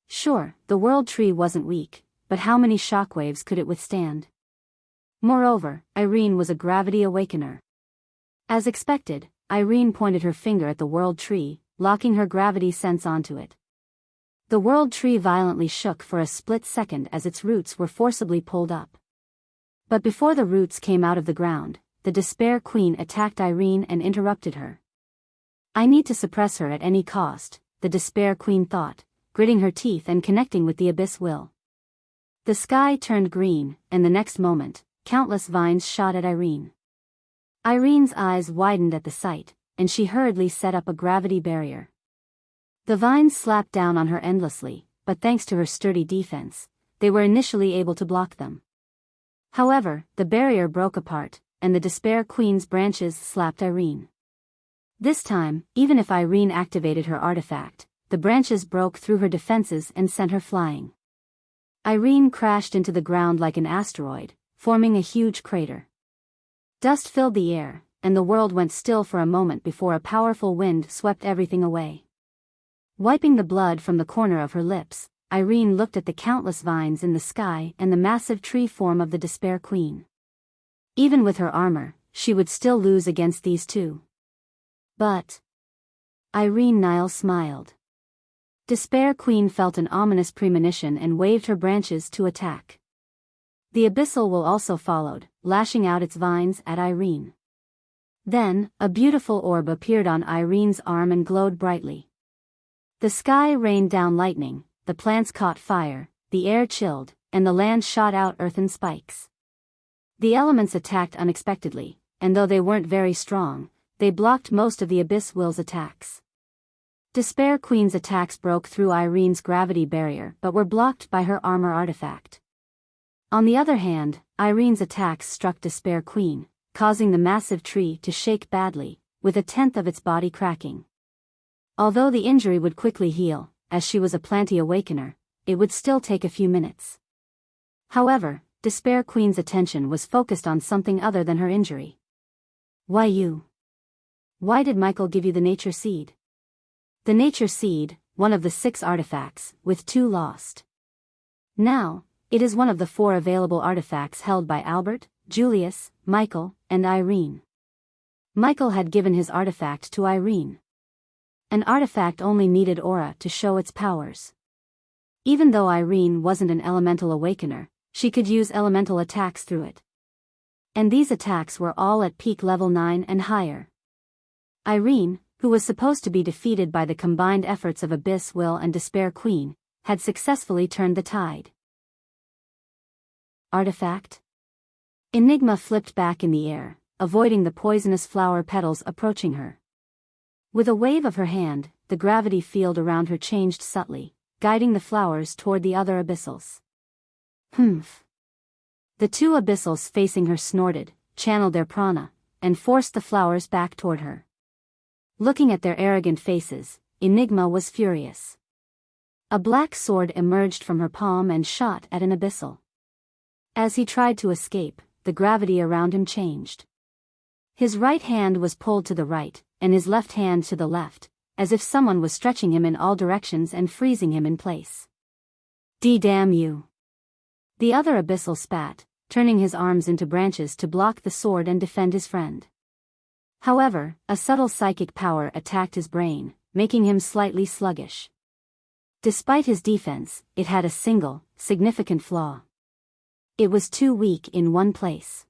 Sure, the World Tree wasn't weak, but how many shockwaves could it withstand? Moreover, Irene was a gravity awakener. As expected, Irene pointed her finger at the World Tree, locking her gravity sense onto it. The World Tree violently shook for a split second as its roots were forcibly pulled up. But before the roots came out of the ground, the Despair Queen attacked Irene and interrupted her. I need to suppress her at any cost, the Despair Queen thought, gritting her teeth and connecting with the Abyss will. The sky turned green, and the next moment, countless vines shot at Irene. Irene's eyes widened at the sight, and she hurriedly set up a gravity barrier. The vines slapped down on her endlessly, but thanks to her sturdy defense, they were initially able to block them. However, the barrier broke apart, and the Despair Queen's branches slapped Irene. This time, even if Irene activated her artifact, the branches broke through her defenses and sent her flying. Irene crashed into the ground like an asteroid, forming a huge crater. Dust filled the air, and the world went still for a moment before a powerful wind swept everything away. Wiping the blood from the corner of her lips, Irene looked at the countless vines in the sky and the massive tree form of the Despair Queen. Even with her armor, she would still lose against these two. But Irene Nile smiled. Despair Queen felt an ominous premonition and waved her branches to attack. The Abyssal will also followed, lashing out its vines at Irene. Then, a beautiful orb appeared on Irene's arm and glowed brightly. The sky rained down lightning, the plants caught fire, the air chilled, and the land shot out earthen spikes. The elements attacked unexpectedly, and though they weren't very strong, they blocked most of the Abyss Will's attacks. Despair Queen's attacks broke through Irene's gravity barrier but were blocked by her armor artifact. On the other hand, Irene's attacks struck Despair Queen, causing the massive tree to shake badly, with a tenth of its body cracking. Although the injury would quickly heal, as she was a Planety Awakener, it would still take a few minutes. However, Despair Queen's attention was focused on something other than her injury. Why you? Why did Michael give you the Nature Seed? The Nature Seed, one of the 6 artifacts, with 2 lost. Now, it is one of the 4 available artifacts held by Albert, Julius, Michael, and Irene. Michael had given his artifact to Irene. An artifact only needed aura to show its powers. Even though Irene wasn't an elemental awakener, she could use elemental attacks through it. And these attacks were all at peak level 9 and higher. Irene, who was supposed to be defeated by the combined efforts of Abyss Will and Despair Queen, had successfully turned the tide. Artifact? Enigma flipped back in the air, avoiding the poisonous flower petals approaching her. With a wave of her hand, the gravity field around her changed subtly, guiding the flowers toward the other Abyssals. Humph. The two Abyssals facing her snorted, channeled their prana, and forced the flowers back toward her. Looking at their arrogant faces, Enigma was furious. A black sword emerged from her palm and shot at an Abyssal. As he tried to escape, the gravity around him changed. His right hand was pulled to the right, and his left hand to the left, as if someone was stretching him in all directions and freezing him in place. Damn you! The other Abyssal spat, turning his arms into branches to block the sword and defend his friend. However, a subtle psychic power attacked his brain, making him slightly sluggish. Despite his defense, it had a single, significant flaw. It was too weak in one place.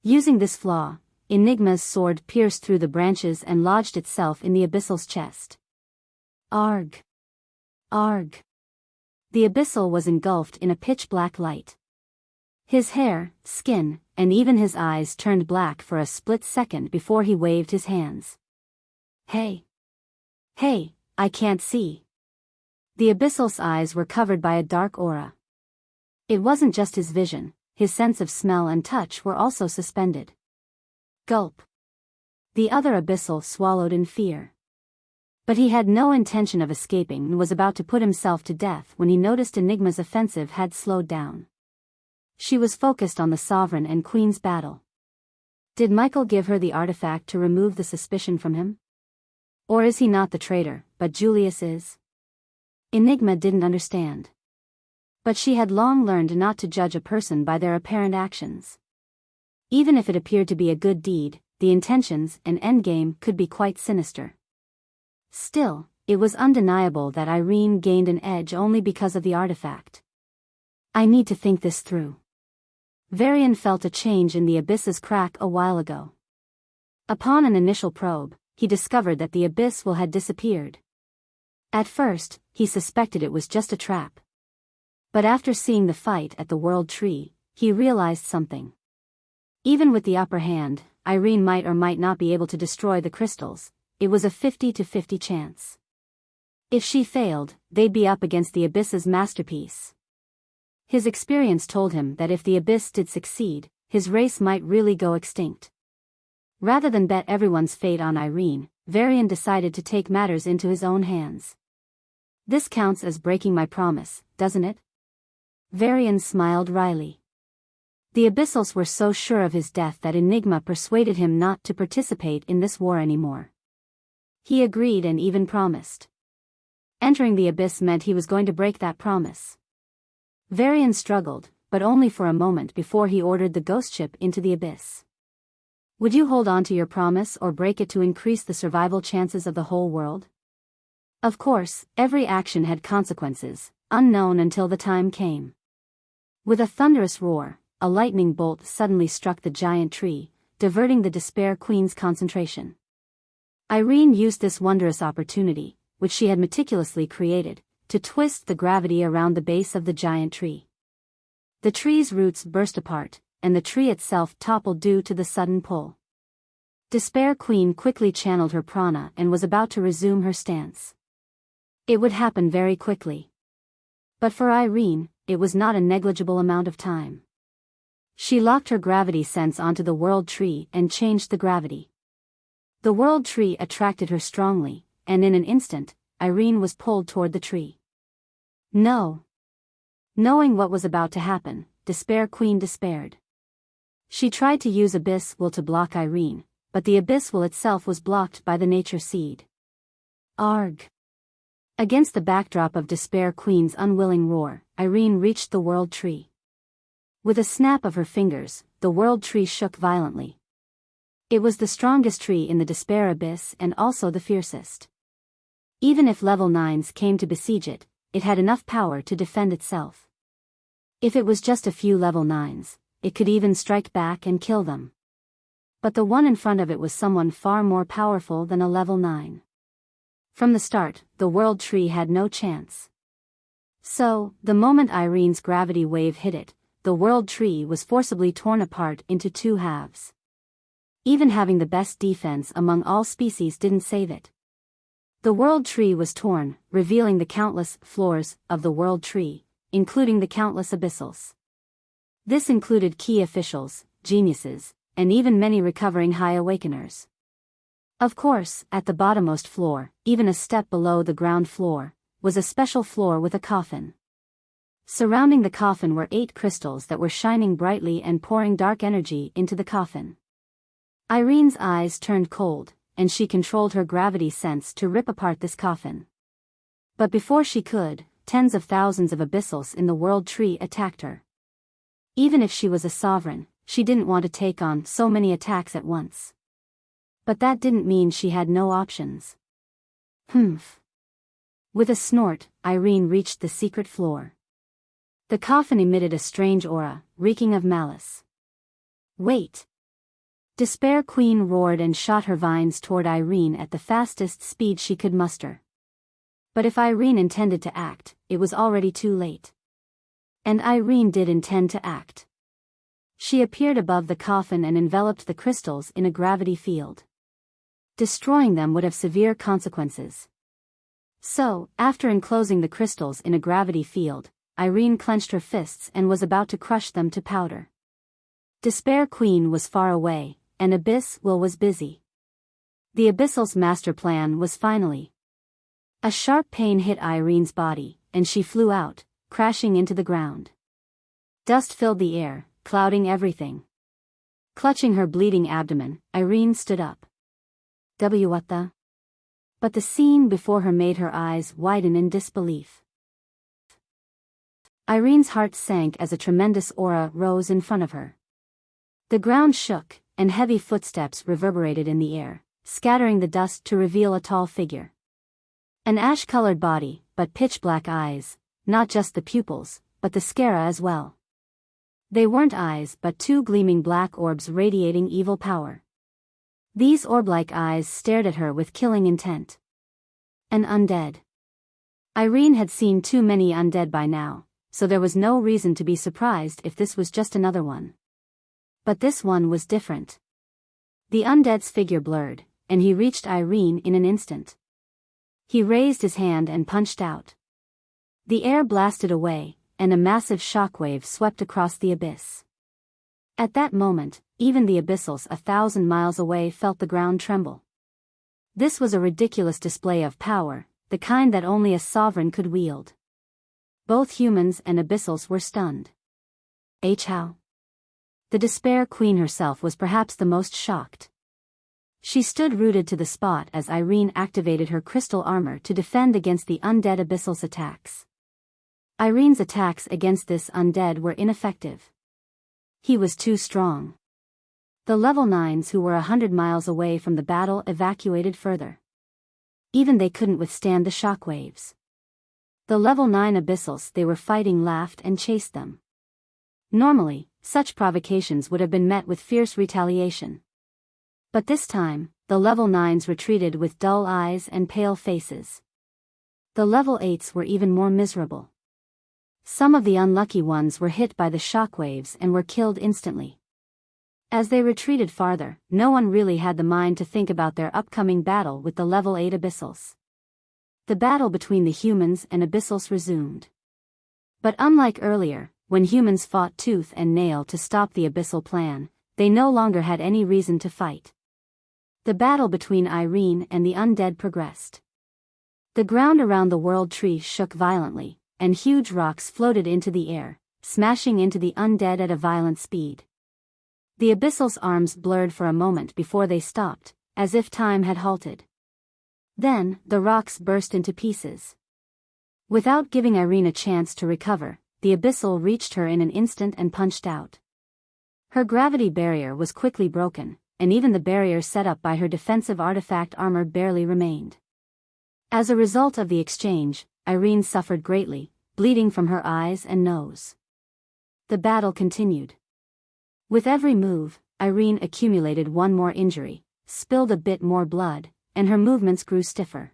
Using this flaw, Enigma's sword pierced through the branches and lodged itself in the Abyssal's chest. Arg! Arg! The Abyssal was engulfed in a pitch-black light. His hair, skin, and even his eyes turned black for a split second before he waved his hands. Hey! Hey, I can't see. The Abyssal's eyes were covered by a dark aura. It wasn't just his vision, his sense of smell and touch were also suspended. Gulp. The other Abyssal swallowed in fear. But he had no intention of escaping and was about to put himself to death when he noticed Enigma's offensive had slowed down. She was focused on the Sovereign and Queen's battle. Did Michael give her the artifact to remove the suspicion from him? Or is he not the traitor, but Julius is? Enigma didn't understand. But she had long learned not to judge a person by their apparent actions. Even if it appeared to be a good deed, the intentions and endgame could be quite sinister. Still, it was undeniable that Irene gained an edge only because of the artifact. I need to think this through. Varian felt a change in the Abyss's crack a while ago. Upon an initial probe, he discovered that the Abyss Will had disappeared. At first, he suspected it was just a trap. But after seeing the fight at the World Tree, he realized something. Even with the upper hand, Irene might or might not be able to destroy the crystals. It was a 50-50 chance. If she failed, they'd be up against the Abyss's masterpiece. His experience told him that if the Abyss did succeed, his race might really go extinct. Rather than bet everyone's fate on Irene, Varian decided to take matters into his own hands. This counts as breaking my promise, doesn't it? Varian smiled wryly. The Abyssals were so sure of his death that Enigma persuaded him not to participate in this war anymore. He agreed and even promised. Entering the Abyss meant he was going to break that promise. Varian struggled, but only for a moment before he ordered the ghost ship into the Abyss. Would you hold on to your promise or break it to increase the survival chances of the whole world? Of course, every action had consequences, unknown until the time came. With a thunderous roar, a lightning bolt suddenly struck the giant tree, diverting the Despair Queen's concentration. Irene used this wondrous opportunity, which she had meticulously created, to twist the gravity around the base of the giant tree. The tree's roots burst apart, and the tree itself toppled due to the sudden pull. Despair Queen quickly channeled her prana and was about to resume her stance. It would happen very quickly. But for Irene, it was not a negligible amount of time. She locked her gravity sense onto the world tree and changed the gravity. The world tree attracted her strongly, and in an instant, Irene was pulled toward the tree. No. Knowing what was about to happen, Despair Queen despaired. She tried to use Abyss Will to block Irene, but the Abyss Will itself was blocked by the nature seed. Arg! Against the backdrop of Despair Queen's unwilling roar, Irene reached the world tree. With a snap of her fingers, the world tree shook violently. It was the strongest tree in the Despair Abyss and also the fiercest. Even if level 9s came to besiege it, it had enough power to defend itself. If it was just a few level 9s, it could even strike back and kill them. But the one in front of it was someone far more powerful than a level 9. From the start, the World Tree had no chance. So, the moment Irene's gravity wave hit it, the World Tree was forcibly torn apart into 2 halves. Even having the best defense among all species didn't save it. The World Tree was torn, revealing the countless floors of the World Tree, including the countless Abyssals. This included key officials, geniuses, and even many recovering High Awakeners. Of course, at the bottommost floor, even a step below the ground floor, was a special floor with a coffin. Surrounding the coffin were 8 crystals that were shining brightly and pouring dark energy into the coffin. Irene's eyes turned cold, and she controlled her gravity sense to rip apart this coffin. But before she could, tens of thousands of Abyssals in the World Tree attacked her. Even if she was a sovereign, she didn't want to take on so many attacks at once. But that didn't mean she had no options. Humph. With a snort, Irene reached the secret floor. The coffin emitted a strange aura, reeking of malice. Wait! Despair Queen roared and shot her vines toward Irene at the fastest speed she could muster. But if Irene intended to act, it was already too late. And Irene did intend to act. She appeared above the coffin and enveloped the crystals in a gravity field. Destroying them would have severe consequences. So, after enclosing the crystals in a gravity field, Irene clenched her fists and was about to crush them to powder. Despair Queen was far away, and Abyssal was busy. The Abyssal's master plan was finally. A sharp pain hit Irene's body, and she flew out, crashing into the ground. Dust filled the air, clouding everything. Clutching her bleeding abdomen, Irene stood up. What the? But the scene before her made her eyes widen in disbelief. Irene's heart sank as a tremendous aura rose in front of her. The ground shook, and heavy footsteps reverberated in the air, scattering the dust to reveal a tall figure. An ash-colored body, but pitch-black eyes, not just the pupils, but the sclera as well. They weren't eyes but 2 gleaming black orbs radiating evil power. These orb-like eyes stared at her with killing intent. An undead. Irene had seen too many undead by now, so there was no reason to be surprised if this was just another one. But this one was different. The undead's figure blurred, and he reached Irene in an instant. He raised his hand and punched out. The air blasted away, and a massive shockwave swept across the abyss. At that moment, even the Abyssals 1,000 miles away felt the ground tremble. This was a ridiculous display of power, the kind that only a sovereign could wield. Both humans and Abyssals were stunned. How? The Despair Queen herself was perhaps the most shocked. She stood rooted to the spot as Irene activated her crystal armor to defend against the undead Abyssal's attacks. Irene's attacks against this undead were ineffective. He was too strong. The level 9s who were 100 miles away from the battle evacuated further. Even they couldn't withstand the shockwaves. The level 9 Abyssals they were fighting laughed and chased them. Normally, such provocations would have been met with fierce retaliation. But this time, the level 9s retreated with dull eyes and pale faces. The level 8s were even more miserable. Some of the unlucky ones were hit by the shockwaves and were killed instantly. As they retreated farther, no one really had the mind to think about their upcoming battle with the level 8 Abyssals. The battle between the humans and Abyssals resumed. But unlike earlier, when humans fought tooth and nail to stop the Abyssal plan, they no longer had any reason to fight. The battle between Irene and the undead progressed. The ground around the World Tree shook violently, and huge rocks floated into the air, smashing into the undead at a violent speed. The Abyssal's arms blurred for a moment before they stopped, as if time had halted. Then, the rocks burst into pieces. Without giving Irene a chance to recover, the Abyssal reached her in an instant and punched out. Her gravity barrier was quickly broken, and even the barrier set up by her defensive artifact armor barely remained. As a result of the exchange, Irene suffered greatly, bleeding from her eyes and nose. The battle continued. With every move, Irene accumulated one more injury, spilled a bit more blood, and her movements grew stiffer.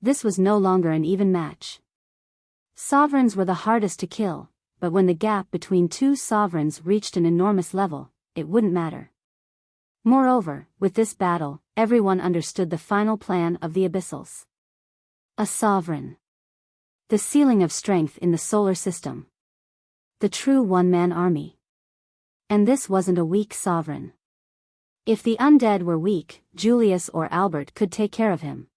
This was no longer an even match. Sovereigns were the hardest to kill, but when the gap between two sovereigns reached an enormous level, it wouldn't matter. Moreover, with this battle, everyone understood the final plan of the Abyssals. A sovereign. The ceiling of strength in the solar system. The true one-man army. And this wasn't a weak sovereign. If the undead were weak, Julius or Albert could take care of him.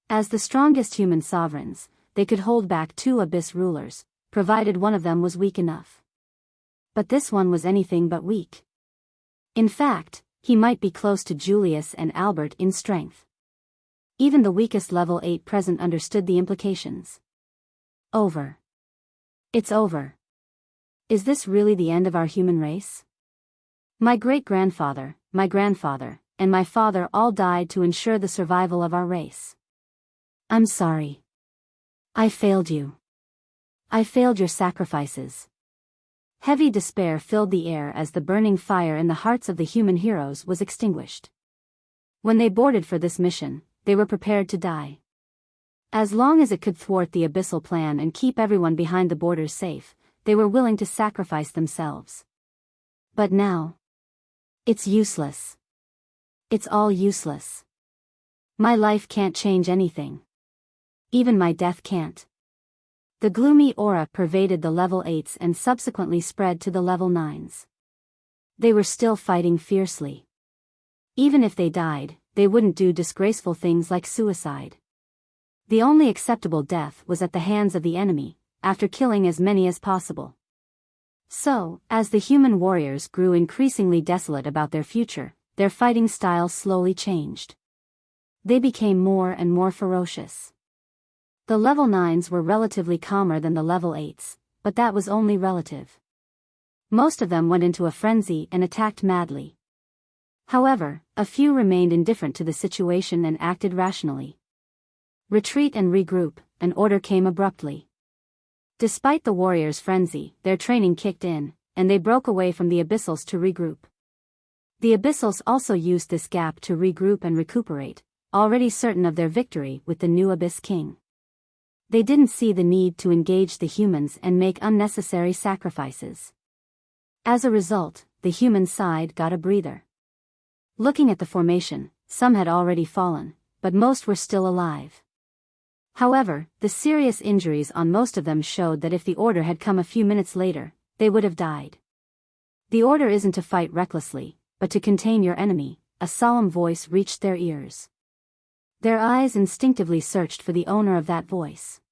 As the strongest human sovereigns, they could hold back two abyss rulers, provided one of them was weak enough. But this one was anything but weak. In fact, he might be close to Julius and Albert in strength. Even the weakest level 8 present understood the implications. Over. It's over. Is this really the end of our human race? My great-grandfather, my grandfather, and my father all died to ensure the survival of our race. I'm sorry. I failed you. I failed your sacrifices. Heavy despair filled the air as the burning fire in the hearts of the human heroes was extinguished. When they boarded for this mission, they were prepared to die. As long as it could thwart the abyssal plan and keep everyone behind the borders safe, they were willing to sacrifice themselves. But now, it's useless. It's all useless. My life can't change anything. Even my death can't. The gloomy aura pervaded the level 8s and subsequently spread to the level 9s. They were still fighting fiercely. Even if they died, they wouldn't do disgraceful things like suicide. The only acceptable death was at the hands of the enemy, after killing as many as possible. So, as the human warriors grew increasingly desolate about their future, their fighting style slowly changed. They became more and more ferocious. The level 9s were relatively calmer than the level 8s, but that was only relative. Most of them went into a frenzy and attacked madly. However, a few remained indifferent to the situation and acted rationally. Retreat and regroup, an order came abruptly. Despite the warriors' frenzy, their training kicked in, and they broke away from the Abyssals to regroup. The Abyssals also used this gap to regroup and recuperate, already certain of their victory with the new Abyss King. They didn't see the need to engage the humans and make unnecessary sacrifices. As a result, the human side got a breather. Looking at the formation, some had already fallen, but most were still alive. However, the serious injuries on most of them showed that if the order had come a few minutes later, they would have died. The order isn't to fight recklessly, but to contain your enemy, a solemn voice reached their ears. Their eyes instinctively searched for the owner of that voice.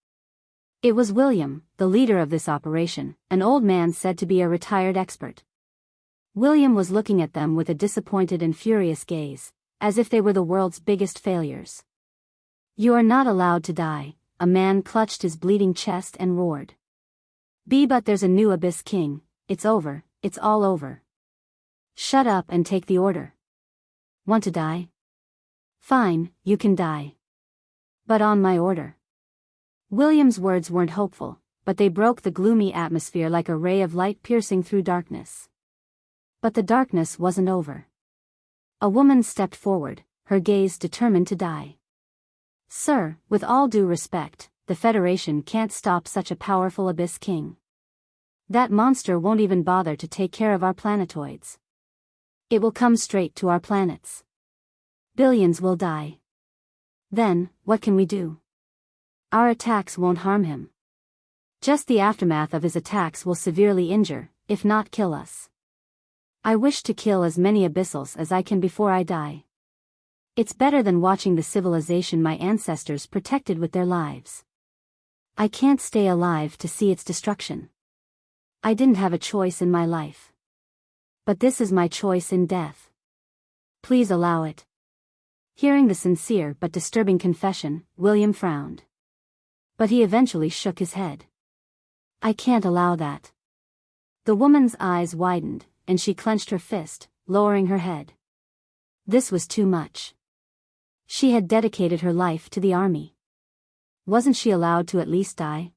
It was William, the leader of this operation, an old man said to be a retired expert. William was looking at them with a disappointed and furious gaze, as if they were the world's biggest failures. You are not allowed to die, a man clutched his bleeding chest and roared. But there's a new Abyss King, it's over, it's all over. Shut up and take the order. Want to die? Fine, you can die. But on my order. William's words weren't hopeful, but they broke the gloomy atmosphere like a ray of light piercing through darkness. But the darkness wasn't over. A woman stepped forward, her gaze determined to die. Sir, with all due respect, the Federation can't stop such a powerful Abyss King. That monster won't even bother to take care of our planetoids. It will come straight to our planets. Billions will die. Then, what can we do? Our attacks won't harm him. Just the aftermath of his attacks will severely injure, if not kill us. I wish to kill as many Abyssals as I can before I die. It's better than watching the civilization my ancestors protected with their lives. I can't stay alive to see its destruction. I didn't have a choice in my life. But this is my choice in death. Please allow it. Hearing the sincere but disturbing confession, William frowned. But he eventually shook his head. I can't allow that. The woman's eyes widened, and she clenched her fist, lowering her head. This was too much. She had dedicated her life to the army. Wasn't she allowed to at least die?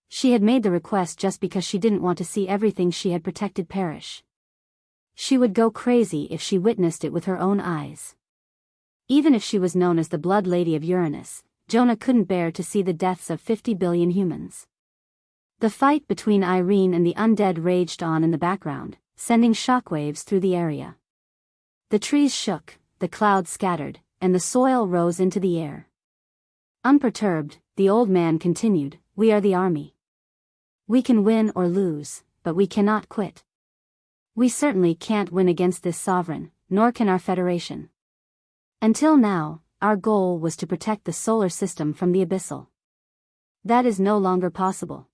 She had made the request just because she didn't want to see everything she had protected perish. She would go crazy if she witnessed it with her own eyes. Even if she was known as the Blood Lady of Uranus, Jonah couldn't bear to see the deaths of 50 billion humans. The fight between Irene and the undead raged on in the background, sending shockwaves through the area. The trees shook, the clouds scattered, and the soil rose into the air. Unperturbed, the old man continued, "We are the army. We can win or lose, but we cannot quit. We certainly can't win against this sovereign, nor can our federation. Until now, our goal was to protect the solar system from the Abyssal. That is no longer possible.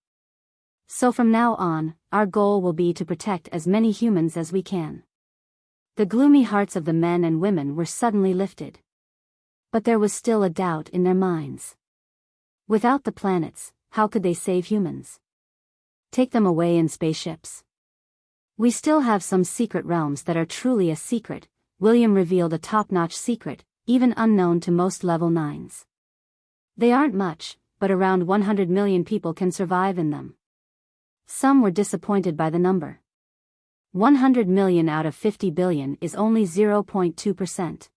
So from now on, our goal will be to protect as many humans as we can." The gloomy hearts of the men and women were suddenly lifted. But there was still a doubt in their minds. Without the planets, how could they save humans? Take them away in spaceships? "We still have some secret realms that are truly a secret," William revealed a top-notch secret, even unknown to most level 9s. "They aren't much, but around 100 million people can survive in them." Some were disappointed by the number. 100 million out of 50 billion is only 0.2%.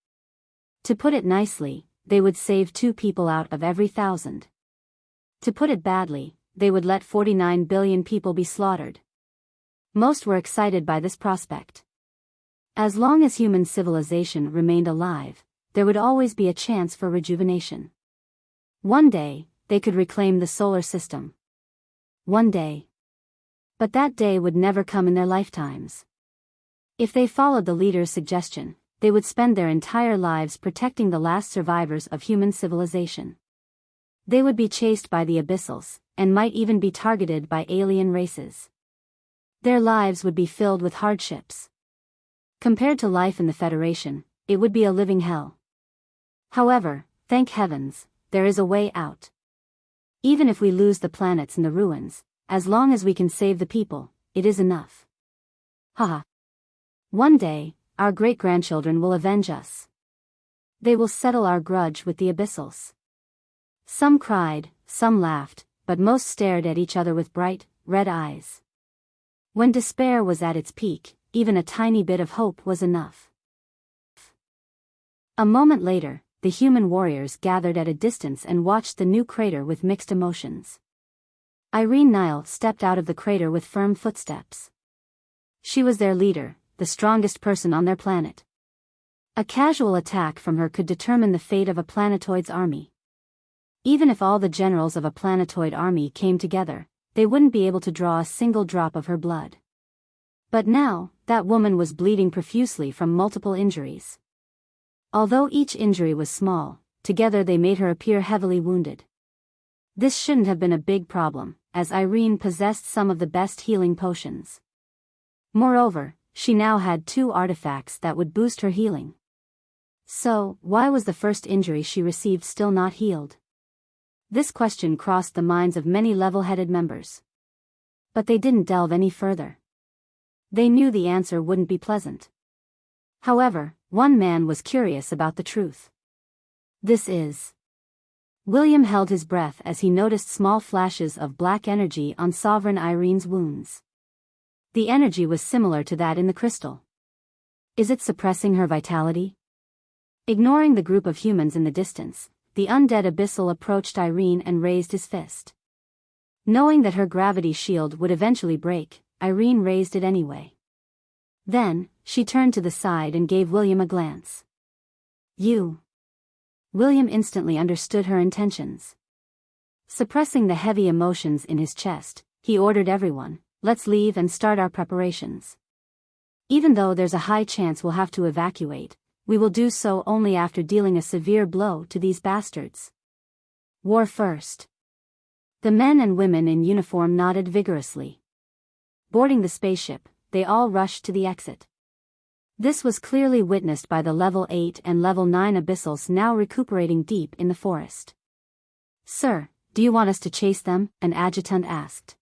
To put it nicely, they would save 2 people out of every 1,000. To put it badly, they would let 49 billion people be slaughtered. Most were excited by this prospect. As long as human civilization remained alive, there would always be a chance for rejuvenation. One day, they could reclaim the solar system. One day. But that day would never come in their lifetimes. If they followed the leader's suggestion, they would spend their entire lives protecting the last survivors of human civilization. They would be chased by the Abyssals, and might even be targeted by alien races. Their lives would be filled with hardships. Compared to life in the Federation, it would be a living hell. However, thank heavens, there is a way out. Even if we lose the planets and the ruins, as long as we can save the people, it is enough. Haha. One day, our great-grandchildren will avenge us. They will settle our grudge with the Abyssals. Some cried, some laughed, but most stared at each other with bright, red eyes. When despair was at its peak, even a tiny bit of hope was enough. A moment later, the human warriors gathered at a distance and watched the new crater with mixed emotions. Irene Nile stepped out of the crater with firm footsteps. She was their leader, the strongest person on their planet. A casual attack from her could determine the fate of a Planetoid's army. Even if all the generals of a Planetoid army came together, they wouldn't be able to draw a single drop of her blood. But now, that woman was bleeding profusely from multiple injuries. Although each injury was small, together they made her appear heavily wounded. This shouldn't have been a big problem, as Irene possessed some of the best healing potions. Moreover, she now had 2 artifacts that would boost her healing. So, why was the first injury she received still not healed? This question crossed the minds of many level-headed members. But they didn't delve any further. They knew the answer wouldn't be pleasant. However, one man was curious about the truth. "This is..." William held his breath as he noticed small flashes of black energy on Sovereign Irene's wounds. The energy was similar to that in the crystal. Is it suppressing her vitality? Ignoring the group of humans in the distance, the undead Abyssal approached Irene and raised his fist. Knowing that her gravity shield would eventually break, Irene raised it anyway. Then, she turned to the side and gave William a glance. "You." William instantly understood her intentions. Suppressing the heavy emotions in his chest, he ordered everyone, "Let's leave and start our preparations. Even though there's a high chance we'll have to evacuate, we will do so only after dealing a severe blow to these bastards. War first." The men and women in uniform nodded vigorously. Boarding the spaceship, they all rushed to the exit. This was clearly witnessed by the level 8 and level 9 Abyssals now recuperating deep in the forest. "Sir, do you want us to chase them?" an adjutant asked.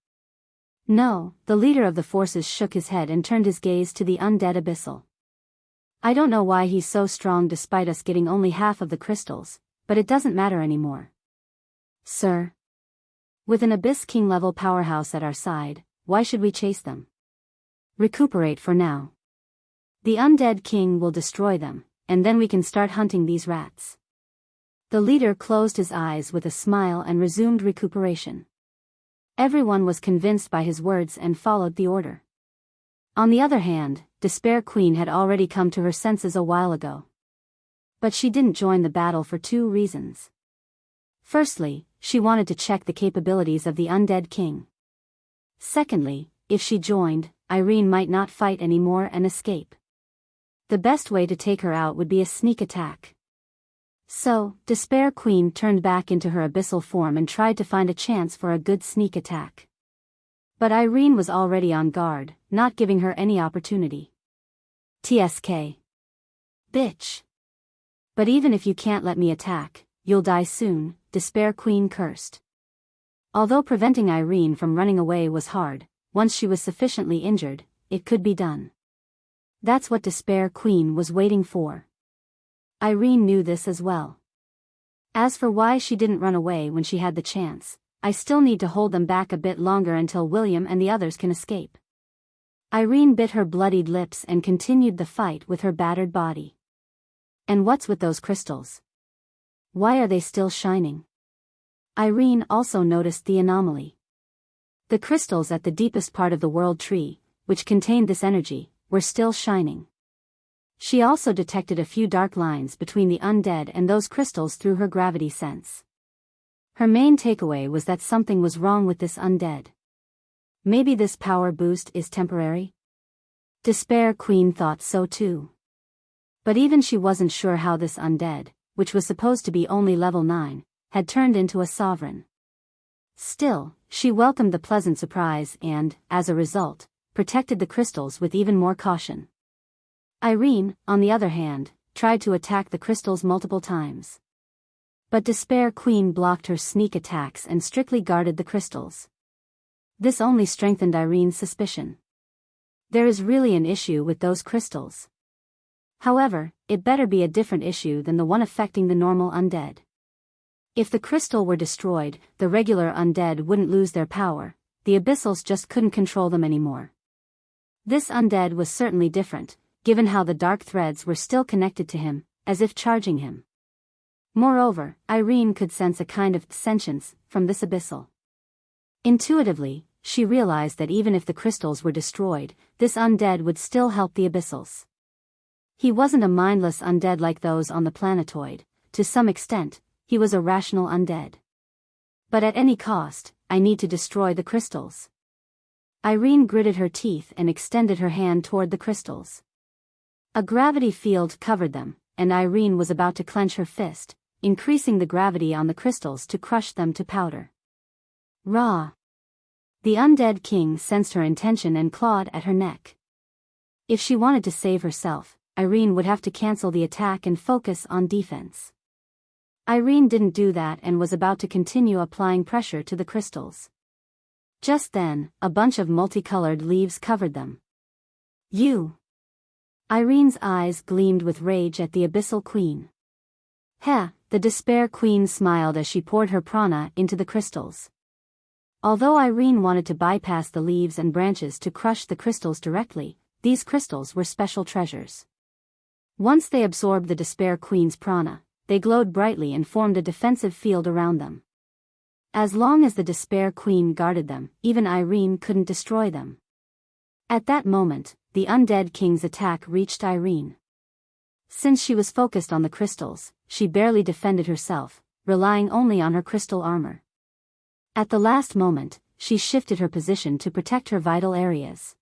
No, the leader of the forces shook his head and turned his gaze to the undead Abyssal. "I don't know why he's so strong despite us getting only half of the crystals, but it doesn't matter anymore. Sir? With an Abyss King level powerhouse at our side, why should we chase them? Recuperate for now." The Undead King will destroy them, and then we can start hunting these rats. The leader closed his eyes with a smile and resumed recuperation. Everyone was convinced by his words and followed the order. On the other hand, Despair Queen had already come to her senses a while ago. But she didn't join the battle for 2 reasons. Firstly, she wanted to check the capabilities of the Undead King. Secondly, if she joined, Irene might not fight anymore and escape. The best way to take her out would be a sneak attack. So, Despair Queen turned back into her abyssal form and tried to find a chance for a good sneak attack. But Irene was already on guard, not giving her any opportunity. TSK. Bitch. But even if you can't let me attack, you'll die soon, Despair Queen cursed. Although preventing Irene from running away was hard, once she was sufficiently injured, it could be done. That's what Despair Queen was waiting for. Irene knew this as well. As for why she didn't run away when she had the chance, I still need to hold them back a bit longer until William and the others can escape. Irene bit her bloodied lips and continued the fight with her battered body. And what's with those crystals? Why are they still shining? Irene also noticed the anomaly. The crystals at the deepest part of the world tree, which contained this energy, were still shining. She also detected a few dark lines between the undead and those crystals through her gravity sense. Her main takeaway was that something was wrong with this undead. Maybe this power boost is temporary? Despair Queen thought so too. But even she wasn't sure how this undead, which was supposed to be only level 9, had turned into a sovereign. Still, she welcomed the pleasant surprise and, as a result, protected the crystals with even more caution. Irene, on the other hand, tried to attack the crystals multiple times. But Despair Queen blocked her sneak attacks and strictly guarded the crystals. This only strengthened Irene's suspicion. There is really an issue with those crystals. However, it better be a different issue than the one affecting the normal undead. If the crystal were destroyed, the regular undead wouldn't lose their power, the Abyssals just couldn't control them anymore. This undead was certainly different, given how the dark threads were still connected to him, as if charging him. Moreover, Irene could sense a kind of sentience from this abyssal. Intuitively, she realized that even if the crystals were destroyed, this undead would still help the Abyssals. He wasn't a mindless undead like those on the Planetoid. To some extent, he was a rational undead. But at any cost, I need to destroy the crystals. Irene gritted her teeth and extended her hand toward the crystals. A gravity field covered them, and Irene was about to clench her fist, increasing the gravity on the crystals to crush them to powder. Rah! The Undead King sensed her intention and clawed at her neck. If she wanted to save herself, Irene would have to cancel the attack and focus on defense. Irene didn't do that and was about to continue applying pressure to the crystals. Just then, a bunch of multicolored leaves covered them. You! Irene's eyes gleamed with rage at the Abyssal Queen. Heh, the Despair Queen smiled as she poured her prana into the crystals. Although Irene wanted to bypass the leaves and branches to crush the crystals directly, these crystals were special treasures. Once they absorbed the Despair Queen's prana, they glowed brightly and formed a defensive field around them. As long as the Despair Queen guarded them, even Irene couldn't destroy them. At that moment, the Undead King's attack reached Irene. Since she was focused on the crystals, she barely defended herself, relying only on her crystal armor. At the last moment, she shifted her position to protect her vital areas.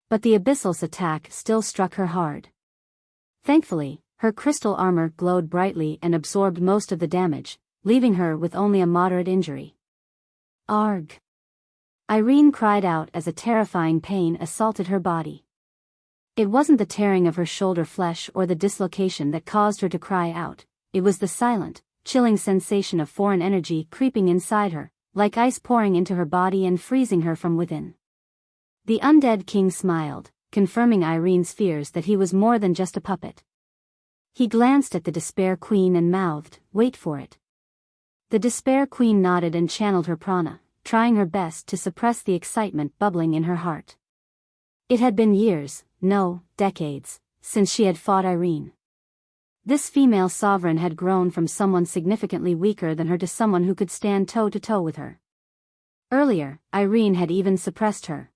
But the Abyssal's attack still struck her hard. Thankfully, her crystal armor glowed brightly and absorbed most of the damage, leaving her with only a moderate injury. Arg! Irene cried out as a terrifying pain assaulted her body. It wasn't the tearing of her shoulder flesh or the dislocation that caused her to cry out, it was the silent, chilling sensation of foreign energy creeping inside her, like ice pouring into her body and freezing her from within. The Undead King smiled, confirming Irene's fears that he was more than just a puppet. He glanced at the Despair Queen and mouthed, "Wait for it." The Despair Queen nodded and channeled her prana, trying her best to suppress the excitement bubbling in her heart. It had been years, no, decades, since she had fought Irene. This female sovereign had grown from someone significantly weaker than her to someone who could stand toe-to-toe with her. Earlier, Irene had even suppressed her.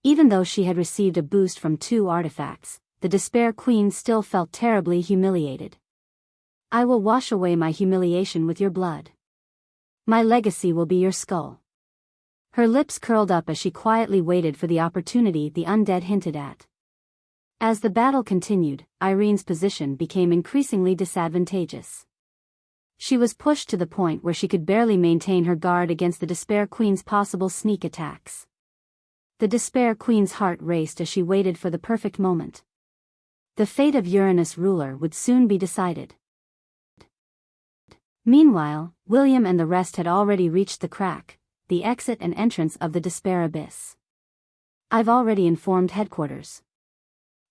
Even though she had received a boost from 2 artifacts, the Despair Queen still felt terribly humiliated. I will wash away my humiliation with your blood. My legacy will be your skull. Her lips curled up as she quietly waited for the opportunity the undead hinted at. As the battle continued, Irene's position became increasingly disadvantageous. She was pushed to the point where she could barely maintain her guard against the Despair Queen's possible sneak attacks. The Despair Queen's heart raced as she waited for the perfect moment. The fate of Uranus ruler would soon be decided. Meanwhile, William and the rest had already reached the crack, the exit and entrance of the Despair Abyss. I've already informed headquarters.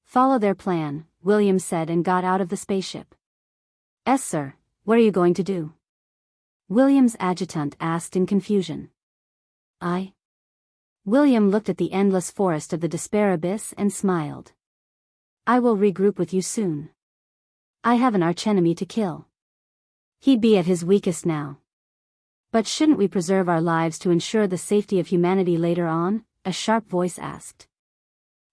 Follow their plan, William said and got out of the spaceship. Yes, sir. What are you going to do? William's adjutant asked in confusion. William looked at the endless forest of the Despair Abyss and smiled. I will regroup with you soon. I have an archenemy to kill. He'd be at his weakest now. But shouldn't we preserve our lives to ensure the safety of humanity later on? A sharp voice asked.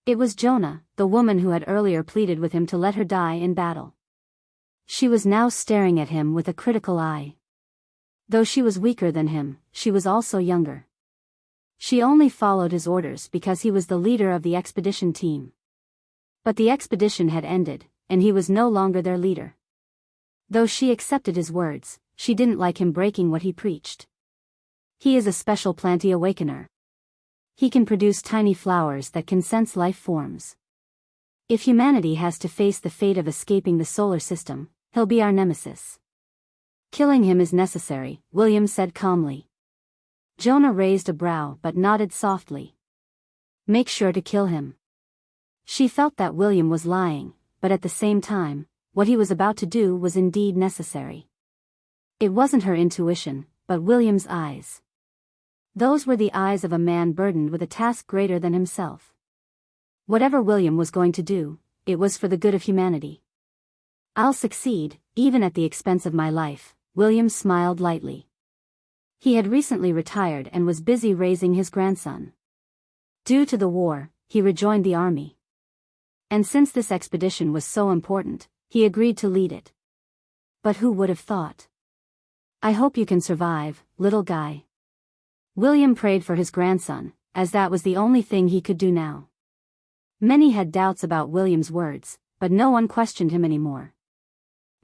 It was Jonah, the woman who had earlier pleaded with him to let her die in battle. She was now staring at him with a critical eye. Though she was weaker than him, she was also younger. She only followed his orders because he was the leader of the expedition team. But the expedition had ended, and he was no longer their leader. Though she accepted his words, she didn't like him breaking what he preached. He is a special Planti awakener. He can produce tiny flowers that can sense life forms. If humanity has to face the fate of escaping the solar system, he'll be our nemesis. Killing him is necessary, William said calmly. Jonah raised a brow but nodded softly. Make sure to kill him. She felt that William was lying, but at the same time, what he was about to do was indeed necessary. It wasn't her intuition, but William's eyes. Those were the eyes of a man burdened with a task greater than himself. Whatever William was going to do, it was for the good of humanity. I'll succeed, even at the expense of my life, William smiled lightly. He had recently retired and was busy raising his grandson. Due to the war, he rejoined the army. And since this expedition was so important, he agreed to lead it. But who would have thought? I hope you can survive, little guy. William prayed for his grandson, as that was the only thing he could do now. Many had doubts about William's words, but no one questioned him anymore.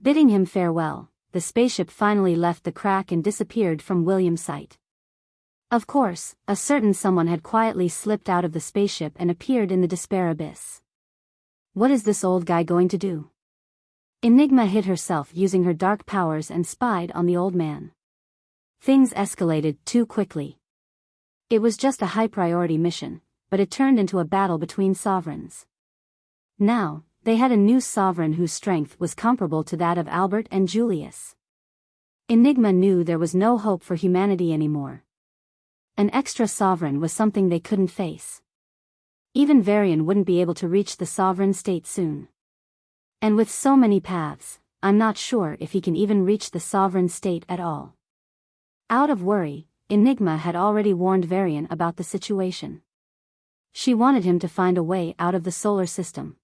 Bidding him farewell, the spaceship finally left the crack and disappeared from William's sight. Of course, a certain someone had quietly slipped out of the spaceship and appeared in the Despair Abyss. What is this old guy going to do? Enigma hid herself using her dark powers and spied on the old man. Things escalated too quickly. It was just a high-priority mission, but it turned into a battle between sovereigns. Now, they had a new sovereign whose strength was comparable to that of Albert and Julius. Enigma knew there was no hope for humanity anymore. An extra sovereign was something they couldn't face. Even Varian wouldn't be able to reach the sovereign state soon. And with so many paths, I'm not sure if he can even reach the sovereign state at all. Out of worry, Enigma had already warned Varian about the situation. She wanted him to find a way out of the solar system.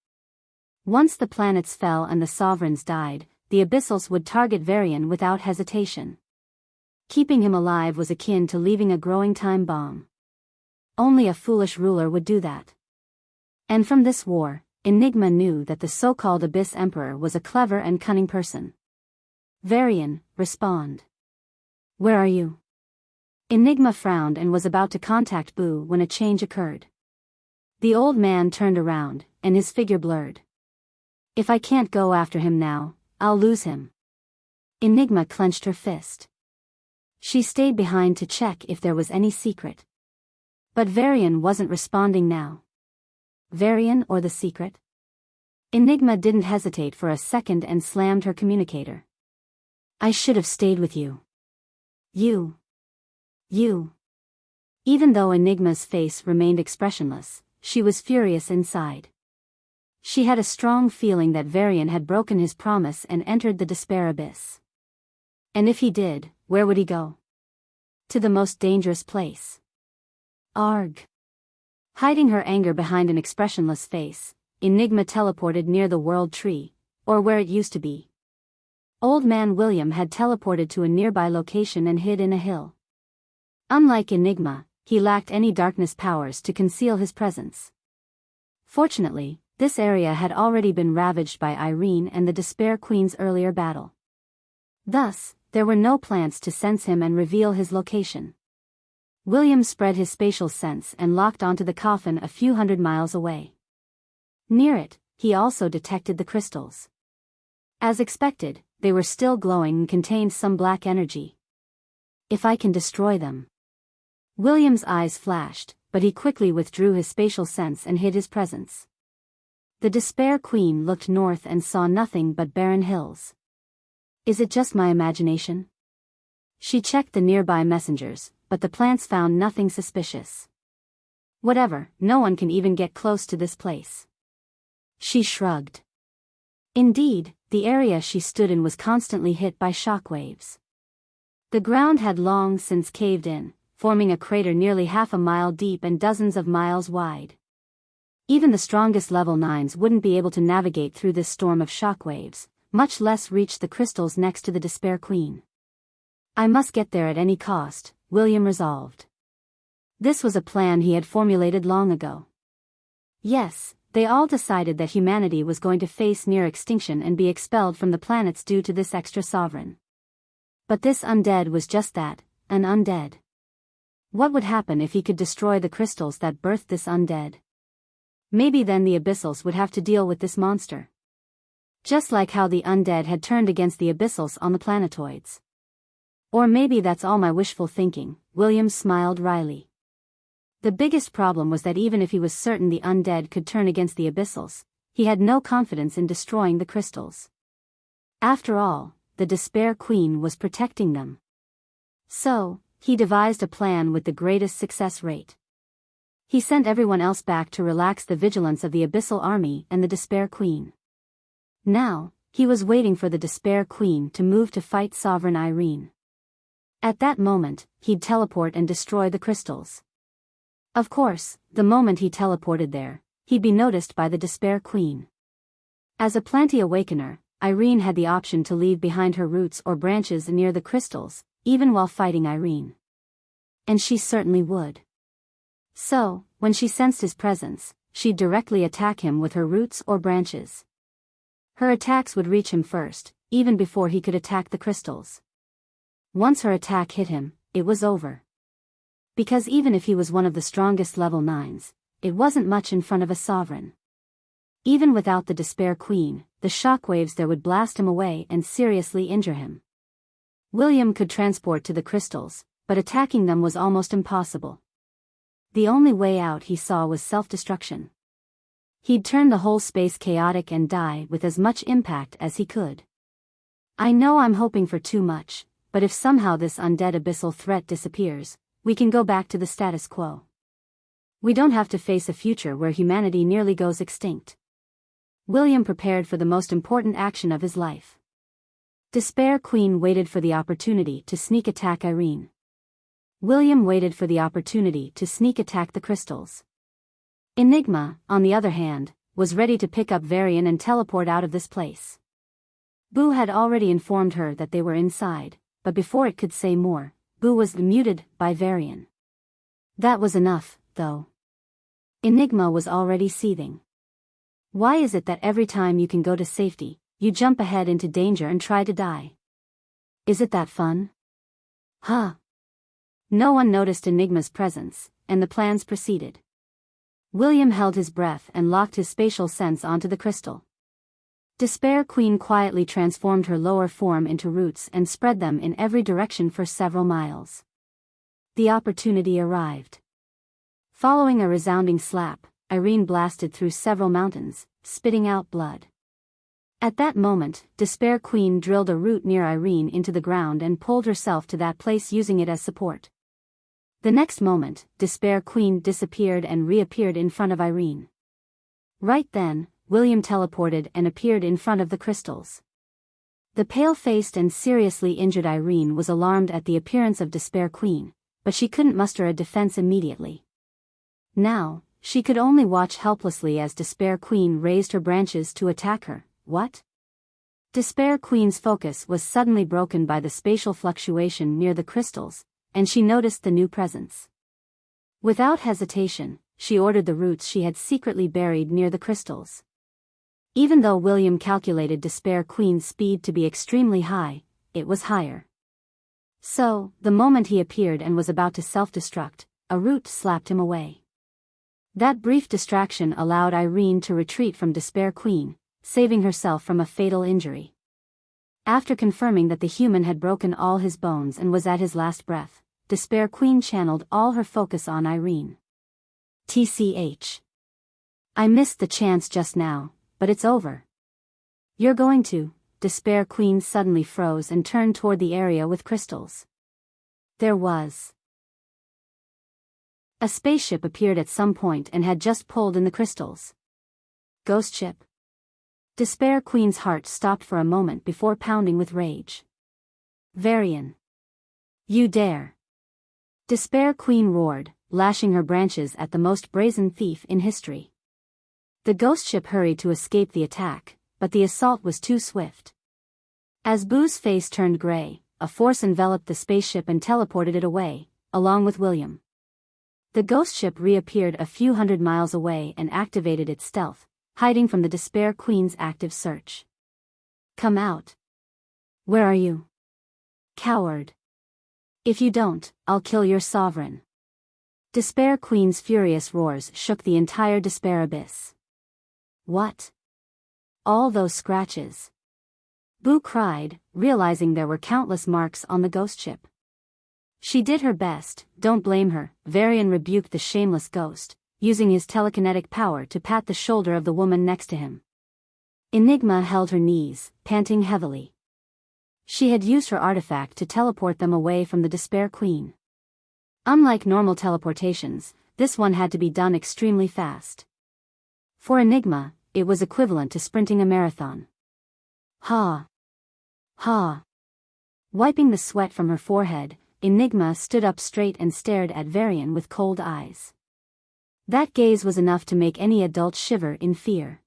Once the planets fell and the sovereigns died, the Abyssals would target Varian without hesitation. Keeping him alive was akin to leaving a growing time bomb. Only a foolish ruler would do that. And from this war, Enigma knew that the so-called Abyss Emperor was a clever and cunning person. Varian, respond. Where are you? Enigma frowned and was about to contact Boo when a change occurred. The old man turned around, and his figure blurred. If I can't go after him now, I'll lose him. Enigma clenched her fist. She stayed behind to check if there was any secret. But Varian wasn't responding now. Varian or the secret? Enigma didn't hesitate for a second and slammed her communicator. I should have stayed with you. You. Even though Enigma's face remained expressionless, she was furious inside. She had a strong feeling that Varian had broken his promise and entered the despair abyss. And if he did, where would he go? To the most dangerous place. Arg. Hiding her anger behind an expressionless face, Enigma teleported near the World Tree, or where it used to be. Old Man William had teleported to a nearby location and hid in a hill. Unlike Enigma, he lacked any darkness powers to conceal his presence. Fortunately, this area had already been ravaged by Irene and the Despair Queen's earlier battle. Thus, there were no plants to sense him and reveal his location. William spread his spatial sense and locked onto the coffin a few hundred miles away. Near it, he also detected the crystals. As expected, they were still glowing and contained some black energy. If I can destroy them. William's eyes flashed, but he quickly withdrew his spatial sense and hid his presence. The Despair Queen looked north and saw nothing but barren hills. Is it just my imagination? She checked the nearby messengers, but the plants found nothing suspicious. Whatever, no one can even get close to this place. She shrugged. Indeed, the area she stood in was constantly hit by shockwaves. The ground had long since caved in, forming a crater nearly half a mile deep and dozens of miles wide. Even the strongest level 9s wouldn't be able to navigate through this storm of shockwaves, much less reach the crystals next to the Despair Queen. I must get there at any cost, William resolved. This was a plan he had formulated long ago. Yes, they all decided that humanity was going to face near extinction and be expelled from the planets due to this extra sovereign. But this undead was just that, an undead. What would happen if he could destroy the crystals that birthed this undead? Maybe then the Abyssals would have to deal with this monster. Just like how the undead had turned against the Abyssals on the Planetoids. Or maybe that's all my wishful thinking, William smiled wryly. The biggest problem was that even if he was certain the undead could turn against the Abyssals, he had no confidence in destroying the crystals. After all, the Despair Queen was protecting them. So, he devised a plan with the greatest success rate. He sent everyone else back to relax the vigilance of the Abyssal army and the Despair Queen. Now, he was waiting for the Despair Queen to move to fight Sovereign Irene. At that moment, he'd teleport and destroy the crystals. Of course, the moment he teleported there, he'd be noticed by the Despair Queen. As a Planty Awakener, Irene had the option to leave behind her roots or branches near the crystals, even while fighting Irene. And she certainly would. So, when she sensed his presence, she'd directly attack him with her roots or branches. Her attacks would reach him first, even before he could attack the crystals. Once her attack hit him, it was over. Because even if he was one of the strongest level 9s, it wasn't much in front of a sovereign. Even without the Despair Queen, the shockwaves there would blast him away and seriously injure him. William could transport to the crystals, but attacking them was almost impossible. The only way out he saw was self-destruction. He'd turn the whole space chaotic and die with as much impact as he could. I know I'm hoping for too much, but if somehow this undead abyssal threat disappears, we can go back to the status quo. We don't have to face a future where humanity nearly goes extinct. William prepared for the most important action of his life. Despair Queen waited for the opportunity to sneak attack Irene. William waited for the opportunity to sneak attack the crystals. Enigma, on the other hand, was ready to pick up Varian and teleport out of this place. Boo had already informed her that they were inside, but before it could say more, Boo was muted by Varian. That was enough, though. Enigma was already seething. Why is it that every time you can go to safety, you jump ahead into danger and try to die? Is it that fun? Huh. No one noticed Enigma's presence, and the plans proceeded. William held his breath and locked his spatial sense onto the crystal. Despair Queen quietly transformed her lower form into roots and spread them in every direction for several miles. The opportunity arrived. Following a resounding slap, Irene blasted through several mountains, spitting out blood. At that moment, Despair Queen drilled a root near Irene into the ground and pulled herself to that place using it as support. The next moment, Despair Queen disappeared and reappeared in front of Irene. Right then, William teleported and appeared in front of the crystals. The pale-faced and seriously injured Irene was alarmed at the appearance of Despair Queen, but she couldn't muster a defense immediately. Now, she could only watch helplessly as Despair Queen raised her branches to attack her. What? Despair Queen's focus was suddenly broken by the spatial fluctuation near the crystals, and she noticed the new presence. Without hesitation, she ordered the roots she had secretly buried near the crystals. Even though William calculated Despair Queen's speed to be extremely high, it was higher. So, the moment he appeared and was about to self-destruct, a root slapped him away. That brief distraction allowed Irene to retreat from Despair Queen, saving herself from a fatal injury. After confirming that the human had broken all his bones and was at his last breath, Despair Queen channeled all her focus on Irene. TCH. I missed the chance just now, but it's over. You're going to. Despair Queen suddenly froze and turned toward the area with crystals. There was. A spaceship appeared at some point and had just pulled in the crystals. Ghost ship. Despair Queen's heart stopped for a moment before pounding with rage. Varian. You dare. Despair Queen roared, lashing her branches at the most brazen thief in history. The ghost ship hurried to escape the attack, but the assault was too swift. As Boo's face turned gray, a force enveloped the spaceship and teleported it away, along with William. The ghost ship reappeared a few hundred miles away and activated its stealth, hiding from the Despair Queen's active search. Come out. Where are you? Coward. If you don't, I'll kill your sovereign. Despair Queen's furious roars shook the entire despair abyss. What? All those scratches. Boo cried, realizing there were countless marks on the ghost ship. She did her best, don't blame her. Varian rebuked the shameless ghost, using his telekinetic power to pat the shoulder of the woman next to him. Enigma held her knees, panting heavily. She had used her artifact to teleport them away from the Despair Queen. Unlike normal teleportations, this one had to be done extremely fast. For Enigma, it was equivalent to sprinting a marathon. Ha! Ha! Wiping the sweat from her forehead, Enigma stood up straight and stared at Varian with cold eyes. That gaze was enough to make any adult shiver in fear.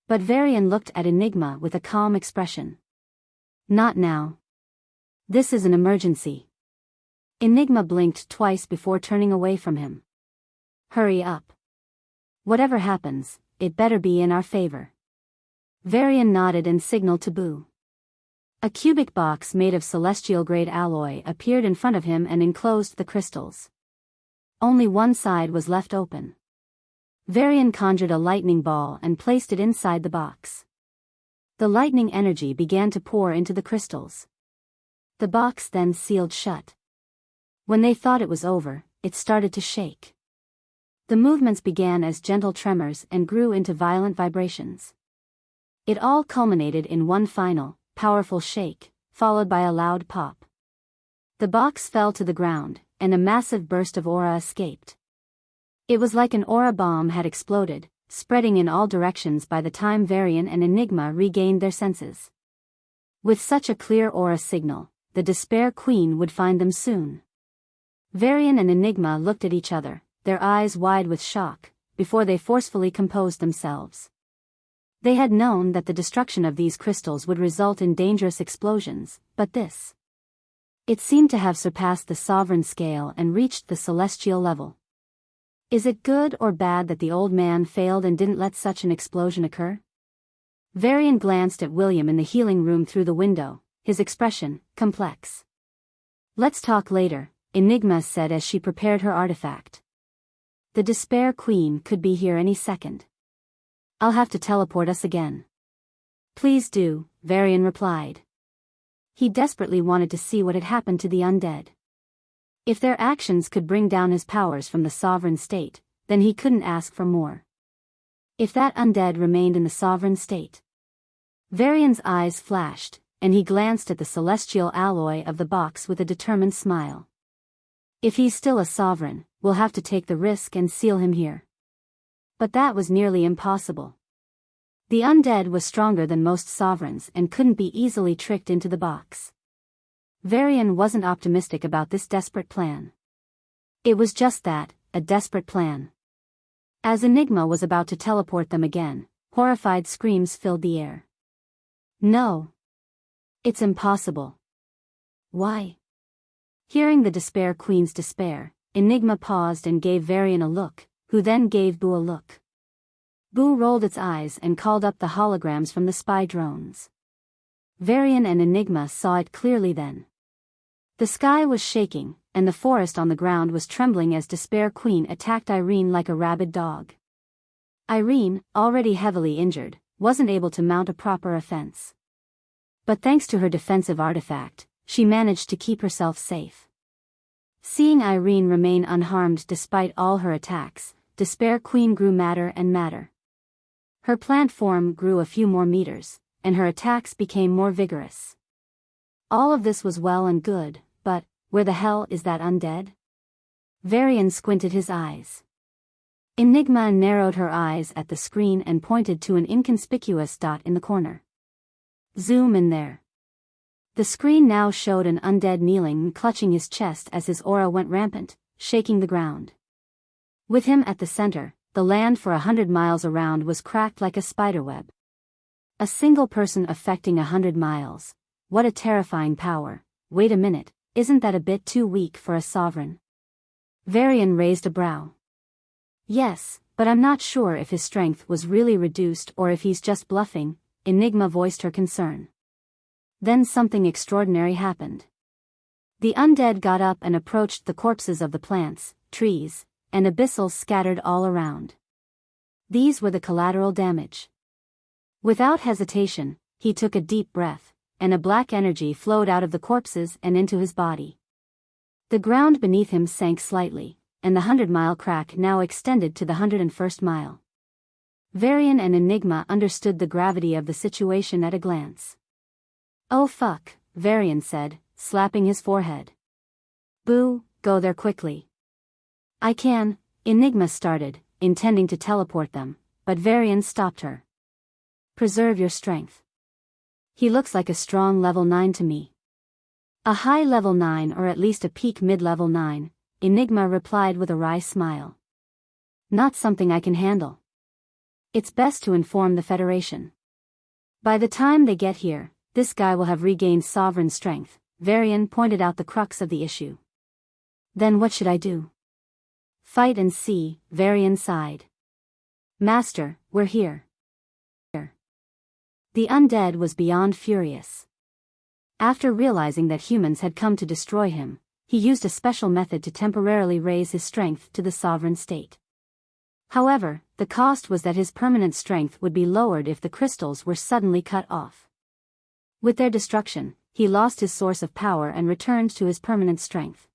But Varian looked at Enigma with a calm expression. Not now. This is an emergency. Enigma blinked twice before turning away from him. Hurry up. Whatever happens, it better be in our favor. Varian nodded and signaled to Boo. A cubic box made of celestial-grade alloy appeared in front of him and enclosed the crystals. Only one side was left open. Varian conjured a lightning ball and placed it inside the box. The lightning energy began to pour into the crystals. The box then sealed shut. When they thought it was over, it started to shake. The movements began as gentle tremors and grew into violent vibrations. It all culminated in one final, powerful shake, followed by a loud pop. The box fell to the ground, and a massive burst of aura escaped. It was like an aura bomb had exploded, spreading in all directions by the time Varian and Enigma regained their senses. With such a clear aura signal, the Despair Queen would find them soon. Varian and Enigma looked at each other, their eyes wide with shock, before they forcefully composed themselves. They had known that the destruction of these crystals would result in dangerous explosions, but this. It seemed to have surpassed the sovereign scale and reached the celestial level. Is it good or bad that the old man failed and didn't let such an explosion occur? Varian glanced at William in the healing room through the window, his expression, complex. Let's talk later, Enigma said as she prepared her artifact. The Despair Queen could be here any second. I'll have to teleport us again. Please do, Varian replied. He desperately wanted to see what had happened to the undead. If their actions could bring down his powers from the sovereign state, then he couldn't ask for more. If that undead remained in the sovereign state. Varian's eyes flashed, and he glanced at the celestial alloy of the box with a determined smile. If he's still a sovereign, we'll have to take the risk and seal him here. But that was nearly impossible. The undead was stronger than most sovereigns and couldn't be easily tricked into the box. Varian wasn't optimistic about this desperate plan. It was just that, a desperate plan. As Enigma was about to teleport them again, horrified screams filled the air. No. It's impossible. Why? Hearing the Despair Queen's despair, Enigma paused and gave Varian a look, who then gave Boo a look. Boo rolled its eyes and called up the holograms from the spy drones. Varian and Enigma saw it clearly then. The sky was shaking, and the forest on the ground was trembling as Despair Queen attacked Irene like a rabid dog. Irene, already heavily injured, wasn't able to mount a proper offense. But thanks to her defensive artifact, she managed to keep herself safe. Seeing Irene remain unharmed despite all her attacks, Despair Queen grew madder and madder. Her plant form grew a few more meters, and her attacks became more vigorous. All of this was well and good, but, where the hell is that undead? Varian squinted his eyes. Enigma narrowed her eyes at the screen and pointed to an inconspicuous dot in the corner. Zoom in there. The screen now showed an undead kneeling and clutching his chest as his aura went rampant, shaking the ground. With him at the center, the land for 100 miles around was cracked like a spiderweb. A single person affecting 100 miles. What a terrifying power. Wait a minute, isn't that a bit too weak for a sovereign? Varian raised a brow. Yes, but I'm not sure if his strength was really reduced or if he's just bluffing, Enigma voiced her concern. Then something extraordinary happened. The undead got up and approached the corpses of the plants, trees, and abyssals scattered all around. These were the collateral damage. Without hesitation, he took a deep breath, and a black energy flowed out of the corpses and into his body. The ground beneath him sank slightly, and the 100-mile crack now extended to the 101st mile. Varian and Enigma understood the gravity of the situation at a glance. Oh fuck, Varian said, slapping his forehead. Boo, go there quickly. I can, Enigma started, intending to teleport them, but Varian stopped her. Preserve your strength. He looks like a strong level 9 to me. A high level 9 or at least a peak mid-level 9, Enigma replied with a wry smile. Not something I can handle. It's best to inform the Federation. By the time they get here, this guy will have regained sovereign strength, Varian pointed out the crux of the issue. Then what should I do? Fight and see, Varian sighed. Master, we're here. The undead was beyond furious. After realizing that humans had come to destroy him, he used a special method to temporarily raise his strength to the sovereign state. However, the cost was that his permanent strength would be lowered if the crystals were suddenly cut off. With their destruction, he lost his source of power and returned to his permanent strength.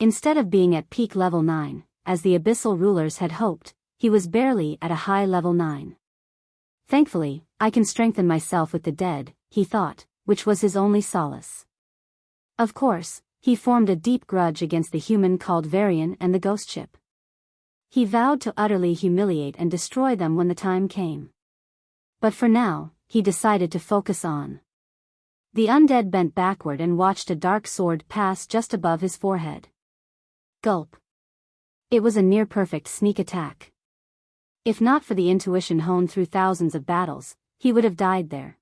Instead of being at peak level 9, as the abyssal rulers had hoped, he was barely at a high level 9. Thankfully, I can strengthen myself with the dead, he thought, which was his only solace. Of course, he formed a deep grudge against the human called Varian and the ghost ship. He vowed to utterly humiliate and destroy them when the time came. But for now, he decided to focus on. The undead bent backward and watched a dark sword pass just above his forehead. Gulp. It was a near-perfect sneak attack. If not for the intuition honed through thousands of battles, he would have died there.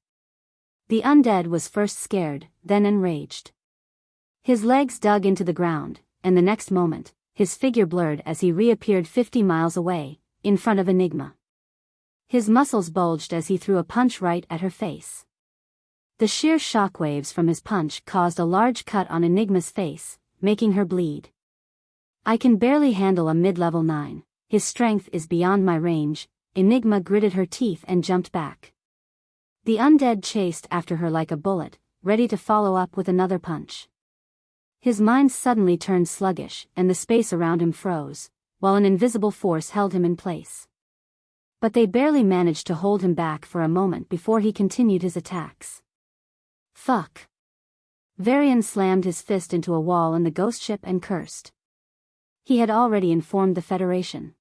The undead was first scared, then enraged. His legs dug into the ground, and the next moment, his figure blurred as he reappeared 50 miles away, in front of Enigma. His muscles bulged as he threw a punch right at her face. The sheer shockwaves from his punch caused a large cut on Enigma's face, making her bleed. I can barely handle a mid-level 9, his strength is beyond my range, Enigma gritted her teeth and jumped back. The undead chased after her like a bullet, ready to follow up with another punch. His mind suddenly turned sluggish and the space around him froze, while an invisible force held him in place. But they barely managed to hold him back for a moment before he continued his attacks. Fuck. Varian slammed his fist into a wall in the ghost ship and cursed. He had already informed the Federation.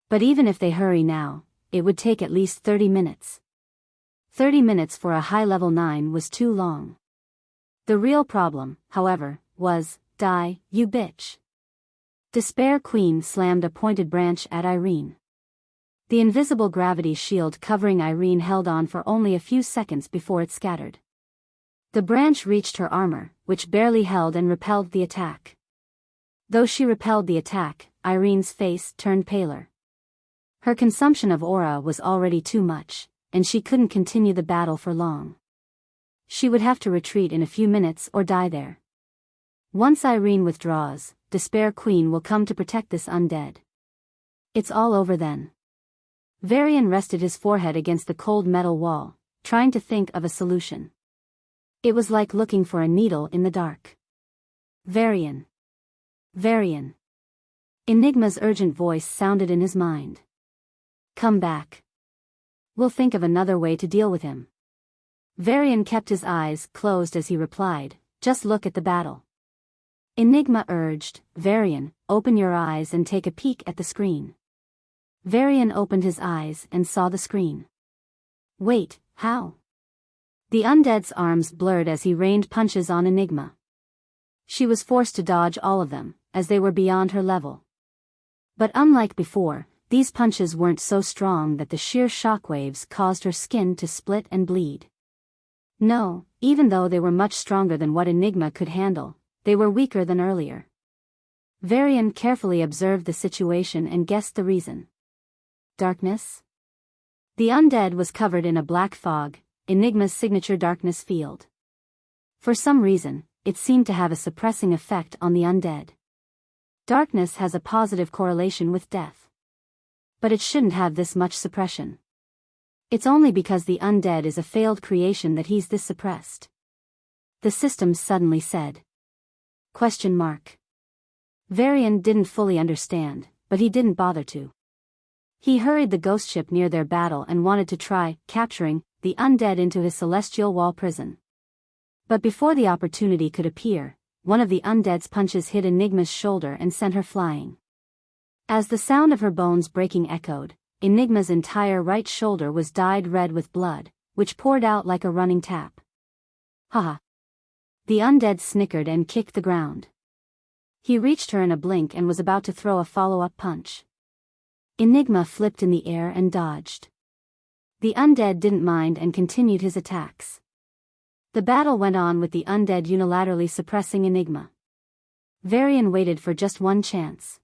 But even if they hurry now, it would take at least 30 minutes. 30 minutes for a high-level 9 was too long. The real problem, however, was, die, you bitch. Despair Queen slammed a pointed branch at Irene. The invisible gravity shield covering Irene held on for only a few seconds before it scattered. The branch reached her armor, which barely held and repelled the attack. Though she repelled the attack, Irene's face turned paler. Her consumption of aura was already too much, and she couldn't continue the battle for long. She would have to retreat in a few minutes or die there. Once Irene withdraws, Despair Queen will come to protect this undead. It's all over then. Varian rested his forehead against the cold metal wall, trying to think of a solution. It was like looking for a needle in the dark. Varian. Varian. Enigma's urgent voice sounded in his mind. Come back. We'll think of another way to deal with him. Varian kept his eyes closed as he replied, just look at the battle. Enigma urged, Varian, open your eyes and take a peek at the screen. Varian opened his eyes and saw the screen. Wait, how? The undead's arms blurred as he rained punches on Enigma. She was forced to dodge all of them, as they were beyond her level. But unlike before, these punches weren't so strong that the sheer shockwaves caused her skin to split and bleed. No, even though they were much stronger than what Enigma could handle, they were weaker than earlier. Varian carefully observed the situation and guessed the reason. Darkness? The undead was covered in a black fog, Enigma's signature darkness field. For some reason, it seemed to have a suppressing effect on the undead. Darkness has a positive correlation with death. But it shouldn't have this much suppression. It's only because the undead is a failed creation that he's this suppressed. The system suddenly said. Question mark. Varian didn't fully understand, but he didn't bother to. He hurried the ghost ship near their battle and wanted to try capturing the undead into his celestial wall prison. But before the opportunity could appear, one of the undead's punches hit Enigma's shoulder and sent her flying. As the sound of her bones breaking echoed, Enigma's entire right shoulder was dyed red with blood, which poured out like a running tap. Haha. The undead snickered and kicked the ground. He reached her in a blink and was about to throw a follow-up punch. Enigma flipped in the air and dodged. The undead didn't mind and continued his attacks. The battle went on with the undead unilaterally suppressing Enigma. Varian waited for just one chance.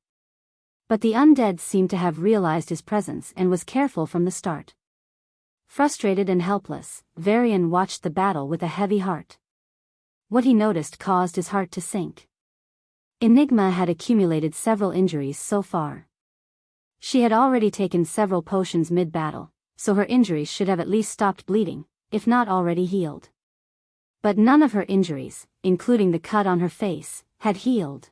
But the undead seemed to have realized his presence and was careful from the start. Frustrated and helpless, Varian watched the battle with a heavy heart. What he noticed caused his heart to sink. Enigma had accumulated several injuries so far. She had already taken several potions mid-battle, so her injuries should have at least stopped bleeding, if not already healed. But none of her injuries, including the cut on her face, had healed.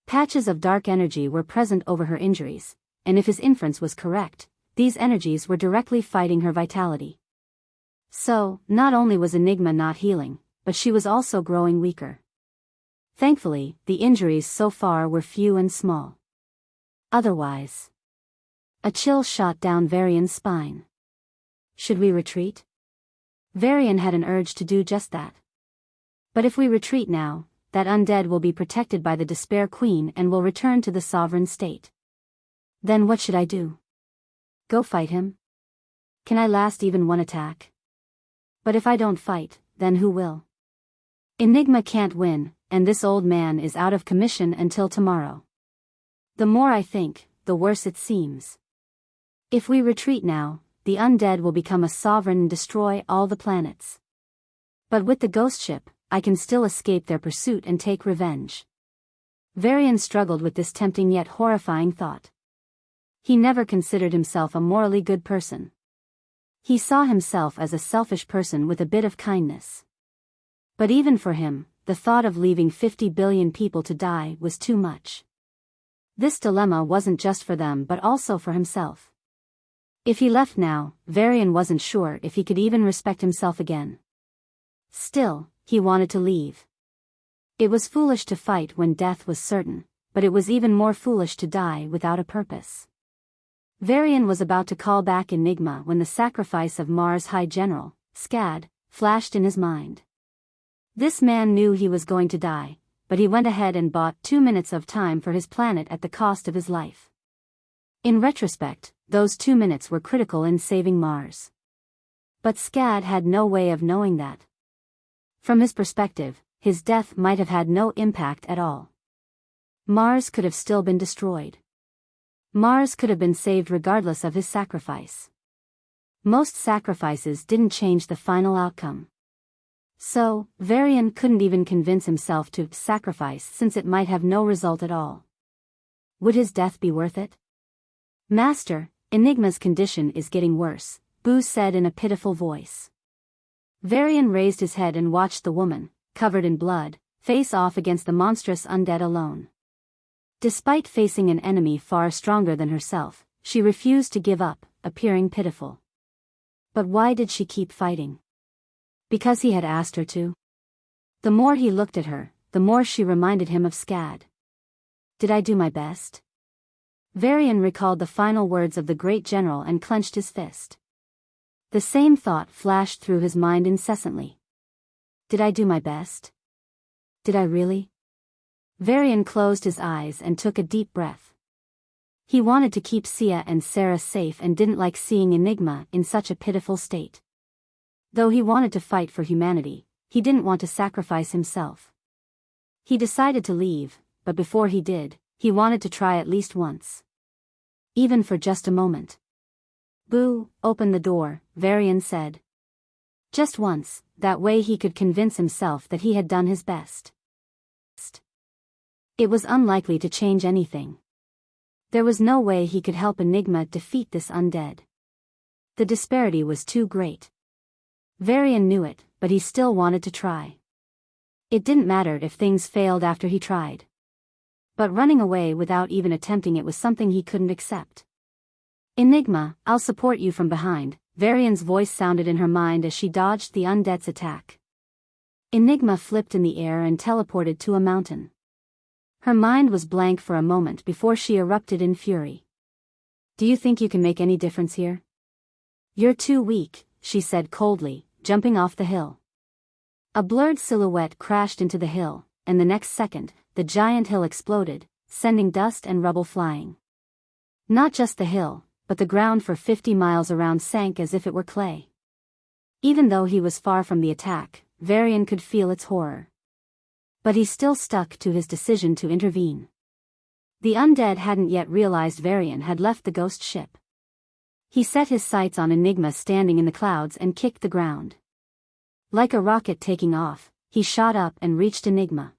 Patches of dark energy were present over her injuries, and if his inference was correct, these energies were directly fighting her vitality. So, not only was Enigma not healing, but she was also growing weaker. Thankfully, the injuries so far were few and small. Otherwise, a chill shot down Varian's spine. Should we retreat? Varian had an urge to do just that. But if we retreat now, that undead will be protected by the Despair Queen and will return to the sovereign state. Then what should I do? Go fight him? Can I last even one attack? But if I don't fight, then who will? Enigma can't win, and this old man is out of commission until tomorrow. The more I think, the worse it seems. If we retreat now, the undead will become a sovereign and destroy all the planets. But with the ghost ship, I can still escape their pursuit and take revenge. Varian struggled with this tempting yet horrifying thought. He never considered himself a morally good person. He saw himself as a selfish person with a bit of kindness. But even for him, the thought of leaving 50 billion people to die was too much. This dilemma wasn't just for them but also for himself. If he left now, Varian wasn't sure if he could even respect himself again. Still, he wanted to leave. It was foolish to fight when death was certain, but it was even more foolish to die without a purpose. Varian was about to call back Enigma when the sacrifice of Mars' High General, Scad, flashed in his mind. This man knew he was going to die, but he went ahead and bought 2 minutes of time for his planet at the cost of his life. In retrospect, those 2 minutes were critical in saving Mars. But Scad had no way of knowing that. From his perspective, his death might have had no impact at all. Mars could have still been destroyed. Mars could have been saved regardless of his sacrifice. Most sacrifices didn't change the final outcome. So, Varian couldn't even convince himself to sacrifice since it might have no result at all. Would his death be worth it? Master, Enigma's condition is getting worse, Boo said in a pitiful voice. Varian raised his head and watched the woman, covered in blood, face off against the monstrous undead alone. Despite facing an enemy far stronger than herself, she refused to give up, appearing pitiful. But why did she keep fighting? Because he had asked her to? The more he looked at her, the more she reminded him of Scad. Did I do my best? Varian recalled the final words of the great general and clenched his fist. The same thought flashed through his mind incessantly. Did I do my best? Did I really? Varian closed his eyes and took a deep breath. He wanted to keep Sia and Sarah safe and didn't like seeing Enigma in such a pitiful state. Though he wanted to fight for humanity, he didn't want to sacrifice himself. He decided to leave, but before he did, he wanted to try at least once. Even for just a moment. Boo, open the door, Varian said. Just once, that way he could convince himself that he had done his best. It was unlikely to change anything. There was no way he could help Enigma defeat this undead. The disparity was too great. Varian knew it, but he still wanted to try. It didn't matter if things failed after he tried. But running away without even attempting it was something he couldn't accept. Enigma, I'll support you from behind, Varian's voice sounded in her mind as she dodged the undead's attack. Enigma flipped in the air and teleported to a mountain. Her mind was blank for a moment before she erupted in fury. Do you think you can make any difference here? You're too weak, she said coldly, jumping off the hill. A blurred silhouette crashed into the hill, and the next second, the giant hill exploded, sending dust and rubble flying. Not just the hill, but the ground for 50 miles around sank as if it were clay. Even though he was far from the attack, Varian could feel its horror. But he still stuck to his decision to intervene. The undead hadn't yet realized Varian had left the ghost ship. He set his sights on Enigma standing in the clouds and kicked the ground. Like a rocket taking off, he shot up and reached Enigma.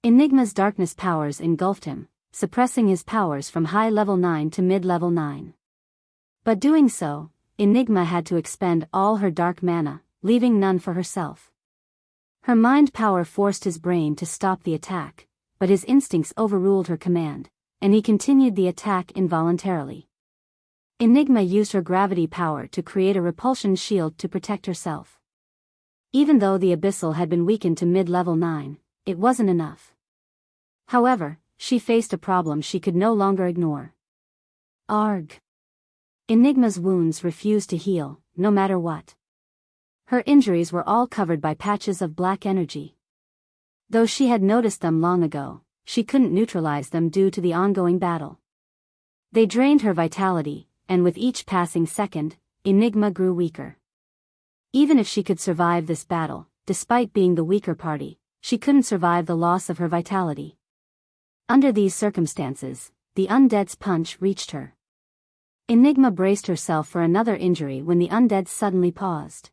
Enigma's darkness powers engulfed him, suppressing his powers from high level 9 to mid-level 9. But doing so, Enigma had to expend all her dark mana, leaving none for herself. Her mind power forced his brain to stop the attack, but his instincts overruled her command, and he continued the attack involuntarily. Enigma used her gravity power to create a repulsion shield to protect herself. Even though the Abyssal had been weakened to mid-level 9, it wasn't enough. However, she faced a problem she could no longer ignore. Arg. Enigma's wounds refused to heal, no matter what. Her injuries were all covered by patches of black energy. Though she had noticed them long ago, she couldn't neutralize them due to the ongoing battle. They drained her vitality, and with each passing second, Enigma grew weaker. Even if she could survive this battle, despite being the weaker party, she couldn't survive the loss of her vitality. Under these circumstances, the undead's punch reached her. Enigma braced herself for another injury when the undead suddenly paused.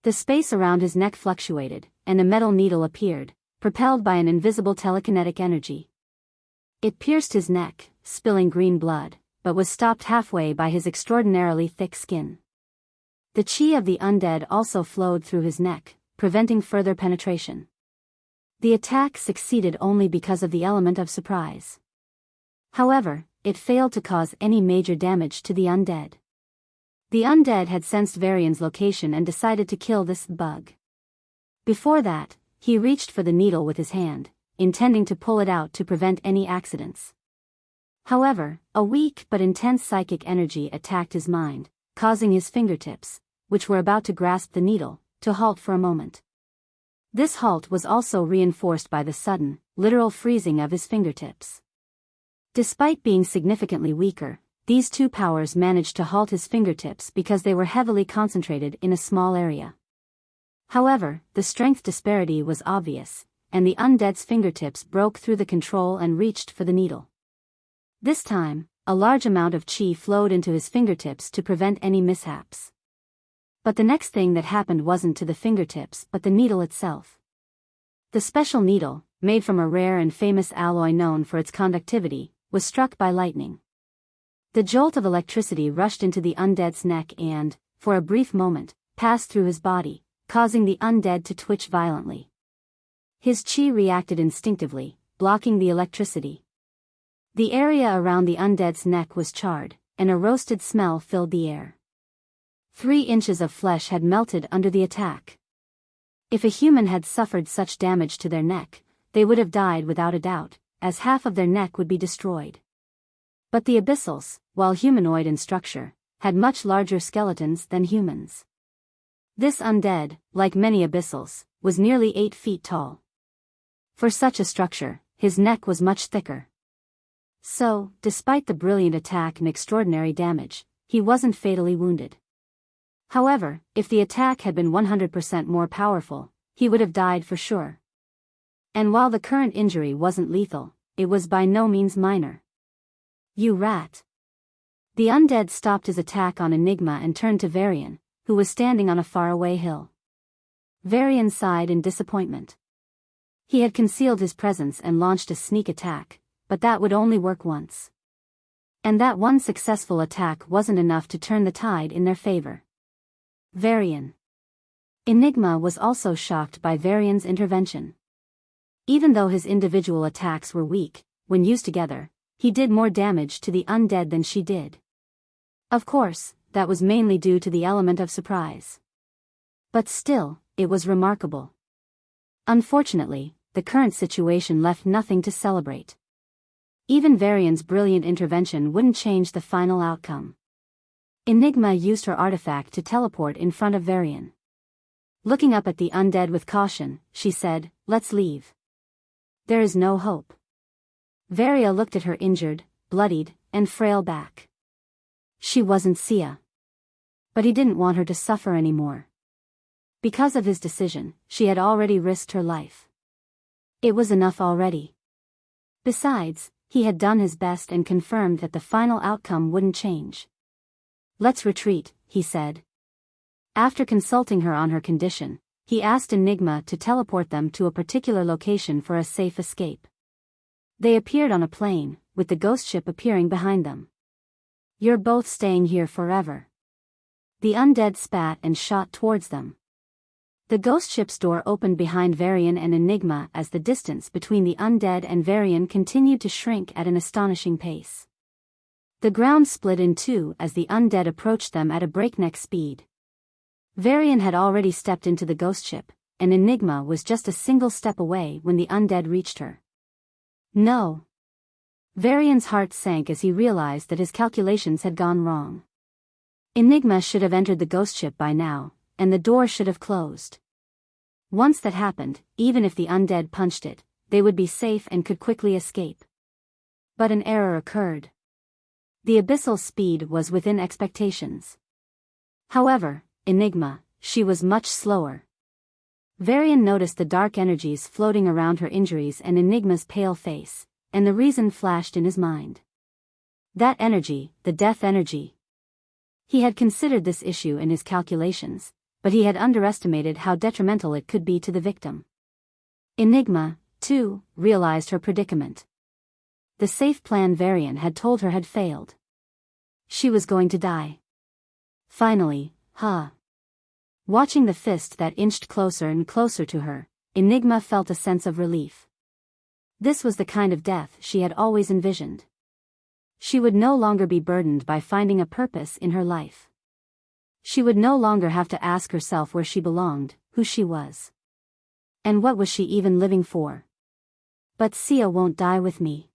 The space around his neck fluctuated, and a metal needle appeared, propelled by an invisible telekinetic energy. It pierced his neck, spilling green blood, but was stopped halfway by his extraordinarily thick skin. The chi of the undead also flowed through his neck, preventing further penetration. The attack succeeded only because of the element of surprise. However, it failed to cause any major damage to the undead. The undead had sensed Varian's location and decided to kill this bug. Before that, he reached for the needle with his hand, intending to pull it out to prevent any accidents. However, a weak but intense psychic energy attacked his mind, causing his fingertips, which were about to grasp the needle, to halt for a moment. This halt was also reinforced by the sudden, literal freezing of his fingertips. Despite being significantly weaker, these two powers managed to halt his fingertips because they were heavily concentrated in a small area. However, the strength disparity was obvious, and the undead's fingertips broke through the control and reached for the needle. This time, a large amount of chi flowed into his fingertips to prevent any mishaps. But the next thing that happened wasn't to the fingertips but the needle itself. The special needle, made from a rare and famous alloy known for its conductivity, was struck by lightning. The jolt of electricity rushed into the undead's neck and, for a brief moment, passed through his body, causing the undead to twitch violently. His chi reacted instinctively, blocking the electricity. The area around the undead's neck was charred, and a roasted smell filled the air. 3 inches of flesh had melted under the attack. If a human had suffered such damage to their neck, they would have died without a doubt, as half of their neck would be destroyed. But the Abyssals, while humanoid in structure, had much larger skeletons than humans. This undead, like many Abyssals, was nearly 8 feet tall. For such a structure, his neck was much thicker. So, despite the brilliant attack and extraordinary damage, he wasn't fatally wounded. However, if the attack had been 100% more powerful, he would have died for sure. And while the current injury wasn't lethal, it was by no means minor. "You rat." The undead stopped his attack on Enigma and turned to Varian, who was standing on a faraway hill. Varian sighed in disappointment. He had concealed his presence and launched a sneak attack, but that would only work once. And that one successful attack wasn't enough to turn the tide in their favor. Varian. Enigma was also shocked by Varian's intervention. Even though his individual attacks were weak, when used together, he did more damage to the undead than she did. Of course, that was mainly due to the element of surprise. But still, it was remarkable. Unfortunately, the current situation left nothing to celebrate. Even Varian's brilliant intervention wouldn't change the final outcome. Enigma used her artifact to teleport in front of Varian. Looking up at the undead with caution, she said, "Let's leave. There is no hope." Varia looked at her injured, bloodied, and frail back. She wasn't Sia. But he didn't want her to suffer anymore. Because of his decision, she had already risked her life. It was enough already. Besides, he had done his best and confirmed that the final outcome wouldn't change. "Let's retreat," he said. After consulting her on her condition, he asked Enigma to teleport them to a particular location for a safe escape. They appeared on a plain, with the ghost ship appearing behind them. "You're both staying here forever." The undead spat and shot towards them. The ghost ship's door opened behind Varian and Enigma as the distance between the undead and Varian continued to shrink at an astonishing pace. The ground split in two as the undead approached them at a breakneck speed. Varian had already stepped into the ghost ship, and Enigma was just a single step away when the undead reached her. No. Varian's heart sank as he realized that his calculations had gone wrong. Enigma should have entered the ghost ship by now, and the door should have closed. Once that happened, even if the undead punched it, they would be safe and could quickly escape. But an error occurred. The abyssal speed was within expectations. However, Enigma, she was much slower. Varian noticed the dark energies floating around her injuries and Enigma's pale face, and the reason flashed in his mind. That energy, the death energy. He had considered this issue in his calculations, but he had underestimated how detrimental it could be to the victim. Enigma, too, realized her predicament. The safe plan Varian had told her had failed. She was going to die. Finally, Watching the fist that inched closer and closer to her, Enigma felt a sense of relief. This was the kind of death she had always envisioned. She would no longer be burdened by finding a purpose in her life. She would no longer have to ask herself where she belonged, who she was. And what was she even living for? "But Sia won't die with me."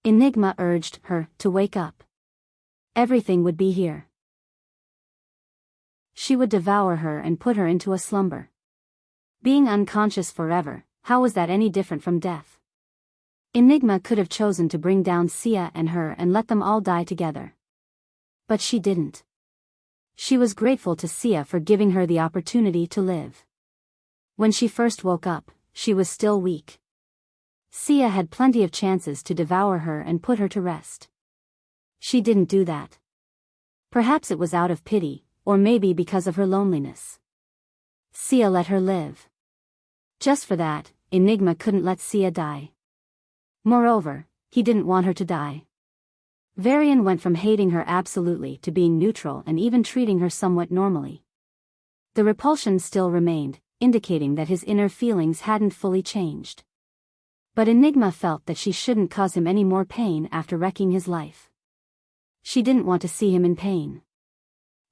Enigma urged her to wake up. Everything would be here. She would devour her and put her into a slumber. Being unconscious forever, how was that any different from death? Enigma could have chosen to bring down Sia and her and let them all die together. But she didn't. She was grateful to Sia for giving her the opportunity to live. When she first woke up, she was still weak. Sia had plenty of chances to devour her and put her to rest. She didn't do that. Perhaps it was out of pity, or maybe because of her loneliness. Sia let her live. Just for that, Enigma couldn't let Sia die. Moreover, he didn't want her to die. Varian went from hating her absolutely to being neutral and even treating her somewhat normally. The repulsion still remained, indicating that his inner feelings hadn't fully changed. But Enigma felt that she shouldn't cause him any more pain after wrecking his life. She didn't want to see him in pain.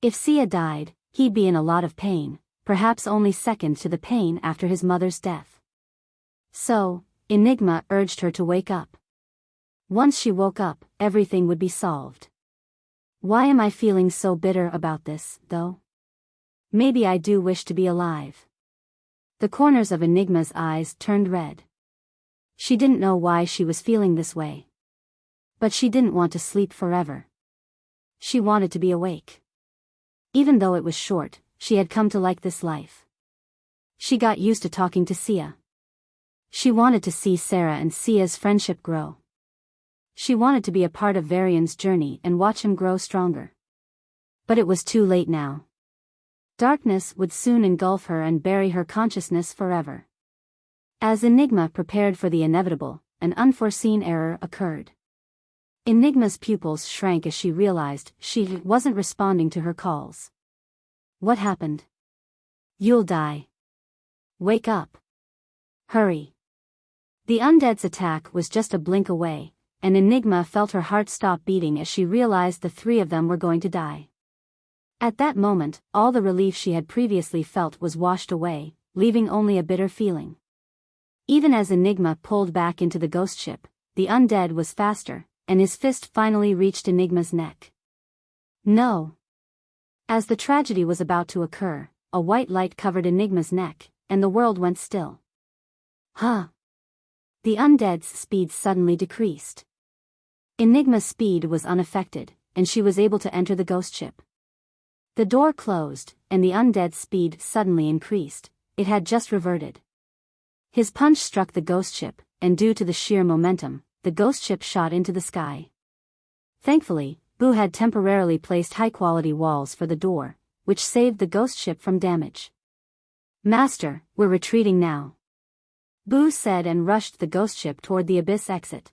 If Sia died, he'd be in a lot of pain, perhaps only second to the pain after his mother's death. So, Enigma urged her to wake up. Once she woke up, everything would be solved. Why am I feeling so bitter about this, though? Maybe I do wish to be alive. The corners of Enigma's eyes turned red. She didn't know why she was feeling this way. But she didn't want to sleep forever. She wanted to be awake. Even though it was short, she had come to like this life. She got used to talking to Sia. She wanted to see Sarah and Sia's friendship grow. She wanted to be a part of Varian's journey and watch him grow stronger. But it was too late now. Darkness would soon engulf her and bury her consciousness forever. As Enigma prepared for the inevitable, an unforeseen error occurred. Enigma's pupils shrank as she realized she wasn't responding to her calls. What happened? You'll die. Wake up. Hurry. The Undead's attack was just a blink away, and Enigma felt her heart stop beating as she realized the three of them were going to die. At that moment, all the relief she had previously felt was washed away, leaving only a bitter feeling. Even as Enigma pulled back into the ghost ship, the Undead was faster, and his fist finally reached Enigma's neck. No. As the tragedy was about to occur, a white light covered Enigma's neck, and the world went still. Huh. The Undead's speed suddenly decreased. Enigma's speed was unaffected, and she was able to enter the ghost ship. The door closed, and the Undead's speed suddenly increased. It had just reverted. His punch struck the ghost ship, and due to the sheer momentum, the ghost ship shot into the sky. Thankfully, Boo had temporarily placed high-quality walls for the door, which saved the ghost ship from damage. Master, we're retreating now. Boo said and rushed the ghost ship toward the abyss exit.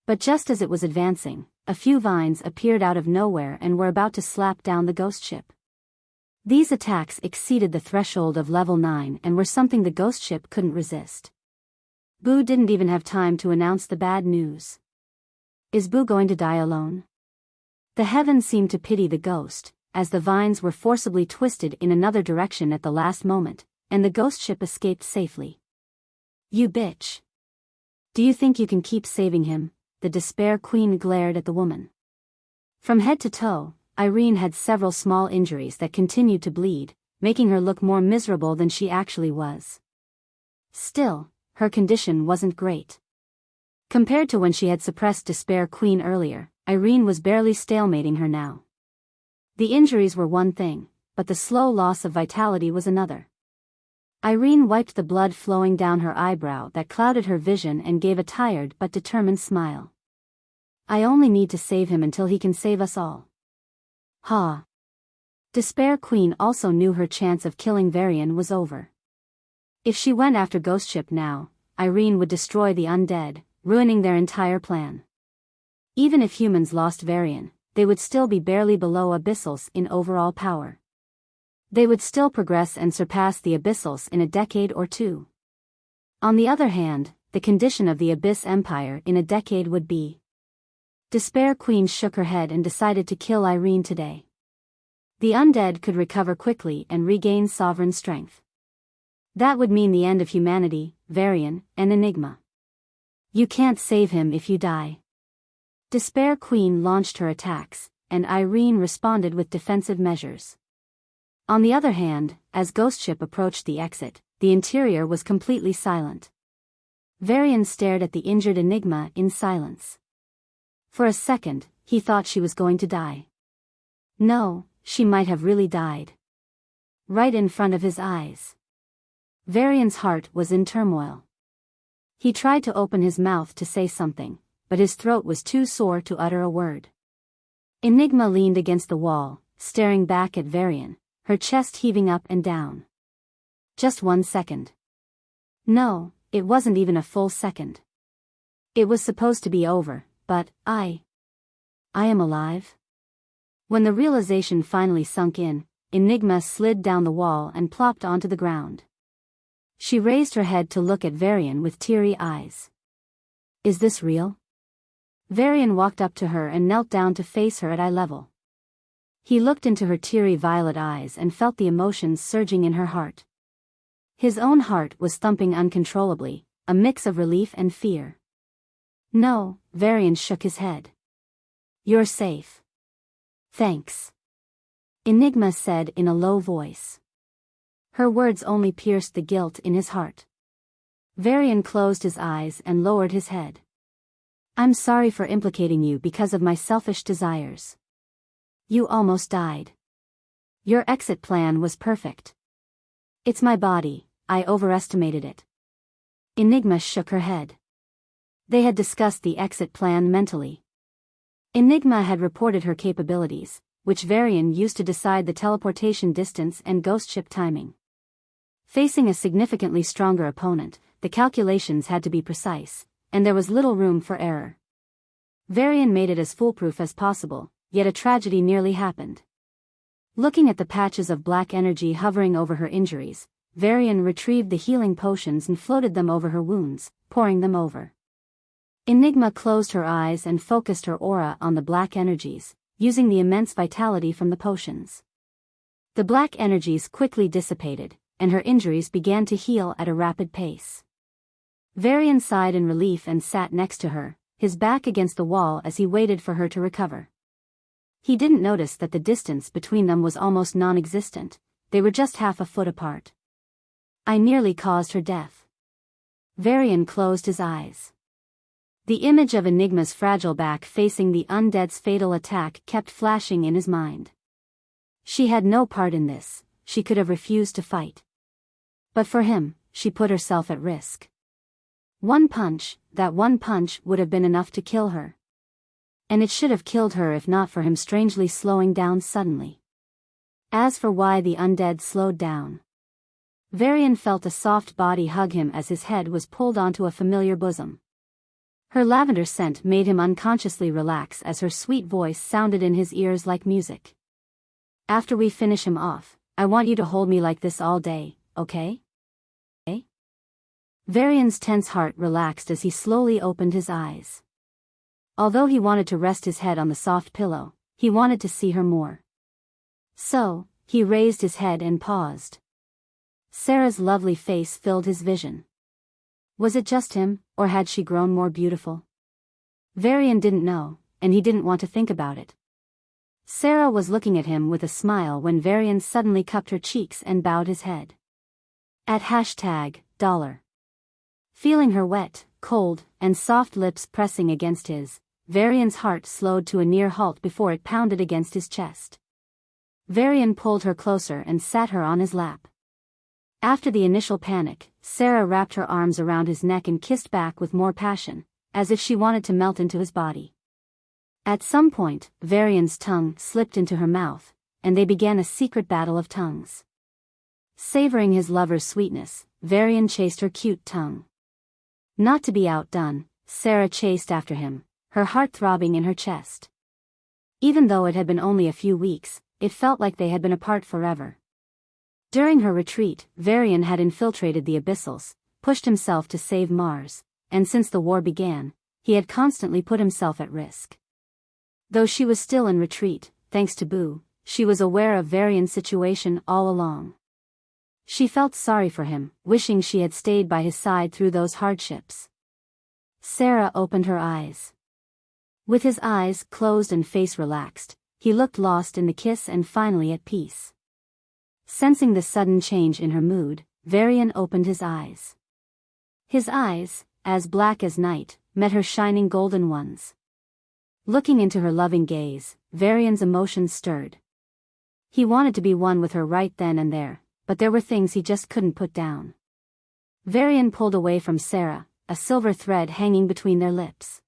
But just as it was advancing, a few vines appeared out of nowhere and were about to slap down the ghost ship. These attacks exceeded the threshold of level 9 and were something the ghost ship couldn't resist. Boo didn't even have time to announce the bad news. Is Boo going to die alone? The heavens seemed to pity the ghost, as the vines were forcibly twisted in another direction at the last moment, and the ghost ship escaped safely. You bitch. Do you think you can keep saving him? The Despair Queen glared at the woman. From head to toe, Irene had several small injuries that continued to bleed, making her look more miserable than she actually was. Still, her condition wasn't great. Compared to when she had suppressed Despair Queen earlier, Irene was barely stalemating her now. The injuries were one thing, but the slow loss of vitality was another. Irene wiped the blood flowing down her eyebrow that clouded her vision and gave a tired but determined smile. I only need to save him until he can save us all. Ha! Despair Queen also knew her chance of killing Varian was over. If she went after Ghost Ship now, Irene would destroy the Undead, ruining their entire plan. Even if humans lost Varian, they would still be barely below Abyssals in overall power. They would still progress and surpass the Abyssals in a decade or two. On the other hand, the condition of the Abyss Empire in a decade would be. Despair Queen shook her head and decided to kill Irene today. The Undead could recover quickly and regain sovereign strength. That would mean the end of humanity, Varian, and Enigma. You can't save him if you die. Despair Queen launched her attacks, and Irene responded with defensive measures. On the other hand, as Ghost Ship approached the exit, the interior was completely silent. Varian stared at the injured Enigma in silence. For a second, he thought she was going to die. No, she might have really died. Right in front of his eyes. Varian's heart was in turmoil. He tried to open his mouth to say something, but his throat was too sore to utter a word. Enigma leaned against the wall, staring back at Varian, her chest heaving up and down. Just 1 second. No, it wasn't even a full second. It was supposed to be over, but I am alive? When the realization finally sunk in, Enigma slid down the wall and plopped onto the ground. She raised her head to look at Varian with teary eyes. Is this real? Varian walked up to her and knelt down to face her at eye level. He looked into her teary violet eyes and felt the emotions surging in her heart. His own heart was thumping uncontrollably, a mix of relief and fear. No, Varian shook his head. You're safe. Thanks. Enigma said in a low voice. Her words only pierced the guilt in his heart. Varian closed his eyes and lowered his head. I'm sorry for implicating you because of my selfish desires. You almost died. Your exit plan was perfect. It's my body, I overestimated it. Enigma shook her head. They had discussed the exit plan mentally. Enigma had reported her capabilities, which Varian used to decide the teleportation distance and ghost ship timing. Facing a significantly stronger opponent, the calculations had to be precise, and there was little room for error. Varian made it as foolproof as possible, yet a tragedy nearly happened. Looking at the patches of black energy hovering over her injuries, Varian retrieved the healing potions and floated them over her wounds, pouring them over. Enigma closed her eyes and focused her aura on the black energies, using the immense vitality from the potions. The black energies quickly dissipated, and her injuries began to heal at a rapid pace. Varian sighed in relief and sat next to her, his back against the wall as he waited for her to recover. He didn't notice that the distance between them was almost non-existent, they were just half a foot apart. I nearly caused her death. Varian closed his eyes. The image of Enigma's fragile back facing the Undead's fatal attack kept flashing in his mind. She had no part in this, she could have refused to fight. But for him, she put herself at risk. That one punch would have been enough to kill her. And it should have killed her if not for him strangely slowing down suddenly. As for why the Undead slowed down. Varian felt a soft body hug him as his head was pulled onto a familiar bosom. Her lavender scent made him unconsciously relax as her sweet voice sounded in his ears like music. After we finish him off, I want you to hold me like this all day, okay? Varian's tense heart relaxed as he slowly opened his eyes. Although he wanted to rest his head on the soft pillow, he wanted to see her more. So, he raised his head and paused. Sarah's lovely face filled his vision. Was it just him, or had she grown more beautiful? Varian didn't know, and he didn't want to think about it. Sarah was looking at him with a smile when Varian suddenly cupped her cheeks and bowed his head. At $. Feeling her wet, cold, and soft lips pressing against his, Varian's heart slowed to a near halt before it pounded against his chest. Varian pulled her closer and sat her on his lap. After the initial panic, Sarah wrapped her arms around his neck and kissed back with more passion, as if she wanted to melt into his body. At some point, Varian's tongue slipped into her mouth, and they began a secret battle of tongues. Savoring his lover's sweetness, Varian chased her cute tongue. Not to be outdone, Sarah chased after him, her heart throbbing in her chest. Even though it had been only a few weeks, it felt like they had been apart forever. During her retreat, Varian had infiltrated the Abyssals, pushed himself to save Mars, and since the war began, he had constantly put himself at risk. Though she was still in retreat, thanks to Boo, she was aware of Varian's situation all along. She felt sorry for him, wishing she had stayed by his side through those hardships. Sarah opened her eyes. With his eyes closed and face relaxed, he looked lost in the kiss and finally at peace. Sensing the sudden change in her mood, Varian opened his eyes. His eyes, as black as night, met her shining golden ones. Looking into her loving gaze, Varian's emotions stirred. He wanted to be one with her right then and there, but there were things he just couldn't put down. Varian pulled away from Sarah, a silver thread hanging between their lips.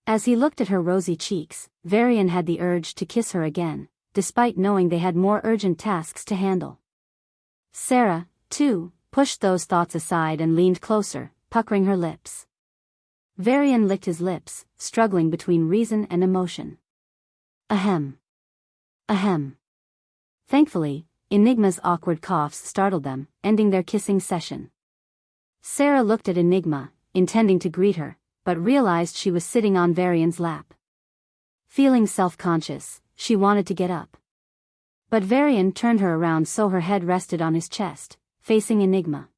As he looked at her rosy cheeks, Varian had the urge to kiss her again, despite knowing they had more urgent tasks to handle. Sarah, too, pushed those thoughts aside and leaned closer, puckering her lips. Varian licked his lips, struggling between reason and emotion. Ahem. Ahem. Thankfully, Enigma's awkward coughs startled them, ending their kissing session. Sarah looked at Enigma, intending to greet her, but realized she was sitting on Varian's lap. Feeling self-conscious, she wanted to get up. But Varian turned her around so her head rested on his chest, facing Enigma.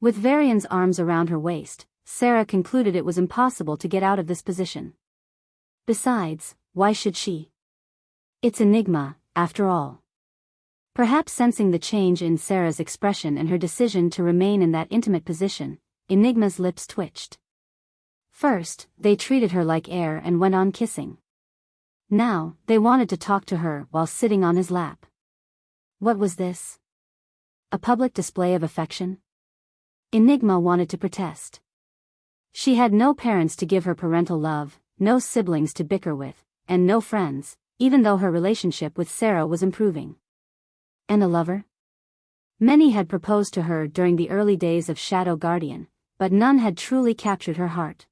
With Varian's arms around her waist, Sarah concluded it was impossible to get out of this position. Besides, why should she? It's Enigma, after all. Perhaps sensing the change in Sarah's expression and her decision to remain in that intimate position, Enigma's lips twitched. First, they treated her like air and went on kissing. Now, they wanted to talk to her while sitting on his lap. What was this? A public display of affection? Enigma wanted to protest. She had no parents to give her parental love, no siblings to bicker with, and no friends, even though her relationship with Sarah was improving. And a lover? Many had proposed to her during the early days of Shadow Guardian, but none had truly captured her heart.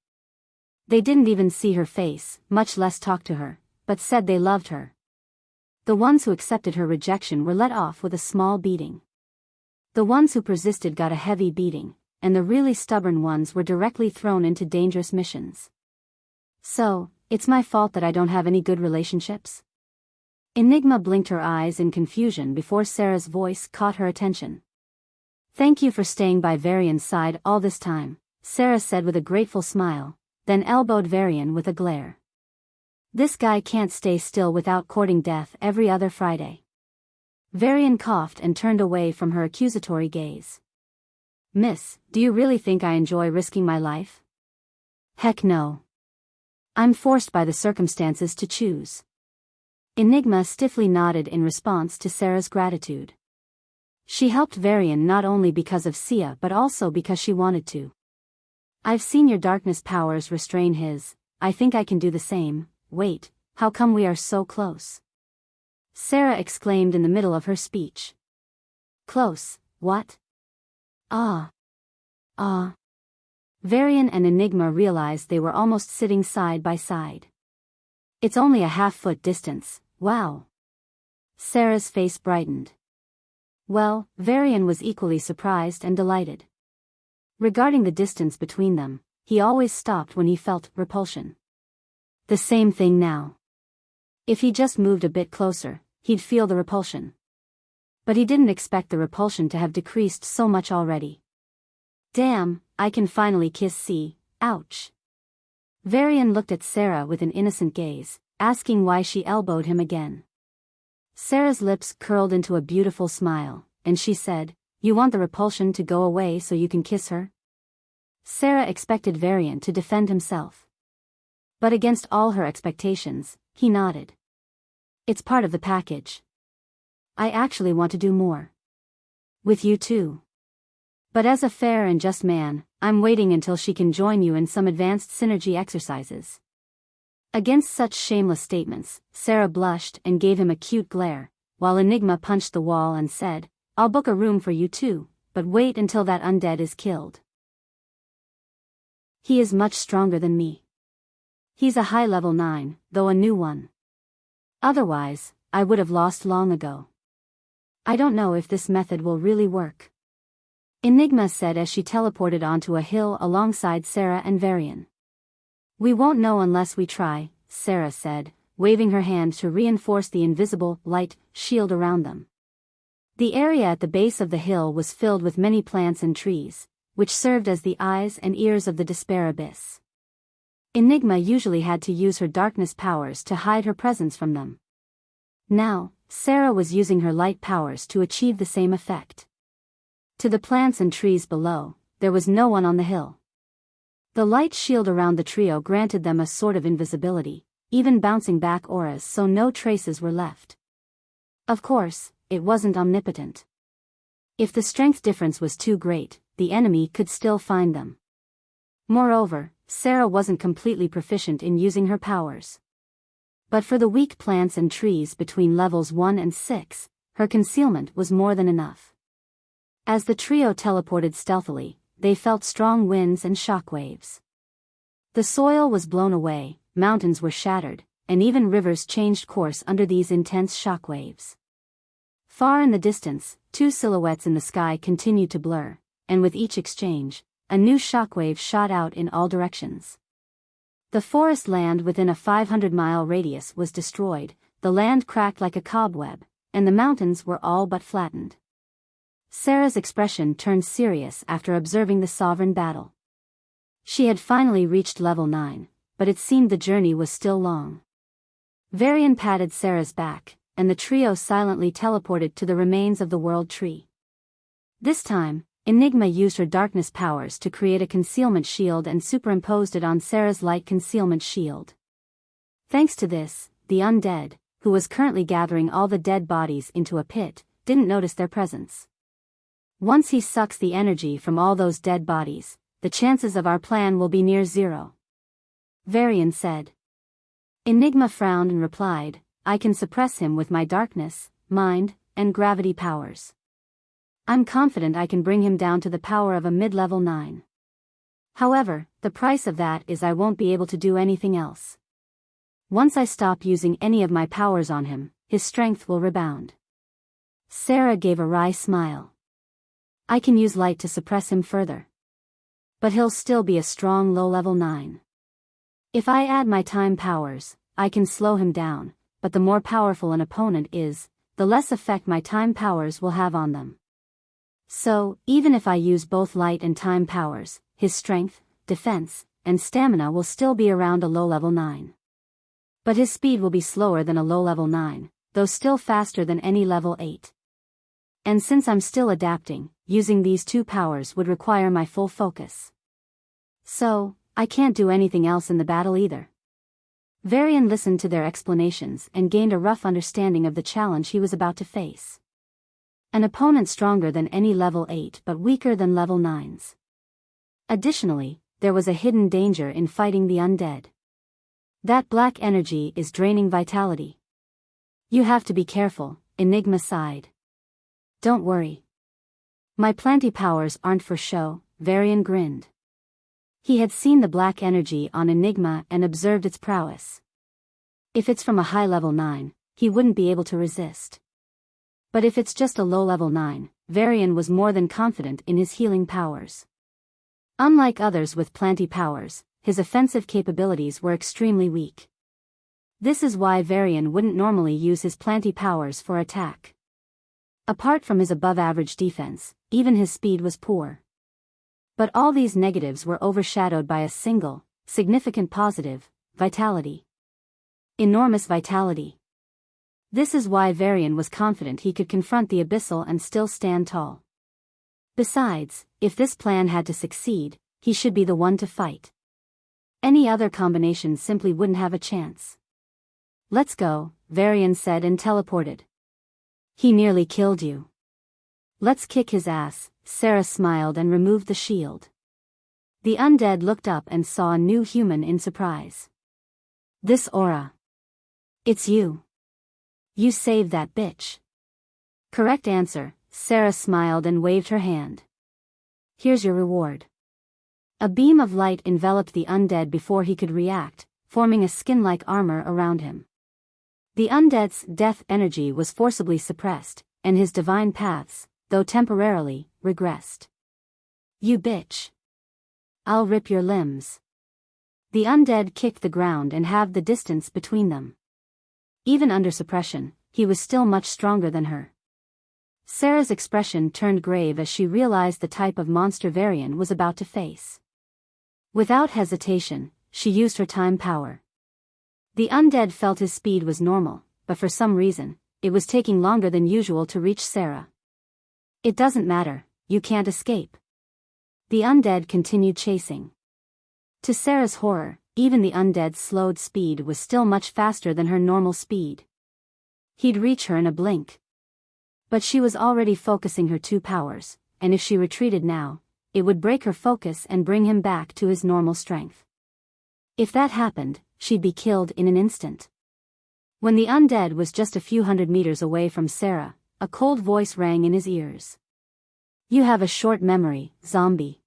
They didn't even see her face, much less talk to her, but said they loved her. The ones who accepted her rejection were let off with a small beating. The ones who persisted got a heavy beating, and the really stubborn ones were directly thrown into dangerous missions. So, it's my fault that I don't have any good relationships? Enigma blinked her eyes in confusion before Sarah's voice caught her attention. Thank you for staying by Varian's side all this time, Sarah said with a grateful smile, then elbowed Varian with a glare. This guy can't stay still without courting death every other Friday. Varian coughed and turned away from her accusatory gaze. Miss, do you really think I enjoy risking my life? Heck no. I'm forced by the circumstances to choose. Enigma stiffly nodded in response to Sarah's gratitude. She helped Varian not only because of Sia but also because she wanted to. I've seen your darkness powers restrain his, I think I can do the same. Wait, how come we are so close? Sarah exclaimed in the middle of her speech. Close, what? Ah. Varian and Enigma realized they were almost sitting side by side. It's only a half-foot distance, wow. Sarah's face brightened. Well, Varian was equally surprised and delighted. Regarding the distance between them, he always stopped when he felt repulsion. The same thing now. If he just moved a bit closer, he'd feel the repulsion. But he didn't expect the repulsion to have decreased so much already. Damn, I can finally kiss C, ouch. Varian looked at Sarah with an innocent gaze, asking why she elbowed him again. Sarah's lips curled into a beautiful smile, and she said, You want the repulsion to go away so you can kiss her? Sarah expected Varian to defend himself. But against all her expectations, he nodded. It's part of the package. I actually want to do more. With you too. But as a fair and just man, I'm waiting until she can join you in some advanced synergy exercises. Against such shameless statements, Sarah blushed and gave him a cute glare, while Enigma punched the wall and said, I'll book a room for you too, but wait until that undead is killed. He is much stronger than me. He's a high level 9, though a new one. Otherwise, I would have lost long ago. I don't know if this method will really work. Enigma said as she teleported onto a hill alongside Sarah and Varian. We won't know unless we try, Sarah said, waving her hand to reinforce the invisible light shield around them. The area at the base of the hill was filled with many plants and trees, which served as the eyes and ears of the Despair Abyss. Enigma usually had to use her darkness powers to hide her presence from them. Now, Sarah was using her light powers to achieve the same effect. To the plants and trees below, there was no one on the hill. The light shield around the trio granted them a sort of invisibility, even bouncing back auras so no traces were left. Of course, it wasn't omnipotent. If the strength difference was too great, the enemy could still find them. Moreover, Sarah wasn't completely proficient in using her powers. But for the weak plants and trees between levels 1 and 6, her concealment was more than enough. As the trio teleported stealthily, they felt strong winds and shockwaves. The soil was blown away, mountains were shattered, and even rivers changed course under these intense shockwaves. Far in the distance, two silhouettes in the sky continued to blur, and with each exchange, a new shockwave shot out in all directions. The forest land within a 500-mile radius was destroyed, the land cracked like a cobweb, and the mountains were all but flattened. Sarah's expression turned serious after observing the sovereign battle. She had finally reached level 9, but it seemed the journey was still long. Varian patted Sarah's back, and the trio silently teleported to the remains of the World Tree. This time, Enigma used her darkness powers to create a concealment shield and superimposed it on Sarah's light concealment shield. Thanks to this, the Undead, who was currently gathering all the dead bodies into a pit, didn't notice their presence. Once he sucks the energy from all those dead bodies, the chances of our plan will be near zero. Varian said. Enigma frowned and replied, I can suppress him with my darkness, mind, and gravity powers. I'm confident I can bring him down to the power of a mid-level 9. However, the price of that is I won't be able to do anything else. Once I stop using any of my powers on him, his strength will rebound. Sarah gave a wry smile. I can use light to suppress him further. But he'll still be a strong low-level 9. If I add my time powers, I can slow him down, but the more powerful an opponent is, the less effect my time powers will have on them. So, even if I use both light and time powers, his strength, defense, and stamina will still be around a low-level 9. But his speed will be slower than a low-level 9, though still faster than any level 8. And since I'm still adapting, using these two powers would require my full focus. So, I can't do anything else in the battle either. Varian listened to their explanations and gained a rough understanding of the challenge he was about to face. An opponent stronger than any level 8 but weaker than level 9s. Additionally, there was a hidden danger in fighting the undead. That black energy is draining vitality. You have to be careful, Enigma sighed. Don't worry. My planty powers aren't for show, Varian grinned. He had seen the black energy on Enigma and observed its prowess. If it's from a high-level 9, he wouldn't be able to resist. But if it's just a low-level 9, Varian was more than confident in his healing powers. Unlike others with planty powers, his offensive capabilities were extremely weak. This is why Varian wouldn't normally use his planty powers for attack. Apart from his above-average defense, even his speed was poor. But all these negatives were overshadowed by a single, significant positive, vitality. Enormous vitality. This is why Varian was confident he could confront the Abyssal and still stand tall. Besides, if this plan had to succeed, he should be the one to fight. Any other combination simply wouldn't have a chance. Let's go, Varian said and teleported. He nearly killed you. Let's kick his ass, Sarah smiled and removed the shield. The undead looked up and saw a new human in surprise. This aura. It's you. You saved that bitch. Correct answer, Sarah smiled and waved her hand. Here's your reward. A beam of light enveloped the undead before he could react, forming a skin-like armor around him. The undead's death energy was forcibly suppressed, and his divine paths, though temporarily, regressed. You bitch. I'll rip your limbs. The undead kicked the ground and halved the distance between them. Even under suppression, he was still much stronger than her. Sarah's expression turned grave as she realized the type of monster Varian was about to face. Without hesitation, she used her time power. The undead felt his speed was normal, but for some reason, it was taking longer than usual to reach Sarah. It doesn't matter, you can't escape. The undead continued chasing. To Sarah's horror, even the undead's slowed speed was still much faster than her normal speed. He'd reach her in a blink. But she was already focusing her two powers, and if she retreated now, it would break her focus and bring him back to his normal strength. If that happened, she'd be killed in an instant. When the undead was just a few hundred meters away from Sarah, a cold voice rang in his ears. You have a short memory, zombie.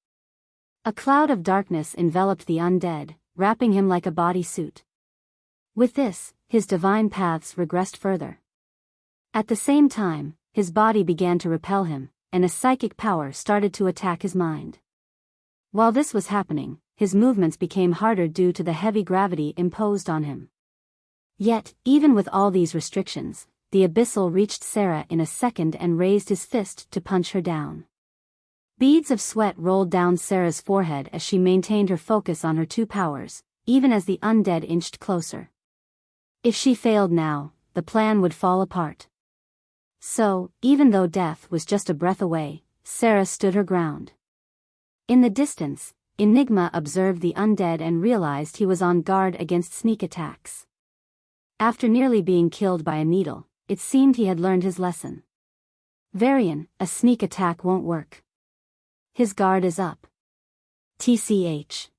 A cloud of darkness enveloped the undead, wrapping him like a bodysuit. With this, his divine paths regressed further. At the same time, his body began to repel him, and a psychic power started to attack his mind. While this was happening, his movements became harder due to the heavy gravity imposed on him. Yet, even with all these restrictions, the Abyssal reached Sarah in a second and raised his fist to punch her down. Beads of sweat rolled down Sarah's forehead as she maintained her focus on her two powers, even as the undead inched closer. If she failed now, the plan would fall apart. So, even though death was just a breath away, Sarah stood her ground. In the distance, Enigma observed the undead and realized he was on guard against sneak attacks. After nearly being killed by a needle, it seemed he had learned his lesson. Varian, a sneak attack won't work. His guard is up. TCH.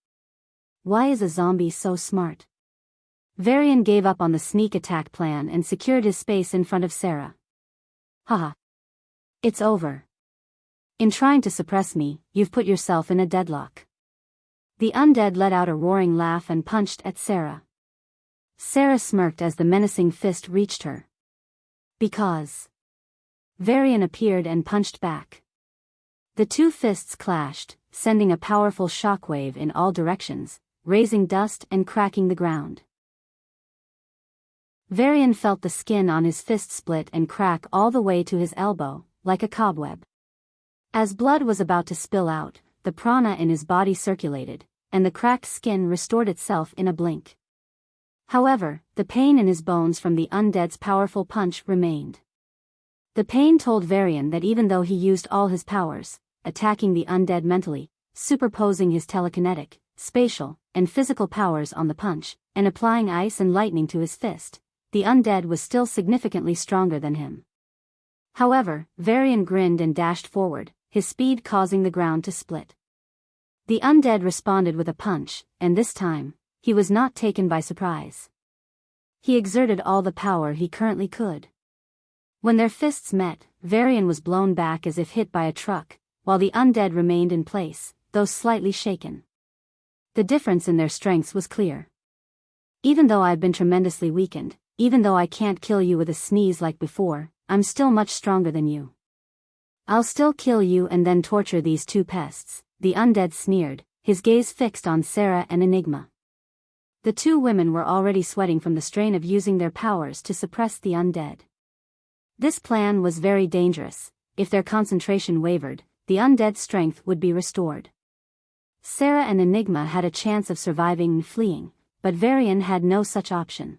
Why is a zombie so smart? Varian gave up on the sneak attack plan and secured his space in front of Sarah. Haha. It's over. In trying to suppress me, you've put yourself in a deadlock. The undead let out a roaring laugh and punched at Sarah. Sarah smirked as the menacing fist reached her. Because. Varian appeared and punched back. The two fists clashed, sending a powerful shockwave in all directions, raising dust and cracking the ground. Varian felt the skin on his fist split and crack all the way to his elbow, like a cobweb. As blood was about to spill out, the prana in his body circulated, and the cracked skin restored itself in a blink. However, the pain in his bones from the undead's powerful punch remained. The pain told Varian that even though he used all his powers, attacking the undead mentally, superposing his telekinetic, spatial, and physical powers on the punch, and applying ice and lightning to his fist, the undead was still significantly stronger than him. However, Varian grinned and dashed forward, his speed causing the ground to split. The undead responded with a punch, and this time, he was not taken by surprise. He exerted all the power he currently could. When their fists met, Varian was blown back as if hit by a truck, while the undead remained in place, though slightly shaken. The difference in their strengths was clear. Even though I've been tremendously weakened, even though I can't kill you with a sneeze like before, I'm still much stronger than you. I'll still kill you and then torture these two pests, the undead sneered, his gaze fixed on Sarah and Enigma. The two women were already sweating from the strain of using their powers to suppress the undead. This plan was very dangerous. If their concentration wavered, the undead's strength would be restored. Sarah and Enigma had a chance of surviving and fleeing, but Varian had no such option.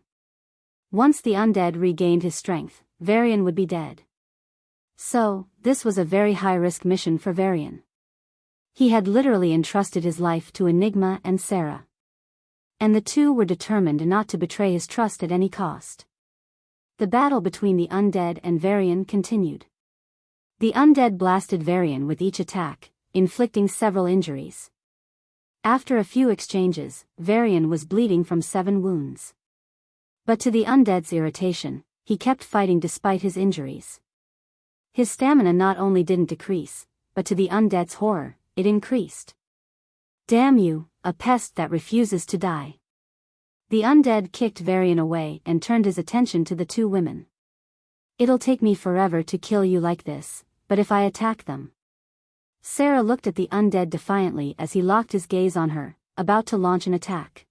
Once the undead regained his strength, Varian would be dead. So, this was a very high-risk mission for Varian. He had literally entrusted his life to Enigma and Sarah. And the two were determined not to betray his trust at any cost. The battle between the undead and Varian continued. The undead blasted Varian with each attack, inflicting several injuries. After a few exchanges, Varian was bleeding from 7 wounds. But to the undead's irritation, he kept fighting despite his injuries. His stamina not only didn't decrease, but to the undead's horror, it increased. Damn you, a pest that refuses to die. The undead kicked Varian away and turned his attention to the two women. It'll take me forever to kill you like this, but if I attack them. Sarah looked at the undead defiantly as he locked his gaze on her, about to launch an attack.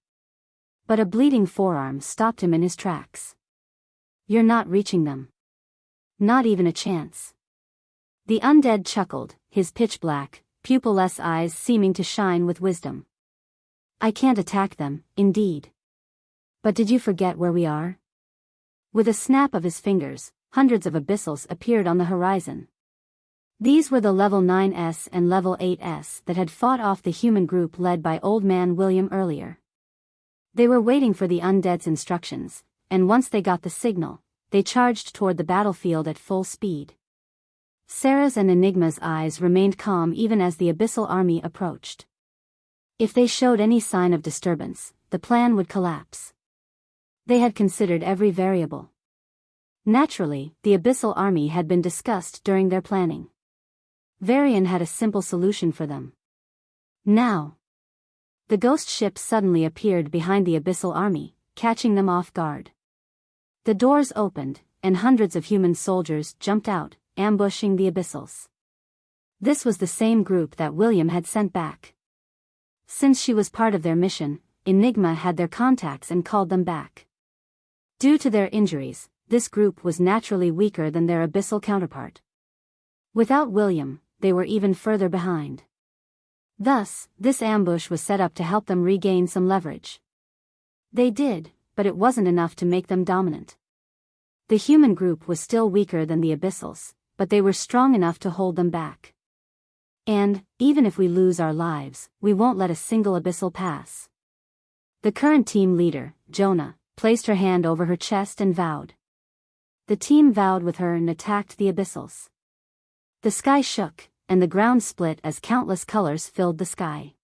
But a bleeding forearm stopped him in his tracks. You're not reaching them. Not even a chance. The undead chuckled, his pitch-black, pupil-less eyes seeming to shine with wisdom. I can't attack them, indeed. But did you forget where we are? With a snap of his fingers, hundreds of Abyssals appeared on the horizon. These were the level 9s and level 8s that had fought off the human group led by Old Man William earlier. They were waiting for the Undead's instructions, and once they got the signal, they charged toward the battlefield at full speed. Sarah's and Enigma's eyes remained calm even as the Abyssal army approached. If they showed any sign of disturbance, the plan would collapse. They had considered every variable. Naturally, the Abyssal army had been discussed during their planning. Varian had a simple solution for them. Now. The ghost ship suddenly appeared behind the Abyssal army, catching them off guard. The doors opened, and hundreds of human soldiers jumped out, ambushing the Abyssals. This was the same group that William had sent back. Since she was part of their mission, Enigma had their contacts and called them back. Due to their injuries, this group was naturally weaker than their Abyssal counterpart. Without William, they were even further behind. Thus, this ambush was set up to help them regain some leverage. They did, but it wasn't enough to make them dominant. The human group was still weaker than the Abyssals, but they were strong enough to hold them back. And, even if we lose our lives, we won't let a single Abyssal pass. The current team leader, Jonah, placed her hand over her chest and vowed. The team vowed with her and attacked the Abyssals. The sky shook, and the ground split as countless colors filled the sky.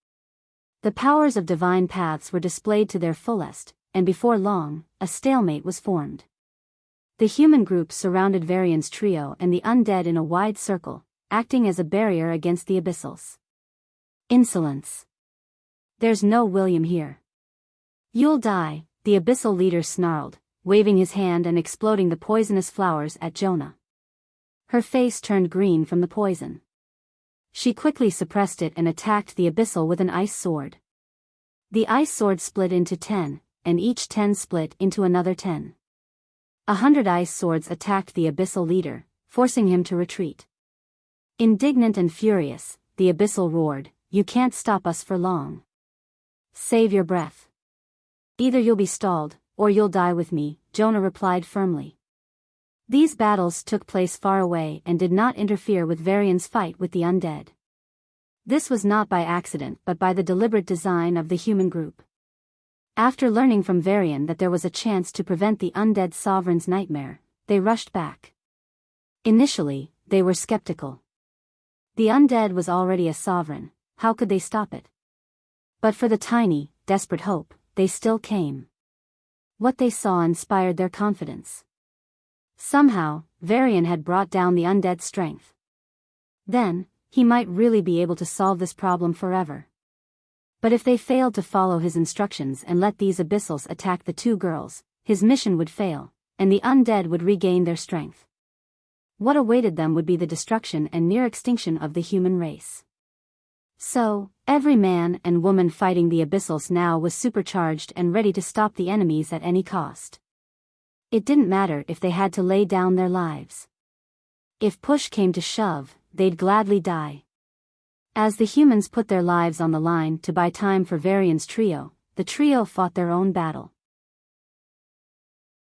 The powers of divine paths were displayed to their fullest, and before long, a stalemate was formed. The human group surrounded Varian's trio and the undead in a wide circle, acting as a barrier against the Abyssals. Insolence. There's no William here. You'll die, the Abyssal leader snarled, waving his hand and exploding the poisonous flowers at Jonah. Her face turned green from the poison. She quickly suppressed it and attacked the Abyssal with an ice sword. The ice sword split into 10, and each 10 split into another 10. 100 ice swords attacked the Abyssal leader, forcing him to retreat. Indignant and furious, the Abyssal roared, "You can't stop us for long. Save your breath. Either you'll be stalled, or you'll die with me," Jonah replied firmly. These battles took place far away and did not interfere with Varian's fight with the undead. This was not by accident but by the deliberate design of the human group. After learning from Varian that there was a chance to prevent the undead sovereign's nightmare, they rushed back. Initially, they were skeptical. The undead was already a sovereign, how could they stop it? But for the tiny, desperate hope, they still came. What they saw inspired their confidence. Somehow, Varian had brought down the undead strength. Then, he might really be able to solve this problem forever. But if they failed to follow his instructions and let these Abyssals attack the two girls, his mission would fail, and the undead would regain their strength. What awaited them would be the destruction and near extinction of the human race. So, every man and woman fighting the Abyssals now was supercharged and ready to stop the enemies at any cost. It didn't matter if they had to lay down their lives. If push came to shove, they'd gladly die. As the humans put their lives on the line to buy time for Varian's trio, the trio fought their own battle.